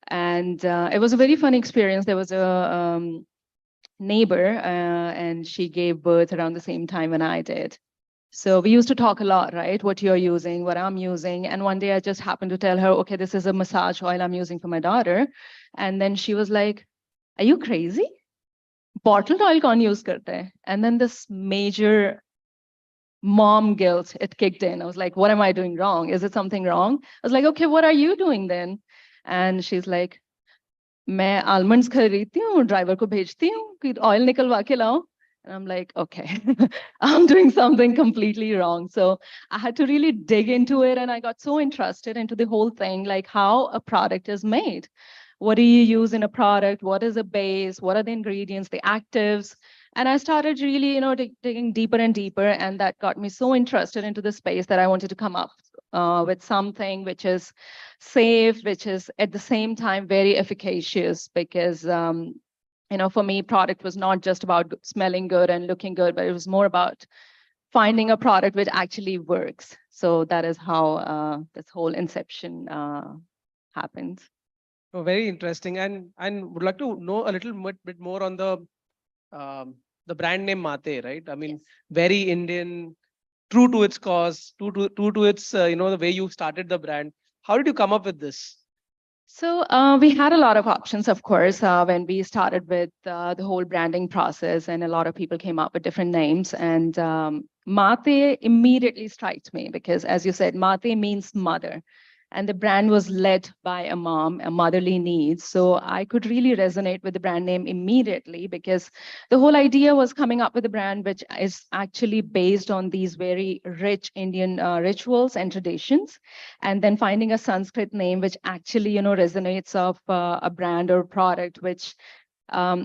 And it was a very fun experience. There was a neighbor, and she gave birth around the same time when I did. So we used to talk a lot, right? What you're using, what I'm using. And one day I just happened to tell her, okay, this is a massage oil I'm using for my daughter. And then she was like, are you crazy? Bottled oil kaun use karte hai? And then this major mom guilt, it kicked in. I was like, what am I doing wrong? Is it something wrong? I was like, okay, what are you doing then? And she's like, मैं almonds खरीदती हूँ, driver को भेजती हूँ कि oil निकलवा के लाओ. And I'm like, okay, I'm doing something completely wrong. So I had to really dig into it, and I got so interested into the whole thing, like how a product is made. What do you use in a product? What is the base? What are the ingredients, the actives? And I started really, digging deeper and deeper, and that got me so interested into the space that I wanted to come up with something which is safe, which is at the same time very efficacious, because for me, product was not just about smelling good and looking good, but it was more about finding a product which actually works. So that is how this whole inception happened. Oh, very interesting, and would like to know a little bit more on the brand name Mate, right? I mean, very Indian, true to its cause, true to its the way you started the brand. How did you come up with this? So we had a lot of options, of course, when we started with the whole branding process, and a lot of people came up with different names. And Mate immediately strikes me because, as you said, Mate means mother. And the brand was led by a mom, a motherly needs. So I could really resonate with the brand name immediately, because the whole idea was coming up with a brand which is actually based on these very rich Indian rituals and traditions, and then finding a Sanskrit name which actually, resonates of a brand or product which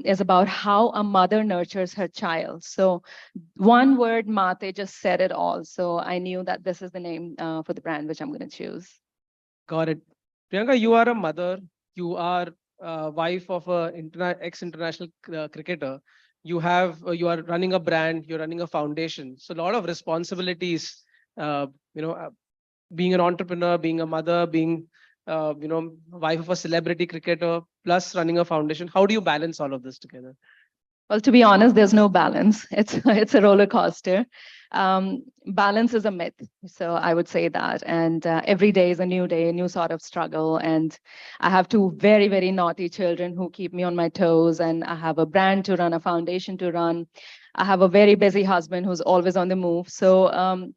is about how a mother nurtures her child. So one word, Mate, just said it all. So I knew that this is the name for the brand which I'm going to choose. Got it. Priyanka, you are a mother. You are wife of a ex-international cricketer. You are running a brand. You're running a foundation. So a lot of responsibilities. Being an entrepreneur, being a mother, being wife of a celebrity cricketer, plus running a foundation. How do you balance all of this together? Well, to be honest, there's no balance. It's a roller coaster. Balance is a myth. So I would say that. And every day is a new day, a new sort of struggle. And I have two very, very naughty children who keep me on my toes. And I have a brand to run, a foundation to run. I have a very busy husband who's always on the move. So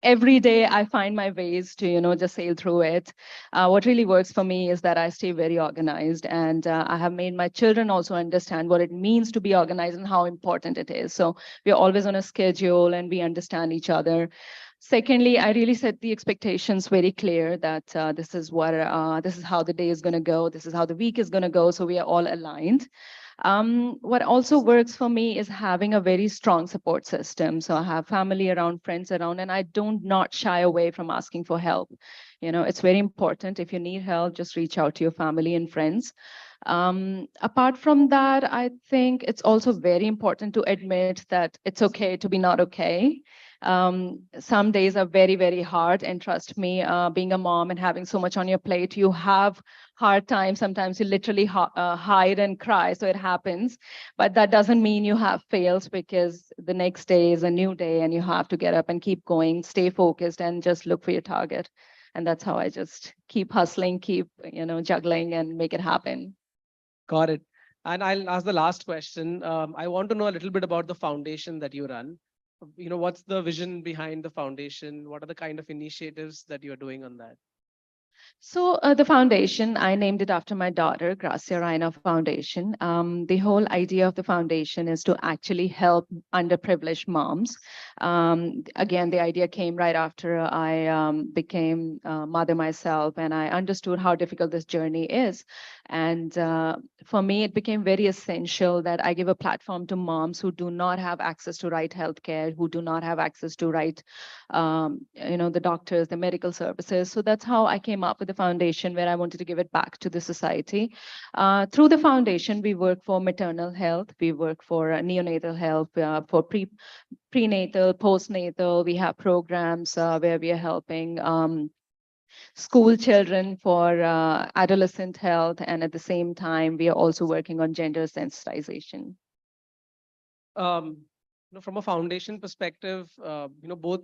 every day I find my ways to, just sail through it. What really works for me is that I stay very organized, and I have made my children also understand what it means to be organized and how important it is. So we're always on a schedule and we understand each other. Secondly, I really set the expectations very clear that this is how the day is going to go. This is how the week is going to go. So we are all aligned. What also works for me is having a very strong support system. So I have family around, friends around, and I don't not shy away from asking for help. It's very important. If you need help, just reach out to your family and friends. Apart from that, I think it's also very important to admit that it's okay to be not okay. Some days are very, very hard, and trust me, being a mom and having so much on your plate, you have hard times. Sometimes you literally hide and cry, so it happens. But that doesn't mean you have fails, because the next day is a new day and you have to get up and keep going, stay focused, and just look for your target. And that's how I just keep hustling, keep, juggling and make it happen. Got it. And I'll ask the last question. I want to know a little bit about the foundation that you run. What's the vision behind the foundation? What are the kind of initiatives that you're doing on that? So the foundation, I named it after my daughter, Gracia Reina Foundation. The whole idea of the foundation is to actually help underprivileged moms. Again, the idea came right after I became a mother myself, and I understood how difficult this journey is. And for me, it became very essential that I give a platform to moms who do not have access to right healthcare, who do not have access to right, the doctors, the medical services. So that's how I came up with the foundation, where I wanted to give it back to the society. Through the foundation, we work for maternal health, we work for neonatal health, for prenatal, postnatal. We have programs where we are helping school children for adolescent health, and at the same time, we are also working on gender sensitization. From a foundation perspective, both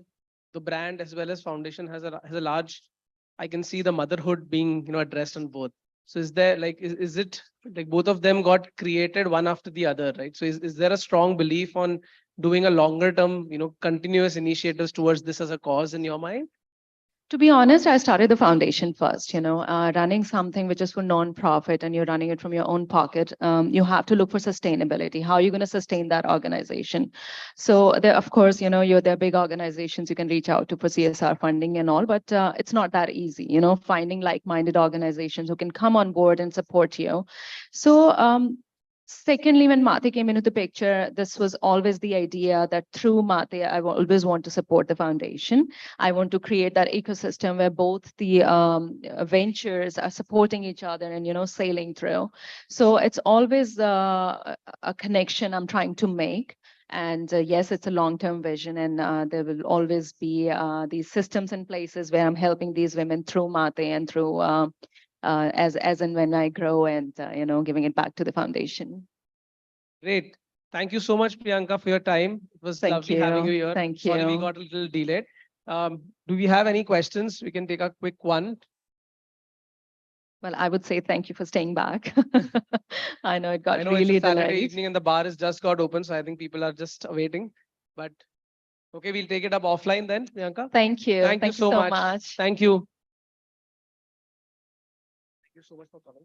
the brand as well as foundation has a large. I can see the motherhood being addressed on both. So is there is it like both of them got created one after the other, right? So is there a strong belief on doing a longer term, continuous initiatives towards this as a cause in your mind? To be honest, I started the foundation first, running something which is for non-profit and you're running it from your own pocket. You have to look for sustainability. How are you going to sustain that organization? So there, of course, there are big organizations you can reach out to for CSR funding and all, but it's not that easy, finding like-minded organizations who can come on board and support you. So secondly, when Mate came into the picture, this was always the idea that through Mate, I always want to support the foundation. I want to create that ecosystem where both the ventures are supporting each other and, sailing through. So it's always a connection I'm trying to make. And yes, it's a long-term vision, and there will always be these systems in places where I'm helping these women through Mate and through as and when I grow, and giving it back to the foundation. Great. Thank you so much, Priyanka, for your time. It was lovely having you here. Thank Sorry we you. got a little delayed. Do we have any questions? We can take a quick one. Well, I would say thank you for staying back. I know it got I know really it's a Saturday delayed. evening and the bar has just got open, so I think people are just waiting. But okay, we'll take it up offline then, Priyanka. Thank you. Thank you so much. Thank you. Thank you so much for coming.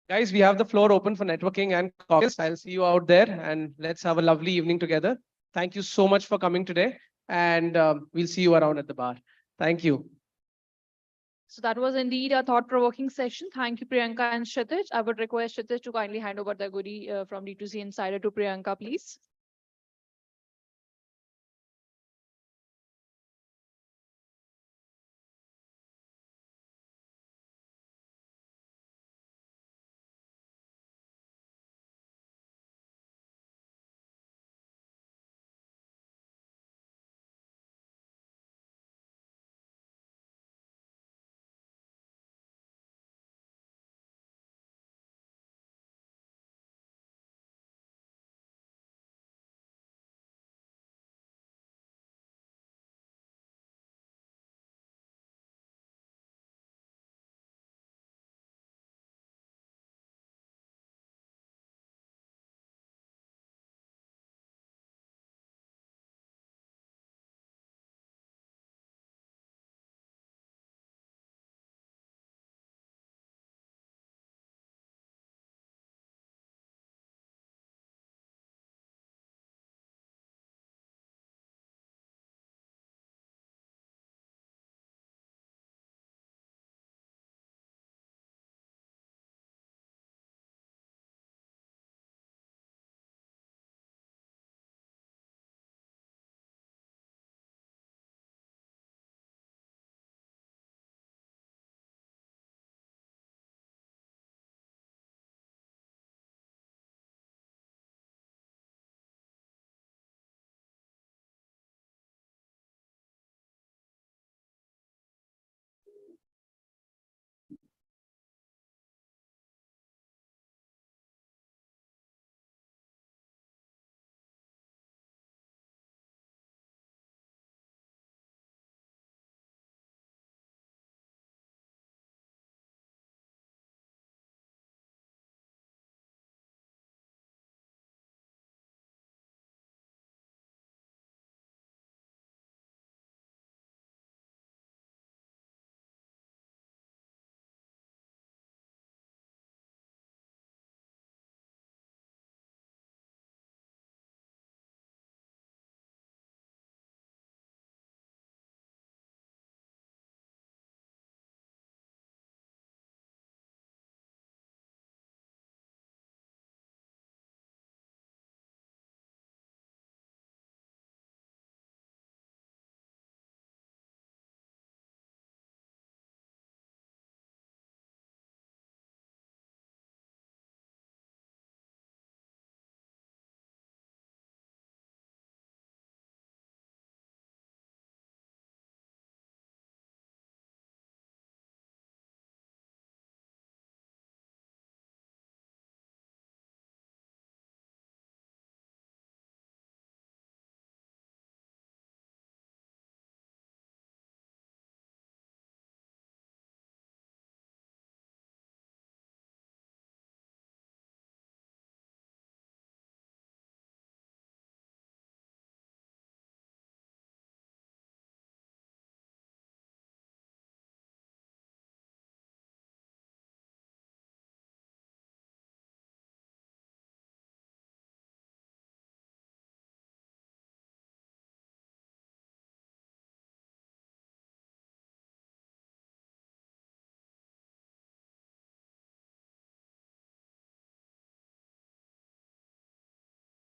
Guys, we have the floor open for networking and cocktails. I'll see you out there and let's have a lovely evening together. Thank you so much for coming today, and we'll see you around at the bar. Thank you. So that was indeed a thought-provoking session. Thank you, Priyanka and Kshitij. I would request Kshitij to kindly hand over the goodie from D2C Insider to Priyanka, please.